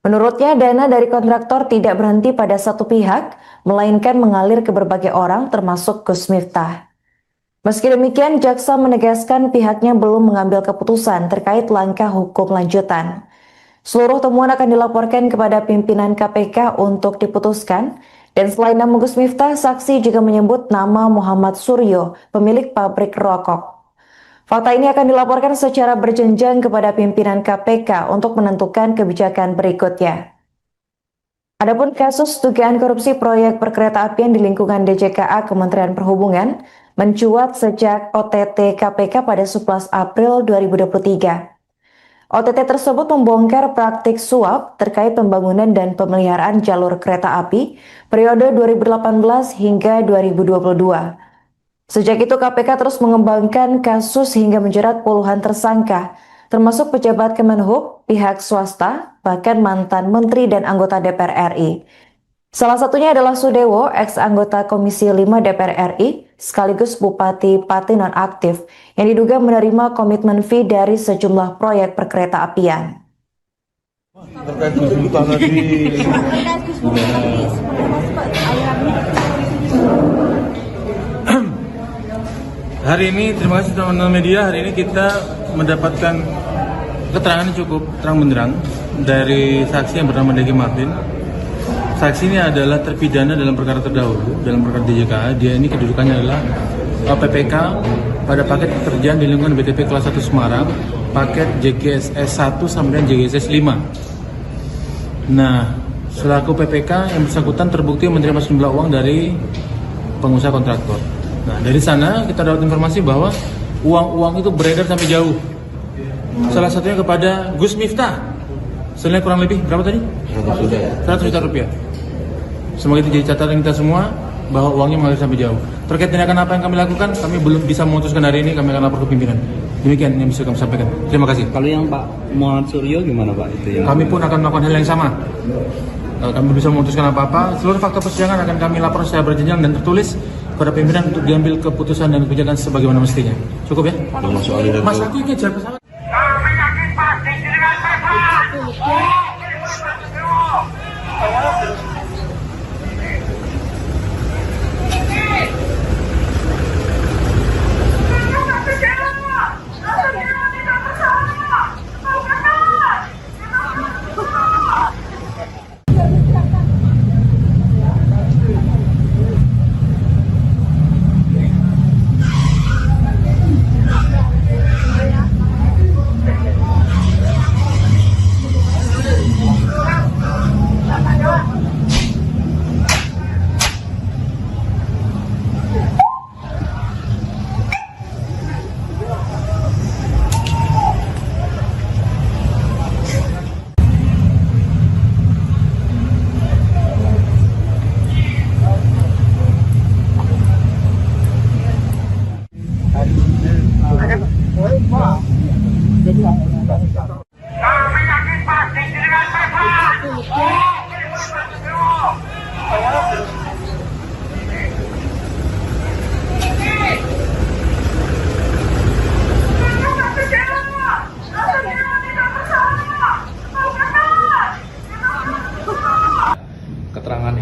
Menurutnya, dana dari kontraktor tidak berhenti pada satu pihak, melainkan mengalir ke berbagai orang termasuk Gus Miftah. Meski demikian, jaksa menegaskan pihaknya belum mengambil keputusan terkait langkah hukum lanjutan. Seluruh temuan akan dilaporkan kepada pimpinan KPK untuk diputuskan, dan selain nama Gus Miftah, saksi juga menyebut nama Muhammad Suryo, pemilik pabrik rokok. Fakta ini akan dilaporkan secara berjenjang kepada pimpinan KPK untuk menentukan kebijakan berikutnya. Adapun kasus dugaan korupsi proyek perkeretaapian di lingkungan DJKA Kementerian Perhubungan mencuat sejak OTT KPK pada 11 April 2023. OTT tersebut membongkar praktik suap terkait pembangunan dan pemeliharaan jalur kereta api periode 2018 hingga 2022. Sejak itu KPK terus mengembangkan kasus hingga menjerat puluhan tersangka, termasuk pejabat Kemenhub, pihak swasta, bahkan mantan menteri dan anggota DPR RI. Salah satunya adalah Sudewo, ex-anggota Komisi 5 DPR RI, sekaligus Bupati Pati nonaktif, yang diduga menerima komitmen fee dari sejumlah proyek perkeretaapian. Hari ini, terima kasih teman-teman media, hari ini kita mendapatkan keterangan yang cukup terang benderang dari saksi yang bernama Deki Martin. Saksi ini adalah terpidana dalam perkara terdahulu, dalam perkara DJKA. Dia ini kedudukannya adalah PPK pada paket pekerjaan di lingkungan BTP kelas 1 Semarang, paket JGSS 1 sampai JGSS 5. Nah, selaku PPK yang bersangkutan terbukti menerima sejumlah uang dari pengusaha kontraktor. Nah, dari sana kita dapat informasi bahwa uang-uang itu beredar sampai jauh. Salah satunya kepada Gus Miftah. Senilai kurang lebih berapa tadi? 100 juta rupiah. Semoga itu jadi catatan kita semua bahwa uangnya mengalir sampai jauh. Terkait tindakan apa yang kami lakukan, kami belum bisa memutuskan hari ini. Kami akan lapor ke pimpinan. Demikian yang bisa kami sampaikan. Terima kasih. Kalau yang Pak Muhammad Suryo gimana Pak? Itu yang Kami pun akan melakukan hal yang sama. Kami bisa memutuskan apa-apa. Seluruh fakta persidangan akan kami lapor secara berjenjang dan tertulis kepada pimpinan untuk diambil keputusan dan kebijakan sebagaimana mestinya. Cukup ya? Mas, aku ingin jawab pesawat. Kami yakin pasti dengan perasaan.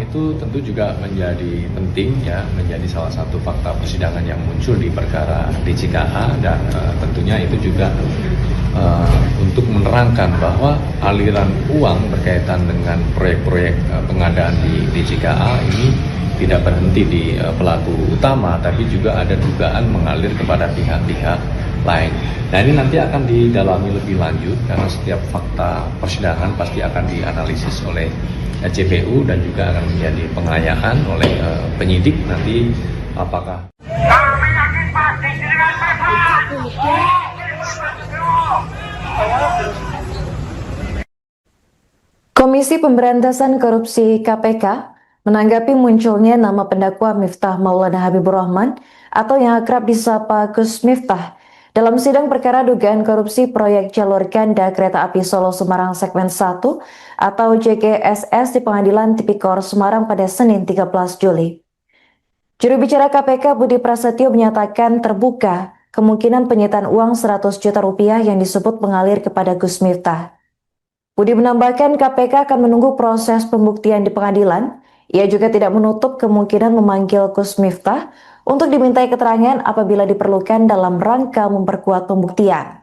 itu tentu juga menjadi penting ya, menjadi salah satu fakta persidangan yang muncul di perkara DJKA, dan tentunya itu juga untuk menerangkan bahwa aliran uang berkaitan dengan proyek-proyek pengadaan di DJKA ini tidak berhenti di pelaku utama, tapi juga ada dugaan mengalir kepada pihak-pihak lain. Nah, ini nanti akan didalami lebih lanjut karena setiap fakta persidangan pasti akan dianalisis oleh JPU dan juga akan menjadi pengayaan oleh penyidik nanti apakah Kami yakin pasti dengan prestasi. Komisi Pemberantasan Korupsi KPK menanggapi munculnya nama pendakwa Miftah Maulana Habibur Rahman atau yang akrab disapa Gus Miftah dalam sidang perkara dugaan korupsi proyek jalur ganda kereta api Solo Semarang segmen 1 atau JGSS di Pengadilan Tipikor Semarang pada Senin 13 Juli. Juru bicara KPK Budi Prasetyo menyatakan terbuka kemungkinan penyitaan uang 100 juta rupiah yang disebut mengalir kepada Gus Miftah. Budi menambahkan KPK akan menunggu proses pembuktian di pengadilan. Ia juga tidak menutup kemungkinan memanggil Gus Miftah untuk dimintai keterangan apabila diperlukan dalam rangka memperkuat pembuktian.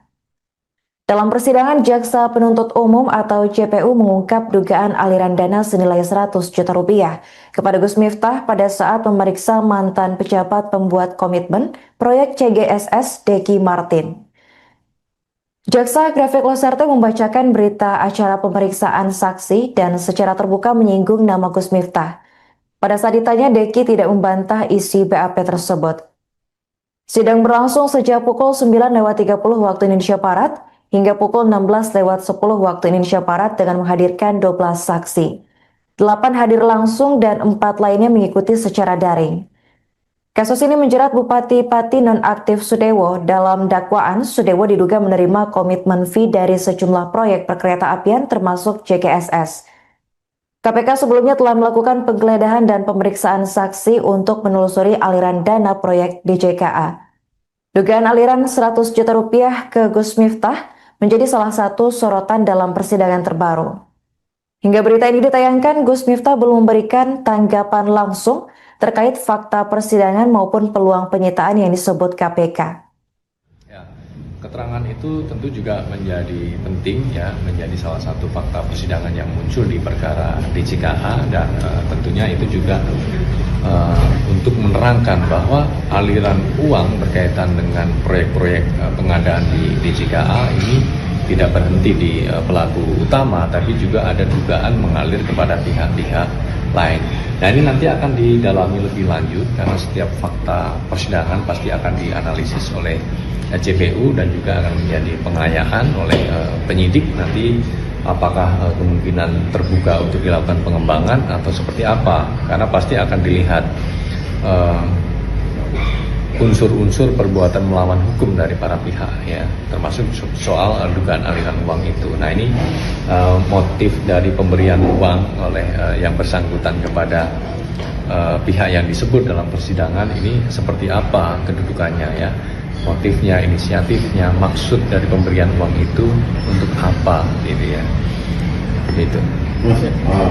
Dalam persidangan, Jaksa Penuntut Umum atau JPU mengungkap dugaan aliran dana senilai 100 juta rupiah kepada Gus Miftah pada saat memeriksa mantan pejabat pembuat komitmen proyek CGSS Deki Martin. Jaksa Grafik Loserte membacakan berita acara pemeriksaan saksi dan secara terbuka menyinggung nama Gus Miftah. Pada saat ditanya, Deki tidak membantah isi BAP tersebut. Sidang berlangsung sejak pukul 9.30 waktu Indonesia Barat hingga pukul 16.10 waktu Indonesia Barat dengan menghadirkan 12 saksi. 8 hadir langsung dan 4 lainnya mengikuti secara daring. Kasus ini menjerat Bupati Pati nonaktif Sudewo. Dalam dakwaan, Sudewo diduga menerima komitmen fee dari sejumlah proyek perkereta apian termasuk JGSS. KPK sebelumnya telah melakukan penggeledahan dan pemeriksaan saksi untuk menelusuri aliran dana proyek DJKA. Dugaan aliran 100 juta rupiah ke Gus Miftah menjadi salah satu sorotan dalam persidangan terbaru. Hingga berita ini ditayangkan, Gus Miftah belum memberikan tanggapan langsung terkait fakta persidangan maupun peluang penyitaan yang disebut KPK. ya, keterangan itu tentu juga menjadi penting ya, menjadi salah satu fakta persidangan yang muncul di perkara DJKA, dan tentunya itu juga untuk menerangkan bahwa aliran uang berkaitan dengan proyek-proyek pengadaan di DJKA ini tidak berhenti di pelaku utama, tapi juga ada dugaan mengalir kepada pihak-pihak lain. Nah, ini nanti akan didalami lebih lanjut karena setiap fakta persidangan pasti akan dianalisis oleh JPU dan juga akan menjadi pengayaan oleh penyidik nanti apakah kemungkinan terbuka untuk dilakukan pengembangan atau seperti apa, karena pasti akan dilihat unsur-unsur perbuatan melawan hukum dari para pihak ya, termasuk soal dugaan aliran uang itu. Nah, ini motif dari pemberian uang oleh yang bersangkutan kepada pihak yang disebut dalam persidangan ini seperti apa kedudukannya ya, motifnya, inisiatifnya, maksud dari pemberian uang itu untuk apa gitu ya, begitu. Mas,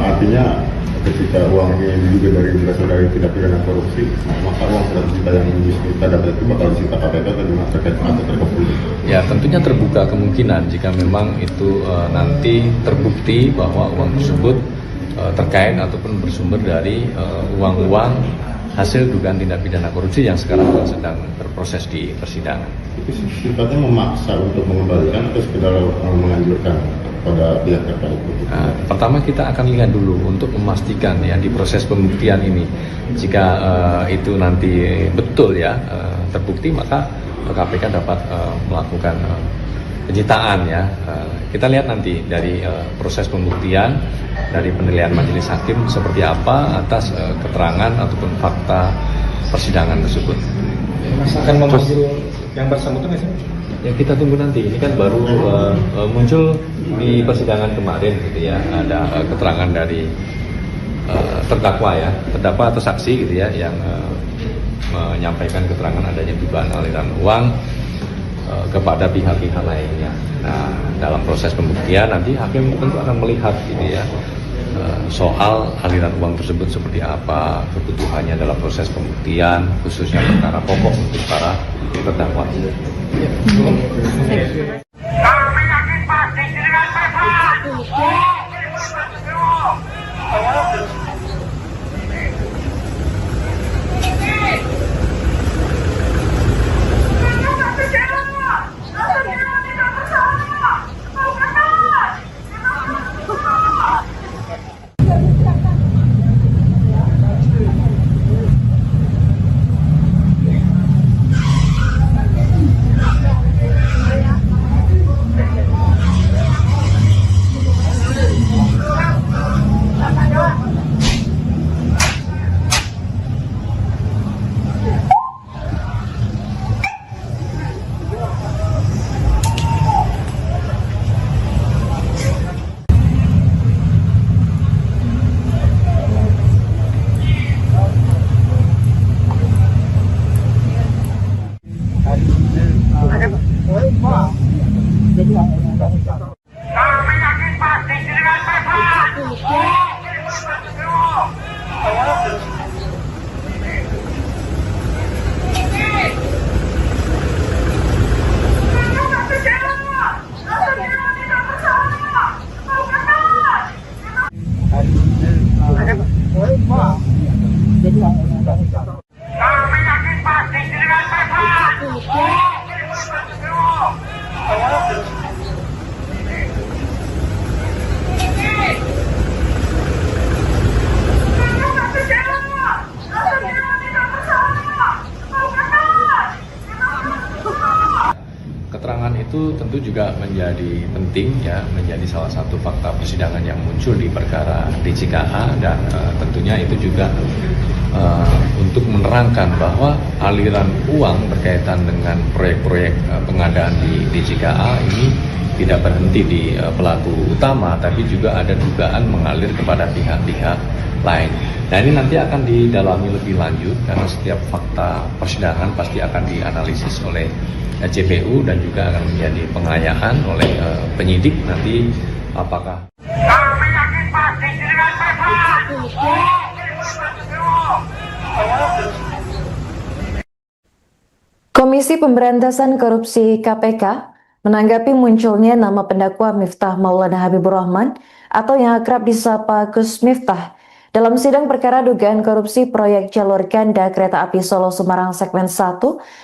artinya ketika uang ini diduga berasal dari tindak pidana korupsi, maka uang 100 juta yang kita dapat itu bakal disita KPK atau gimana terkait atau terkepul? Ya, tentunya terbuka kemungkinan jika memang itu nanti terbukti bahwa uang tersebut terkait ataupun bersumber dari uang-uang hasil dugaan tindak pidana korupsi yang sekarang sedang berproses di persidangan. Itu sifatnya memaksa untuk mengembalikan atau sekedar menganjurkan pada pihak terkait? Nah, pertama kita akan lihat dulu untuk memastikan ya di proses pembuktian ini, jika itu nanti betul ya terbukti, maka KPK dapat melakukan penyitaan ya. Kita lihat nanti dari proses pembuktian, dari penilaian majelis hakim seperti apa atas keterangan ataupun fakta persidangan tersebut. Mas akan memanggil yang bersangkutan nggak sih? Ya, kita tunggu nanti. Ini kan baru muncul di persidangan kemarin gitu ya. Ada keterangan dari terdakwa ya, terdakwa atau saksi gitu ya, yang menyampaikan keterangan adanya dugaan aliran uang kepada pihak-pihak lainnya. Nah, dalam proses pembuktian nanti hakim tentu akan melihat gitu ya, soal aliran uang tersebut seperti apa, kebutuhannya dalam proses pembuktian, khususnya perkara pokok untuk para terdakwa. Kami yakin pasti dengan mereka. Kami yakin pasti dengan mereka. Kami yakin pasti dengan mereka. Keterangan itu tentu juga menjadi penting ya, menjadi salah satu fakta persidangan yang muncul di perkara DJKA dan tentunya itu juga untuk menerangkan bahwa aliran uang berkaitan dengan proyek-proyek pengadaan di DJKA ini tidak berhenti di pelaku utama, tapi juga ada dugaan mengalir kepada pihak-pihak lain. Nah, ini nanti akan didalami lebih lanjut karena setiap fakta persidangan pasti akan dianalisis oleh JPU dan juga akan menjadi pengayaan oleh penyidik nanti apakah. Kami yakin pasti dengan mereka. Komisi Pemberantasan Korupsi KPK menanggapi munculnya nama pendakwa Miftah Maulana Habibur Rahman atau yang akrab disapa Gus Miftah dalam sidang perkara dugaan korupsi proyek jalur ganda kereta api Solo Semarang segmen 1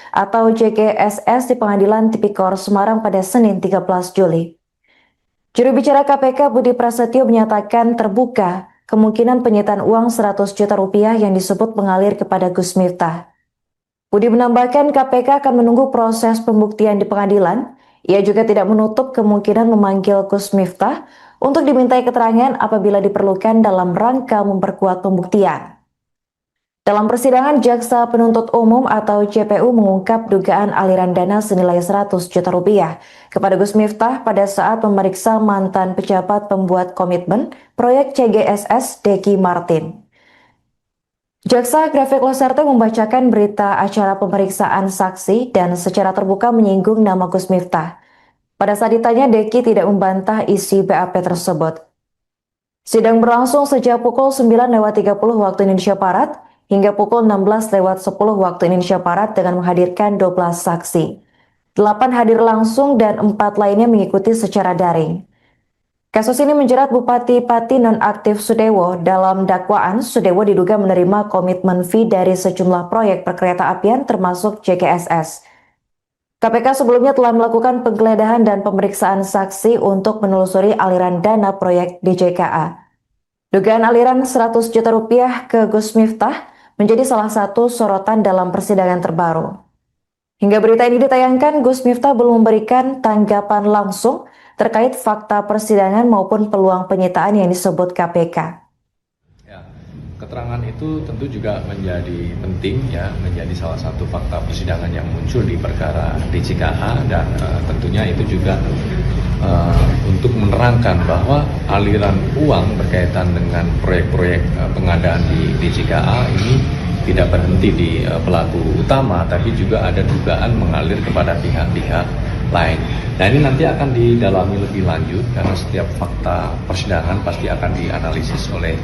atau JGSS di Pengadilan Tipikor Semarang pada Senin 13 Juli. Juru bicara KPK Budi Prasetyo menyatakan terbuka kemungkinan penyitaan uang 100 juta rupiah yang disebut mengalir kepada Gus Miftah. Budi menambahkan KPK akan menunggu proses pembuktian di pengadilan. Ia juga tidak menutup kemungkinan memanggil Gus Miftah untuk dimintai keterangan apabila diperlukan dalam rangka memperkuat pembuktian. Dalam persidangan, Jaksa Penuntut Umum atau JPU mengungkap dugaan aliran dana senilai 100 juta rupiah kepada Gus Miftah pada saat memeriksa mantan pejabat pembuat komitmen proyek CGSS Deki Martin. Jaksa Grafik Loserte membacakan berita acara pemeriksaan saksi dan secara terbuka menyinggung nama Gus Miftah. Pada saat ditanya, Deki tidak membantah isi BAP tersebut. Sidang berlangsung sejak pukul 9.30 waktu Indonesia Barat hingga pukul 16.10 waktu Indonesia Barat dengan menghadirkan 12 saksi. 8 hadir langsung dan 4 lainnya mengikuti secara daring. Kasus ini menjerat Bupati Pati nonaktif Sudewo. Dalam dakwaan, Sudewo diduga menerima komitmen fee dari sejumlah proyek perkereta-apian termasuk JGSS. KPK sebelumnya telah melakukan penggeledahan dan pemeriksaan saksi untuk menelusuri aliran dana proyek DJKA. Dugaan aliran 100 juta rupiah ke Gus Miftah menjadi salah satu sorotan dalam persidangan terbaru. Hingga berita ini ditayangkan, Gus Miftah belum memberikan tanggapan langsung terkait fakta persidangan maupun peluang penyitaan yang disebut KPK. Ya, keterangan itu tentu juga menjadi penting ya, menjadi salah satu fakta persidangan yang muncul di perkara DJKA dan tentunya itu juga untuk menerangkan bahwa aliran uang berkaitan dengan proyek-proyek pengadaan di DJKA ini tidak berhenti di pelaku utama, tapi juga ada dugaan mengalir kepada pihak-pihak lain. Nah ini nanti akan didalami lebih lanjut karena setiap fakta persidangan pasti akan dianalisis oleh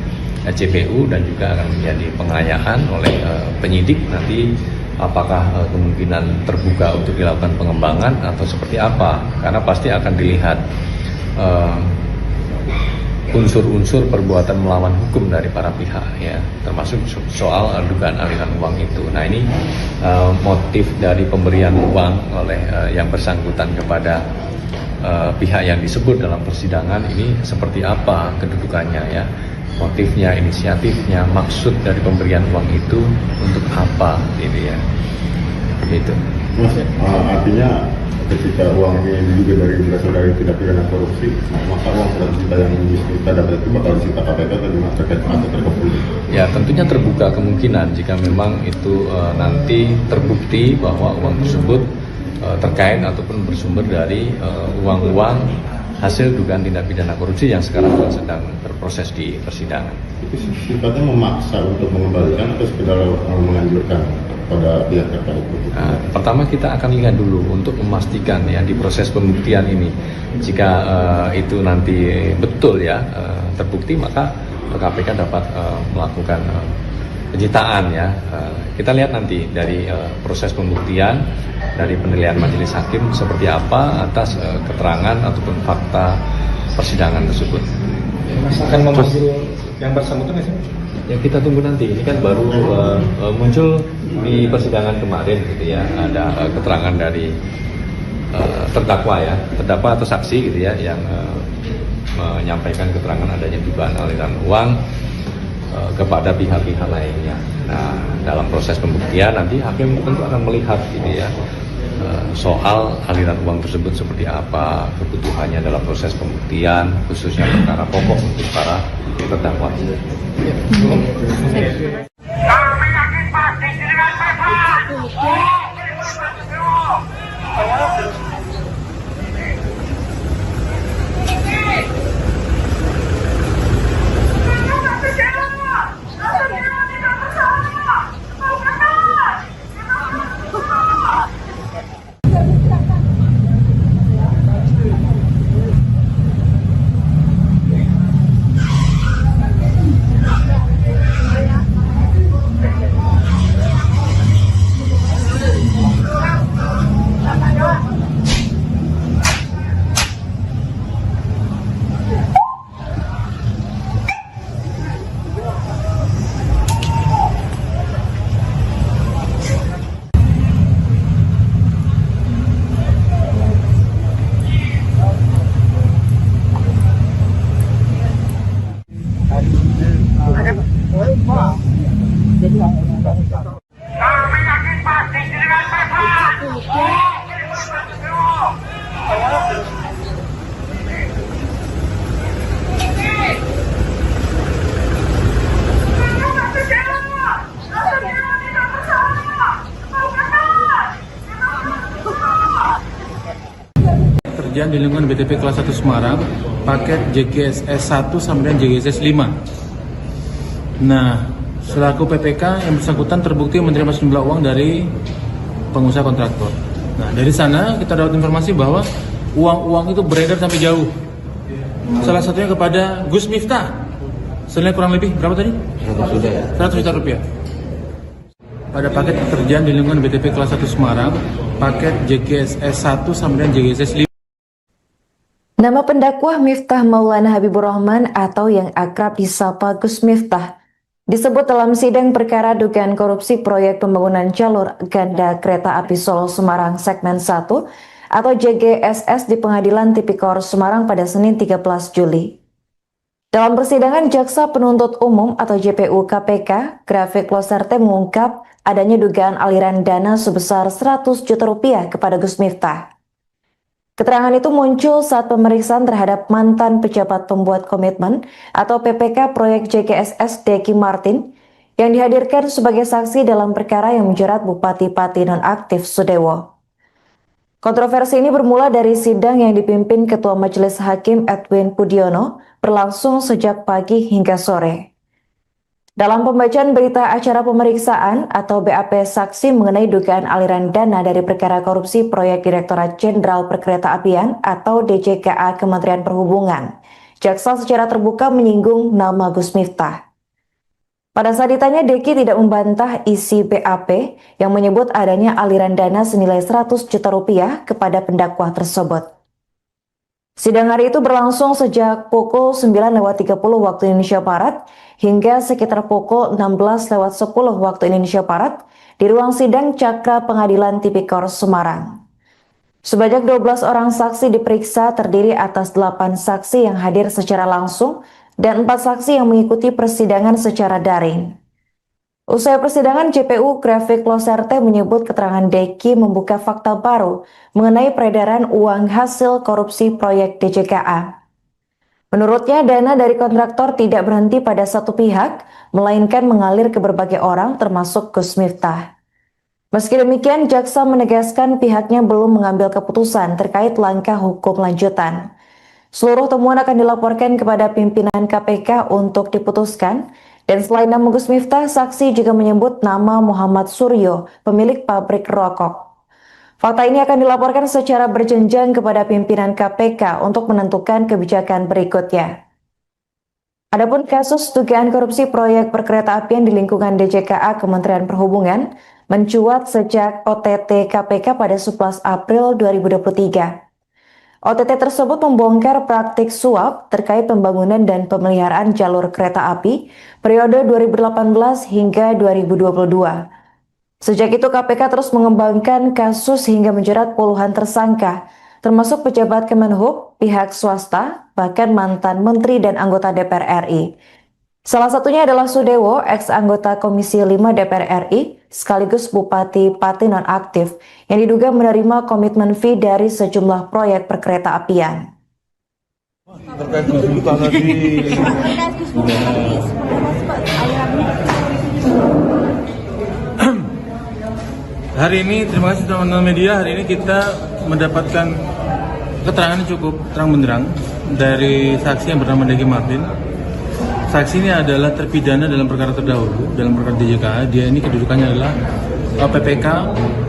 JPU dan juga akan menjadi pengayaan oleh penyidik nanti apakah kemungkinan terbuka untuk dilakukan pengembangan atau seperti apa, karena pasti akan dilihat unsur-unsur perbuatan melawan hukum dari para pihak ya, termasuk soal dugaan aliran uang itu. Nah ini motif dari pemberian uang oleh yang bersangkutan kepada pihak yang disebut dalam persidangan ini seperti apa kedudukannya ya, motifnya, inisiatifnya, maksud dari pemberian uang itu untuk apa ini ya, begitu. Mas, artinya ketika uang ini diduga berasal dari tindak pidana korupsi, maka uang 100 juta yang kita dapat itu bakal disita KPK atau gimana terkait atau terkepul? Ya tentunya terbuka kemungkinan jika memang itu nanti terbukti bahwa uang tersebut terkait ataupun bersumber dari uang-uang hasil dugaan tindak pidana korupsi yang sekarang sedang berproses di persidangan. Itu sifatnya memaksa untuk mengembalikan atau sekedar menganjurkan pada pihak terkait? Nah, pertama kita akan lihat dulu untuk memastikan ya di proses pembuktian ini jika itu nanti betul ya terbukti, maka KPK dapat melakukan penyitaan ya. Kita lihat nanti dari proses pembuktian dari penilaian majelis hakim seperti apa atas keterangan ataupun fakta persidangan tersebut. Mas akan memanggil yang bersangkutan nggak sih? Ya kita tunggu nanti, ini kan baru muncul di persidangan kemarin gitu ya, ada keterangan dari terdakwa ya, terdakwa atau saksi gitu ya yang menyampaikan keterangan adanya dugaan aliran uang kepada pihak-pihak lainnya. Nah dalam proses pembuktian nanti hakim tentu akan melihat gitu ya soal aliran uang tersebut seperti apa, kebutuhannya dalam proses pembuktian, khususnya perkara pokok untuk para terdakwa. Kami yakin pasti dengan Bapak. Kami yakin pasti dengan Bapak. Kerjaan di lingkungan BTP kelas 1 Semarang, paket JGSS 1 sampai JGSS 5. Nah, selaku PPK yang bersangkutan terbukti menerima sejumlah uang dari pengusaha kontraktor. Nah, dari sana kita dapat informasi bahwa uang-uang itu beredar sampai jauh. Salah satunya kepada Gus Miftah. Senilai kurang lebih berapa tadi? 100 juta rupiah. Pada paket pekerjaan di lingkungan BTP kelas 1 Semarang, paket JGSS 1 sampai JGSS 5. Nama pendakwah Miftah Maulana Habibur Rahman atau yang akrab disapa Gus Miftah disebut dalam sidang perkara dugaan korupsi proyek pembangunan jalur ganda kereta api Solo Semarang segmen 1 atau JGSS di Pengadilan Tipikor Semarang pada Senin 13 Juli. Dalam persidangan, Jaksa Penuntut Umum atau JPU KPK, Grafik Loserte mengungkap adanya dugaan aliran dana sebesar 100 juta rupiah kepada Gus Miftah. Keterangan itu muncul saat pemeriksaan terhadap mantan pejabat pembuat komitmen atau PPK proyek JGSS Deki Martin yang dihadirkan sebagai saksi dalam perkara yang menjerat Bupati Pati nonaktif Sudewo. Kontroversi ini bermula dari sidang yang dipimpin Ketua Majelis Hakim Edwin Pudiono berlangsung sejak pagi hingga sore. Dalam pembacaan berita acara pemeriksaan atau BAP saksi mengenai dugaan aliran dana dari perkara korupsi proyek Direktorat Jenderal Perkeretaapian atau DJKA Kementerian Perhubungan, jaksa secara terbuka menyinggung nama Gus Miftah. Pada saat ditanya, Deki tidak membantah isi BAP yang menyebut adanya aliran dana senilai 100 juta rupiah kepada pendakwah tersebut. Sidang hari itu berlangsung sejak pukul 9.30 waktu Indonesia Barat hingga sekitar pukul 16.10 waktu Indonesia Barat di ruang sidang Cakra Pengadilan Tipikor Semarang. Sebanyak 12 orang saksi diperiksa terdiri atas 8 saksi yang hadir secara langsung dan 4 saksi yang mengikuti persidangan secara daring. Usai persidangan, JPU Grafik Loserte menyebut keterangan Deki membuka fakta baru mengenai peredaran uang hasil korupsi proyek DJKA. Menurutnya, dana dari kontraktor tidak berhenti pada satu pihak, melainkan mengalir ke berbagai orang termasuk Gus Miftah. Meski demikian, jaksa menegaskan pihaknya belum mengambil keputusan terkait langkah hukum lanjutan. Seluruh temuan akan dilaporkan kepada pimpinan KPK untuk diputuskan. Dan selain nama Gus Miftah, saksi juga menyebut nama Muhammad Suryo, pemilik pabrik rokok. Fakta ini akan dilaporkan secara berjenjang kepada pimpinan KPK untuk menentukan kebijakan berikutnya. Adapun kasus dugaan korupsi proyek perkeretaapian di lingkungan DJKA Kementerian Perhubungan mencuat sejak OTT KPK pada 11 April 2023. OTT tersebut membongkar praktik suap terkait pembangunan dan pemeliharaan jalur kereta api periode 2018 hingga 2022. Sejak itu KPK terus mengembangkan kasus hingga menjerat puluhan tersangka, termasuk pejabat Kemenhub, pihak swasta, bahkan mantan menteri dan anggota DPR RI. Salah satunya adalah Sudewo, ex-anggota Komisi 5 DPR RI, sekaligus Bupati Pati nonaktif, yang diduga menerima komitmen fee dari sejumlah proyek perkeretaapian. Terkait Gus Miftah tadi, hari ini terima kasih teman-teman media. Hari ini kita mendapatkan keterangan yang cukup terang benderang dari saksi yang bernama Deki Martin. Saksi ini adalah terpidana dalam perkara terdahulu, dalam perkara DJKA. Dia ini kedudukannya adalah PPK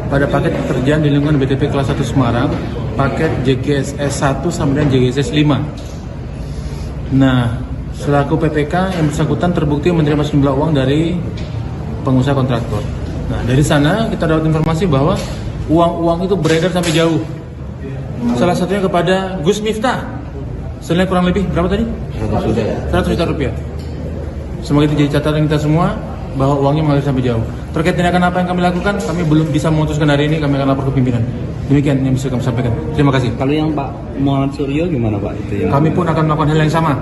pada paket pekerjaan di lingkungan BTP kelas 1 Semarang, paket JGSS 1 sampai dengan JGSS 5. Nah, selaku PPK yang bersangkutan terbukti menerima sejumlah uang dari pengusaha kontraktor. Nah, dari sana kita dapat informasi bahwa uang-uang itu beredar sampai jauh. Salah satunya kepada Gus Miftah. Senilai kurang lebih berapa tadi? 100 juta rupiah. Semoga itu jadi catatan kita semua bahwa uangnya mengalir sampai jauh. Terkait tindakan apa yang kami lakukan, kami belum bisa memutuskan hari ini. Kami akan lapor ke pimpinan. Demikian yang bisa kami sampaikan. Terima kasih. Kalau yang Pak Muhammad Suryo gimana Pak? Itu yang Kami pun akan melakukan hal yang sama.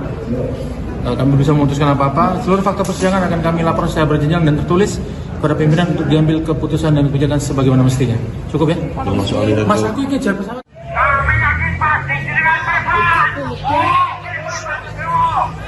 Kami bisa memutuskan apa-apa. Seluruh fakta persidangan akan kami lapor secara berjenjang dan tertulis pada pimpinan untuk diambil keputusan dan kebijakan sebagaimana mestinya. Cukup ya? Mas, aku ingin jalan pesawat. Kami yakin pasti dengan pesawat. Kami yakin pasti dengan pesawat.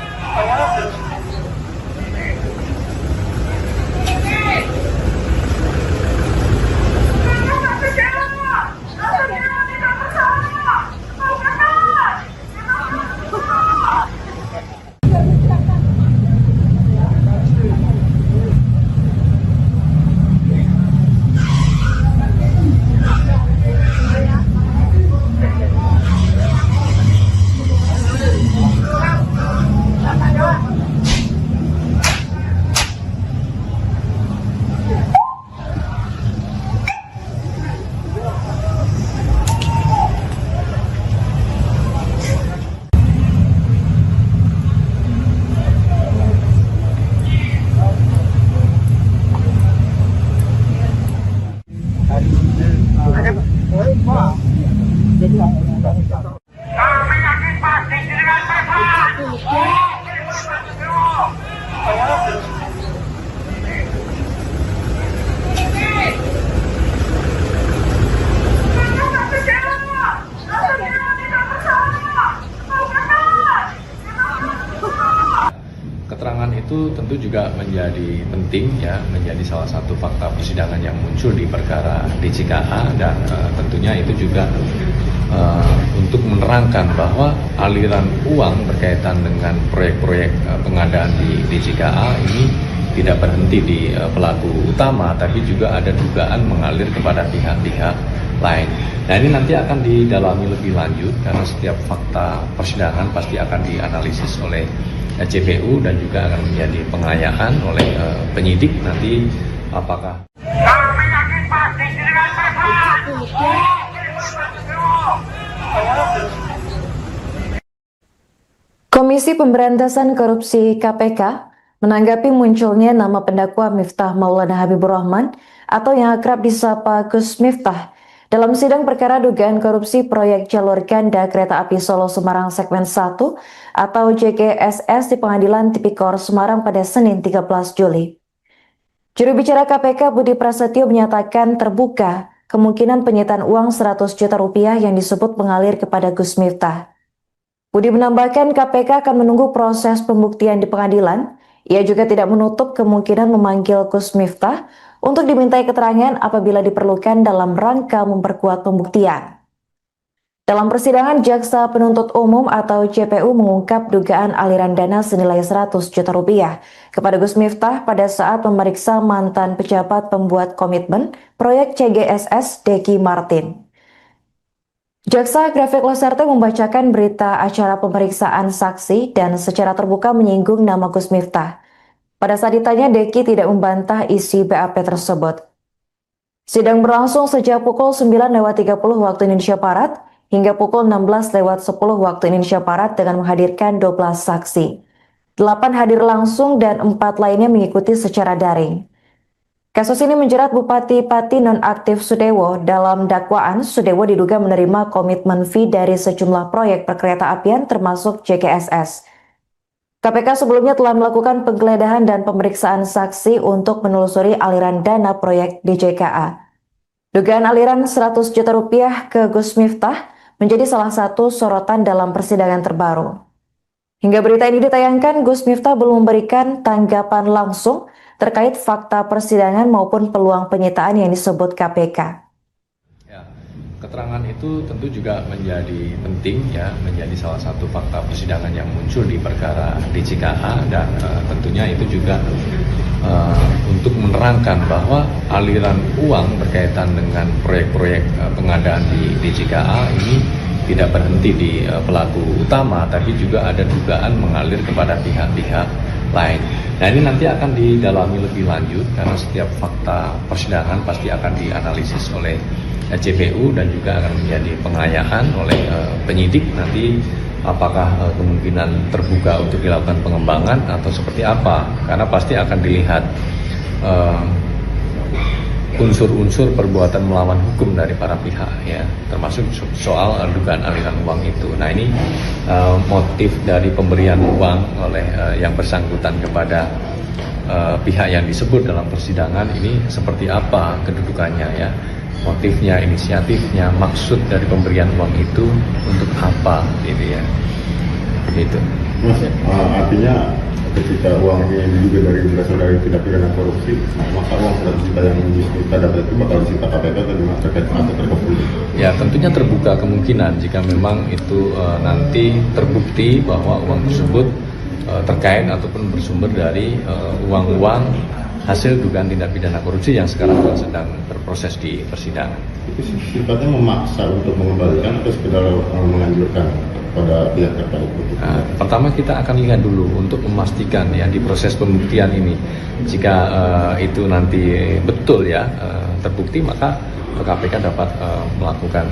Keterangan itu tentu juga menjadi penting ya, menjadi salah satu fakta persidangan yang muncul di perkara DJKA dan tentunya itu juga untuk menerangkan bahwa aliran uang berkaitan dengan proyek-proyek pengadaan di DJKA ini tidak berhenti di pelaku utama, tapi juga ada dugaan mengalir kepada pihak-pihak lain. Nah, ini nanti akan didalami lebih lanjut karena setiap fakta persidangan pasti akan dianalisis oleh JPU dan juga akan menjadi pengayaan oleh penyidik nanti apakah Kami yakin pasti dengan bersalah. Komisi Pemberantasan Korupsi KPK menanggapi munculnya nama pendakwa Miftah Maulana Habibur Rahman atau yang akrab disapa Gus Miftah dalam sidang perkara dugaan korupsi proyek jalur ganda kereta api Solo Semarang segmen 1 atau JGSS di Pengadilan Tipikor Semarang pada Senin 13 Juli. Juru bicara KPK Budi Prasetyo menyatakan terbuka kemungkinan penyitaan uang 100 juta rupiah yang disebut mengalir kepada Gus Miftah. Budi menambahkan KPK akan menunggu proses pembuktian di pengadilan. Ia juga tidak menutup kemungkinan memanggil Gus Miftah untuk dimintai keterangan apabila diperlukan dalam rangka memperkuat pembuktian. Dalam persidangan, Jaksa Penuntut Umum atau JPU mengungkap dugaan aliran dana senilai 100 juta rupiah kepada Gus Miftah pada saat memeriksa mantan pejabat pembuat komitmen proyek CGSS Deki Martin. Jaksa Grafik Loserte membacakan berita acara pemeriksaan saksi dan secara terbuka menyinggung nama Gus Miftah. Pada saat ditanya, Deki tidak membantah isi BAP tersebut. Sidang berlangsung sejak pukul 9.30 waktu Indonesia Barat hingga pukul 16.10 waktu Indonesia Barat dengan menghadirkan 12 saksi. 8 hadir langsung dan 4 lainnya mengikuti secara daring. Kasus ini menjerat Bupati Pati nonaktif Sudewo. Dalam dakwaan, Sudewo diduga menerima komitmen fee dari sejumlah proyek perkereta apian termasuk JGSS. KPK sebelumnya telah melakukan penggeledahan dan pemeriksaan saksi untuk menelusuri aliran dana proyek DJKA. Dugaan aliran 100 juta rupiah ke Gus Miftah menjadi salah satu sorotan dalam persidangan terbaru. Hingga berita ini ditayangkan, Gus Miftah belum memberikan tanggapan langsung terkait fakta persidangan maupun peluang penyitaan yang disebut KPK. Ya, keterangan itu tentu juga menjadi penting ya, menjadi salah satu fakta persidangan yang muncul di perkara DJKA dan tentunya itu juga untuk menerangkan bahwa aliran uang berkaitan dengan proyek-proyek pengadaan di DJKA ini tidak berhenti di pelaku utama, tapi juga ada dugaan mengalir kepada pihak-pihak lain. Nah, ini nanti akan didalami lebih lanjut karena setiap fakta persidangan pasti akan dianalisis oleh JPU dan juga akan menjadi pengayaan oleh penyidik nanti apakah kemungkinan terbuka untuk dilakukan pengembangan atau seperti apa, karena pasti akan dilihat unsur-unsur perbuatan melawan hukum dari para pihak ya, termasuk soal dugaan aliran uang itu. Nah, ini motif dari pemberian uang oleh yang bersangkutan kepada pihak yang disebut dalam persidangan ini seperti apa kedudukannya ya, motifnya, inisiatifnya, maksud dari pemberian uang itu untuk apa gitu ya, begitu. Mas, artinya ketika uang ini juga berasal dari tindak pidana korupsi, maka uang 100 juta yang kita dapat itu bakal disita KPK terkait atau terkait. Ya, tentunya terbuka kemungkinan jika memang itu nanti terbukti bahwa uang tersebut terkait ataupun bersumber dari uang-uang hasil dugaan tindak pidana korupsi yang sekarang sedang berproses di persidangan. Itu sifatnya memaksa untuk mengembalikan atau sekedar menganjurkan pada pihak terkait? Nah, pertama kita akan lihat dulu untuk memastikan ya di proses pembuktian ini, jika itu nanti betul ya terbukti, maka KPK dapat melakukan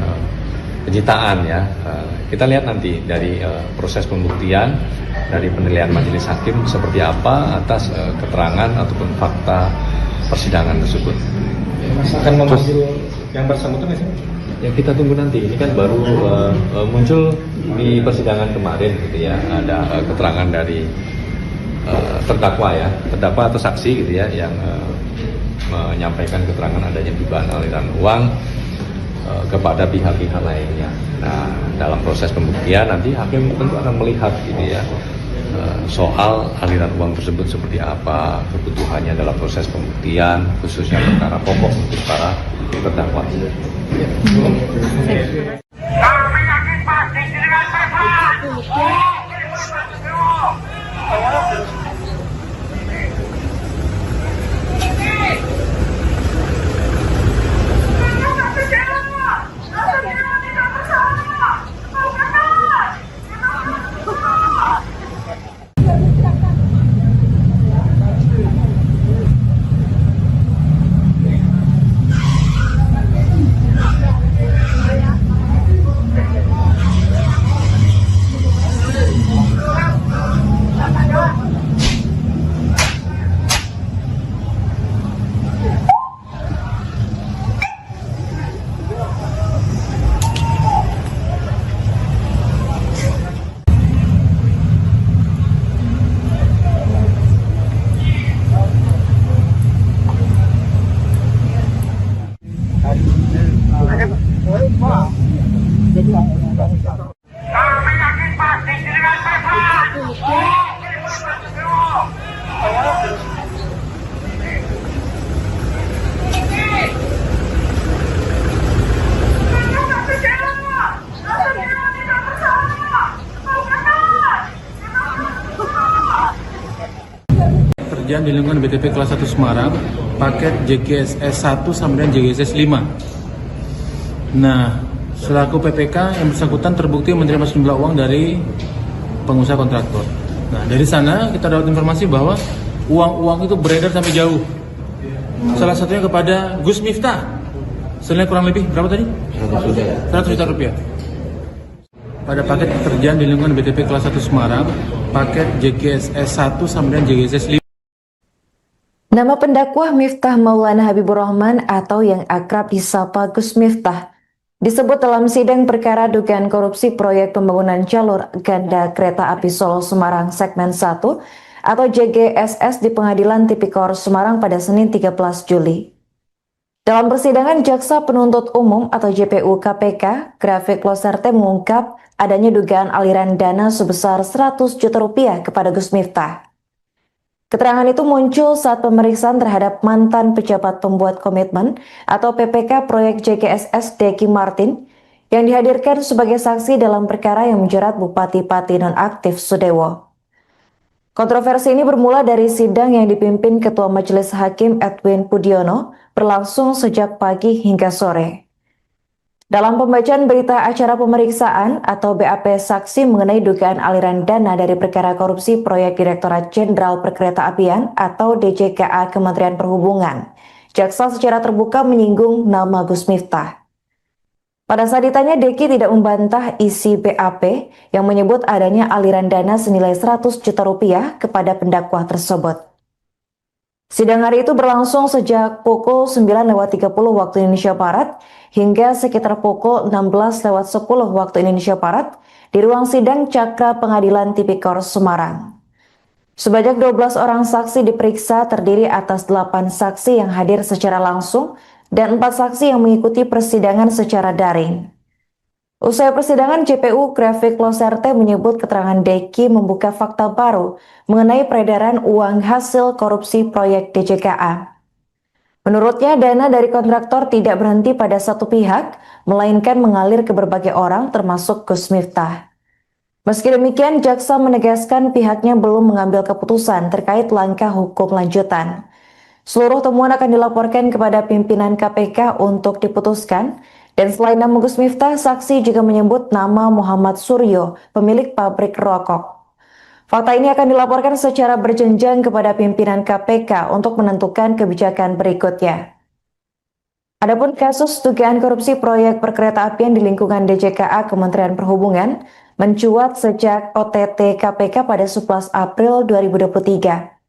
penyitaan ya. Kita lihat nanti dari proses pembuktian, dari penilaian majelis hakim seperti apa atas keterangan ataupun fakta persidangan tersebut. Mas akan memanggil yang bersangkutan nggak sih? Ya, kita tunggu nanti. Ini kan baru muncul di persidangan kemarin gitu ya, ada keterangan dari terdakwa ya, terdakwa atau saksi gitu ya, yang menyampaikan keterangan adanya dugaan aliran uang kepada pihak-pihak lainnya. Nah, dalam proses pembuktian nanti hakim tentu akan melihat gitu ya, soal aliran uang tersebut seperti apa, kebutuhannya dalam proses pembuktian, khususnya perkara pokok untuk para terdakwa. Kami yakin pasti dengan bersalah. terjadi di lingkungan BTP kelas 1 Semarang, paket JGSS 1 sampai dengan JGSS 5. Nah, selaku PPK yang bersangkutan terbukti menerima sejumlah uang dari pengusaha kontraktor. Nah, dari sana kita dapat informasi bahwa uang-uang itu beredar sampai jauh. Salah satunya kepada Gus Miftah. Senilai kurang lebih berapa tadi? 100 juta rupiah. Pada paket pekerjaan di lingkungan BTP kelas 1 Semarang, paket JGSS 1 sampai dengan JGSS 5. Nama pendakwah Miftah Maulana Habibur Rahman atau yang akrab disapa Gus Miftah disebut dalam sidang perkara dugaan korupsi proyek pembangunan jalur ganda kereta api Solo Semarang segmen 1 atau JGSS di Pengadilan Tipikor Semarang pada Senin 13 Juli. Dalam persidangan, Jaksa Penuntut Umum atau JPU KPK, Grafik Loserte mengungkap adanya dugaan aliran dana sebesar 100 juta rupiah kepada Gus Miftah. Keterangan itu muncul saat pemeriksaan terhadap mantan pejabat pembuat komitmen atau PPK proyek JGSS Deki Martin yang dihadirkan sebagai saksi dalam perkara yang menjerat Bupati Pati nonaktif Sudewo. Kontroversi ini bermula dari sidang yang dipimpin Ketua Majelis Hakim Edwin Pudiono berlangsung sejak pagi hingga sore. Dalam pembacaan berita acara pemeriksaan atau BAP saksi mengenai dugaan aliran dana dari perkara korupsi proyek Direktorat Jenderal Perkeretaapian atau DJKA Kementerian Perhubungan, jaksa secara terbuka menyinggung nama Gus Miftah. Pada saat ditanya, Deki tidak membantah isi BAP yang menyebut adanya aliran dana senilai 100 juta rupiah kepada pendakwa tersebut. Sidang hari itu berlangsung sejak pukul 9.30 waktu Indonesia Barat hingga sekitar pukul 16.10 waktu Indonesia Barat di ruang sidang Cakra Pengadilan Tipikor Semarang. Sebanyak 12 orang saksi diperiksa terdiri atas 8 saksi yang hadir secara langsung dan 4 saksi yang mengikuti persidangan secara daring. Usai persidangan, JPU Grafik Loserte menyebut keterangan Deki membuka fakta baru mengenai peredaran uang hasil korupsi proyek DJKA. Menurutnya, dana dari kontraktor tidak berhenti pada satu pihak, melainkan mengalir ke berbagai orang termasuk Gus Miftah. Meski demikian, jaksa menegaskan pihaknya belum mengambil keputusan terkait langkah hukum lanjutan. Seluruh temuan akan dilaporkan kepada pimpinan KPK untuk diputuskan. Dan selain nama Gus Miftah, saksi juga menyebut nama Muhammad Suryo, pemilik pabrik rokok. Fakta ini akan dilaporkan secara berjenjang kepada pimpinan KPK untuk menentukan kebijakan berikutnya. Adapun kasus dugaan korupsi proyek perkeretaapian di lingkungan DJKA Kementerian Perhubungan mencuat sejak OTT KPK pada 11 April 2023.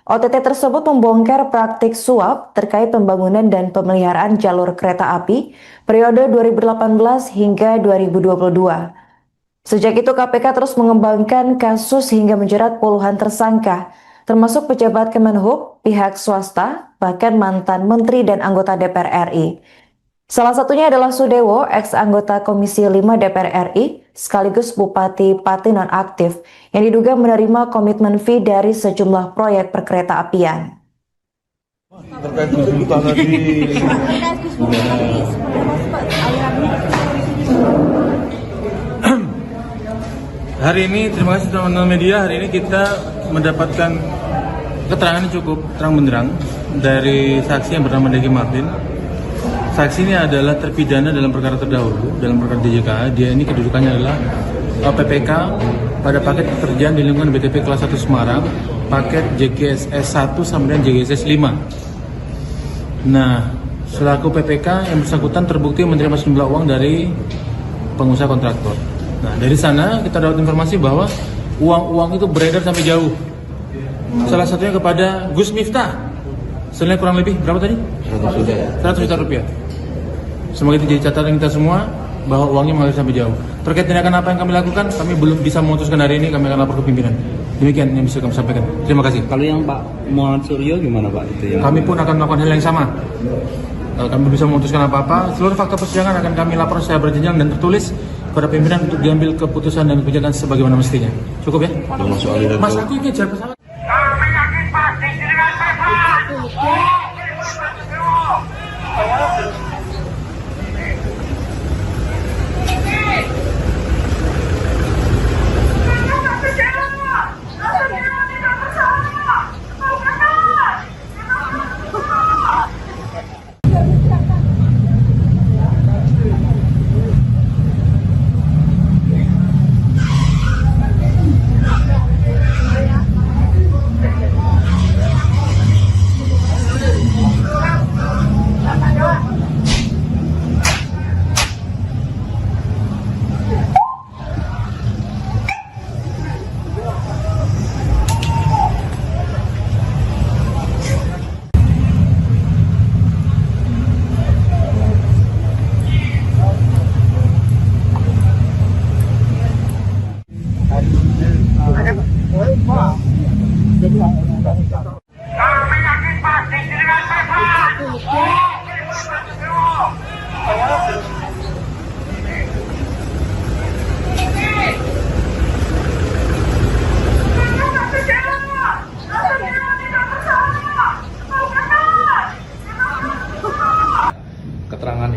OTT tersebut membongkar praktik suap terkait pembangunan dan pemeliharaan jalur kereta api periode 2018 hingga 2022. Sejak itu KPK terus mengembangkan kasus hingga menjerat puluhan tersangka, termasuk pejabat Kemenhub, pihak swasta, bahkan mantan menteri dan anggota DPR RI. Salah satunya adalah Sudewo, ex-anggota Komisi 5 DPR RI, sekaligus Bupati Pati nonaktif, yang diduga menerima komitmen fee dari sejumlah proyek perkeretaapian. Terkait Gus Miftah tadi, hari ini, terima kasih teman-teman media, hari ini kita mendapatkan keterangan yang cukup terang benderang dari saksi yang bernama Deki Martin. Saksi ini adalah terpidana dalam perkara terdahulu, dalam perkara DJKA. Dia ini kedudukannya adalah PPK pada paket pekerjaan di lingkungan BTP kelas 1 Semarang, paket JGSS 1 sampai dengan JGSS 5. Nah, selaku PPK yang bersangkutan terbukti menerima sejumlah uang dari pengusaha kontraktor. Nah, dari sana kita dapat informasi bahwa uang-uang itu beredar sampai jauh. Salah satunya kepada Gus Miftah. Senilai kurang lebih berapa tadi? 100 juta rupiah. Semoga itu jadi catatan kita semua bahwa uangnya mengalir sampai jauh. Terkait tindakan apa yang kami lakukan, kami belum bisa memutuskan hari ini. Kami akan lapor ke pimpinan. Demikian yang bisa kami sampaikan. Terima kasih. Kalau yang Pak Muhammad Suryo gimana Pak? Itu yang kami pun akan melakukan hal yang sama. Kalau kami bisa memutuskan apa-apa, seluruh fakta persidangan akan kami lapor secara berjenjang dan tertulis kepada pimpinan untuk diambil keputusan dan kebijakan sebagaimana mestinya. Cukup ya? Mas, aku ingin jalan pesawat. Kami yakin pasti dengan pesawat.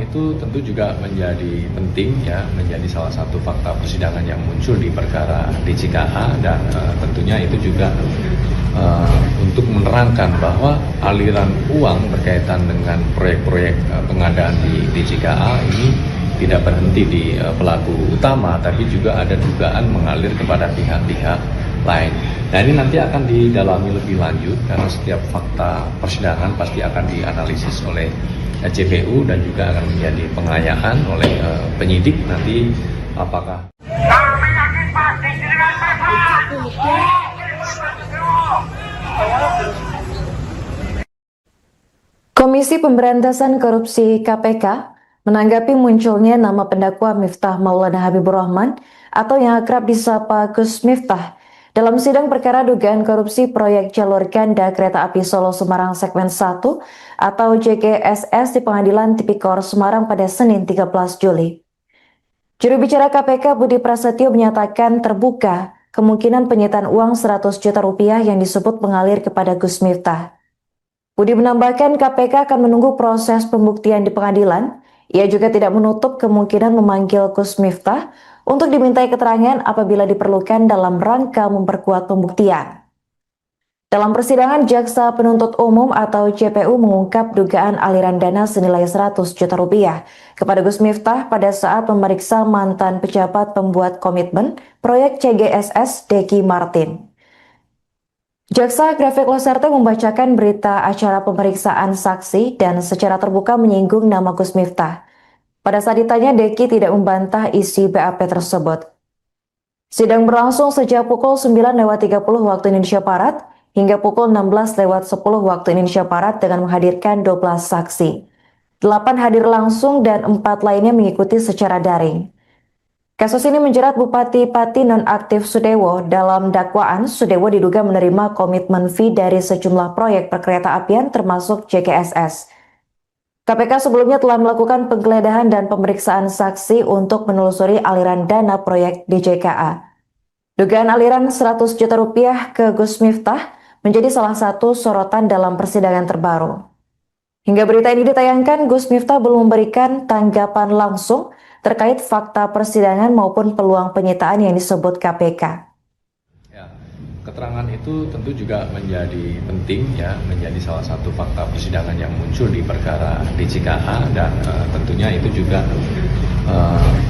itu tentu juga menjadi penting ya, menjadi salah satu fakta persidangan yang muncul di perkara DJKA, dan tentunya itu juga untuk menerangkan bahwa aliran uang berkaitan dengan proyek-proyek pengadaan di DJKA ini tidak berhenti di pelaku utama, tapi juga ada dugaan mengalir kepada pihak-pihak lain. Nah, ini nanti akan didalami lebih lanjut karena setiap fakta persidangan pasti akan dianalisis oleh JPU dan juga akan menjadi pengayaan oleh penyidik nanti apakah Kami yakin pasti dengan bersalah. Komisi Pemberantasan Korupsi KPK menanggapi munculnya nama pendakwa Miftah Maulana Habibur Rahman atau yang akrab disapa Gus Miftah dalam sidang perkara dugaan korupsi proyek jalur ganda kereta api Solo Semarang segmen 1 atau JGSS di Pengadilan Tipikor Semarang pada Senin 13 Juli. Juru bicara KPK Budi Prasetyo menyatakan terbuka kemungkinan penyitaan uang 100 juta rupiah yang disebut mengalir kepada Gus Miftah. Budi menambahkan KPK akan menunggu proses pembuktian di pengadilan. Ia juga tidak menutup kemungkinan memanggil Gus Miftah untuk dimintai keterangan apabila diperlukan dalam rangka memperkuat pembuktian. Dalam persidangan, Jaksa Penuntut Umum atau JPU mengungkap dugaan aliran dana senilai 100 juta rupiah kepada Gus Miftah pada saat memeriksa mantan pejabat pembuat komitmen proyek CGSS Deki Martin. Jaksa Grafik Loserte membacakan berita acara pemeriksaan saksi dan secara terbuka menyinggung nama Gus Miftah. Pada saat ditanya, Deki tidak membantah isi BAP tersebut. Sidang berlangsung sejak pukul 9.30 waktu Indonesia Barat hingga pukul 16.10 waktu Indonesia Barat dengan menghadirkan 12 saksi. 8 hadir langsung dan 4 lainnya mengikuti secara daring. Kasus ini menjerat Bupati Pati nonaktif Sudewo. Dalam dakwaan, Sudewo diduga menerima komitmen fee dari sejumlah proyek perkereta-apian termasuk JGSS. KPK sebelumnya telah melakukan penggeledahan dan pemeriksaan saksi untuk menelusuri aliran dana proyek DJKA. Dugaan aliran 100 juta rupiah ke Gus Miftah menjadi salah satu sorotan dalam persidangan terbaru. Hingga berita ini ditayangkan, Gus Miftah belum memberikan tanggapan langsung terkait fakta persidangan maupun peluang penyitaan yang disebut KPK. ya, keterangan itu tentu juga menjadi penting ya, menjadi salah satu fakta persidangan yang muncul di perkara DJKA, dan tentunya itu juga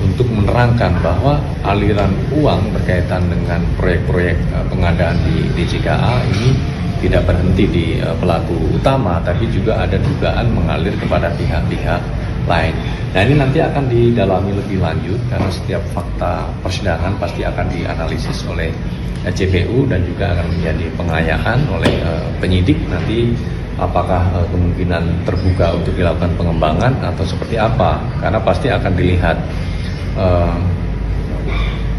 untuk menerangkan bahwa aliran uang berkaitan dengan proyek-proyek pengadaan di DJKA ini tidak berhenti di pelaku utama, tapi juga ada dugaan mengalir kepada pihak-pihak lain. Nah, ini nanti akan didalami lebih lanjut karena setiap fakta persidangan pasti akan dianalisis oleh JPU dan juga akan menjadi pengayaan oleh penyidik nanti apakah kemungkinan terbuka untuk dilakukan pengembangan atau seperti apa, karena pasti akan dilihat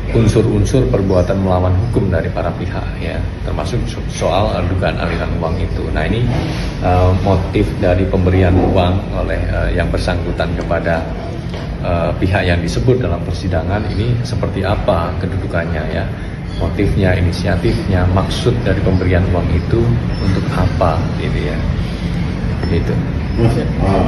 unsur-unsur perbuatan melawan hukum dari para pihak ya, termasuk soal dugaan aliran uang itu. Nah, ini motif dari pemberian uang oleh yang bersangkutan kepada pihak yang disebut dalam persidangan ini seperti apa kedudukannya ya, motifnya, inisiatifnya, maksud dari pemberian uang itu untuk apa gitu ya, gitu. Mas,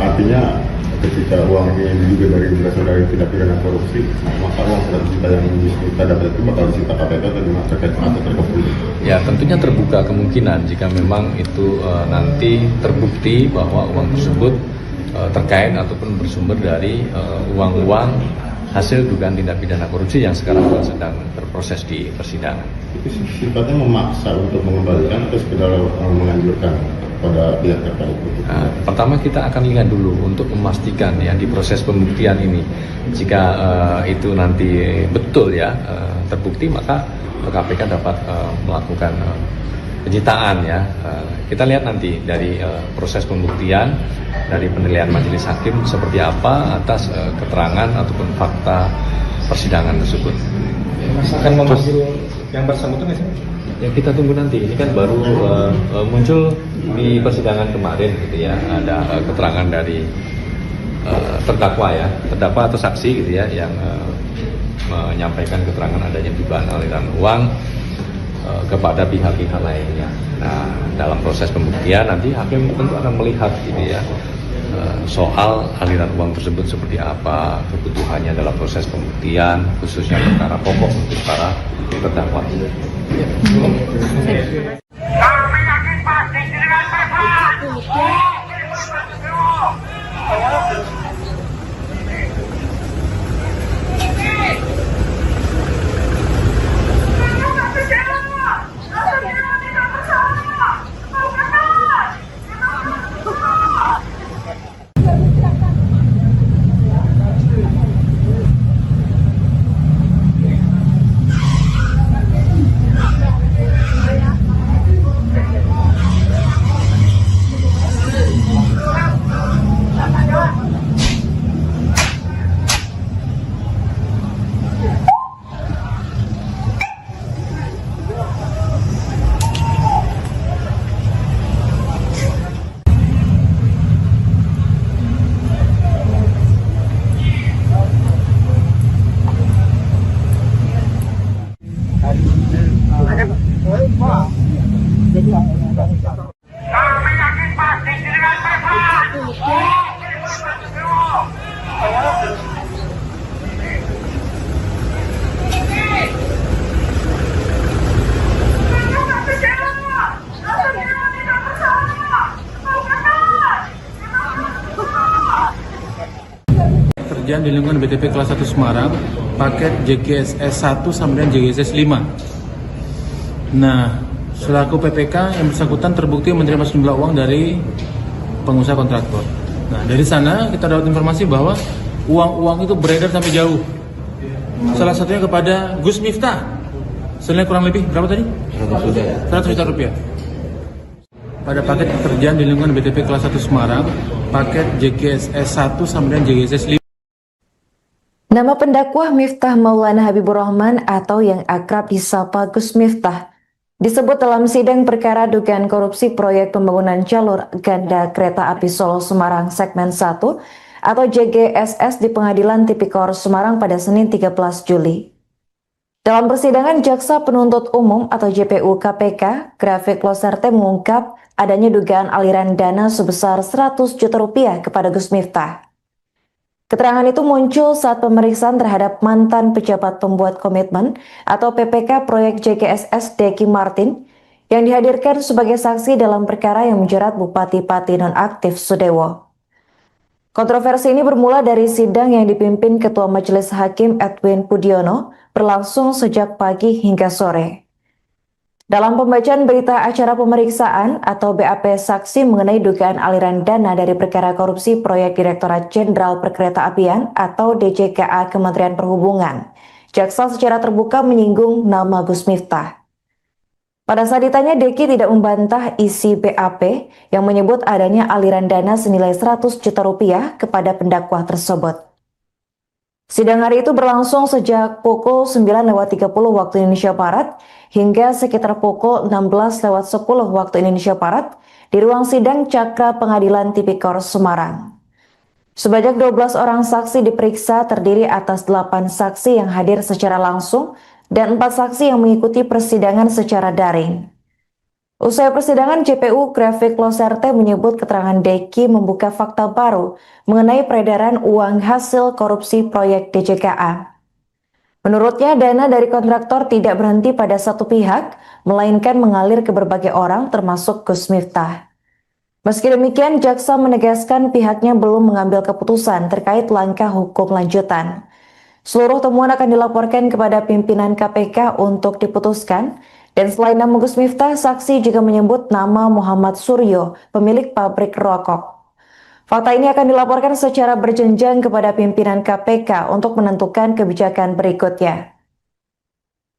artinya ketika uang ini diduga berasal dari tindak pidana korupsi, maka uang 100 juta yang kita dapat itu bakal disita KPK atau gimana terkait atau terkepul? Ya, tentunya terbuka kemungkinan jika memang itu nanti terbukti bahwa uang tersebut terkait ataupun bersumber dari uang-uang hasil dugaan tindak pidana korupsi yang sekarang sedang berproses di persidangan. Itu sifatnya memaksa untuk mengembalikan atau sekedar menganjurkan pada pihak terkait? Nah, pertama kita akan lihat dulu untuk memastikan ya di proses pembuktian ini, jika itu nanti betul ya terbukti, maka KPK dapat melakukan penyitaan ya. Kita lihat nanti dari proses pembuktian, dari penilaian majelis hakim seperti apa atas keterangan ataupun fakta persidangan tersebut. Mas akan memanggil yang bersangkutan nggak sih? Ya, kita tunggu nanti. Ini kan baru muncul di persidangan kemarin gitu ya, ada keterangan dari terdakwa ya, terdakwa atau saksi gitu ya, yang menyampaikan keterangan adanya dugaan aliran uang kepada pihak-pihak lainnya. Nah, dalam proses pembuktian nanti hakim tentu akan melihat gitu ya, soal aliran uang tersebut seperti apa, kebutuhannya dalam proses pembuktian, khususnya perkara pokok untuk para terdakwa. Kami yakin pasti dengan perasaan. Kami yakin pasti dengan perasaan. Kerjaan di lingkungan BTP kelas 1 Semarang, paket JGSS 1 sampai dengan JGSS 5. Nah, selaku PPK yang bersangkutan terbukti menerima sejumlah uang dari pengusaha kontraktor. Nah, dari sana kita dapat informasi bahwa uang-uang itu beredar sampai jauh. Salah satunya kepada Gus Miftah. Senilai kurang lebih berapa tadi? 100 juta rupiah. Pada paket pekerjaan di lingkungan BTP kelas 1 Semarang, paket JGSS 1 sampai dengan JGSS 5. Nama pendakwah Miftah Maulana Habibur Rahman atau yang akrab disapa Gus Miftah disebut dalam sidang perkara dugaan korupsi proyek pembangunan jalur ganda kereta api Solo Semarang segmen 1 atau JGSS di Pengadilan Tipikor Semarang pada Senin 13 Juli. Dalam persidangan, Jaksa Penuntut Umum atau JPU KPK, Grafik Loserte mengungkap adanya dugaan aliran dana sebesar 100 juta rupiah kepada Gus Miftah. Keterangan itu muncul saat pemeriksaan terhadap mantan pejabat pembuat komitmen atau PPK proyek JGSS Deki Martin yang dihadirkan sebagai saksi dalam perkara yang menjerat Bupati Pati nonaktif Sudewo. Kontroversi ini bermula dari sidang yang dipimpin Ketua Majelis Hakim Edwin Pudiono berlangsung sejak pagi hingga sore. Dalam pembacaan berita acara pemeriksaan atau BAP saksi mengenai dugaan aliran dana dari perkara korupsi proyek Direktorat Jenderal Perkeretaapian atau DJKA Kementerian Perhubungan, jaksa secara terbuka menyinggung nama Gus Miftah. Pada saat ditanya, Deki tidak membantah isi BAP yang menyebut adanya aliran dana senilai 100 juta rupiah kepada pendakwah tersebut. Sidang hari itu berlangsung sejak pukul 9.30 waktu Indonesia Barat hingga sekitar pukul 16.10 waktu Indonesia Barat di ruang sidang Cakra Pengadilan Tipikor Semarang. Sebanyak 12 orang saksi diperiksa terdiri atas 8 saksi yang hadir secara langsung dan 4 saksi yang mengikuti persidangan secara daring. Usai persidangan, JPU Grafik Loserte menyebut keterangan Deki membuka fakta baru mengenai peredaran uang hasil korupsi proyek DJKA. Menurutnya, dana dari kontraktor tidak berhenti pada satu pihak, melainkan mengalir ke berbagai orang termasuk Gus Miftah. Meski demikian, jaksa menegaskan pihaknya belum mengambil keputusan terkait langkah hukum lanjutan. Seluruh temuan akan dilaporkan kepada pimpinan KPK untuk diputuskan. Dan selain nama Gus Miftah, saksi juga menyebut nama Muhammad Suryo, pemilik pabrik rokok. Fakta ini akan dilaporkan secara berjenjang kepada pimpinan KPK untuk menentukan kebijakan berikutnya.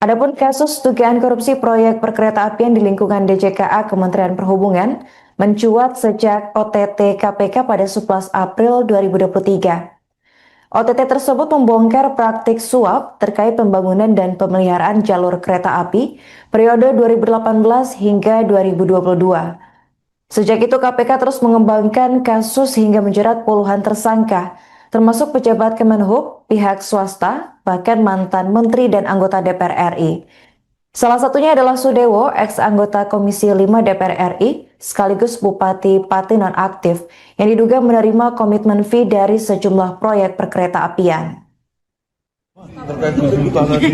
Adapun kasus dugaan korupsi proyek perkeretaapian di lingkungan DJKA Kementerian Perhubungan mencuat sejak OTT KPK pada 11 April 2023. OTT tersebut membongkar praktik suap terkait pembangunan dan pemeliharaan jalur kereta api periode 2018 hingga 2022. Sejak itu KPK terus mengembangkan kasus hingga menjerat puluhan tersangka, termasuk pejabat Kemenhub, pihak swasta, bahkan mantan menteri dan anggota DPR RI. Salah satunya adalah Sudewo, ex-anggota Komisi 5 DPR RI, sekaligus Bupati Pati nonaktif yang diduga menerima komitmen fee dari sejumlah proyek perkereta apian. Terkait Gus Miftah tadi.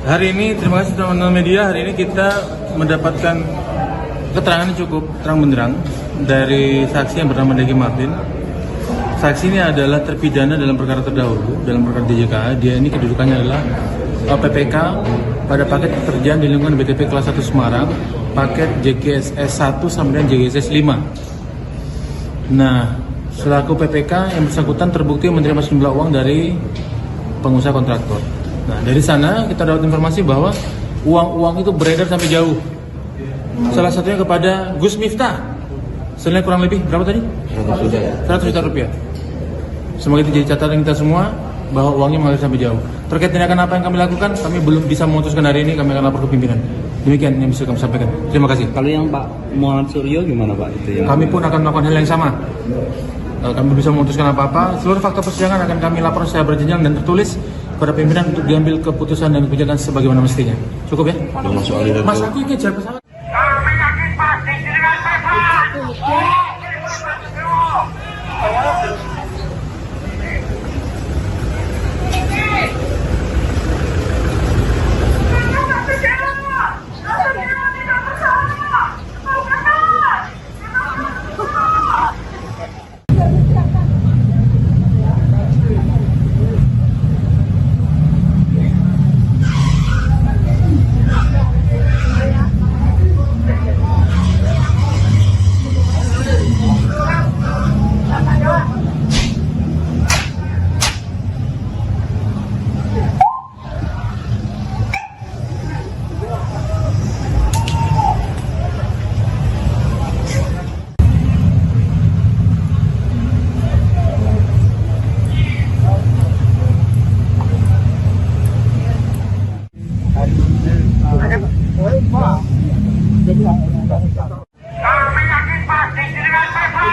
Hari ini, terima kasih teman-teman media, hari ini kita mendapatkan keterangan yang cukup terang benderang dari saksi yang bernama Deki Martin. Saksi ini adalah terpidana dalam perkara terdahulu, dalam perkara DJKA. Dia ini kedudukannya adalah PPK pada paket pekerjaan di lingkungan BTP kelas 1 Semarang, paket JGSS 1 sampai dengan JGSS 5. Nah, selaku PPK yang bersangkutan terbukti menerima sejumlah uang dari pengusaha kontraktor. Nah, dari sana kita dapat informasi bahwa uang-uang itu beredar sampai jauh. Salah satunya kepada Gus Miftah. Senilai kurang lebih berapa tadi? 100 juta rupiah. Semoga itu jadi catatan kita semua bahwa uangnya mengalir sampai jauh. Terkait tindakan apa yang kami lakukan, kami belum bisa memutuskan hari ini. Kami akan lapor ke pimpinan. Demikian yang bisa kami sampaikan. Terima kasih. Kalau yang Pak Muhammad Suryo gimana Pak itu yang? Kami pun akan melakukan hal yang sama. Kami bisa memutuskan apa-apa. Seluruh fakta persidangan akan kami lapor secara berjenjang dan tertulis kepada pimpinan untuk diambil keputusan dan kebijakan sebagaimana mestinya. Cukup ya? Mas, aku kejar pesawat. Kami yakin pasti dengan pesawat. Kami yakin pasti dengan pesawat.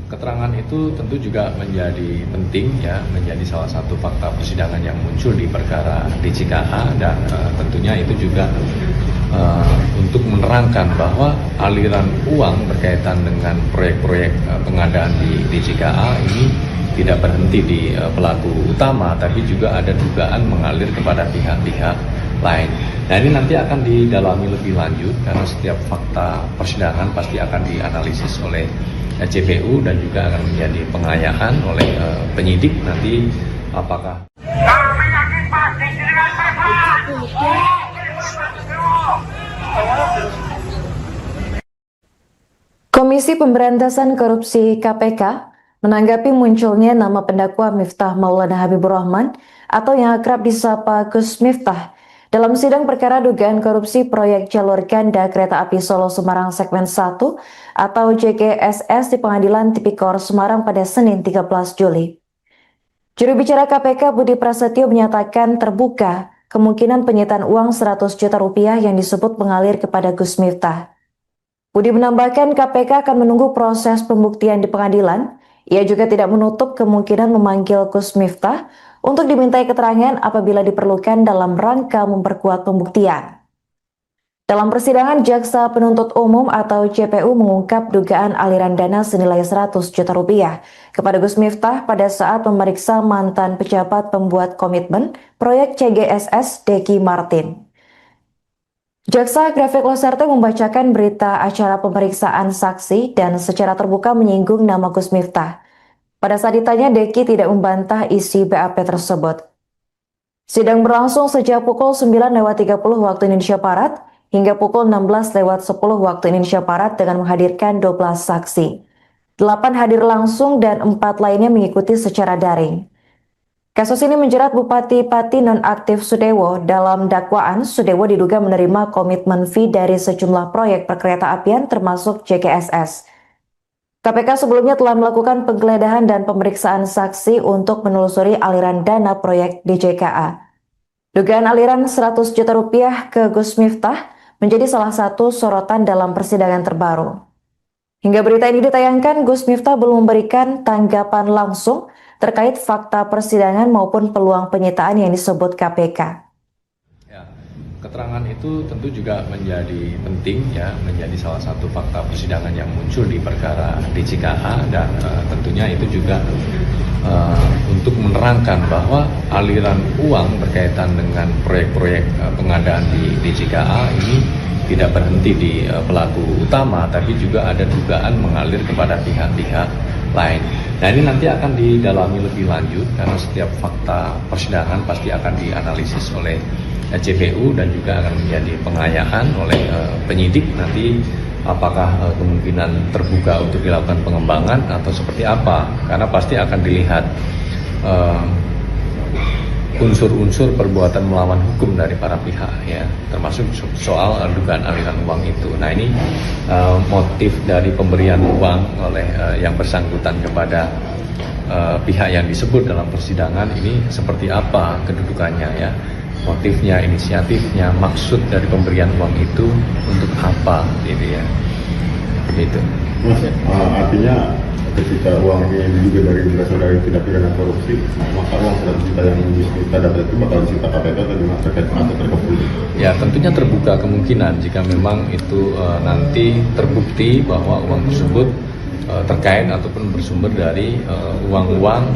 Keterangan itu tentu juga menjadi penting ya, menjadi salah satu fakta persidangan yang muncul di perkara DJKA dan tentunya itu juga untuk menerangkan bahwa aliran uang berkaitan dengan proyek-proyek pengadaan di DJKA ini tidak berhenti di pelaku utama, tapi juga ada dugaan mengalir kepada pihak-pihak lain. Nah, ini nanti akan didalami lebih lanjut karena setiap fakta persidangan pasti akan dianalisis oleh CPU dan juga akan menjadi pengayaan oleh penyidik nanti apakah. Kami yakin pasti dengan pesawat. Komisi Pemberantasan Korupsi KPK menanggapi munculnya nama pendakwa Miftah Maulana Habibur Rahman atau yang akrab disapa Gus Miftah dalam sidang perkara dugaan korupsi proyek jalur ganda kereta api Solo Semarang segmen 1 atau JGSS di Pengadilan Tipikor Semarang pada Senin 13 Juli. Juru bicara KPK Budi Prasetyo menyatakan terbuka kemungkinan penyitaan uang 100 juta rupiah yang disebut mengalir kepada Gus Miftah. Budi menambahkan KPK akan menunggu proses pembuktian di pengadilan. Ia juga tidak menutup kemungkinan memanggil Gus Miftah untuk dimintai keterangan apabila diperlukan dalam rangka memperkuat pembuktian. Dalam persidangan, Jaksa Penuntut Umum atau JPU mengungkap dugaan aliran dana senilai 100 juta rupiah kepada Gus Miftah pada saat memeriksa mantan pejabat pembuat komitmen proyek CGSS Deki Martin. Jaksa Grafik Loserte membacakan berita acara pemeriksaan saksi dan secara terbuka menyinggung nama Gus Miftah. Pada saat ditanya, Deki tidak membantah isi BAP tersebut. Sidang berlangsung sejak pukul 9.30 waktu Indonesia Barat hingga pukul 16.10 waktu Indonesia Barat dengan menghadirkan 12 saksi. 8 hadir langsung dan 4 lainnya mengikuti secara daring. Kasus ini menjerat Bupati Pati nonaktif Sudewo. Dalam dakwaan, Sudewo diduga menerima komitmen fee dari sejumlah proyek perkereta apian termasuk JGSS. KPK sebelumnya telah melakukan penggeledahan dan pemeriksaan saksi untuk menelusuri aliran dana proyek DJKA. Dugaan aliran 100 juta rupiah ke Gus Miftah menjadi salah satu sorotan dalam persidangan terbaru. Hingga berita ini ditayangkan, Gus Miftah belum memberikan tanggapan langsung terkait fakta persidangan maupun peluang penyitaan yang disebut KPK. Ya, keterangan itu tentu juga menjadi penting ya, menjadi salah satu fakta persidangan yang muncul di perkara DJKA dan tentunya itu juga untuk menerangkan bahwa aliran uang berkaitan dengan proyek-proyek pengadaan di DJKA ini tidak berhenti di pelaku utama, tapi juga ada dugaan mengalir kepada pihak-pihak lain. Nah, ini nanti akan didalami lebih lanjut karena setiap fakta persidangan pasti akan dianalisis oleh JPU dan juga akan menjadi pengayaan oleh penyidik nanti apakah kemungkinan terbuka untuk dilakukan pengembangan atau seperti apa, karena pasti akan dilihat unsur-unsur perbuatan melawan hukum dari para pihak ya, termasuk soal dugaan aliran uang itu. Nah, ini motif dari pemberian uang oleh yang bersangkutan kepada pihak yang disebut dalam persidangan ini seperti apa kedudukannya ya, motifnya, inisiatifnya, maksud dari pemberian uang itu untuk apa gitu ya, begitu. Mas, artinya ketika uang ini juga berasal dari tindak pidana korupsi, maka uang 100 juta yang kita dapat itu bakal disita KPK atau gimana terkait atau terkepul? Ya, tentunya terbuka kemungkinan jika memang itu nanti terbukti bahwa uang tersebut terkait ataupun bersumber dari uang-uang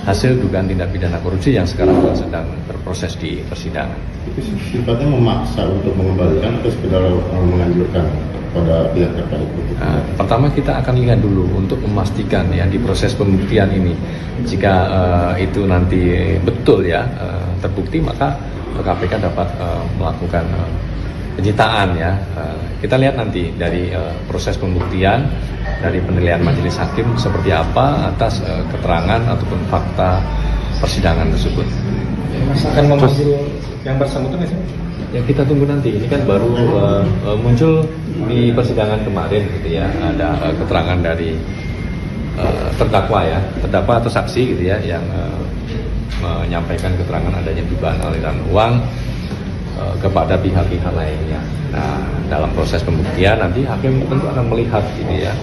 hasil dugaan tindak pidana korupsi yang sekarang sedang berproses di persidangan. Itu sifatnya memaksa untuk mengembalikan atau sekedar menganjurkan pada pihak terkait? Nah, pertama kita akan lihat dulu untuk memastikan ya di proses pembuktian ini, jika itu nanti betul ya terbukti, maka KPK dapat melakukan penyitaan ya. Kita lihat nanti dari proses pembuktian, dari penilaian majelis hakim seperti apa atas keterangan ataupun fakta persidangan tersebut. Mas akan memanggil yang bersangkutan nggak sih? Ya, kita tunggu nanti. Ini kan baru muncul di persidangan kemarin gitu ya. Ada keterangan dari terdakwa ya, terdakwa atau saksi gitu ya, yang menyampaikan keterangan adanya dugaan aliran uang kepada pihak-pihak lainnya. Nah, dalam proses pembuktian nanti hakim tentu akan melihat gitu ya,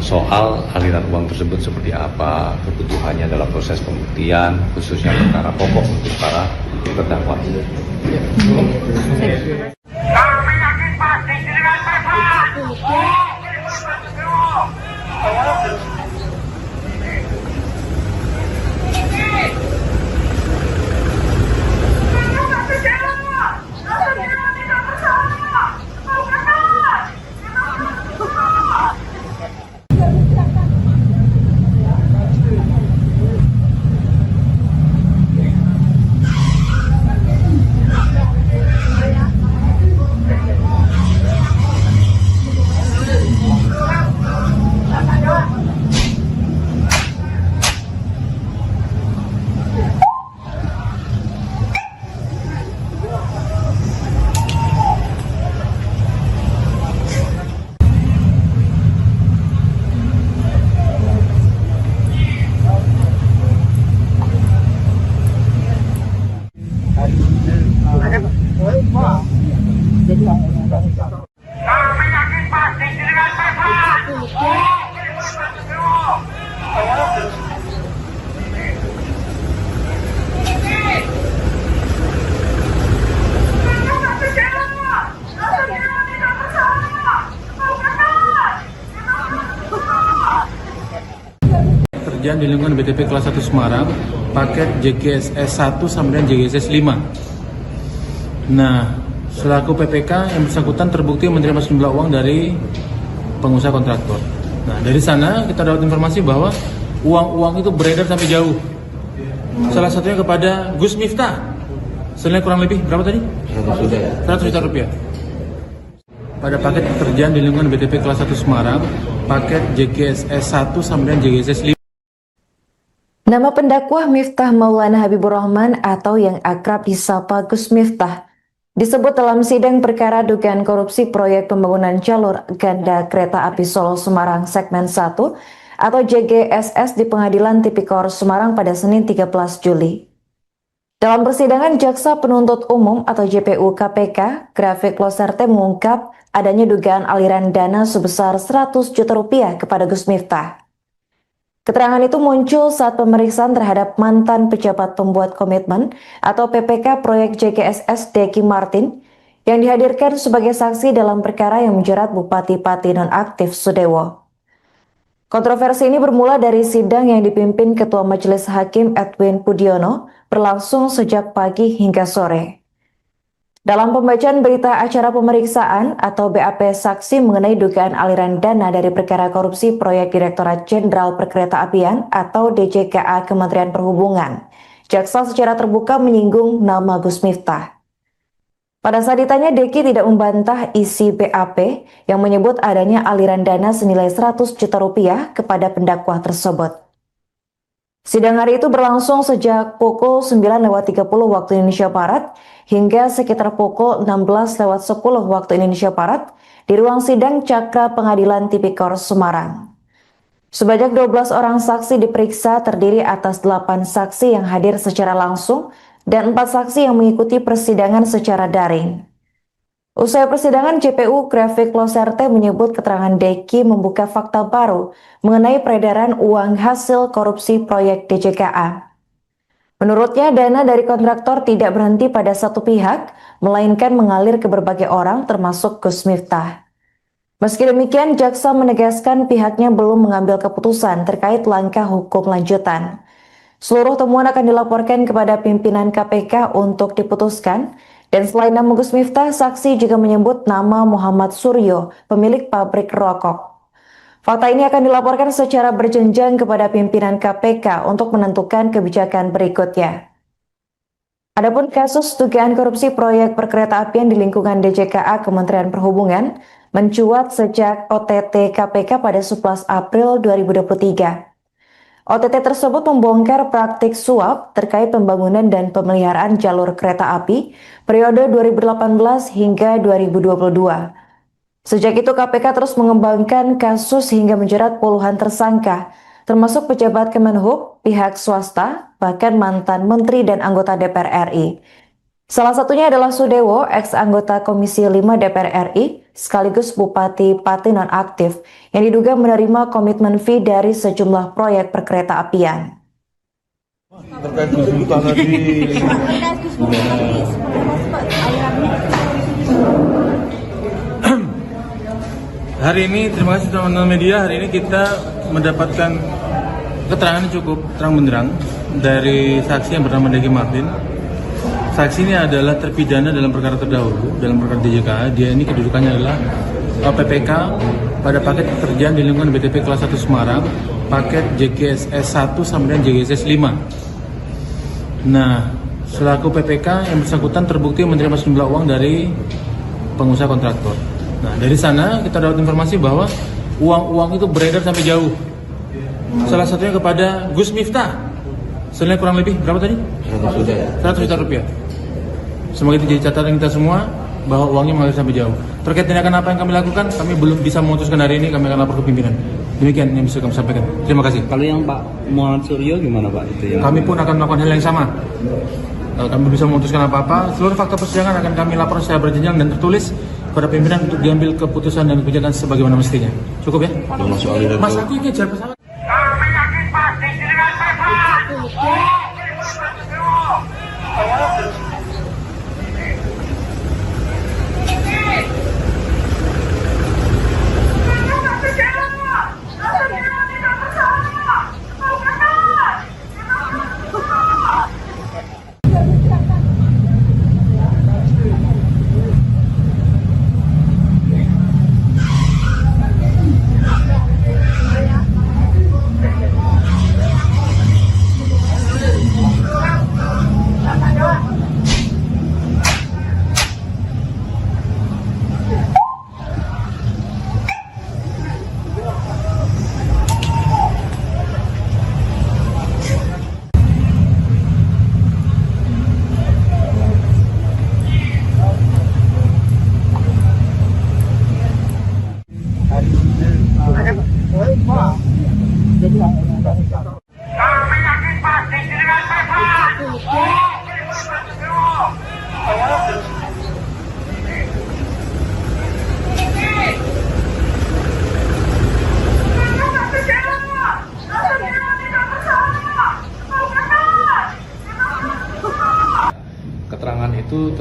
soal aliran uang tersebut seperti apa, kebutuhannya dalam proses pembuktian, khususnya perkara pokok untuk para terdakwa. Kami yakin pasti dengan bersalah. Kami yakin pasti dengan bersalah. Kerjaan di lingkungan BTP kelas 1 Semarang, paket JGSS 1 sampai dengan JGSS 5. Nah, selaku PPK yang bersangkutan terbukti menerima sejumlah uang dari pengusaha kontraktor. Nah, dari sana kita dapat informasi bahwa uang-uang itu beredar sampai jauh. Salah satunya kepada Gus Miftah. Senilai kurang lebih berapa tadi? 100 juta rupiah. Pada paket pekerjaan di lingkungan BTP kelas 1 Semarang, paket JGSS 1 sampai dengan JGSS 5. Nama pendakwah Miftah Maulana Habibur Rahman atau yang akrab disapa Gus Miftah disebut dalam sidang perkara dugaan korupsi proyek pembangunan jalur ganda kereta api Solo Semarang segmen 1 atau JGSS di Pengadilan Tipikor Semarang pada Senin 13 Juli. Dalam persidangan, Jaksa Penuntut Umum atau JPU KPK, Grafik Loserte mengungkap adanya dugaan aliran dana sebesar 100 juta rupiah kepada Gus Miftah. Keterangan itu muncul saat pemeriksaan terhadap mantan pejabat pembuat komitmen atau PPK proyek JGSS Deki Martin yang dihadirkan sebagai saksi dalam perkara yang menjerat Bupati Pati nonaktif Sudewo. Kontroversi ini bermula dari sidang yang dipimpin Ketua Majelis Hakim Edwin Pudiono berlangsung sejak pagi hingga sore. Dalam pembacaan berita acara pemeriksaan atau BAP saksi mengenai dugaan aliran dana dari perkara korupsi proyek Direktorat Jenderal Perkeretaapian atau DJKA Kementerian Perhubungan, jaksa secara terbuka menyinggung nama Gus Miftah. Pada saat ditanya, Deki tidak membantah isi BAP yang menyebut adanya aliran dana senilai 100 juta rupiah kepada pendakwa tersebut. Sidang hari itu berlangsung sejak pukul 9.30 waktu Indonesia Barat hingga sekitar pukul 16.10 waktu Indonesia Barat di ruang sidang Cakra Pengadilan Tipikor Semarang. Sebanyak 12 orang saksi diperiksa terdiri atas 8 saksi yang hadir secara langsung dan 4 saksi yang mengikuti persidangan secara daring. Usai persidangan, JPU Grafik Loserte menyebut keterangan Deki membuka fakta baru mengenai peredaran uang hasil korupsi proyek DJKA. Menurutnya, dana dari kontraktor tidak berhenti pada satu pihak, melainkan mengalir ke berbagai orang termasuk Gus Miftah. Meski demikian, jaksa menegaskan pihaknya belum mengambil keputusan terkait langkah hukum lanjutan. Seluruh temuan akan dilaporkan kepada pimpinan KPK untuk diputuskan, dan selain nama Gus Miftah, saksi juga menyebut nama Muhammad Suryo, pemilik pabrik rokok. Fakta ini akan dilaporkan secara berjenjang kepada pimpinan KPK untuk menentukan kebijakan berikutnya. Adapun kasus dugaan korupsi proyek perkeretaapian di lingkungan DJKA Kementerian Perhubungan mencuat sejak OTT KPK pada 11 April 2023. OTT tersebut membongkar praktik suap terkait pembangunan dan pemeliharaan jalur kereta api periode 2018 hingga 2022. Sejak itu KPK terus mengembangkan kasus hingga menjerat puluhan tersangka, termasuk pejabat Kemenhub, pihak swasta, bahkan mantan menteri dan anggota DPR RI. Salah satunya adalah Sudewo, ex-anggota Komisi 5 DPR RI, sekaligus Bupati Pati nonaktif, yang diduga menerima komitmen fee dari sejumlah proyek perkeretaapian. Terkait Gus Miftah tadi. Hari ini, terima kasih teman-teman media, hari ini kita mendapatkan keterangan yang cukup terang benderang dari saksi yang bernama Deki Martin. Saksi ini adalah terpidana dalam perkara terdahulu, dalam perkara DJKA. Dia ini kedudukannya adalah PPK pada paket pekerjaan di lingkungan BTP kelas 1 Semarang, paket JGSS 1 sampai dengan JGSS 5. Nah, selaku PPK yang bersangkutan terbukti menerima sejumlah uang dari pengusaha kontraktor. Nah, dari sana kita dapat informasi bahwa uang-uang itu beredar sampai jauh. Salah satunya kepada Gus Miftah. Senilai kurang lebih berapa tadi? 100 juta rupiah. Semoga itu jadi catatan kita semua bahwa uangnya mengalir sampai jauh. Terkait tindakan apa yang kami lakukan, kami belum bisa memutuskan hari ini, kami akan lapor ke pimpinan. Demikian yang bisa kami sampaikan. Terima kasih. Kalau yang Pak Muhammad Suryo gimana Pak? Itu yang Kami pun akan melakukan hal yang sama. Kalau kami bisa memutuskan apa-apa, seluruh fakta persidangan akan kami lapor secara berjenjang dan tertulis kepada pimpinan untuk diambil keputusan dan kebijakan sebagaimana mestinya. Cukup ya? Mas, aku ingin kejar pesawat. Kami yakin pasti dengan pesawat.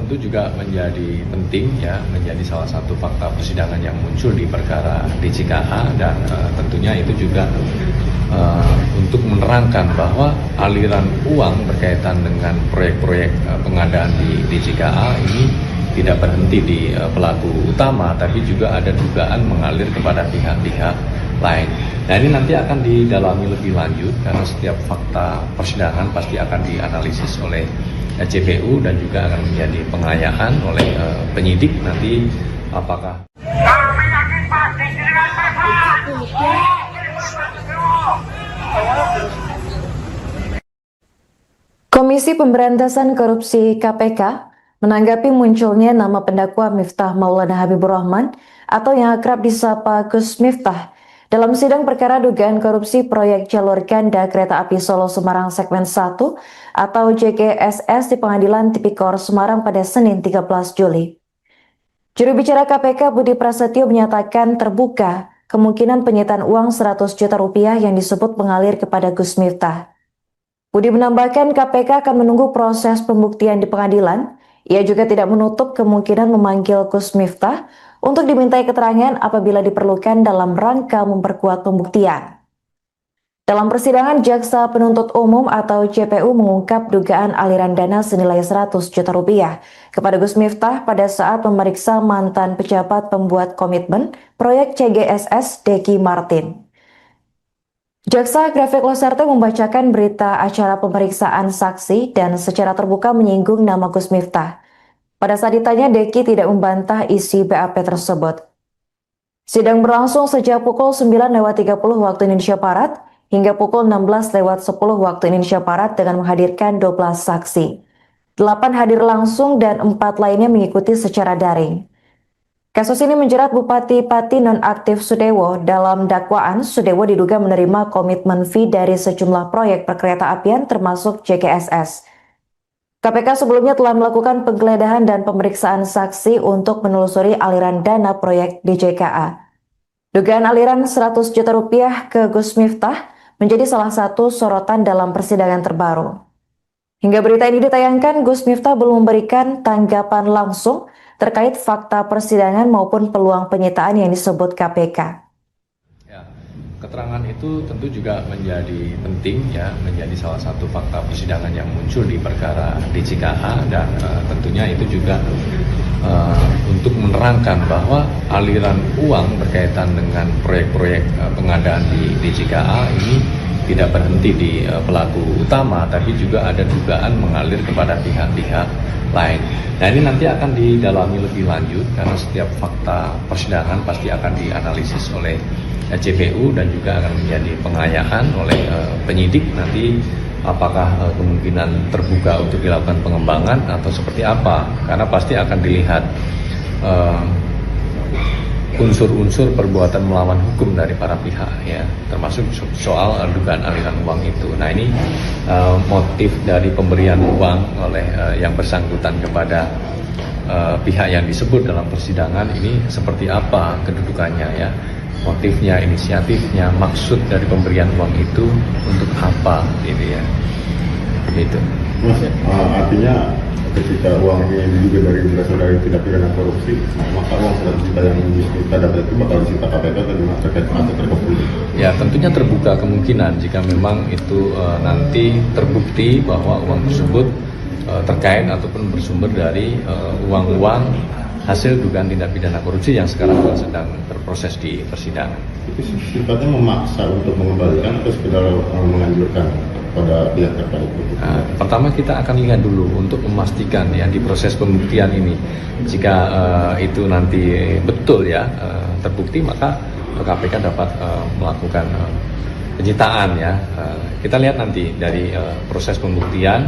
tentu juga menjadi penting ya, menjadi salah satu fakta persidangan yang muncul di perkara DJKA, dan tentunya itu juga untuk menerangkan bahwa aliran uang berkaitan dengan proyek-proyek pengadaan di DJKA ini tidak berhenti di pelaku utama, tapi juga ada dugaan mengalir kepada pihak-pihak lain. Nah, ini nanti akan didalami lebih lanjut karena setiap fakta persidangan pasti akan dianalisis oleh JPU dan juga akan menjadi pengayaan oleh penyidik nanti apakah Kami yakin pasti dengan persoalan. Komisi Pemberantasan Korupsi KPK menanggapi munculnya nama pendakwa Miftah Maulana Habibur Rahman atau yang akrab disapa Gus Miftah dalam sidang perkara dugaan korupsi proyek jalur ganda kereta api Solo Semarang segmen 1 atau JGSS di Pengadilan Tipikor Semarang pada Senin 13 Juli. Juru bicara KPK Budi Prasetyo menyatakan terbuka kemungkinan penyitaan uang 100 juta rupiah yang disebut mengalir kepada Gus Miftah. Budi menambahkan KPK akan menunggu proses pembuktian di pengadilan. Ia juga tidak menutup kemungkinan memanggil Gus Miftah untuk dimintai keterangan apabila diperlukan dalam rangka memperkuat pembuktian. Dalam persidangan, Jaksa Penuntut Umum atau JPU mengungkap dugaan aliran dana senilai 100 juta rupiah kepada Gus Miftah pada saat memeriksa mantan pejabat pembuat komitmen proyek CGSS Deki Martin. Jaksa Grafik Loserte membacakan berita acara pemeriksaan saksi dan secara terbuka menyinggung nama Gus Miftah. Pada saat ditanya, Deki tidak membantah isi BAP tersebut. Sidang berlangsung sejak pukul 9.30 waktu Indonesia Barat hingga pukul 16.10 waktu Indonesia Barat dengan menghadirkan 12 saksi. 8 hadir langsung dan 4 lainnya mengikuti secara daring. Kasus ini menjerat Bupati Pati nonaktif Sudewo. Dalam dakwaan, Sudewo diduga menerima komitmen fee dari sejumlah proyek perkereta-apian termasuk JGSS. KPK sebelumnya telah melakukan penggeledahan dan pemeriksaan saksi untuk menelusuri aliran dana proyek DJKA. Dugaan aliran 100 juta rupiah ke Gus Miftah menjadi salah satu sorotan dalam persidangan terbaru. Hingga berita ini ditayangkan, Gus Miftah belum memberikan tanggapan langsung terkait fakta persidangan maupun peluang penyitaan yang disebut KPK. ya, keterangan itu tentu juga menjadi penting ya, menjadi salah satu fakta persidangan yang muncul di perkara DJKA, dan tentunya itu juga untuk menerangkan bahwa aliran uang berkaitan dengan proyek-proyek pengadaan di DJKA ini tidak berhenti di pelaku utama, tapi juga ada dugaan mengalir kepada pihak-pihak lain. Nah, ini nanti akan didalami lebih lanjut karena setiap fakta persidangan pasti akan dianalisis oleh JPU dan juga akan menjadi pengayaan oleh penyidik nanti apakah kemungkinan terbuka untuk dilakukan pengembangan atau seperti apa, karena pasti akan dilihat unsur-unsur perbuatan melawan hukum dari para pihak ya, termasuk soal dugaan aliran uang itu. Nah, ini motif dari pemberian uang oleh yang bersangkutan kepada pihak yang disebut dalam persidangan ini seperti apa kedudukannya ya, motifnya, inisiatifnya, maksud dari pemberian uang itu untuk apa gitu ya, gitu. Mas, artinya ketika uang ini juga berasal dari tindak pidana korupsi, maka uang 100 juta yang kita dapat itu bakal disita KPK atau gimana terkait atau terkepul? Ya, tentunya terbuka kemungkinan jika memang itu nanti terbukti bahwa uang tersebut terkait ataupun bersumber dari uang-uang hasil dugaan tindak pidana korupsi yang sekarang sedang berproses di persidangan. Itu sifatnya memaksa untuk mengembalikan atau sekedar menganjurkan pada pihak terkait? Nah, pertama kita akan lihat dulu untuk memastikan ya di proses pembuktian ini, jika itu nanti betul ya terbukti, maka KPK dapat melakukan penyitaan ya. Kita lihat nanti dari proses pembuktian,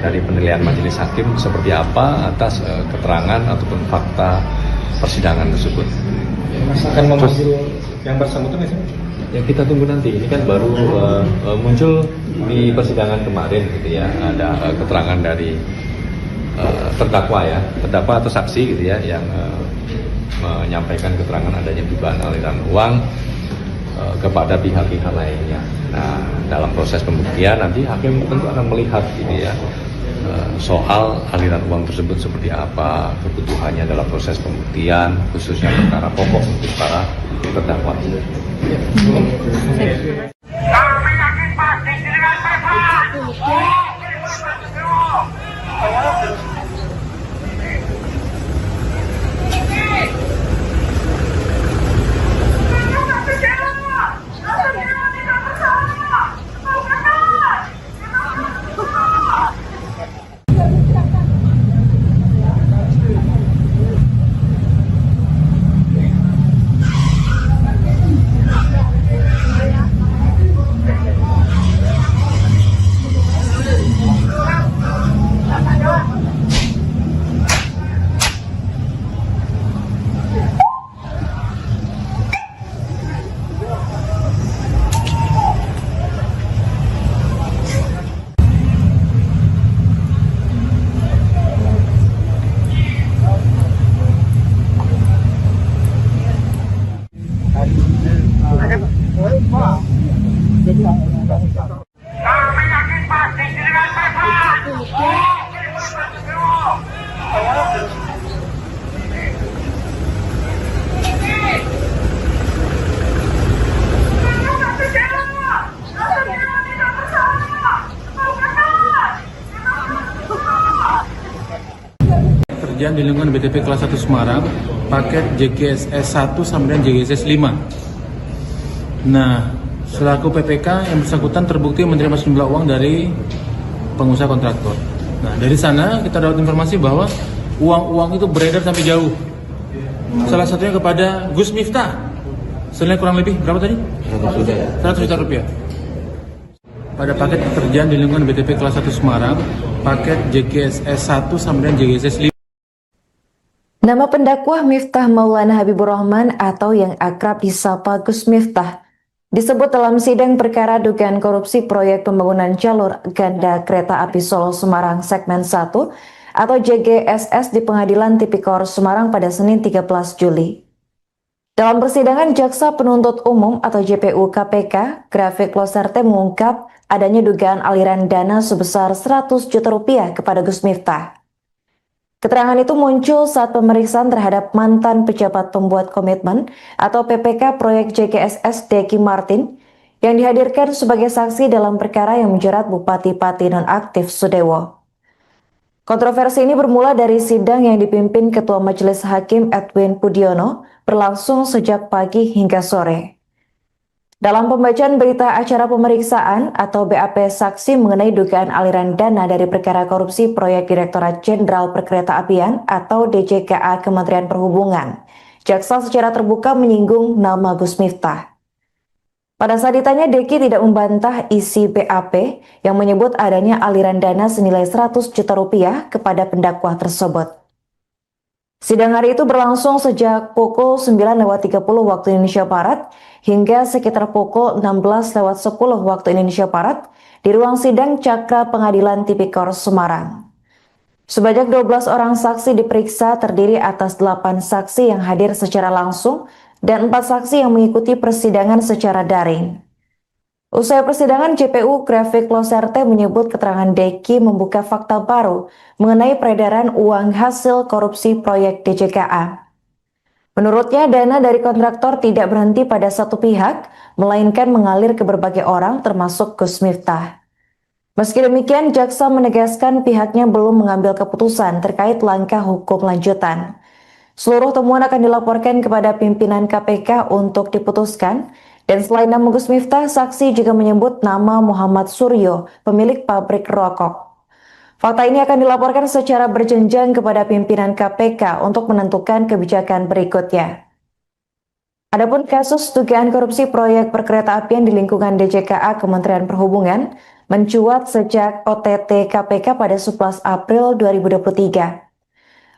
dari penilaian majelis hakim seperti apa atas keterangan ataupun fakta persidangan tersebut. Mas akan memanggil yang bersangkutan nggak sih? Ya, kita tunggu nanti. Ini kan baru muncul di persidangan kemarin gitu ya. Ada keterangan dari terdakwa ya, terdakwa atau saksi gitu ya, yang menyampaikan keterangan adanya dugaan aliran uang kepada pihak-pihak lainnya. Nah, dalam proses pembuktian nanti hakim tentu akan melihat gitu ya, soal aliran uang tersebut seperti apa, kebutuhannya dalam proses pembuktian, khususnya perkara pokok untuk para terdakwa. Kami yakin pasti dengan Bapak. Kami yakin pasti dengan Bapak. Kerjaan di lingkungan BTP kelas 1 Semarang, paket JGSS 1 sampai dengan JGSS 5. Nah, selaku PPK yang bersangkutan terbukti menerima sejumlah uang dari pengusaha kontraktor. Nah, dari sana kita dapat informasi bahwa uang-uang itu beredar sampai jauh. Salah satunya kepada Gus Miftah. Senilai kurang lebih berapa tadi? 100 juta rupiah. Pada paket pekerjaan di lingkungan BTP kelas 1 Semarang, paket JGSS 1 sampai dengan JGSS 5. Nama pendakwah Miftah Maulana Habibur Rahman atau yang akrab disapa Gus Miftah disebut dalam sidang perkara dugaan korupsi proyek pembangunan jalur ganda kereta api Solo Semarang segmen 1 atau JGSS di Pengadilan Tipikor Semarang pada Senin 13 Juli. Dalam persidangan, Jaksa Penuntut Umum atau JPU KPK, Grafik Loserte mengungkap adanya dugaan aliran dana sebesar 100 juta rupiah kepada Gus Miftah. Keterangan itu muncul saat pemeriksaan terhadap mantan pejabat pembuat komitmen atau PPK proyek JGSS Deki Martin yang dihadirkan sebagai saksi dalam perkara yang menjerat Bupati Pati nonaktif Sudewo. Kontroversi ini bermula dari sidang yang dipimpin Ketua Majelis Hakim Edwin Pudiono berlangsung sejak pagi hingga sore. Dalam pembacaan berita acara pemeriksaan atau BAP saksi mengenai dugaan aliran dana dari perkara korupsi proyek Direktorat Jenderal Perkeretaapian atau DJKA Kementerian Perhubungan, jaksa secara terbuka menyinggung nama Gus Miftah. Pada saat ditanya, Deki tidak membantah isi BAP yang menyebut adanya aliran dana senilai 100 juta rupiah kepada pendakwah tersebut. Sidang hari itu berlangsung sejak pukul 9.30 waktu Indonesia Barat hingga sekitar pukul 16.10 waktu Indonesia Barat di ruang sidang Cakra Pengadilan Tipikor Semarang. Sebanyak 12 orang saksi diperiksa terdiri atas 8 saksi yang hadir secara langsung dan 4 saksi yang mengikuti persidangan secara daring. Usai persidangan, JPU Grafik Loserte menyebut keterangan Deki membuka fakta baru mengenai peredaran uang hasil korupsi proyek DJKA. Menurutnya, dana dari kontraktor tidak berhenti pada satu pihak, melainkan mengalir ke berbagai orang termasuk Gus Miftah. Meski demikian, jaksa menegaskan pihaknya belum mengambil keputusan terkait langkah hukum lanjutan. Seluruh temuan akan dilaporkan kepada pimpinan KPK untuk diputuskan. Dan selain nama Gus Miftah, saksi juga menyebut nama Muhammad Suryo, pemilik pabrik rokok. Fakta ini akan dilaporkan secara berjenjang kepada pimpinan KPK untuk menentukan kebijakan berikutnya. Adapun kasus dugaan korupsi proyek perkeretaapian di lingkungan DJKA Kementerian Perhubungan mencuat sejak OTT KPK pada 11 April 2023.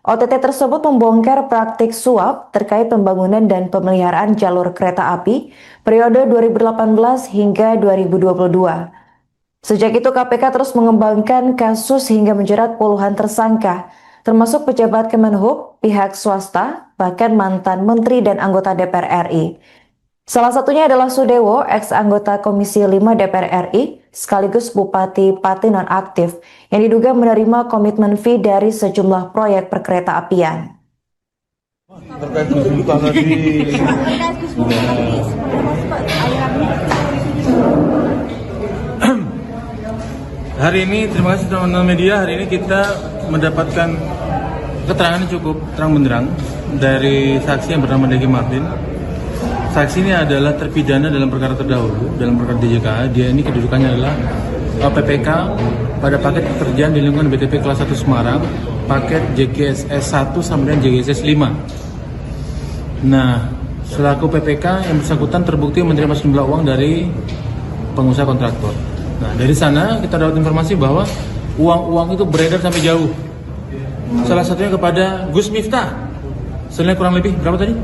OTT tersebut membongkar praktik suap terkait pembangunan dan pemeliharaan jalur kereta api periode 2018 hingga 2022. Sejak itu KPK terus mengembangkan kasus hingga menjerat puluhan tersangka, termasuk pejabat Kemenhub, pihak swasta, bahkan mantan menteri dan anggota DPR RI. Salah satunya adalah Sudewo, ex-anggota Komisi 5 DPR RI, sekaligus Bupati Pati nonaktif yang diduga menerima komitmen fee dari sejumlah proyek perkereta apian. Terkait tuntutan tadi. Hari ini, terima kasih teman-teman media, hari ini kita mendapatkan keterangan yang cukup terang benderang dari saksi yang bernama Deki Martin. Saksi ini adalah terpidana dalam perkara terdahulu, dalam perkara DJKA. Dia ini kedudukannya adalah PPK pada paket pekerjaan di lingkungan BTP kelas 1 Semarang, paket JGSS 1 sampai dengan JGSS 5. Nah, selaku PPK yang bersangkutan terbukti menerima sejumlah uang dari pengusaha kontraktor. Nah, dari sana kita dapat informasi bahwa uang-uang itu beredar sampai jauh. Salah satunya kepada Gus Miftah. Senilai kurang lebih berapa tadi?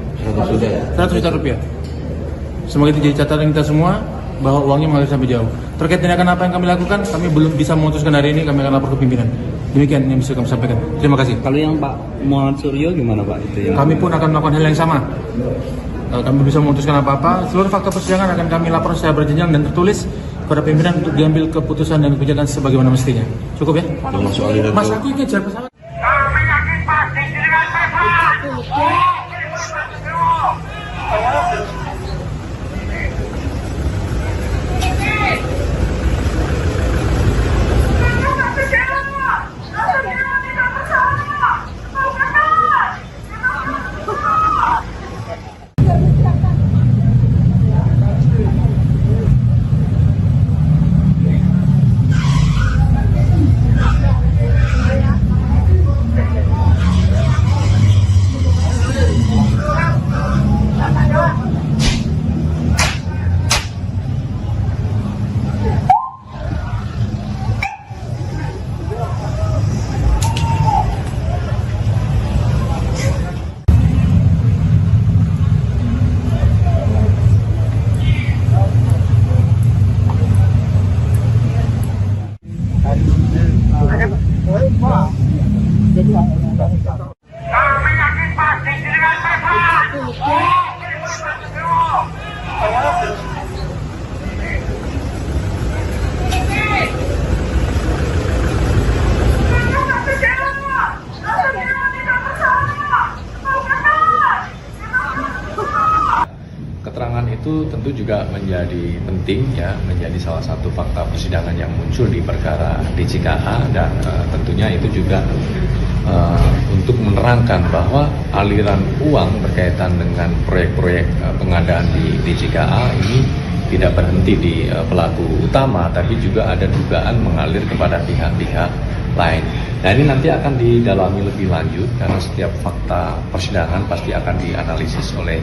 100 juta rupiah. Semoga itu jadi catatan kita semua bahwa uangnya mengalir sampai jauh. Terkait tindakan apa yang kami lakukan, kami belum bisa memutuskan hari ini, kami akan lapor ke pimpinan. Demikian yang bisa kami sampaikan. Terima kasih. Kalau yang Pak Muhammad Suryo gimana Pak? Itu yang Kami pun akan melakukan hal yang sama. Kami bisa memutuskan apa-apa, seluruh fakta persidangan akan kami lapor secara berjenjang dan tertulis kepada pimpinan untuk diambil keputusan dan kebijakan sebagaimana mestinya. Cukup ya? Mas, aku kejar pesawat. Kami yakin pasti dengan pesawat. Kami yakin pasti dengan pesawat. Keterangan itu tentu juga menjadi penting ya, menjadi salah satu fakta persidangan yang muncul di perkara DJKA dan tentunya itu juga untuk menerangkan bahwa aliran uang berkaitan dengan proyek-proyek pengadaan di DJKA ini tidak berhenti di pelaku utama, tapi juga ada dugaan mengalir kepada pihak-pihak lain. Nah, ini nanti akan didalami lebih lanjut karena setiap fakta persidangan pasti akan dianalisis oleh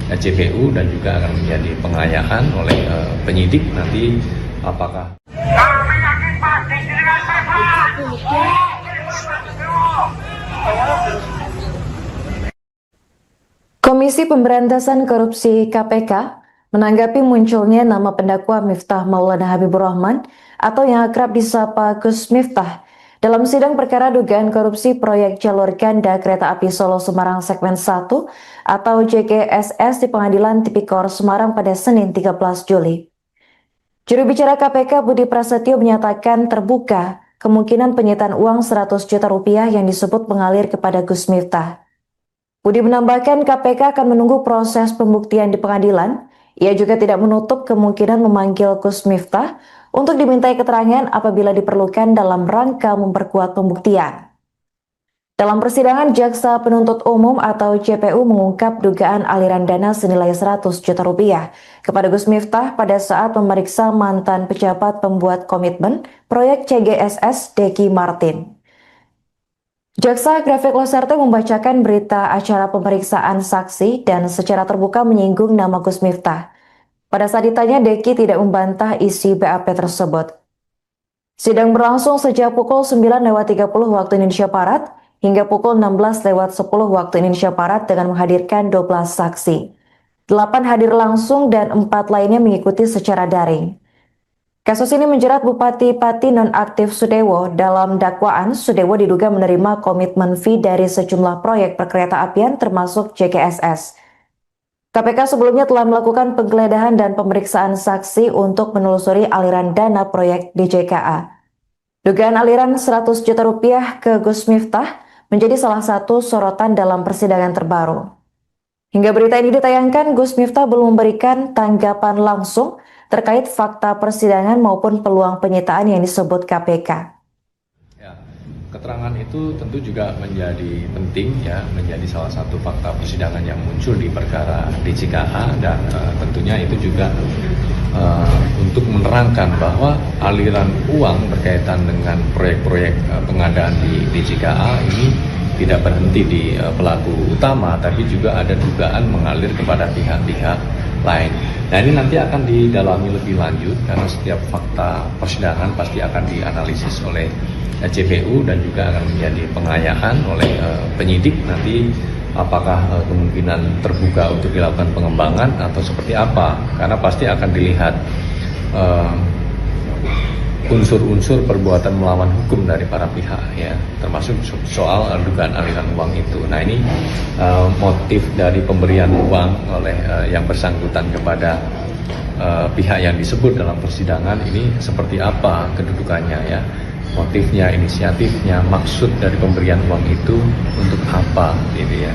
JPU dan juga akan menjadi pengayaan oleh penyidik nanti apakah Kami yakin pasti dengan pesawat. Komisi Pemberantasan Korupsi KPK menanggapi munculnya nama pendakwa Miftah Maulana Habibur Rahman atau yang akrab disapa Gus Miftah dalam sidang perkara dugaan korupsi proyek jalur ganda kereta api Solo Semarang segmen 1 atau JGSS di Pengadilan Tipikor Semarang pada Senin 13 Juli. Juru bicara KPK Budi Prasetyo menyatakan terbuka kemungkinan penyitaan uang 100 juta rupiah yang disebut mengalir kepada Gus Miftah. Budi menambahkan KPK akan menunggu proses pembuktian di pengadilan. Ia juga tidak menutup kemungkinan memanggil Gus Miftah untuk dimintai keterangan apabila diperlukan dalam rangka memperkuat pembuktian. Dalam persidangan, Jaksa Penuntut Umum atau JPU mengungkap dugaan aliran dana senilai 100 juta rupiah kepada Gus Miftah pada saat memeriksa mantan pejabat pembuat komitmen proyek CGSS Deki Martin. Jaksa Grafik Loserte membacakan berita acara pemeriksaan saksi dan secara terbuka menyinggung nama Gus Miftah. Pada saat ditanya, Deki tidak membantah isi BAP tersebut. Sidang berlangsung sejak pukul 9.30 waktu Indonesia Barat hingga pukul 16.10 waktu Indonesia Barat dengan menghadirkan 12 saksi. 8 hadir langsung dan 4 lainnya mengikuti secara daring. Kasus ini menjerat Bupati Pati nonaktif Sudewo. Dalam dakwaan, Sudewo diduga menerima komitmen fee dari sejumlah proyek perkereta apian termasuk JGSS. KPK sebelumnya telah melakukan penggeledahan dan pemeriksaan saksi untuk menelusuri aliran dana proyek DJKA. Dugaan aliran 100 juta rupiah ke Gus Miftah menjadi salah satu sorotan dalam persidangan terbaru. Hingga berita ini ditayangkan, Gus Miftah belum memberikan tanggapan langsung terkait fakta persidangan maupun peluang penyitaan yang disebut KPK. Ya, keterangan itu tentu juga menjadi penting ya, menjadi salah satu fakta persidangan yang muncul di perkara DJKA dan tentunya itu juga untuk menerangkan bahwa aliran uang berkaitan dengan proyek-proyek pengadaan di DJKA ini tidak berhenti di pelaku utama, tapi juga ada dugaan mengalir kepada pihak-pihak lain. Nah, ini nanti akan didalami lebih lanjut karena setiap fakta persidangan pasti akan dianalisis oleh JPU dan juga akan menjadi pengayaan oleh penyidik nanti apakah kemungkinan terbuka untuk dilakukan pengembangan atau seperti apa, karena pasti akan dilihat unsur-unsur perbuatan melawan hukum dari para pihak ya, termasuk soal dugaan aliran uang itu. Nah, ini motif dari pemberian uang oleh yang bersangkutan kepada pihak yang disebut dalam persidangan ini seperti apa kedudukannya ya, motifnya, inisiatifnya, maksud dari pemberian uang itu untuk apa gitu ya,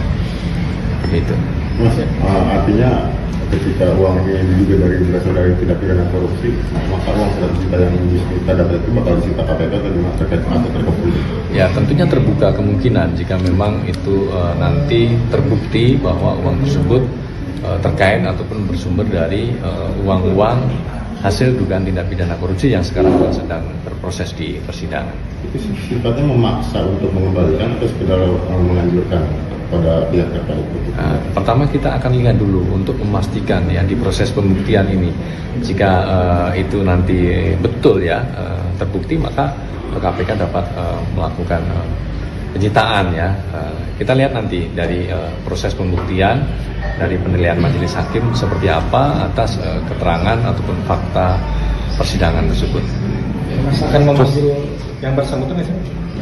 begitu. Mas, artinya ketika uang ini diduga dari berasal dari tindak pidana korupsi, maka uang 100 juta yang kita dapat itu bakal disita KPK atau terkepung? Ya, tentunya terbuka kemungkinan jika memang itu nanti terbukti bahwa uang tersebut terkait ataupun bersumber dari uang-uang hasil dugaan tindak pidana korupsi yang sekarang sedang berproses di persidangan. Itu sifatnya memaksa untuk mengembalikan atau sekedar menganjurkan pada pihak terkait? Nah, pertama kita akan lihat dulu untuk memastikan ya di proses pembuktian ini, jika itu nanti betul ya terbukti, maka KPK dapat melakukan penyitaan ya. Kita lihat nanti dari proses pembuktian, dari penilaian majelis hakim seperti apa atas keterangan ataupun fakta persidangan tersebut. Mas akan memanggil yang bersangkutan nggak sih?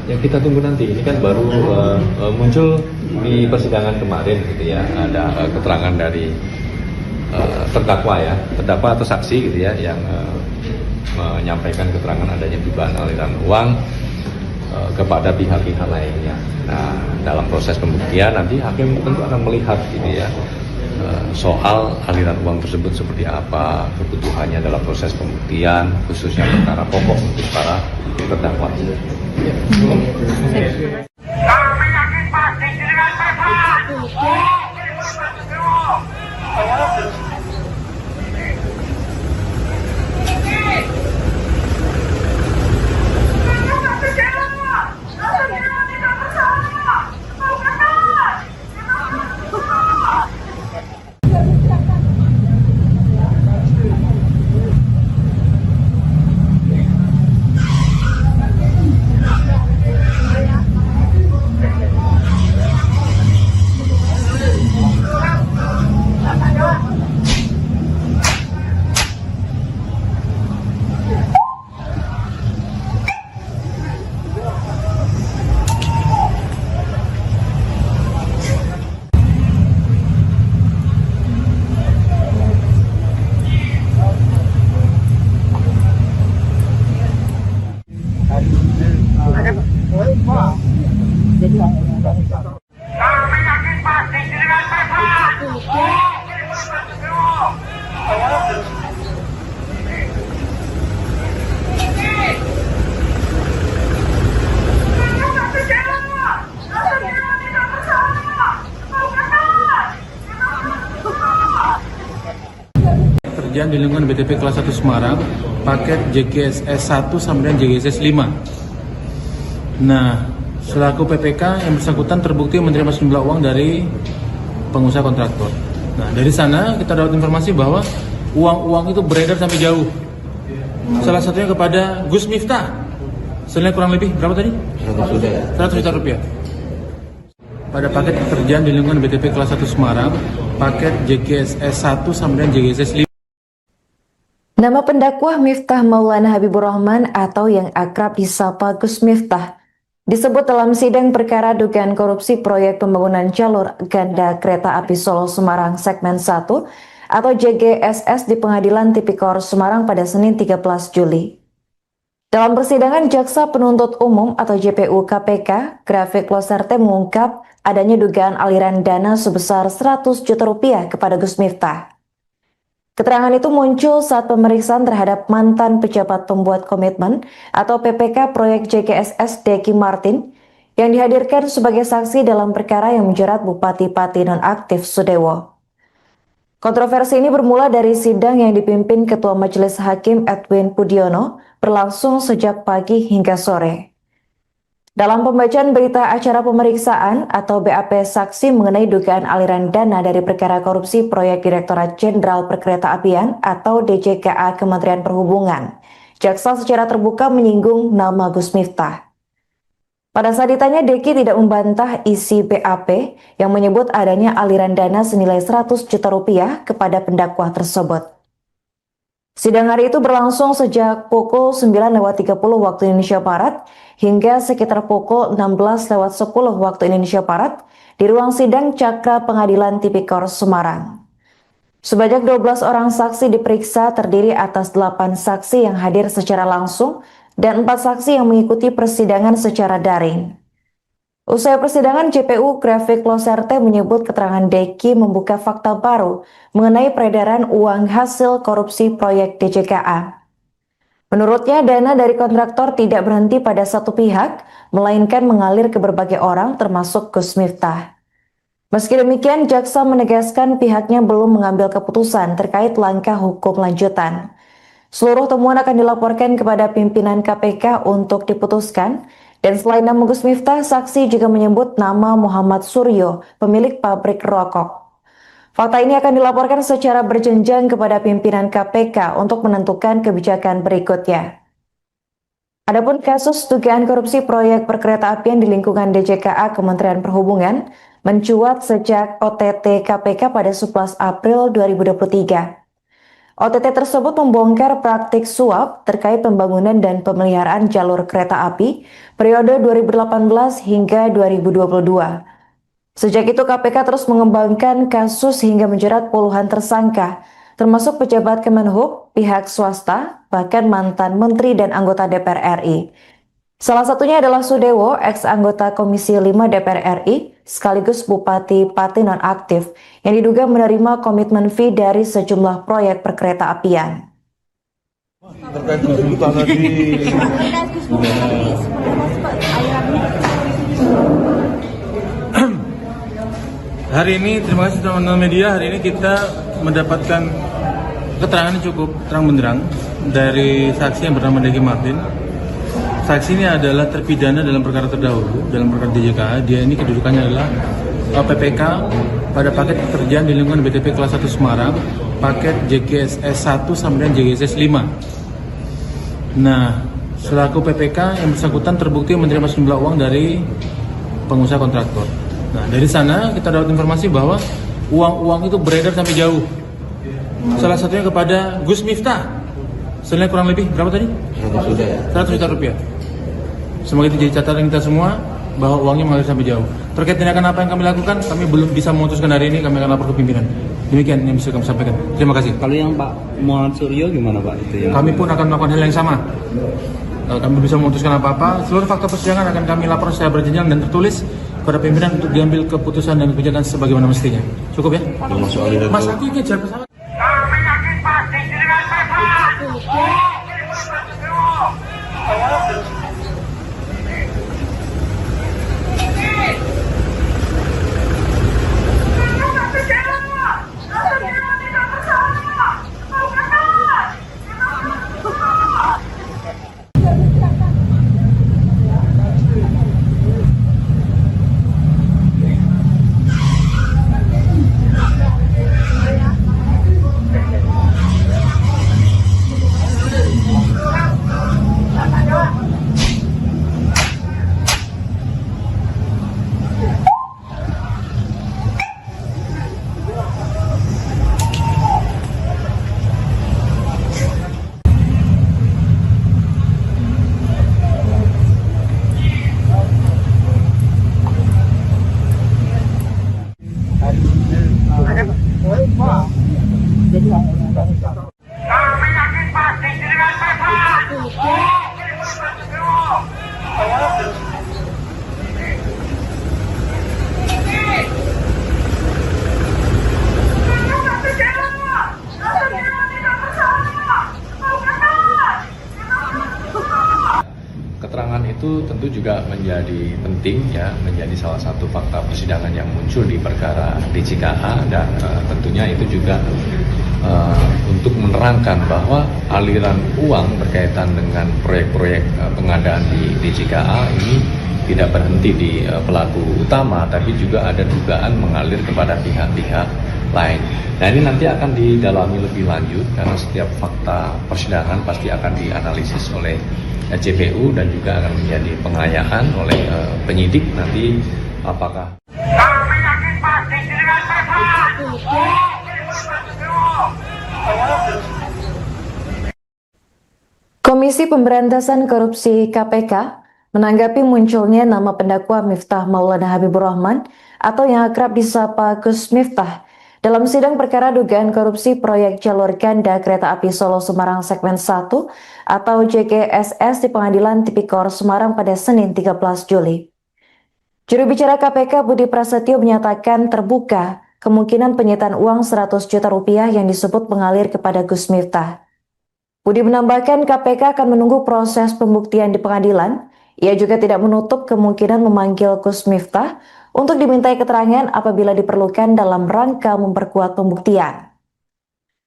Ya, kita tunggu nanti. Ini kan baru muncul di persidangan kemarin gitu ya. Ada keterangan dari terdakwa ya, terdakwa atau saksi gitu ya, yang menyampaikan keterangan adanya dugaan aliran uang kepada pihak-pihak lainnya. Nah, dalam proses pembuktian nanti hakim tentu akan melihat gitu ya, soal aliran uang tersebut seperti apa, kebutuhannya dalam proses pembuktian, khususnya perkara pokok untuk para terdakwa. Kami yakin pasti dengan tepat. Kami yakin pasti dengan tepat. Kerjaan di lingkungan BTP kelas 1 Semarang, paket JGSS 1 sampai dengan JGSS 5. Nah, selaku PPK yang bersangkutan terbukti menerima sejumlah uang dari pengusaha kontraktor. Nah, dari sana kita dapat informasi bahwa uang-uang itu beredar sampai jauh. Salah satunya kepada Gus Miftah. Senilai kurang lebih berapa tadi? 100 juta rupiah. Pada paket pekerjaan di lingkungan BTP kelas 1 Semarang, paket JGSS 1 sampai dengan JGSS 5. Nama pendakwah Miftah Maulana Habibur Rahman atau yang akrab disapa Gus Miftah disebut dalam sidang perkara dugaan korupsi proyek pembangunan jalur ganda kereta api Solo Semarang segmen 1 atau JGSS di Pengadilan Tipikor Semarang pada Senin 13 Juli. Dalam persidangan, Jaksa Penuntut Umum atau JPU KPK, Grafik Loserte mengungkap adanya dugaan aliran dana sebesar 100 juta rupiah kepada Gus Miftah. Keterangan itu muncul saat pemeriksaan terhadap mantan pejabat pembuat komitmen atau PPK proyek JGSS Deki Martin yang dihadirkan sebagai saksi dalam perkara yang menjerat Bupati Pati nonaktif Sudewo. Kontroversi ini bermula dari sidang yang dipimpin Ketua Majelis Hakim Edwin Pudiono berlangsung sejak pagi hingga sore. Dalam pembacaan berita acara pemeriksaan atau BAP saksi mengenai dugaan aliran dana dari perkara korupsi proyek Direktorat Jenderal Perkeretaapian atau DJKA Kementerian Perhubungan, jaksa secara terbuka menyinggung nama Gus Miftah. Pada saat ditanya, Deki tidak membantah isi BAP yang menyebut adanya aliran dana senilai 100 juta rupiah kepada pendakwah tersebut. Sidang hari itu berlangsung sejak pukul 9.30 waktu Indonesia Barat hingga sekitar pukul 16.10 waktu Indonesia Barat di ruang sidang Cakra Pengadilan Tipikor Semarang. Sebanyak 12 orang saksi diperiksa terdiri atas 8 saksi yang hadir secara langsung dan 4 saksi yang mengikuti persidangan secara daring. Usai persidangan, JPU Grafik Loserte menyebut keterangan Deki membuka fakta baru mengenai peredaran uang hasil korupsi proyek DJKA. Menurutnya, dana dari kontraktor tidak berhenti pada satu pihak, melainkan mengalir ke berbagai orang termasuk Gus Miftah. Meski demikian, jaksa menegaskan pihaknya belum mengambil keputusan terkait langkah hukum lanjutan. Seluruh temuan akan dilaporkan kepada pimpinan KPK untuk diputuskan, dan selain nama Gus Miftah, saksi juga menyebut nama Muhammad Suryo, pemilik pabrik rokok. Fakta ini akan dilaporkan secara berjenjang kepada pimpinan KPK untuk menentukan kebijakan berikutnya. Adapun kasus dugaan korupsi proyek perkeretaapian di lingkungan DJKA Kementerian Perhubungan mencuat sejak OTT KPK pada 11 April 2023. OTT tersebut membongkar praktik suap terkait pembangunan dan pemeliharaan jalur kereta api periode 2018 hingga 2022. Sejak itu KPK terus mengembangkan kasus hingga menjerat puluhan tersangka, termasuk pejabat Kemenhub, pihak swasta, bahkan mantan menteri dan anggota DPR RI. Salah satunya adalah Sudewo, ex-anggota Komisi 5 DPR RI, sekaligus Bupati Pati nonaktif, yang diduga menerima komitmen fee dari sejumlah proyek perkeretaapian. Terkait Gus Miftah tadi. Hari ini, terima kasih teman-teman media, hari ini kita mendapatkan keterangan yang cukup terang benderang dari saksi yang bernama Deki Martin. Saksi ini adalah terpidana dalam perkara terdahulu, dalam perkara DJKA. Dia ini kedudukannya adalah PPK pada paket pekerjaan di lingkungan BTP kelas 1 Semarang, paket JGSS 1 sampai dengan JGSS 5. Nah, selaku PPK yang bersangkutan terbukti menerima sejumlah uang dari pengusaha kontraktor. Nah, dari sana kita dapat informasi bahwa uang-uang itu beredar sampai jauh. Salah satunya kepada Gus Miftah. Senilai kurang lebih berapa tadi? 100 juta rupiah. Semoga itu jadi catatan kita semua bahwa uangnya mengalir sampai jauh. Terkait tindakan apa yang kami lakukan, kami belum bisa memutuskan hari ini, kami akan lapor ke pimpinan. Demikian yang bisa kami sampaikan. Terima kasih. Kalau yang Pak Muhammad Suryo gimana Pak itu yang? Kami pun akan melakukan hal yang sama. Kami bisa memutuskan apa-apa. Seluruh fakta persidangan akan kami lapor secara berjenjang dan tertulis kepada pimpinan untuk diambil keputusan dan kebijakan sebagaimana mestinya. Cukup ya? Mas, aku kejar pesawat. Kami yakin pasti dengan pesawat. juga menjadi penting ya, menjadi salah satu fakta persidangan yang muncul di perkara DJKA dan tentunya itu juga untuk menerangkan bahwa aliran uang berkaitan dengan proyek-proyek pengadaan di DJKA ini tidak berhenti di pelaku utama, tapi juga ada dugaan mengalir kepada pihak-pihak lain. Nah, ini nanti akan didalami lebih lanjut karena setiap fakta persidangan pasti akan dianalisis oleh JPU dan juga akan menjadi pengayaan oleh penyidik nanti apakah Kami yakin pasti dengan tepat. Komisi Pemberantasan Korupsi KPK menanggapi munculnya nama pendakwa Miftah Maulana Habibur Rahman atau yang akrab disapa Gus Miftah dalam sidang perkara dugaan korupsi proyek jalur ganda kereta api Solo Semarang segmen 1 atau JGSS di Pengadilan Tipikor Semarang pada Senin 13 Juli. Juru bicara KPK Budi Prasetyo menyatakan terbuka kemungkinan penyitaan uang 100 juta rupiah yang disebut mengalir kepada Gus Miftah. Budi menambahkan KPK akan menunggu proses pembuktian di pengadilan. Ia juga tidak menutup kemungkinan memanggil Gus Miftah untuk dimintai keterangan apabila diperlukan dalam rangka memperkuat pembuktian.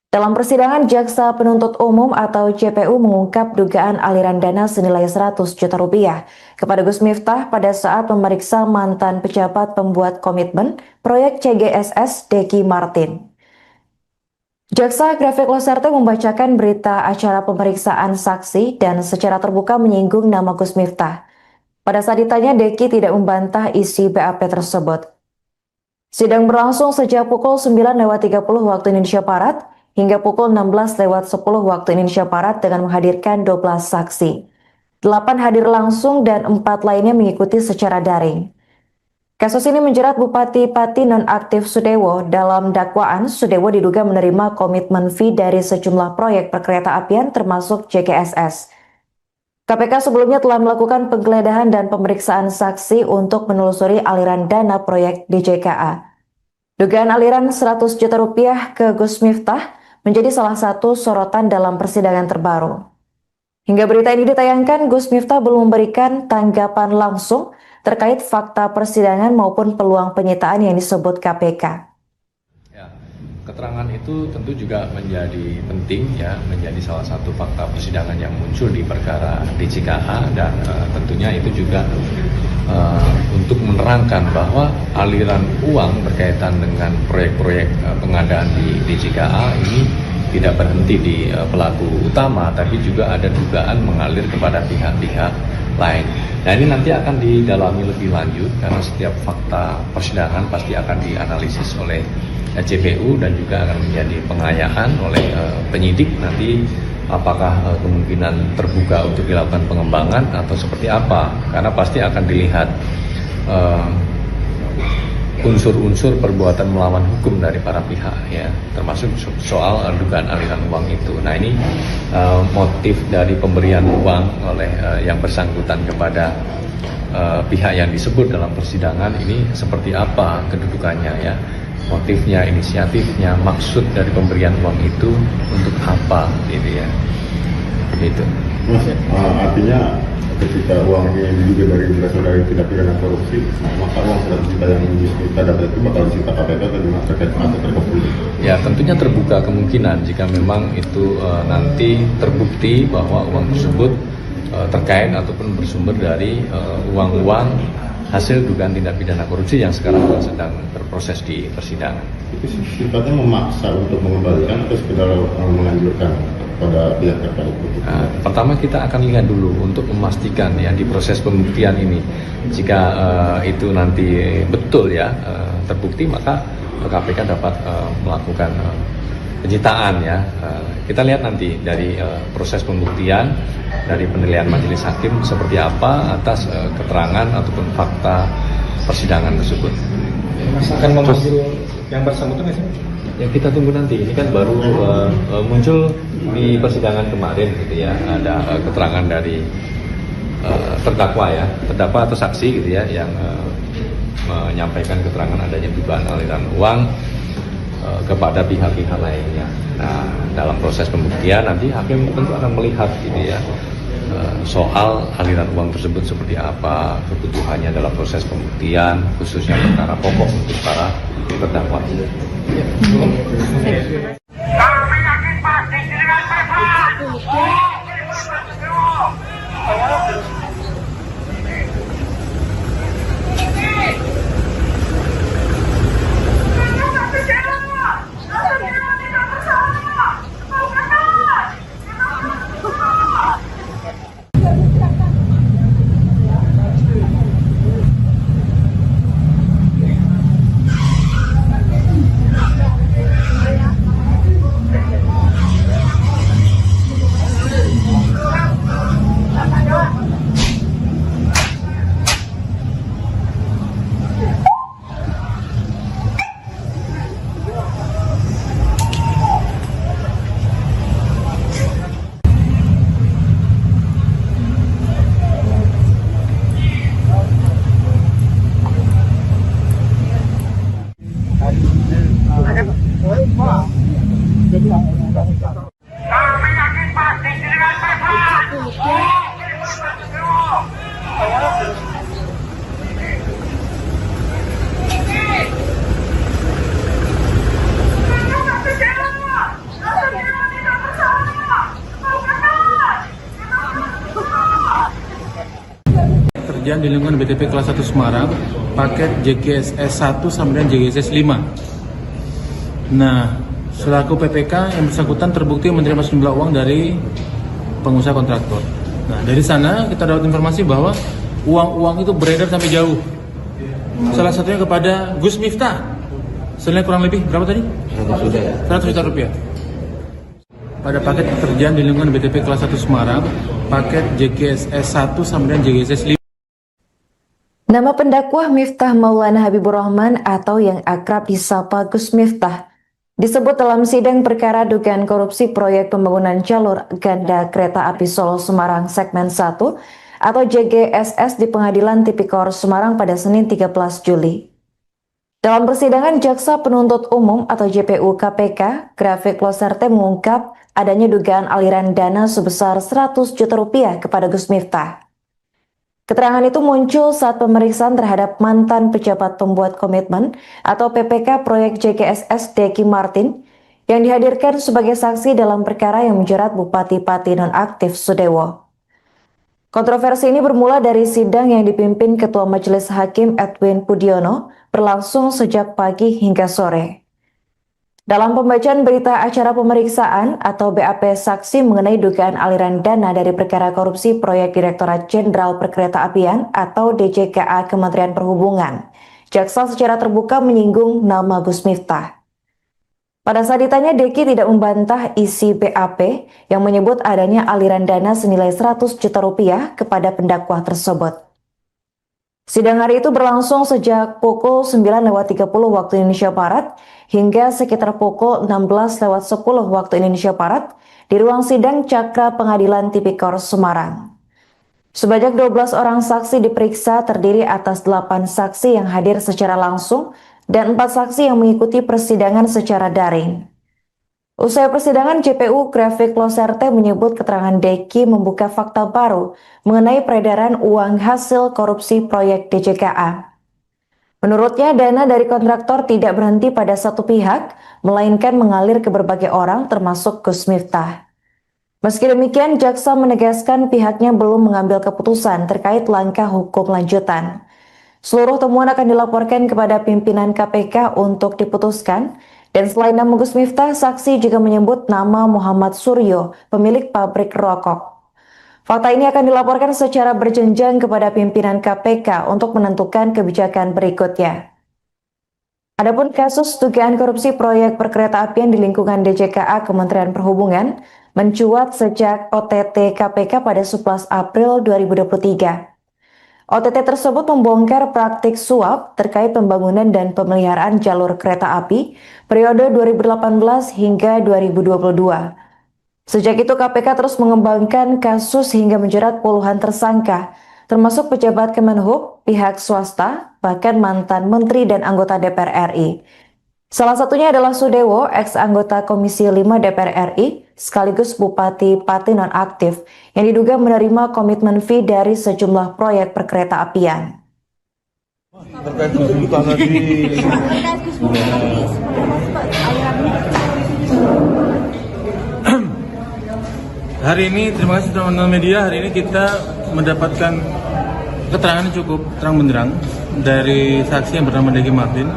Dalam persidangan, Jaksa Penuntut Umum atau JPU mengungkap dugaan aliran dana senilai 100 juta rupiah kepada Gus Miftah pada saat memeriksa mantan pejabat pembuat komitmen proyek CGSS Deki Martin. Jaksa Grafik Loserte membacakan berita acara pemeriksaan saksi dan secara terbuka menyinggung nama Gus Miftah. Pada saat ditanya, Deki tidak membantah isi BAP tersebut. Sidang berlangsung sejak pukul 9.30 waktu Indonesia Barat hingga pukul 16.10 waktu Indonesia Barat dengan menghadirkan 12 saksi. 8 hadir langsung dan 4 lainnya mengikuti secara daring. Kasus ini menjerat Bupati Pati nonaktif Sudewo. Dalam dakwaan, Sudewo diduga menerima komitmen fee dari sejumlah proyek perkereta apian termasuk JGSS. KPK sebelumnya telah melakukan penggeledahan dan pemeriksaan saksi untuk menelusuri aliran dana proyek DJKA. Dugaan aliran 100 juta rupiah ke Gus Miftah menjadi salah satu sorotan dalam persidangan terbaru. Hingga berita ini ditayangkan, Gus Miftah belum memberikan tanggapan langsung terkait fakta persidangan maupun peluang penyitaan yang disebut KPK. ya, keterangan itu tentu juga menjadi penting ya, menjadi salah satu fakta persidangan yang muncul di perkara DJKA dan tentunya itu juga untuk menerangkan bahwa aliran uang berkaitan dengan proyek-proyek pengadaan di DJKA ini tidak berhenti di pelaku utama, tapi juga ada dugaan mengalir kepada pihak-pihak lain. Nah, ini nanti akan didalami lebih lanjut karena setiap fakta persidangan pasti akan dianalisis oleh JPU dan juga akan menjadi pengayaan oleh penyidik nanti apakah kemungkinan terbuka untuk dilakukan pengembangan atau seperti apa, karena pasti akan dilihat unsur-unsur perbuatan melawan hukum dari para pihak ya, termasuk soal dugaan aliran uang itu. Nah, ini motif dari pemberian uang oleh yang bersangkutan kepada pihak yang disebut dalam persidangan ini seperti apa kedudukannya ya, motifnya, inisiatifnya, maksud dari pemberian uang itu untuk apa gitu ya, gitu. Mas, artinya ketika uang ini diduga berasal dari tindak pidana korupsi, maka uang 100 juta yang kita dapat itu bakal disita KPK atau terkait atau terkait? Ya, tentunya terbuka kemungkinan jika memang itu nanti terbukti bahwa uang tersebut terkait ataupun bersumber dari uang-uang hasil dugaan tindak pidana korupsi yang sekarang sedang berproses di persidangan. Itu sifatnya memaksa untuk mengembalikan atau sekedar menganjurkan pada pihak terkait? Nah, pertama kita akan lihat dulu untuk memastikan ya di proses pembuktian ini, jika itu nanti betul ya terbukti, maka KPK dapat melakukan penyitaan ya. Kita lihat nanti dari proses pembuktian, dari penilaian majelis hakim seperti apa atas keterangan ataupun fakta persidangan tersebut. Mas akan memanggil yang bersangkutan nggak sih? Ya, kita tunggu nanti. Ini kan baru muncul di persidangan kemarin gitu ya. Ada keterangan dari terdakwa ya, terdakwa atau saksi gitu ya, yang menyampaikan keterangan adanya dugaan aliran uang kepada pihak-pihak lainnya. Nah, dalam proses pembuktian nanti hakim tentu akan melihat gitu ya, soal aliran uang tersebut seperti apa, kebutuhannya dalam proses pembuktian, khususnya perkara pokok untuk para terdakwa. Kami yakin pasti dengan mereka. Kami yakin pasti dengan mereka. Kerjaan di lingkungan BTP kelas 1 Semarang, paket JGSS 1 sampai dengan JGSS 5. Nah, selaku PPK yang bersangkutan terbukti menerima sejumlah uang dari pengusaha kontraktor. Nah, dari sana kita dapat informasi bahwa uang-uang itu beredar sampai jauh. Salah satunya kepada Gus Miftah. Senilai kurang lebih berapa tadi? 100 juta rupiah. Pada paket pekerjaan di lingkungan BTP kelas 1 Semarang, paket JGSS 1 sampai dengan JGSS 5. Nama pendakwah Miftah Maulana Habibur Rahman atau yang akrab disapa Gus Miftah disebut dalam sidang perkara dugaan korupsi proyek pembangunan jalur ganda kereta api Solo Semarang segmen 1 atau JGSS di Pengadilan Tipikor Semarang pada Senin 13 Juli. Dalam persidangan, Jaksa Penuntut Umum atau JPU KPK, Grafik Loserte mengungkap adanya dugaan aliran dana sebesar 100 juta rupiah kepada Gus Miftah. Keterangan itu muncul saat pemeriksaan terhadap mantan pejabat pembuat komitmen atau PPK proyek JGSS Deki Martin yang dihadirkan sebagai saksi dalam perkara yang menjerat Bupati Pati nonaktif Sudewo. Kontroversi ini bermula dari sidang yang dipimpin Ketua Majelis Hakim Edwin Pudiono berlangsung sejak pagi hingga sore. Dalam pembacaan berita acara pemeriksaan atau BAP saksi mengenai dugaan aliran dana dari perkara korupsi proyek Direktorat Jenderal Perkeretaapian atau DJKA Kementerian Perhubungan, jaksa secara terbuka menyinggung nama Gus Miftah. Pada saat ditanya, Deki tidak membantah isi BAP yang menyebut adanya aliran dana senilai 100 juta rupiah kepada pendakwah tersebut. Sidang hari itu berlangsung sejak pukul 9.30 waktu Indonesia Barat hingga sekitar pukul 16.10 waktu Indonesia Barat di ruang sidang Cakra Pengadilan Tipikor Semarang. Sebanyak 12 orang saksi diperiksa terdiri atas 8 saksi yang hadir secara langsung dan 4 saksi yang mengikuti persidangan secara daring. Usai persidangan, JPU Grafik Loserte menyebut keterangan Deki membuka fakta baru mengenai peredaran uang hasil korupsi proyek DJKA. Menurutnya, dana dari kontraktor tidak berhenti pada satu pihak, melainkan mengalir ke berbagai orang termasuk Gus Miftah. Meski demikian, jaksa menegaskan pihaknya belum mengambil keputusan terkait langkah hukum lanjutan. Seluruh temuan akan dilaporkan kepada pimpinan KPK untuk diputuskan. Dan selain nama Gus Miftah, saksi juga menyebut nama Muhammad Suryo, pemilik pabrik rokok. Fakta ini akan dilaporkan secara berjenjang kepada pimpinan KPK untuk menentukan kebijakan berikutnya. Adapun kasus dugaan korupsi proyek perkeretaapian di lingkungan DJKA Kementerian Perhubungan mencuat sejak OTT KPK pada 11 April 2023. OTT tersebut membongkar praktik suap terkait pembangunan dan pemeliharaan jalur kereta api periode 2018 hingga 2022. Sejak itu KPK terus mengembangkan kasus hingga menjerat puluhan tersangka, termasuk pejabat Kemenhub, pihak swasta, bahkan mantan menteri dan anggota DPR RI. Salah satunya adalah Sudewo, ex-anggota Komisi 5 DPR RI, sekaligus Bupati Pati nonaktif yang diduga menerima komitmen fee dari sejumlah proyek perkereta apian. Terkait kesulitan di Hari ini, terima kasih teman-teman media, hari ini kita mendapatkan keterangan yang cukup terang benderang dari saksi yang bernama Deki Martin.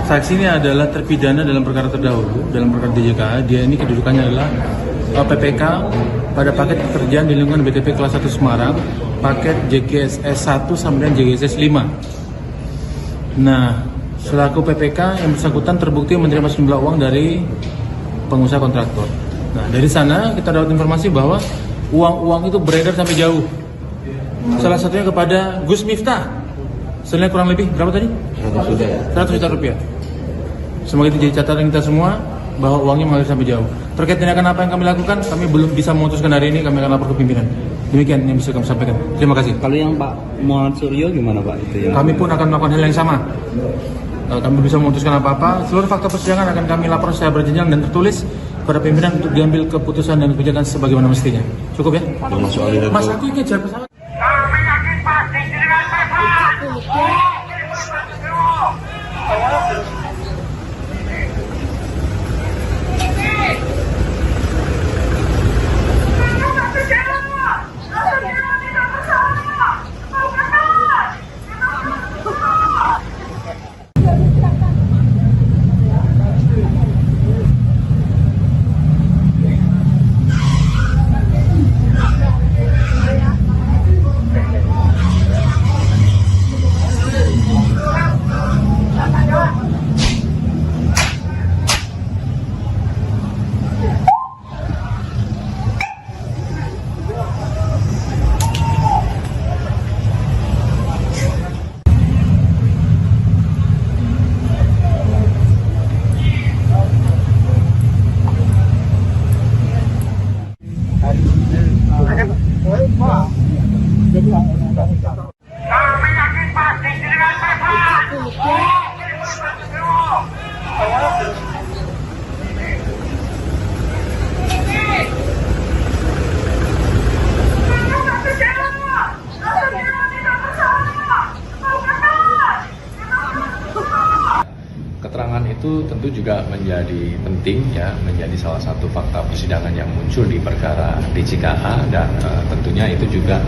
Saksi ini adalah terpidana dalam perkara terdahulu, dalam perkara DJKA. Dia ini kedudukannya adalah PPK pada paket pekerjaan di lingkungan BTP kelas 1 Semarang, paket JGSS 1 sampai dengan JGSS 5. Nah, selaku PPK yang bersangkutan terbukti menerima sejumlah uang dari pengusaha kontraktor. Nah, dari sana kita dapat informasi bahwa uang-uang itu beredar sampai jauh. Salah satunya kepada Gus Miftah. Senilai kurang lebih berapa tadi? 100 juta rupiah. Semoga itu jadi catatan kita semua bahwa uangnya mengalir sampai jauh. Terkait tindakan apa yang kami lakukan, kami belum bisa memutuskan hari ini. Kami akan lapor ke pimpinan. Demikian yang bisa kami sampaikan. Terima kasih. Kalau yang Pak Muhammad Suryo gimana Pak itu yang? Kami pun akan melakukan hal yang sama. Kami bisa memutuskan apa-apa. Seluruh fakta persidangan akan kami lapor secara berjenjang dan tertulis pada pimpinan untuk diambil keputusan dan kebijakan sebagaimana mestinya. Cukup ya? Mas, aku ingin jalan pesawat. Kami yakin pasti dengan pesawat. Kami yakin pasti dengan pesawat. Keterangan itu tentu juga menjadi penting ya, menjadi salah satu fakta persidangan yang muncul di perkara DJKA dan tentunya itu juga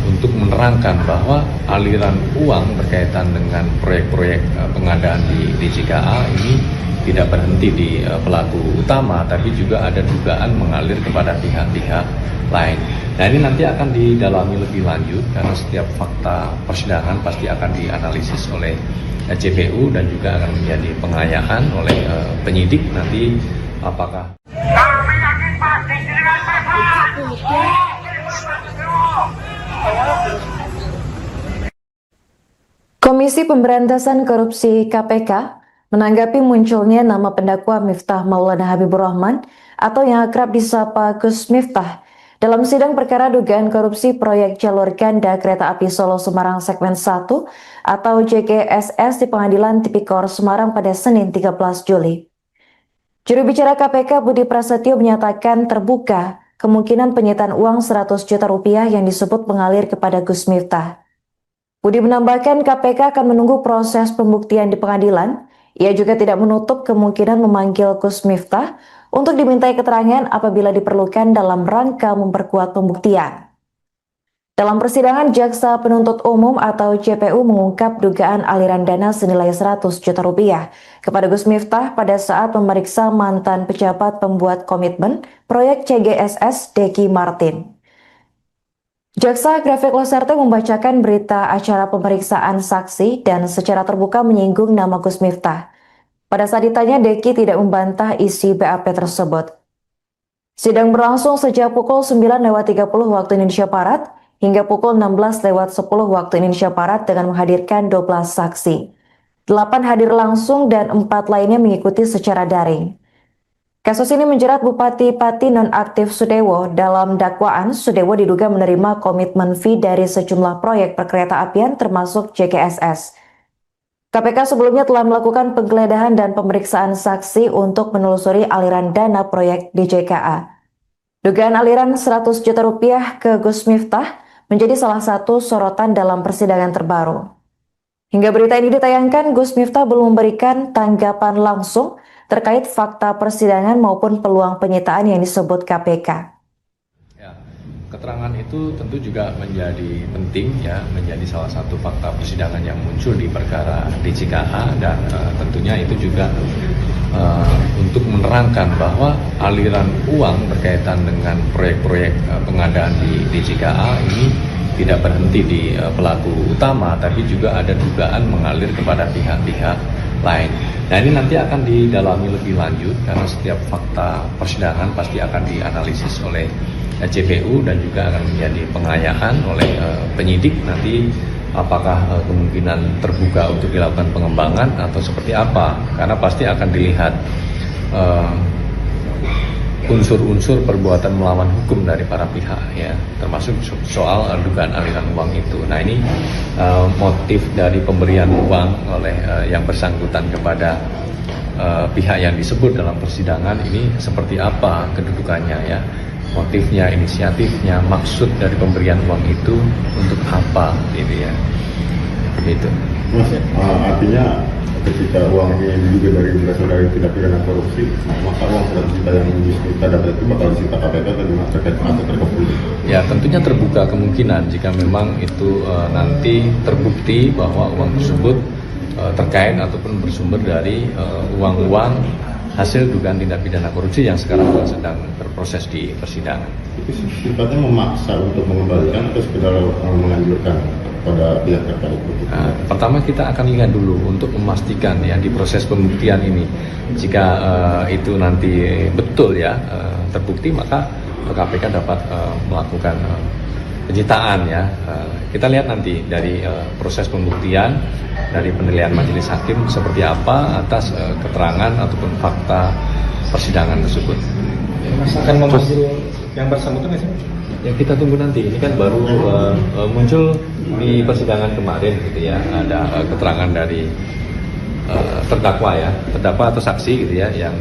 untuk menerangkan bahwa aliran uang berkaitan dengan proyek-proyek pengadaan di DJKA ini tidak berhenti di pelaku utama, tapi juga ada dugaan mengalir kepada pihak-pihak lain. Nah, ini nanti akan didalami lebih lanjut karena setiap fakta persidangan pasti akan dianalisis oleh JPU dan juga akan menjadi pengayaan oleh penyidik nanti apakah. Kami yakin pasti dengan pesawat. Komisi Pemberantasan Korupsi KPK menanggapi munculnya nama pendakwa Miftah Maulana Habibur Rahman atau yang akrab disapa Gus Miftah dalam sidang perkara dugaan korupsi proyek jalur ganda kereta api Solo Semarang segmen 1 atau JGSS di Pengadilan Tipikor Semarang pada Senin 13 Juli. Juru bicara KPK Budi Prasetyo menyatakan terbuka kemungkinan penyitaan uang 100 juta rupiah yang disebut mengalir kepada Gus Miftah. Budi menambahkan KPK akan menunggu proses pembuktian di pengadilan. Ia juga tidak menutup kemungkinan memanggil Gus Miftah untuk dimintai keterangan apabila diperlukan dalam rangka memperkuat pembuktian. Dalam persidangan, Jaksa Penuntut Umum atau JPU mengungkap dugaan aliran dana senilai 100 juta rupiah kepada Gus Miftah pada saat memeriksa mantan pejabat pembuat komitmen proyek CGSS Deki Martin. Jaksa Grafik Loserte membacakan berita acara pemeriksaan saksi dan secara terbuka menyinggung nama Gus Miftah. Pada saat ditanya, Deki tidak membantah isi BAP tersebut. Sidang berlangsung sejak pukul 9.30 waktu Indonesia Barat hingga pukul 16.10 waktu Indonesia Barat dengan menghadirkan 12 saksi. 8 hadir langsung dan 4 lainnya mengikuti secara daring. Kasus ini menjerat Bupati Pati nonaktif Sudewo. Dalam dakwaan, Sudewo diduga menerima komitmen fee dari sejumlah proyek perkereta apian termasuk JGSS. KPK sebelumnya telah melakukan penggeledahan dan pemeriksaan saksi untuk menelusuri aliran dana proyek DJKA. Dugaan aliran 100 juta rupiah ke Gus Miftah menjadi salah satu sorotan dalam persidangan terbaru. Hingga berita ini ditayangkan, Gus Miftah belum memberikan tanggapan langsung terkait fakta persidangan maupun peluang penyitaan yang disebut KPK. Ya, keterangan itu tentu juga menjadi penting ya, menjadi salah satu fakta persidangan yang muncul di perkara DJKA dan tentunya itu juga untuk menerangkan bahwa aliran uang berkaitan dengan proyek-proyek pengadaan di DJKA ini tidak berhenti di pelaku utama, tapi juga ada dugaan mengalir kepada pihak-pihak lain. Nah, ini nanti akan didalami lebih lanjut karena setiap fakta persidangan pasti akan dianalisis oleh JPU dan juga akan menjadi pengayaan oleh penyidik nanti apakah kemungkinan terbuka untuk dilakukan pengembangan atau seperti apa, karena pasti akan dilihat unsur-unsur perbuatan melawan hukum dari para pihak ya, termasuk soal dugaan aliran uang itu. Nah, ini motif dari pemberian uang oleh yang bersangkutan kepada pihak yang disebut dalam persidangan ini seperti apa kedudukannya ya, motifnya, inisiatifnya, maksud dari pemberian uang itu untuk apa gitu ya, begitu. Mas, artinya ketika uang ini diduga berasal dari tindak pidana korupsi, maka uang 100 juta yang kita dapat itu bakal disita KPK atau terkait atau terkait? Ya, tentunya terbuka kemungkinan jika memang itu nanti terbukti bahwa uang tersebut terkait ataupun bersumber dari uang-uang hasil dugaan tindak pidana korupsi yang sekarang sedang berproses di persidangan. Itu sifatnya memaksa untuk mengembalikan atau sekedar menganjurkan pada pihak terkait? Nah, pertama kita akan lihat dulu untuk memastikan ya di proses pembuktian ini, jika itu nanti betul ya terbukti, maka KPK dapat melakukan penyitaan ya. Kita lihat nanti dari proses pembuktian, dari penilaian majelis hakim seperti apa atas keterangan ataupun fakta persidangan tersebut. Mas akan memanggil yang bersangkutan nggak sih? Ya, kita tunggu nanti. Ini kan baru muncul di persidangan kemarin gitu ya. Ada keterangan dari terdakwa ya, terdakwa atau saksi gitu ya, yang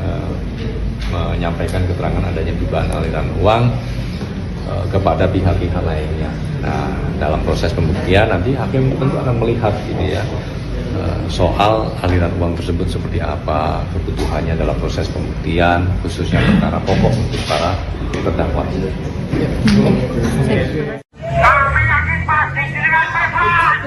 menyampaikan keterangan adanya dugaan aliran uang kepada pihak-pihak lainnya. Nah, dalam proses pembuktian nanti hakim tentu akan melihat gitu ya, soal aliran uang tersebut seperti apa, kebutuhannya dalam proses pembuktian, khususnya perkara pokok untuk para terdakwa. Kami yakin pasti dengan berfaham.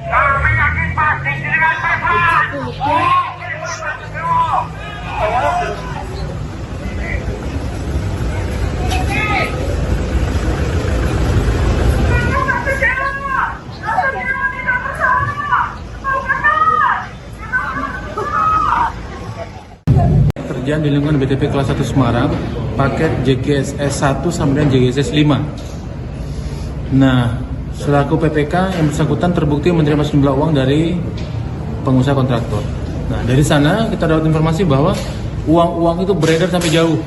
Kami yakin pasti dengan berfaham. Kerjaan di lingkungan BTP kelas 1 Semarang, paket JGSS 1 sampai dengan JGSS 5. Nah, selaku PPK yang bersangkutan terbukti menerima sejumlah uang dari pengusaha kontraktor. Nah, dari sana kita dapat informasi bahwa uang-uang itu beredar sampai jauh.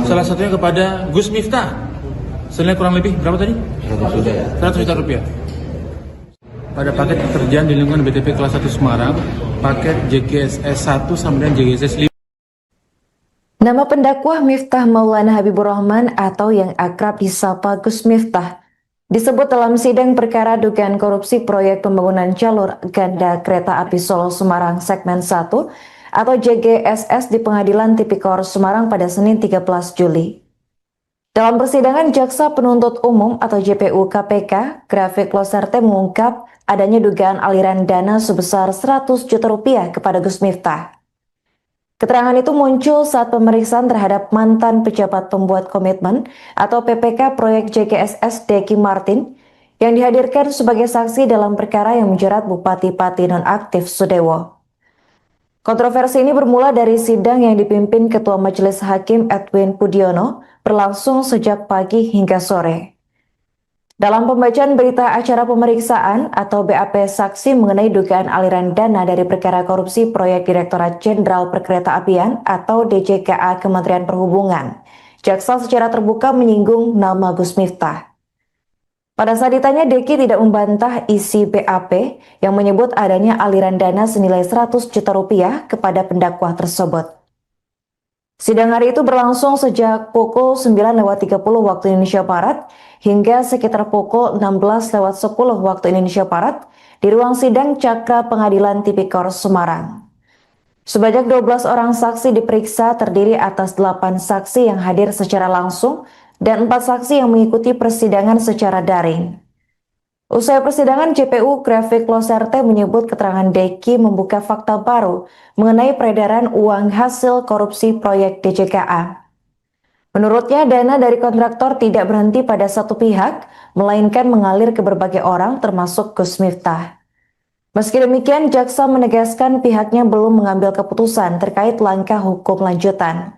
Salah satunya kepada Gus Miftah. Senilai kurang lebih berapa tadi? 100 juta rupiah. Pada paket pekerjaan di lingkungan BTP kelas 1 Semarang, paket JGSS 1 sampai dengan JGSS 5. Nama pendakwah Miftah Maulana Habibur Rahman atau yang akrab disapa Gus Miftah disebut dalam sidang perkara dugaan korupsi proyek pembangunan jalur ganda kereta api Solo Semarang segmen 1 atau JGSS di Pengadilan Tipikor Semarang pada Senin 13 Juli. Dalam persidangan, Jaksa Penuntut Umum atau JPU KPK, Grafik Loserte mengungkap adanya dugaan aliran dana sebesar 100 juta rupiah kepada Gus Miftah. Keterangan itu muncul saat pemeriksaan terhadap mantan pejabat pembuat komitmen atau PPK proyek JGSS Deki Martin yang dihadirkan sebagai saksi dalam perkara yang menjerat Bupati Pati nonaktif Sudewo. Kontroversi ini bermula dari sidang yang dipimpin Ketua Majelis Hakim Edwin Pudiono berlangsung sejak pagi hingga sore. Dalam pembacaan berita acara pemeriksaan atau BAP saksi mengenai dugaan aliran dana dari perkara korupsi proyek Direktorat Jenderal Perkeretaapian atau DJKA Kementerian Perhubungan, jaksa secara terbuka menyinggung nama Gus Miftah. Pada saat ditanya, Deki tidak membantah isi BAP yang menyebut adanya aliran dana senilai 100 juta rupiah kepada pendakwa tersebut. Sidang hari itu berlangsung sejak pukul 9.30 waktu Indonesia Barat hingga sekitar pukul 16.10 waktu Indonesia Barat di ruang sidang Cakra Pengadilan Tipikor Semarang. Sebanyak 12 orang saksi diperiksa terdiri atas 8 saksi yang hadir secara langsung dan 4 saksi yang mengikuti persidangan secara daring. Usai persidangan, JPU Grafik Loserte menyebut keterangan Deki membuka fakta baru mengenai peredaran uang hasil korupsi proyek DJKA. Menurutnya, dana dari kontraktor tidak berhenti pada satu pihak, melainkan mengalir ke berbagai orang termasuk Gus Miftah. Meski demikian, jaksa menegaskan pihaknya belum mengambil keputusan terkait langkah hukum lanjutan.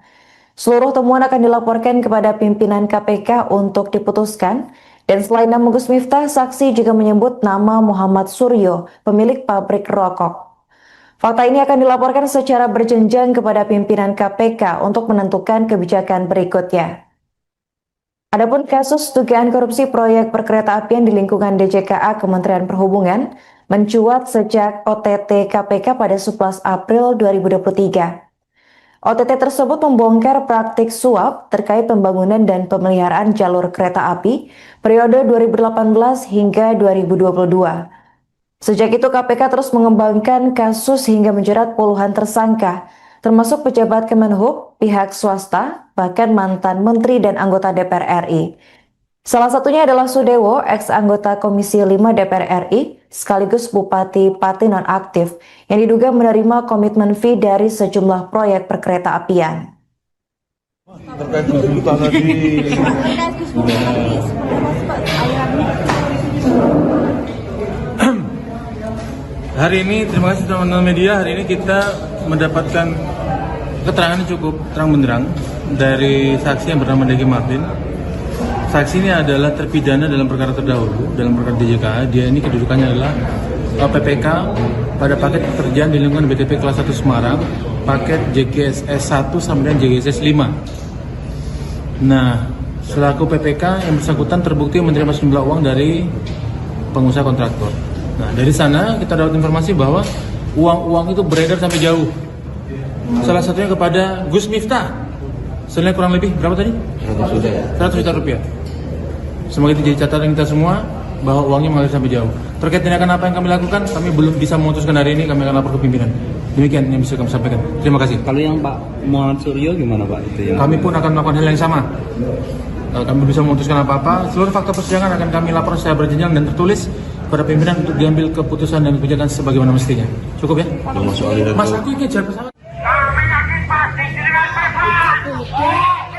Seluruh temuan akan dilaporkan kepada pimpinan KPK untuk diputuskan. Dan selain nama Gus Miftah, saksi juga menyebut nama Muhammad Suryo, pemilik pabrik rokok. Fakta ini akan dilaporkan secara berjenjang kepada pimpinan KPK untuk menentukan kebijakan berikutnya. Adapun kasus dugaan korupsi proyek perkeretaapian di lingkungan DJKA Kementerian Perhubungan mencuat sejak OTT KPK pada 11 April 2023. OTT tersebut membongkar praktik suap terkait pembangunan dan pemeliharaan jalur kereta api periode 2018 hingga 2022. Sejak itu KPK terus mengembangkan kasus hingga menjerat puluhan tersangka, termasuk pejabat Kemenhub, pihak swasta, bahkan mantan menteri dan anggota DPR RI. Salah satunya adalah Sudewo, ex-anggota Komisi 5 DPR RI, sekaligus Bupati Pati nonaktif, yang diduga menerima komitmen fee dari sejumlah proyek perkeretaapian. Terkait tuntutan tadi. Hari ini, terima kasih teman-teman media, hari ini kita mendapatkan keterangan cukup terang benderang dari saksi yang bernama Deki Martin. Saksi ini adalah terpidana dalam perkara terdahulu, dalam perkara DJKA. Dia ini kedudukannya adalah PPK pada paket pekerjaan di lingkungan BTP kelas 1 Semarang, paket JGSS 1 sampai dengan JGSS 5. Nah, selaku PPK yang bersangkutan terbukti menerima sejumlah uang dari pengusaha kontraktor. Nah, dari sana kita dapat informasi bahwa uang-uang itu beredar sampai jauh. Salah satunya kepada Gus Miftah. Senilai kurang lebih berapa tadi? 100 juta rupiah. Semoga itu jadi catatan kita semua bahwa uangnya mengalir sampai jauh. Terkait tindakan apa yang kami lakukan, kami belum bisa memutuskan hari ini. Kami akan lapor ke pimpinan. Demikian yang bisa kami sampaikan. Terima kasih. Kalau yang Pak Muhammad Suryo gimana Pak? Itu yang Kami pun akan melakukan hal yang sama. Kami belum bisa memutuskan apa-apa. Seluruh fakta persidangan akan kami lapor secara berjenjang dan tertulis pada pimpinan untuk diambil keputusan dan kebijakan sebagaimana mestinya. Cukup ya? Mas, aku ingin jalan pesawat. Kami yakin pasti dengan pesawat.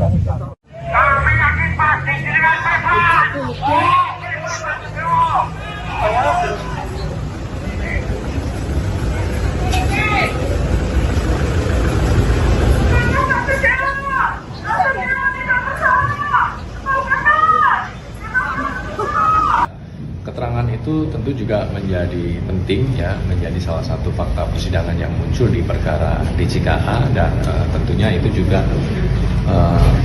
Kami yakin pasti dengan besar. Keterangan itu tentu juga menjadi penting ya, menjadi salah satu fakta persidangan yang muncul di perkara DJKA dan tentunya itu juga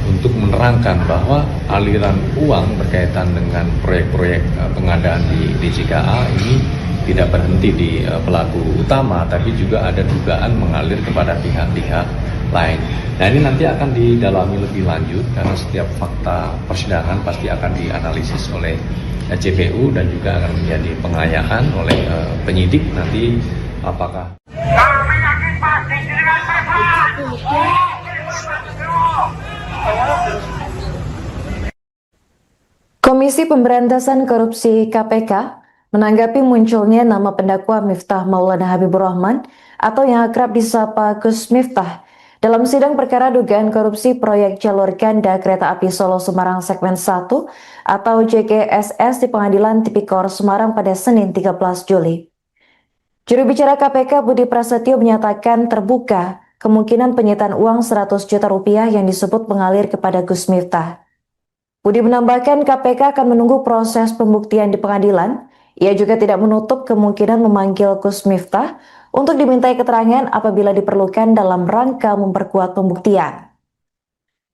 untuk menerangkan bahwa aliran uang berkaitan dengan proyek-proyek pengadaan di DJKA ini tidak berhenti di pelaku utama, tapi juga ada dugaan mengalir kepada pihak-pihak lain. Nah, ini nanti akan didalami lebih lanjut karena setiap fakta persidangan pasti akan dianalisis oleh JPU dan juga akan menjadi pengayaan oleh penyidik nanti apakah Kami yakin pasti dengan besar. Komisi Pemberantasan Korupsi KPK menanggapi munculnya nama pendakwa Miftah Maulana Habibur Rahman atau yang akrab disapa Gus Miftah dalam sidang perkara dugaan korupsi proyek jalur ganda kereta api Solo Semarang segmen 1 atau JGSS di Pengadilan Tipikor Semarang pada Senin 13 Juli. Juru bicara KPK Budi Prasetyo menyatakan terbuka kemungkinan penyitaan uang 100 juta rupiah yang disebut mengalir kepada Gus Miftah. Budi menambahkan KPK akan menunggu proses pembuktian di pengadilan. Ia juga tidak menutup kemungkinan memanggil Gus Miftah untuk dimintai keterangan apabila diperlukan dalam rangka memperkuat pembuktian.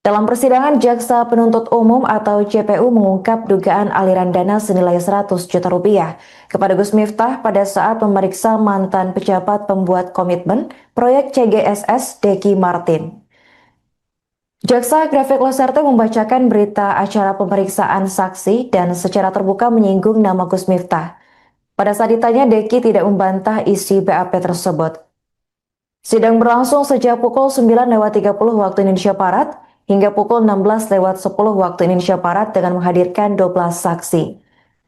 Dalam persidangan, Jaksa Penuntut Umum atau JPU mengungkap dugaan aliran dana senilai 100 juta rupiah kepada Gus Miftah pada saat memeriksa mantan pejabat pembuat komitmen proyek CGSS Deki Martin. Jaksa Grafik Loserte membacakan berita acara pemeriksaan saksi dan secara terbuka menyinggung nama Gus Miftah. Pada saat ditanya, Deki tidak membantah isi BAP tersebut. Sidang berlangsung sejak pukul 9.30 waktu Indonesia Barat hingga pukul 16.10 waktu Indonesia Barat dengan menghadirkan 12 saksi.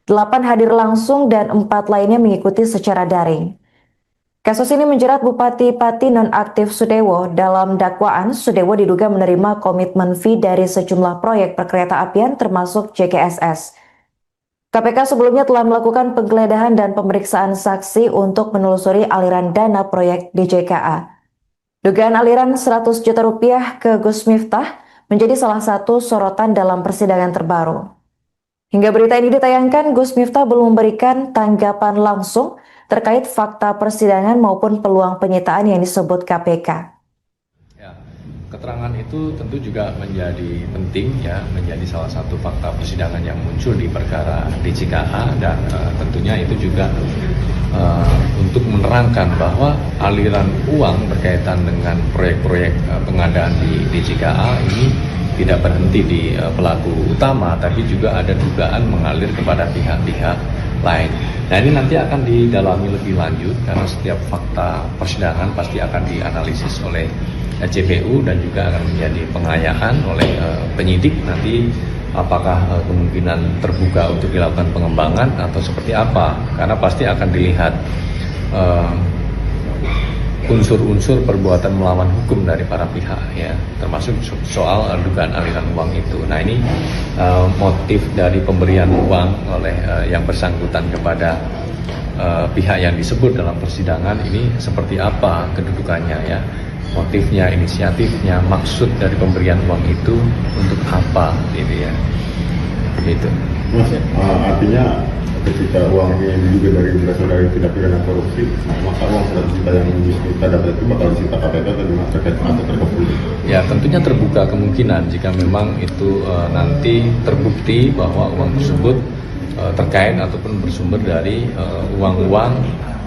8 hadir langsung dan 4 lainnya mengikuti secara daring. Kasus ini menjerat Bupati Pati nonaktif Sudewo. Dalam dakwaan, Sudewo diduga menerima komitmen fee dari sejumlah proyek perkereta-apian termasuk JGSS. KPK sebelumnya telah melakukan penggeledahan dan pemeriksaan saksi untuk menelusuri aliran dana proyek DJKA. Dugaan aliran 100 juta rupiah ke Gus Miftah menjadi salah satu sorotan dalam persidangan terbaru. Hingga berita ini ditayangkan, Gus Miftah belum memberikan tanggapan langsung terkait fakta persidangan maupun peluang penyitaan yang disebut KPK. ya, keterangan itu tentu juga menjadi penting ya, menjadi salah satu fakta persidangan yang muncul di perkara DJKA dan tentunya itu juga untuk menerangkan bahwa aliran uang berkaitan dengan proyek-proyek pengadaan di DJKA ini tidak berhenti di pelaku utama, tapi juga ada dugaan mengalir kepada pihak-pihak lain. Nah, ini nanti akan didalami lebih lanjut karena setiap fakta persidangan pasti akan dianalisis oleh JPU dan juga akan menjadi pengayaan oleh penyidik nanti apakah kemungkinan terbuka untuk dilakukan pengembangan atau seperti apa, karena pasti akan dilihat unsur-unsur perbuatan melawan hukum dari para pihak ya, termasuk soal dugaan aliran uang itu. Nah, ini motif dari pemberian uang oleh yang bersangkutan kepada pihak yang disebut dalam persidangan ini seperti apa kedudukannya ya, motifnya, inisiatifnya, maksud dari pemberian uang itu untuk apa gitu ya, gitu. Mas, artinya ketika uang ini diduga berasal dari tindak pidana korupsi, maka uang 100 juta yang kita dapat itu bakal disita KPK atau terkait atau terkepul? Ya, tentunya terbuka kemungkinan jika memang itu nanti terbukti bahwa uang tersebut terkait ataupun bersumber dari uang-uang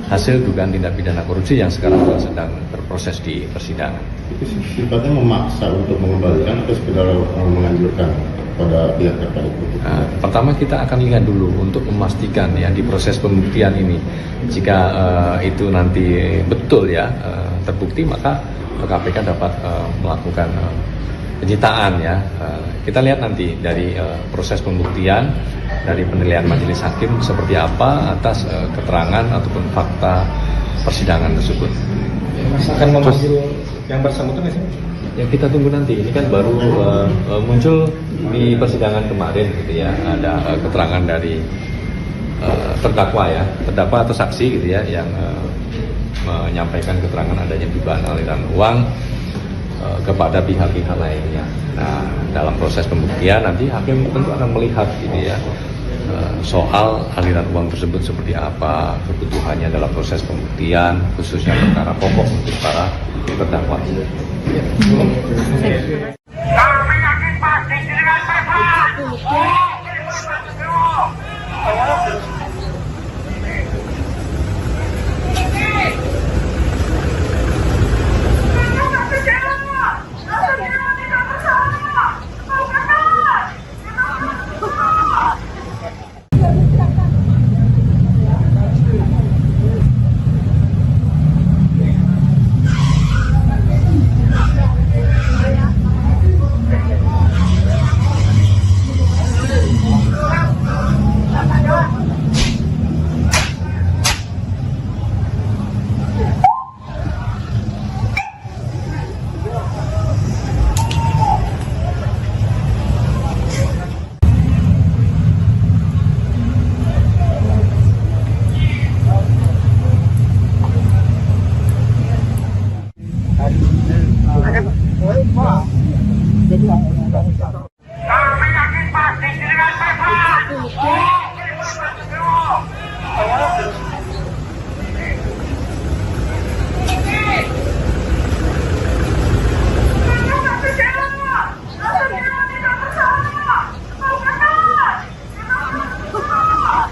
hasil dugaan tindak pidana korupsi yang sekarang sedang berproses di persidangan. Itu sifatnya memaksa untuk mengembalikan atau sekedar menganjurkan pada pihak terkait? Nah, pertama kita akan lihat dulu untuk memastikan ya di proses pembuktian ini, jika itu nanti betul ya terbukti, maka KPK dapat melakukan penyitaan ya. Kita lihat nanti dari proses pembuktian, dari penilaian majelis hakim seperti apa atas keterangan ataupun fakta persidangan tersebut. Mas akan memanggil yang bersangkutan nggak sih? yang kita tunggu nanti. Ini kan baru muncul di persidangan kemarin gitu ya, ada keterangan dari terdakwa atau saksi gitu ya, yang menyampaikan keterangan adanya dugaan aliran uang kepada pihak-pihak lainnya. Nah, dalam proses pembuktian nanti hakim tentu akan melihat gitu ya, soal aliran uang tersebut seperti apa, kebutuhannya dalam proses pembuktian, khususnya perkara pokok untuk para terdakwa. Kami yakin pasti dengan tepat. Kami yakin pasti dengan tepat.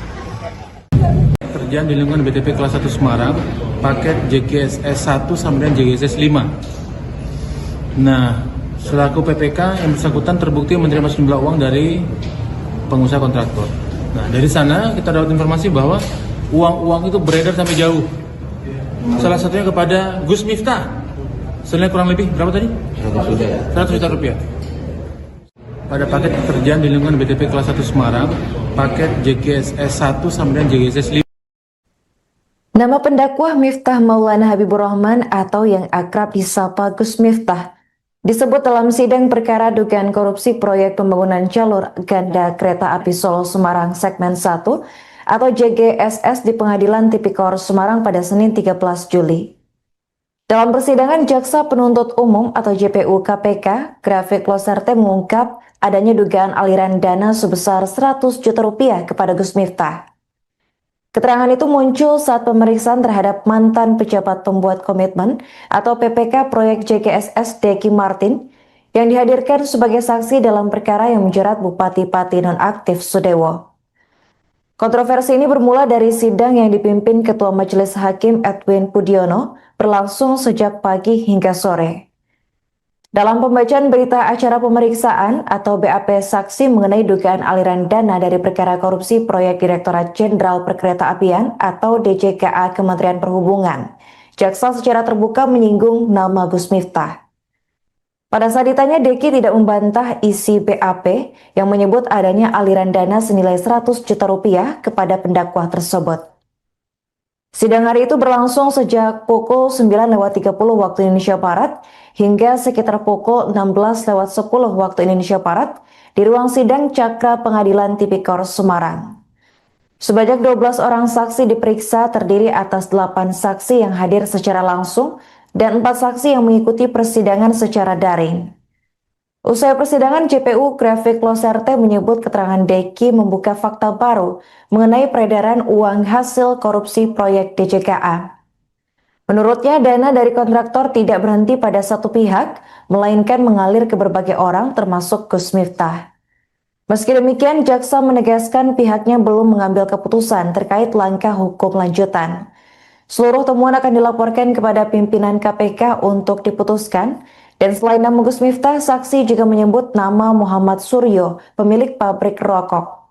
Kerjaan di lingkungan BTP kelas 1 Semarang, paket JGSS 1 sampai dengan JGSS 5. Nah, selaku PPK yang bersangkutan terbukti menerima sejumlah uang dari pengusaha kontraktor. Nah, dari sana kita dapat informasi bahwa uang-uang itu beredar sampai jauh. Salah satunya kepada Gus Miftah. Senilai kurang lebih berapa tadi? 100 juta rupiah. Pada paket pekerjaan di lingkungan BTP kelas 1 Semarang, paket JGSS 1 sampai dengan JGSS 5. Nama pendakwah Miftah Maulana Habibur Rahman atau yang akrab disapa Gus Miftah disebut dalam sidang perkara dugaan korupsi proyek pembangunan jalur ganda kereta api Solo Semarang segmen 1 atau JGSS di Pengadilan Tipikor Semarang pada Senin 13 Juli. Dalam persidangan, Jaksa Penuntut Umum atau JPU KPK, Grafik Loserte mengungkap adanya dugaan aliran dana sebesar 100 juta rupiah kepada Gus Miftah. Keterangan itu muncul saat pemeriksaan terhadap mantan pejabat pembuat komitmen atau PPK proyek JGSS Deki Martin yang dihadirkan sebagai saksi dalam perkara yang menjerat Bupati Pati nonaktif Sudewo. Kontroversi ini bermula dari sidang yang dipimpin Ketua Majelis Hakim Edwin Pudiono berlangsung sejak pagi hingga sore. Dalam pembacaan berita acara pemeriksaan atau BAP saksi mengenai dugaan aliran dana dari perkara korupsi proyek Direktorat Jenderal Perkeretaapian atau DJKA Kementerian Perhubungan, jaksa secara terbuka menyinggung nama Gus Miftah. Pada saat ditanya, Deki tidak membantah isi BAP yang menyebut adanya aliran dana senilai 100 juta rupiah kepada pendakwah tersebut. Sidang hari itu berlangsung sejak pukul 9.30 waktu Indonesia Barat hingga sekitar pukul 16.10 waktu Indonesia Barat di ruang sidang Cakra Pengadilan Tipikor Semarang. Sebanyak 12 orang saksi diperiksa terdiri atas 8 saksi yang hadir secara langsung dan 4 saksi yang mengikuti persidangan secara daring. Usai persidangan, JPU Grafik Loserte menyebut keterangan Deki membuka fakta baru mengenai peredaran uang hasil korupsi proyek DJKA. Menurutnya, dana dari kontraktor tidak berhenti pada satu pihak, melainkan mengalir ke berbagai orang termasuk Gus Miftah. Meski demikian, jaksa menegaskan pihaknya belum mengambil keputusan terkait langkah hukum lanjutan. Seluruh temuan akan dilaporkan kepada pimpinan KPK untuk diputuskan. Dan selain nama Gus Miftah, saksi juga menyebut nama Muhammad Suryo, pemilik pabrik rokok.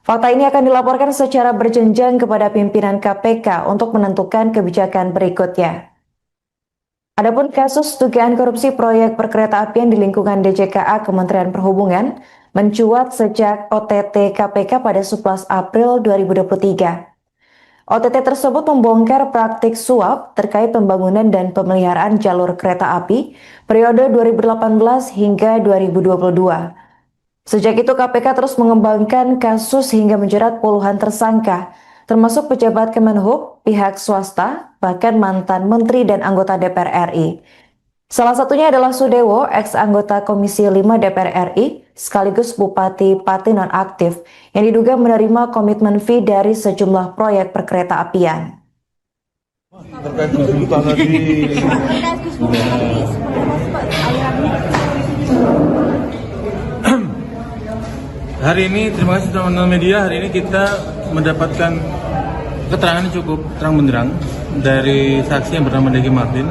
Fakta ini akan dilaporkan secara berjenjang kepada pimpinan KPK untuk menentukan kebijakan berikutnya. Adapun kasus dugaan korupsi proyek perkeretaapian di lingkungan DJKA Kementerian Perhubungan mencuat sejak OTT KPK pada 11 April 2023. OTT tersebut membongkar praktik suap terkait pembangunan dan pemeliharaan jalur kereta api periode 2018 hingga 2022. Sejak itu KPK terus mengembangkan kasus hingga menjerat puluhan tersangka, termasuk pejabat Kemenhub, pihak swasta, bahkan mantan menteri dan anggota DPR RI. Salah satunya adalah Sudewo, ex-anggota Komisi 5 DPR RI, sekaligus Bupati Pati nonaktif, yang diduga menerima komitmen fee dari sejumlah proyek perkereta apian. terkait tuntutan tadi Hari ini, terima kasih teman-teman media, hari ini kita mendapatkan keterangan yang cukup terang benderang dari saksi yang bernama Deki Martin.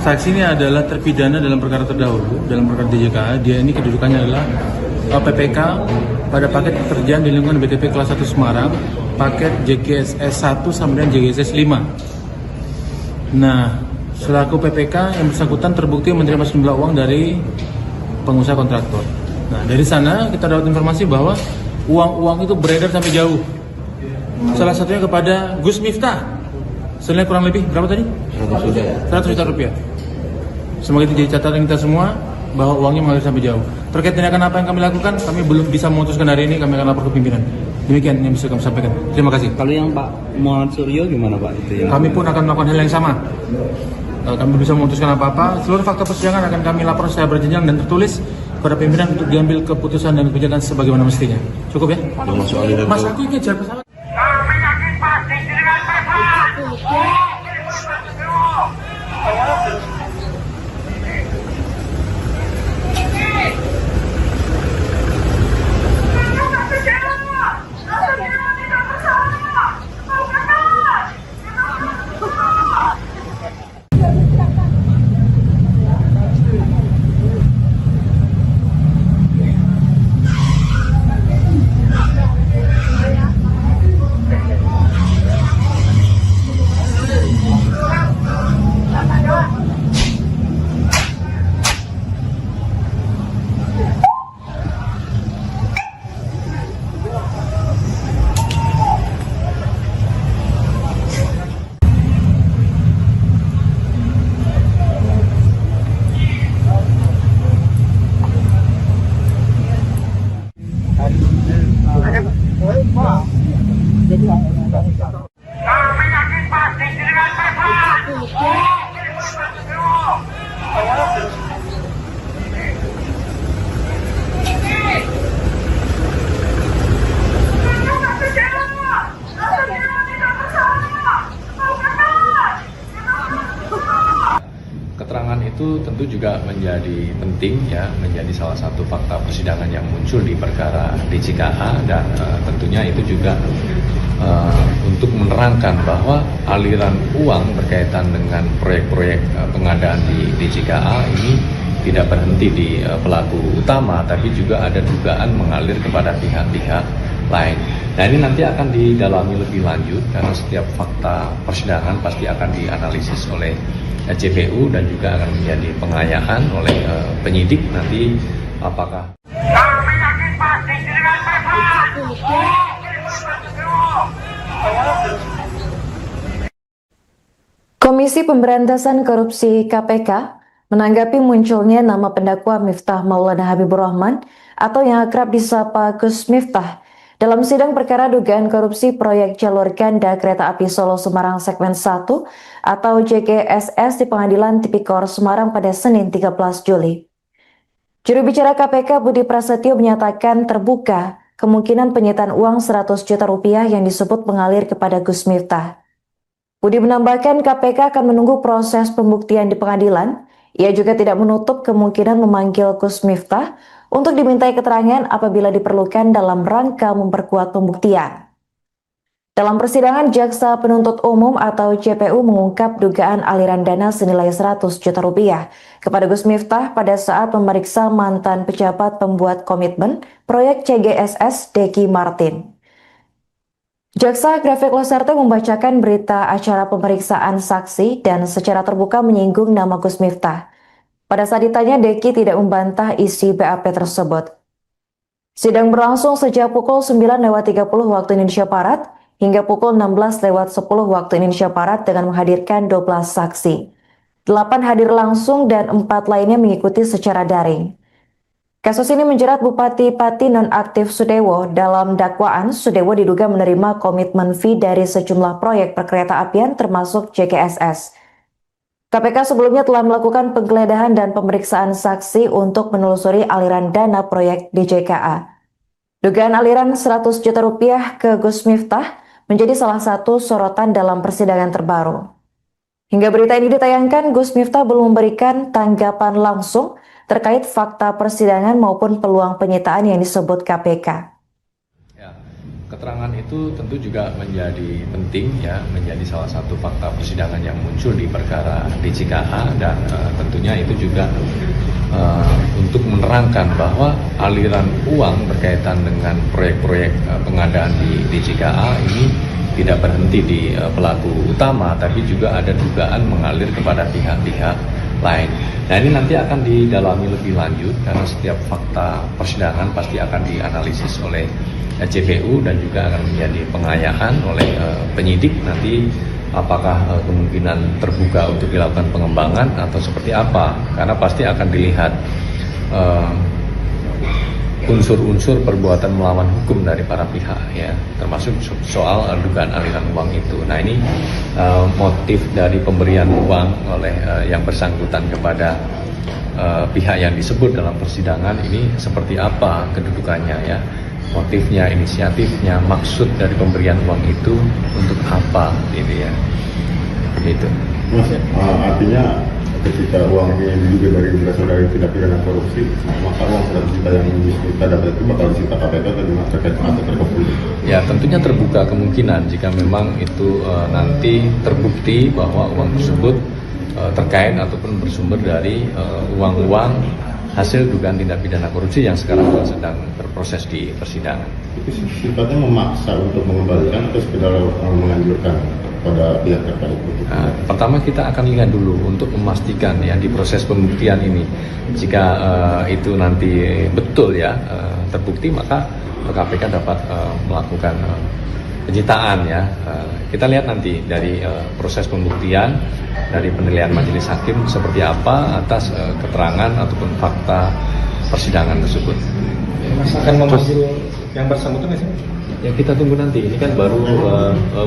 Saksi ini adalah terpidana dalam perkara terdahulu, dalam perkara DJKA. Dia ini kedudukannya adalah PPK pada paket pekerjaan di lingkungan BTP kelas 1 Semarang, paket JGSS 1 sampai dengan JGSS 5. Nah, selaku PPK yang bersangkutan terbukti menerima sejumlah uang dari pengusaha kontraktor. Nah, dari sana kita dapat informasi bahwa uang-uang itu beredar sampai jauh. Salah satunya kepada Gus Miftah. Senilai kurang lebih berapa tadi? 100 juta rupiah. Semoga itu jadi catatan kita semua bahwa uangnya mengalir sampai jauh. Terkait tindakan apa yang kami lakukan, kami belum bisa memutuskan hari ini, kami akan lapor ke pimpinan. Demikian yang bisa kami sampaikan. Terima kasih. Kalau yang Pak Muhammad Suryo gimana Pak itu yang? Kami pun akan melakukan hal yang sama. Kalau kami bisa memutuskan apa-apa, seluruh fakta persidangan akan kami lapor secara berjenjang dan tertulis kepada pimpinan untuk diambil keputusan dan kebijakan sebagaimana mestinya. Cukup ya? Mas, aku ingin jawab pesawat. Kami yakin pasti dengan pesawat. Kami yakin pasti dengan pesawat. Keterangan itu tentu juga menjadi penting ya, menjadi salah satu fakta persidangan yang muncul di perkara DJKA dan tentunya itu juga untuk menerangkan bahwa aliran uang berkaitan dengan proyek-proyek pengadaan di DJKA ini tidak berhenti di pelaku utama, tapi juga ada dugaan mengalir kepada pihak-pihak lain. Nah, ini nanti akan didalami lebih lanjut karena setiap fakta persidangan pasti akan dianalisis oleh JPU dan juga akan menjadi pengayaan oleh penyidik nanti apakah. Kami yakin pasti dengan pesawat. Komisi Pemberantasan Korupsi KPK menanggapi munculnya nama pendakwa Miftah Maulana Habibur Rahman atau yang akrab disapa Gus Miftah dalam sidang perkara dugaan korupsi proyek jalur ganda kereta api Solo Semarang segmen 1 atau JGSS di Pengadilan Tipikor Semarang pada Senin 13 Juli. Juru bicara KPK Budi Prasetyo menyatakan terbuka kemungkinan penyitaan uang 100 juta rupiah yang disebut mengalir kepada Gus Miftah. Budi menambahkan KPK akan menunggu proses pembuktian di pengadilan. Ia juga tidak menutup kemungkinan memanggil Gus Miftah untuk dimintai keterangan apabila diperlukan dalam rangka memperkuat pembuktian. Dalam persidangan, Jaksa Penuntut Umum atau JPU mengungkap dugaan aliran dana senilai 100 juta rupiah kepada Gus Miftah pada saat memeriksa mantan pejabat pembuat komitmen proyek CGSS Deki Martin. Jaksa Grafik Loserte membacakan berita acara pemeriksaan saksi dan secara terbuka menyinggung nama Gus Miftah. Pada saat ditanya, Deki tidak membantah isi BAP tersebut. Sidang berlangsung sejak pukul 9.30 waktu Indonesia Barat hingga pukul 16:10 waktu Indonesia Barat dengan menghadirkan 12 saksi. 8 hadir langsung dan 4 lainnya mengikuti secara daring. Kasus ini menjerat Bupati Pati nonaktif Sudewo. Dalam dakwaan, Sudewo diduga menerima komitmen fee dari sejumlah proyek perkeretaapian termasuk JKSS. KPK sebelumnya telah melakukan penggeledahan dan pemeriksaan saksi untuk menelusuri aliran dana proyek DJKA. Dugaan aliran 100 juta rupiah ke Gus Miftah menjadi salah satu sorotan dalam persidangan terbaru. Hingga berita ini ditayangkan, Gus Miftah belum memberikan tanggapan langsung terkait fakta persidangan maupun peluang penyitaan yang disebut KPK. Ya, keterangan itu tentu juga menjadi penting ya, menjadi salah satu fakta persidangan yang muncul di perkara DJKA dan tentunya itu juga untuk menerangkan bahwa aliran uang berkaitan dengan proyek-proyek pengadaan di DJKA ini tidak berhenti di pelaku utama, tapi juga ada dugaan mengalir kepada pihak-pihak lain. Nah, ini nanti akan didalami lebih lanjut karena setiap fakta persidangan pasti akan dianalisis oleh JPU dan juga akan menjadi pengayaan oleh penyidik nanti apakah kemungkinan terbuka untuk dilakukan pengembangan atau seperti apa, karena pasti akan dilihat unsur-unsur perbuatan melawan hukum dari para pihak ya, termasuk soal dugaan aliran uang itu. Nah, ini motif dari pemberian uang oleh yang bersangkutan kepada pihak yang disebut dalam persidangan ini seperti apa kedudukannya ya, motifnya, inisiatifnya, maksud dari pemberian uang itu untuk apa gitu ya, begitu. Mas, artinya ketika uang ini diduga berasal dari tindak pidana korupsi, maka uang 100 juta yang kita dapat itu bakal disita KPK atau gimana terkait atau terkepul? Ya, tentunya terbuka kemungkinan jika memang itu nanti terbukti bahwa uang tersebut terkait ataupun bersumber dari uang-uang hasil dugaan tindak pidana korupsi yang sekarang sedang berproses di persidangan. Itu sifatnya memaksa untuk mengembalikan atau sekedar menganjurkan pada pihak terkait? Nah, pertama kita akan lihat dulu untuk memastikan ya di proses pembuktian ini, jika itu nanti betul ya terbukti, maka KPK dapat melakukan penyitaan ya. Kita lihat nanti dari proses pembuktian, dari penilaian majelis hakim seperti apa atas keterangan ataupun fakta persidangan tersebut. Mas akan memanggil yang bersangkutan nggak sih? Ya, kita tunggu nanti. Ini kan baru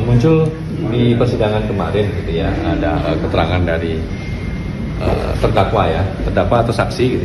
muncul di persidangan kemarin gitu ya, ada keterangan dari terdakwa ya, terdakwa atau saksi gitu.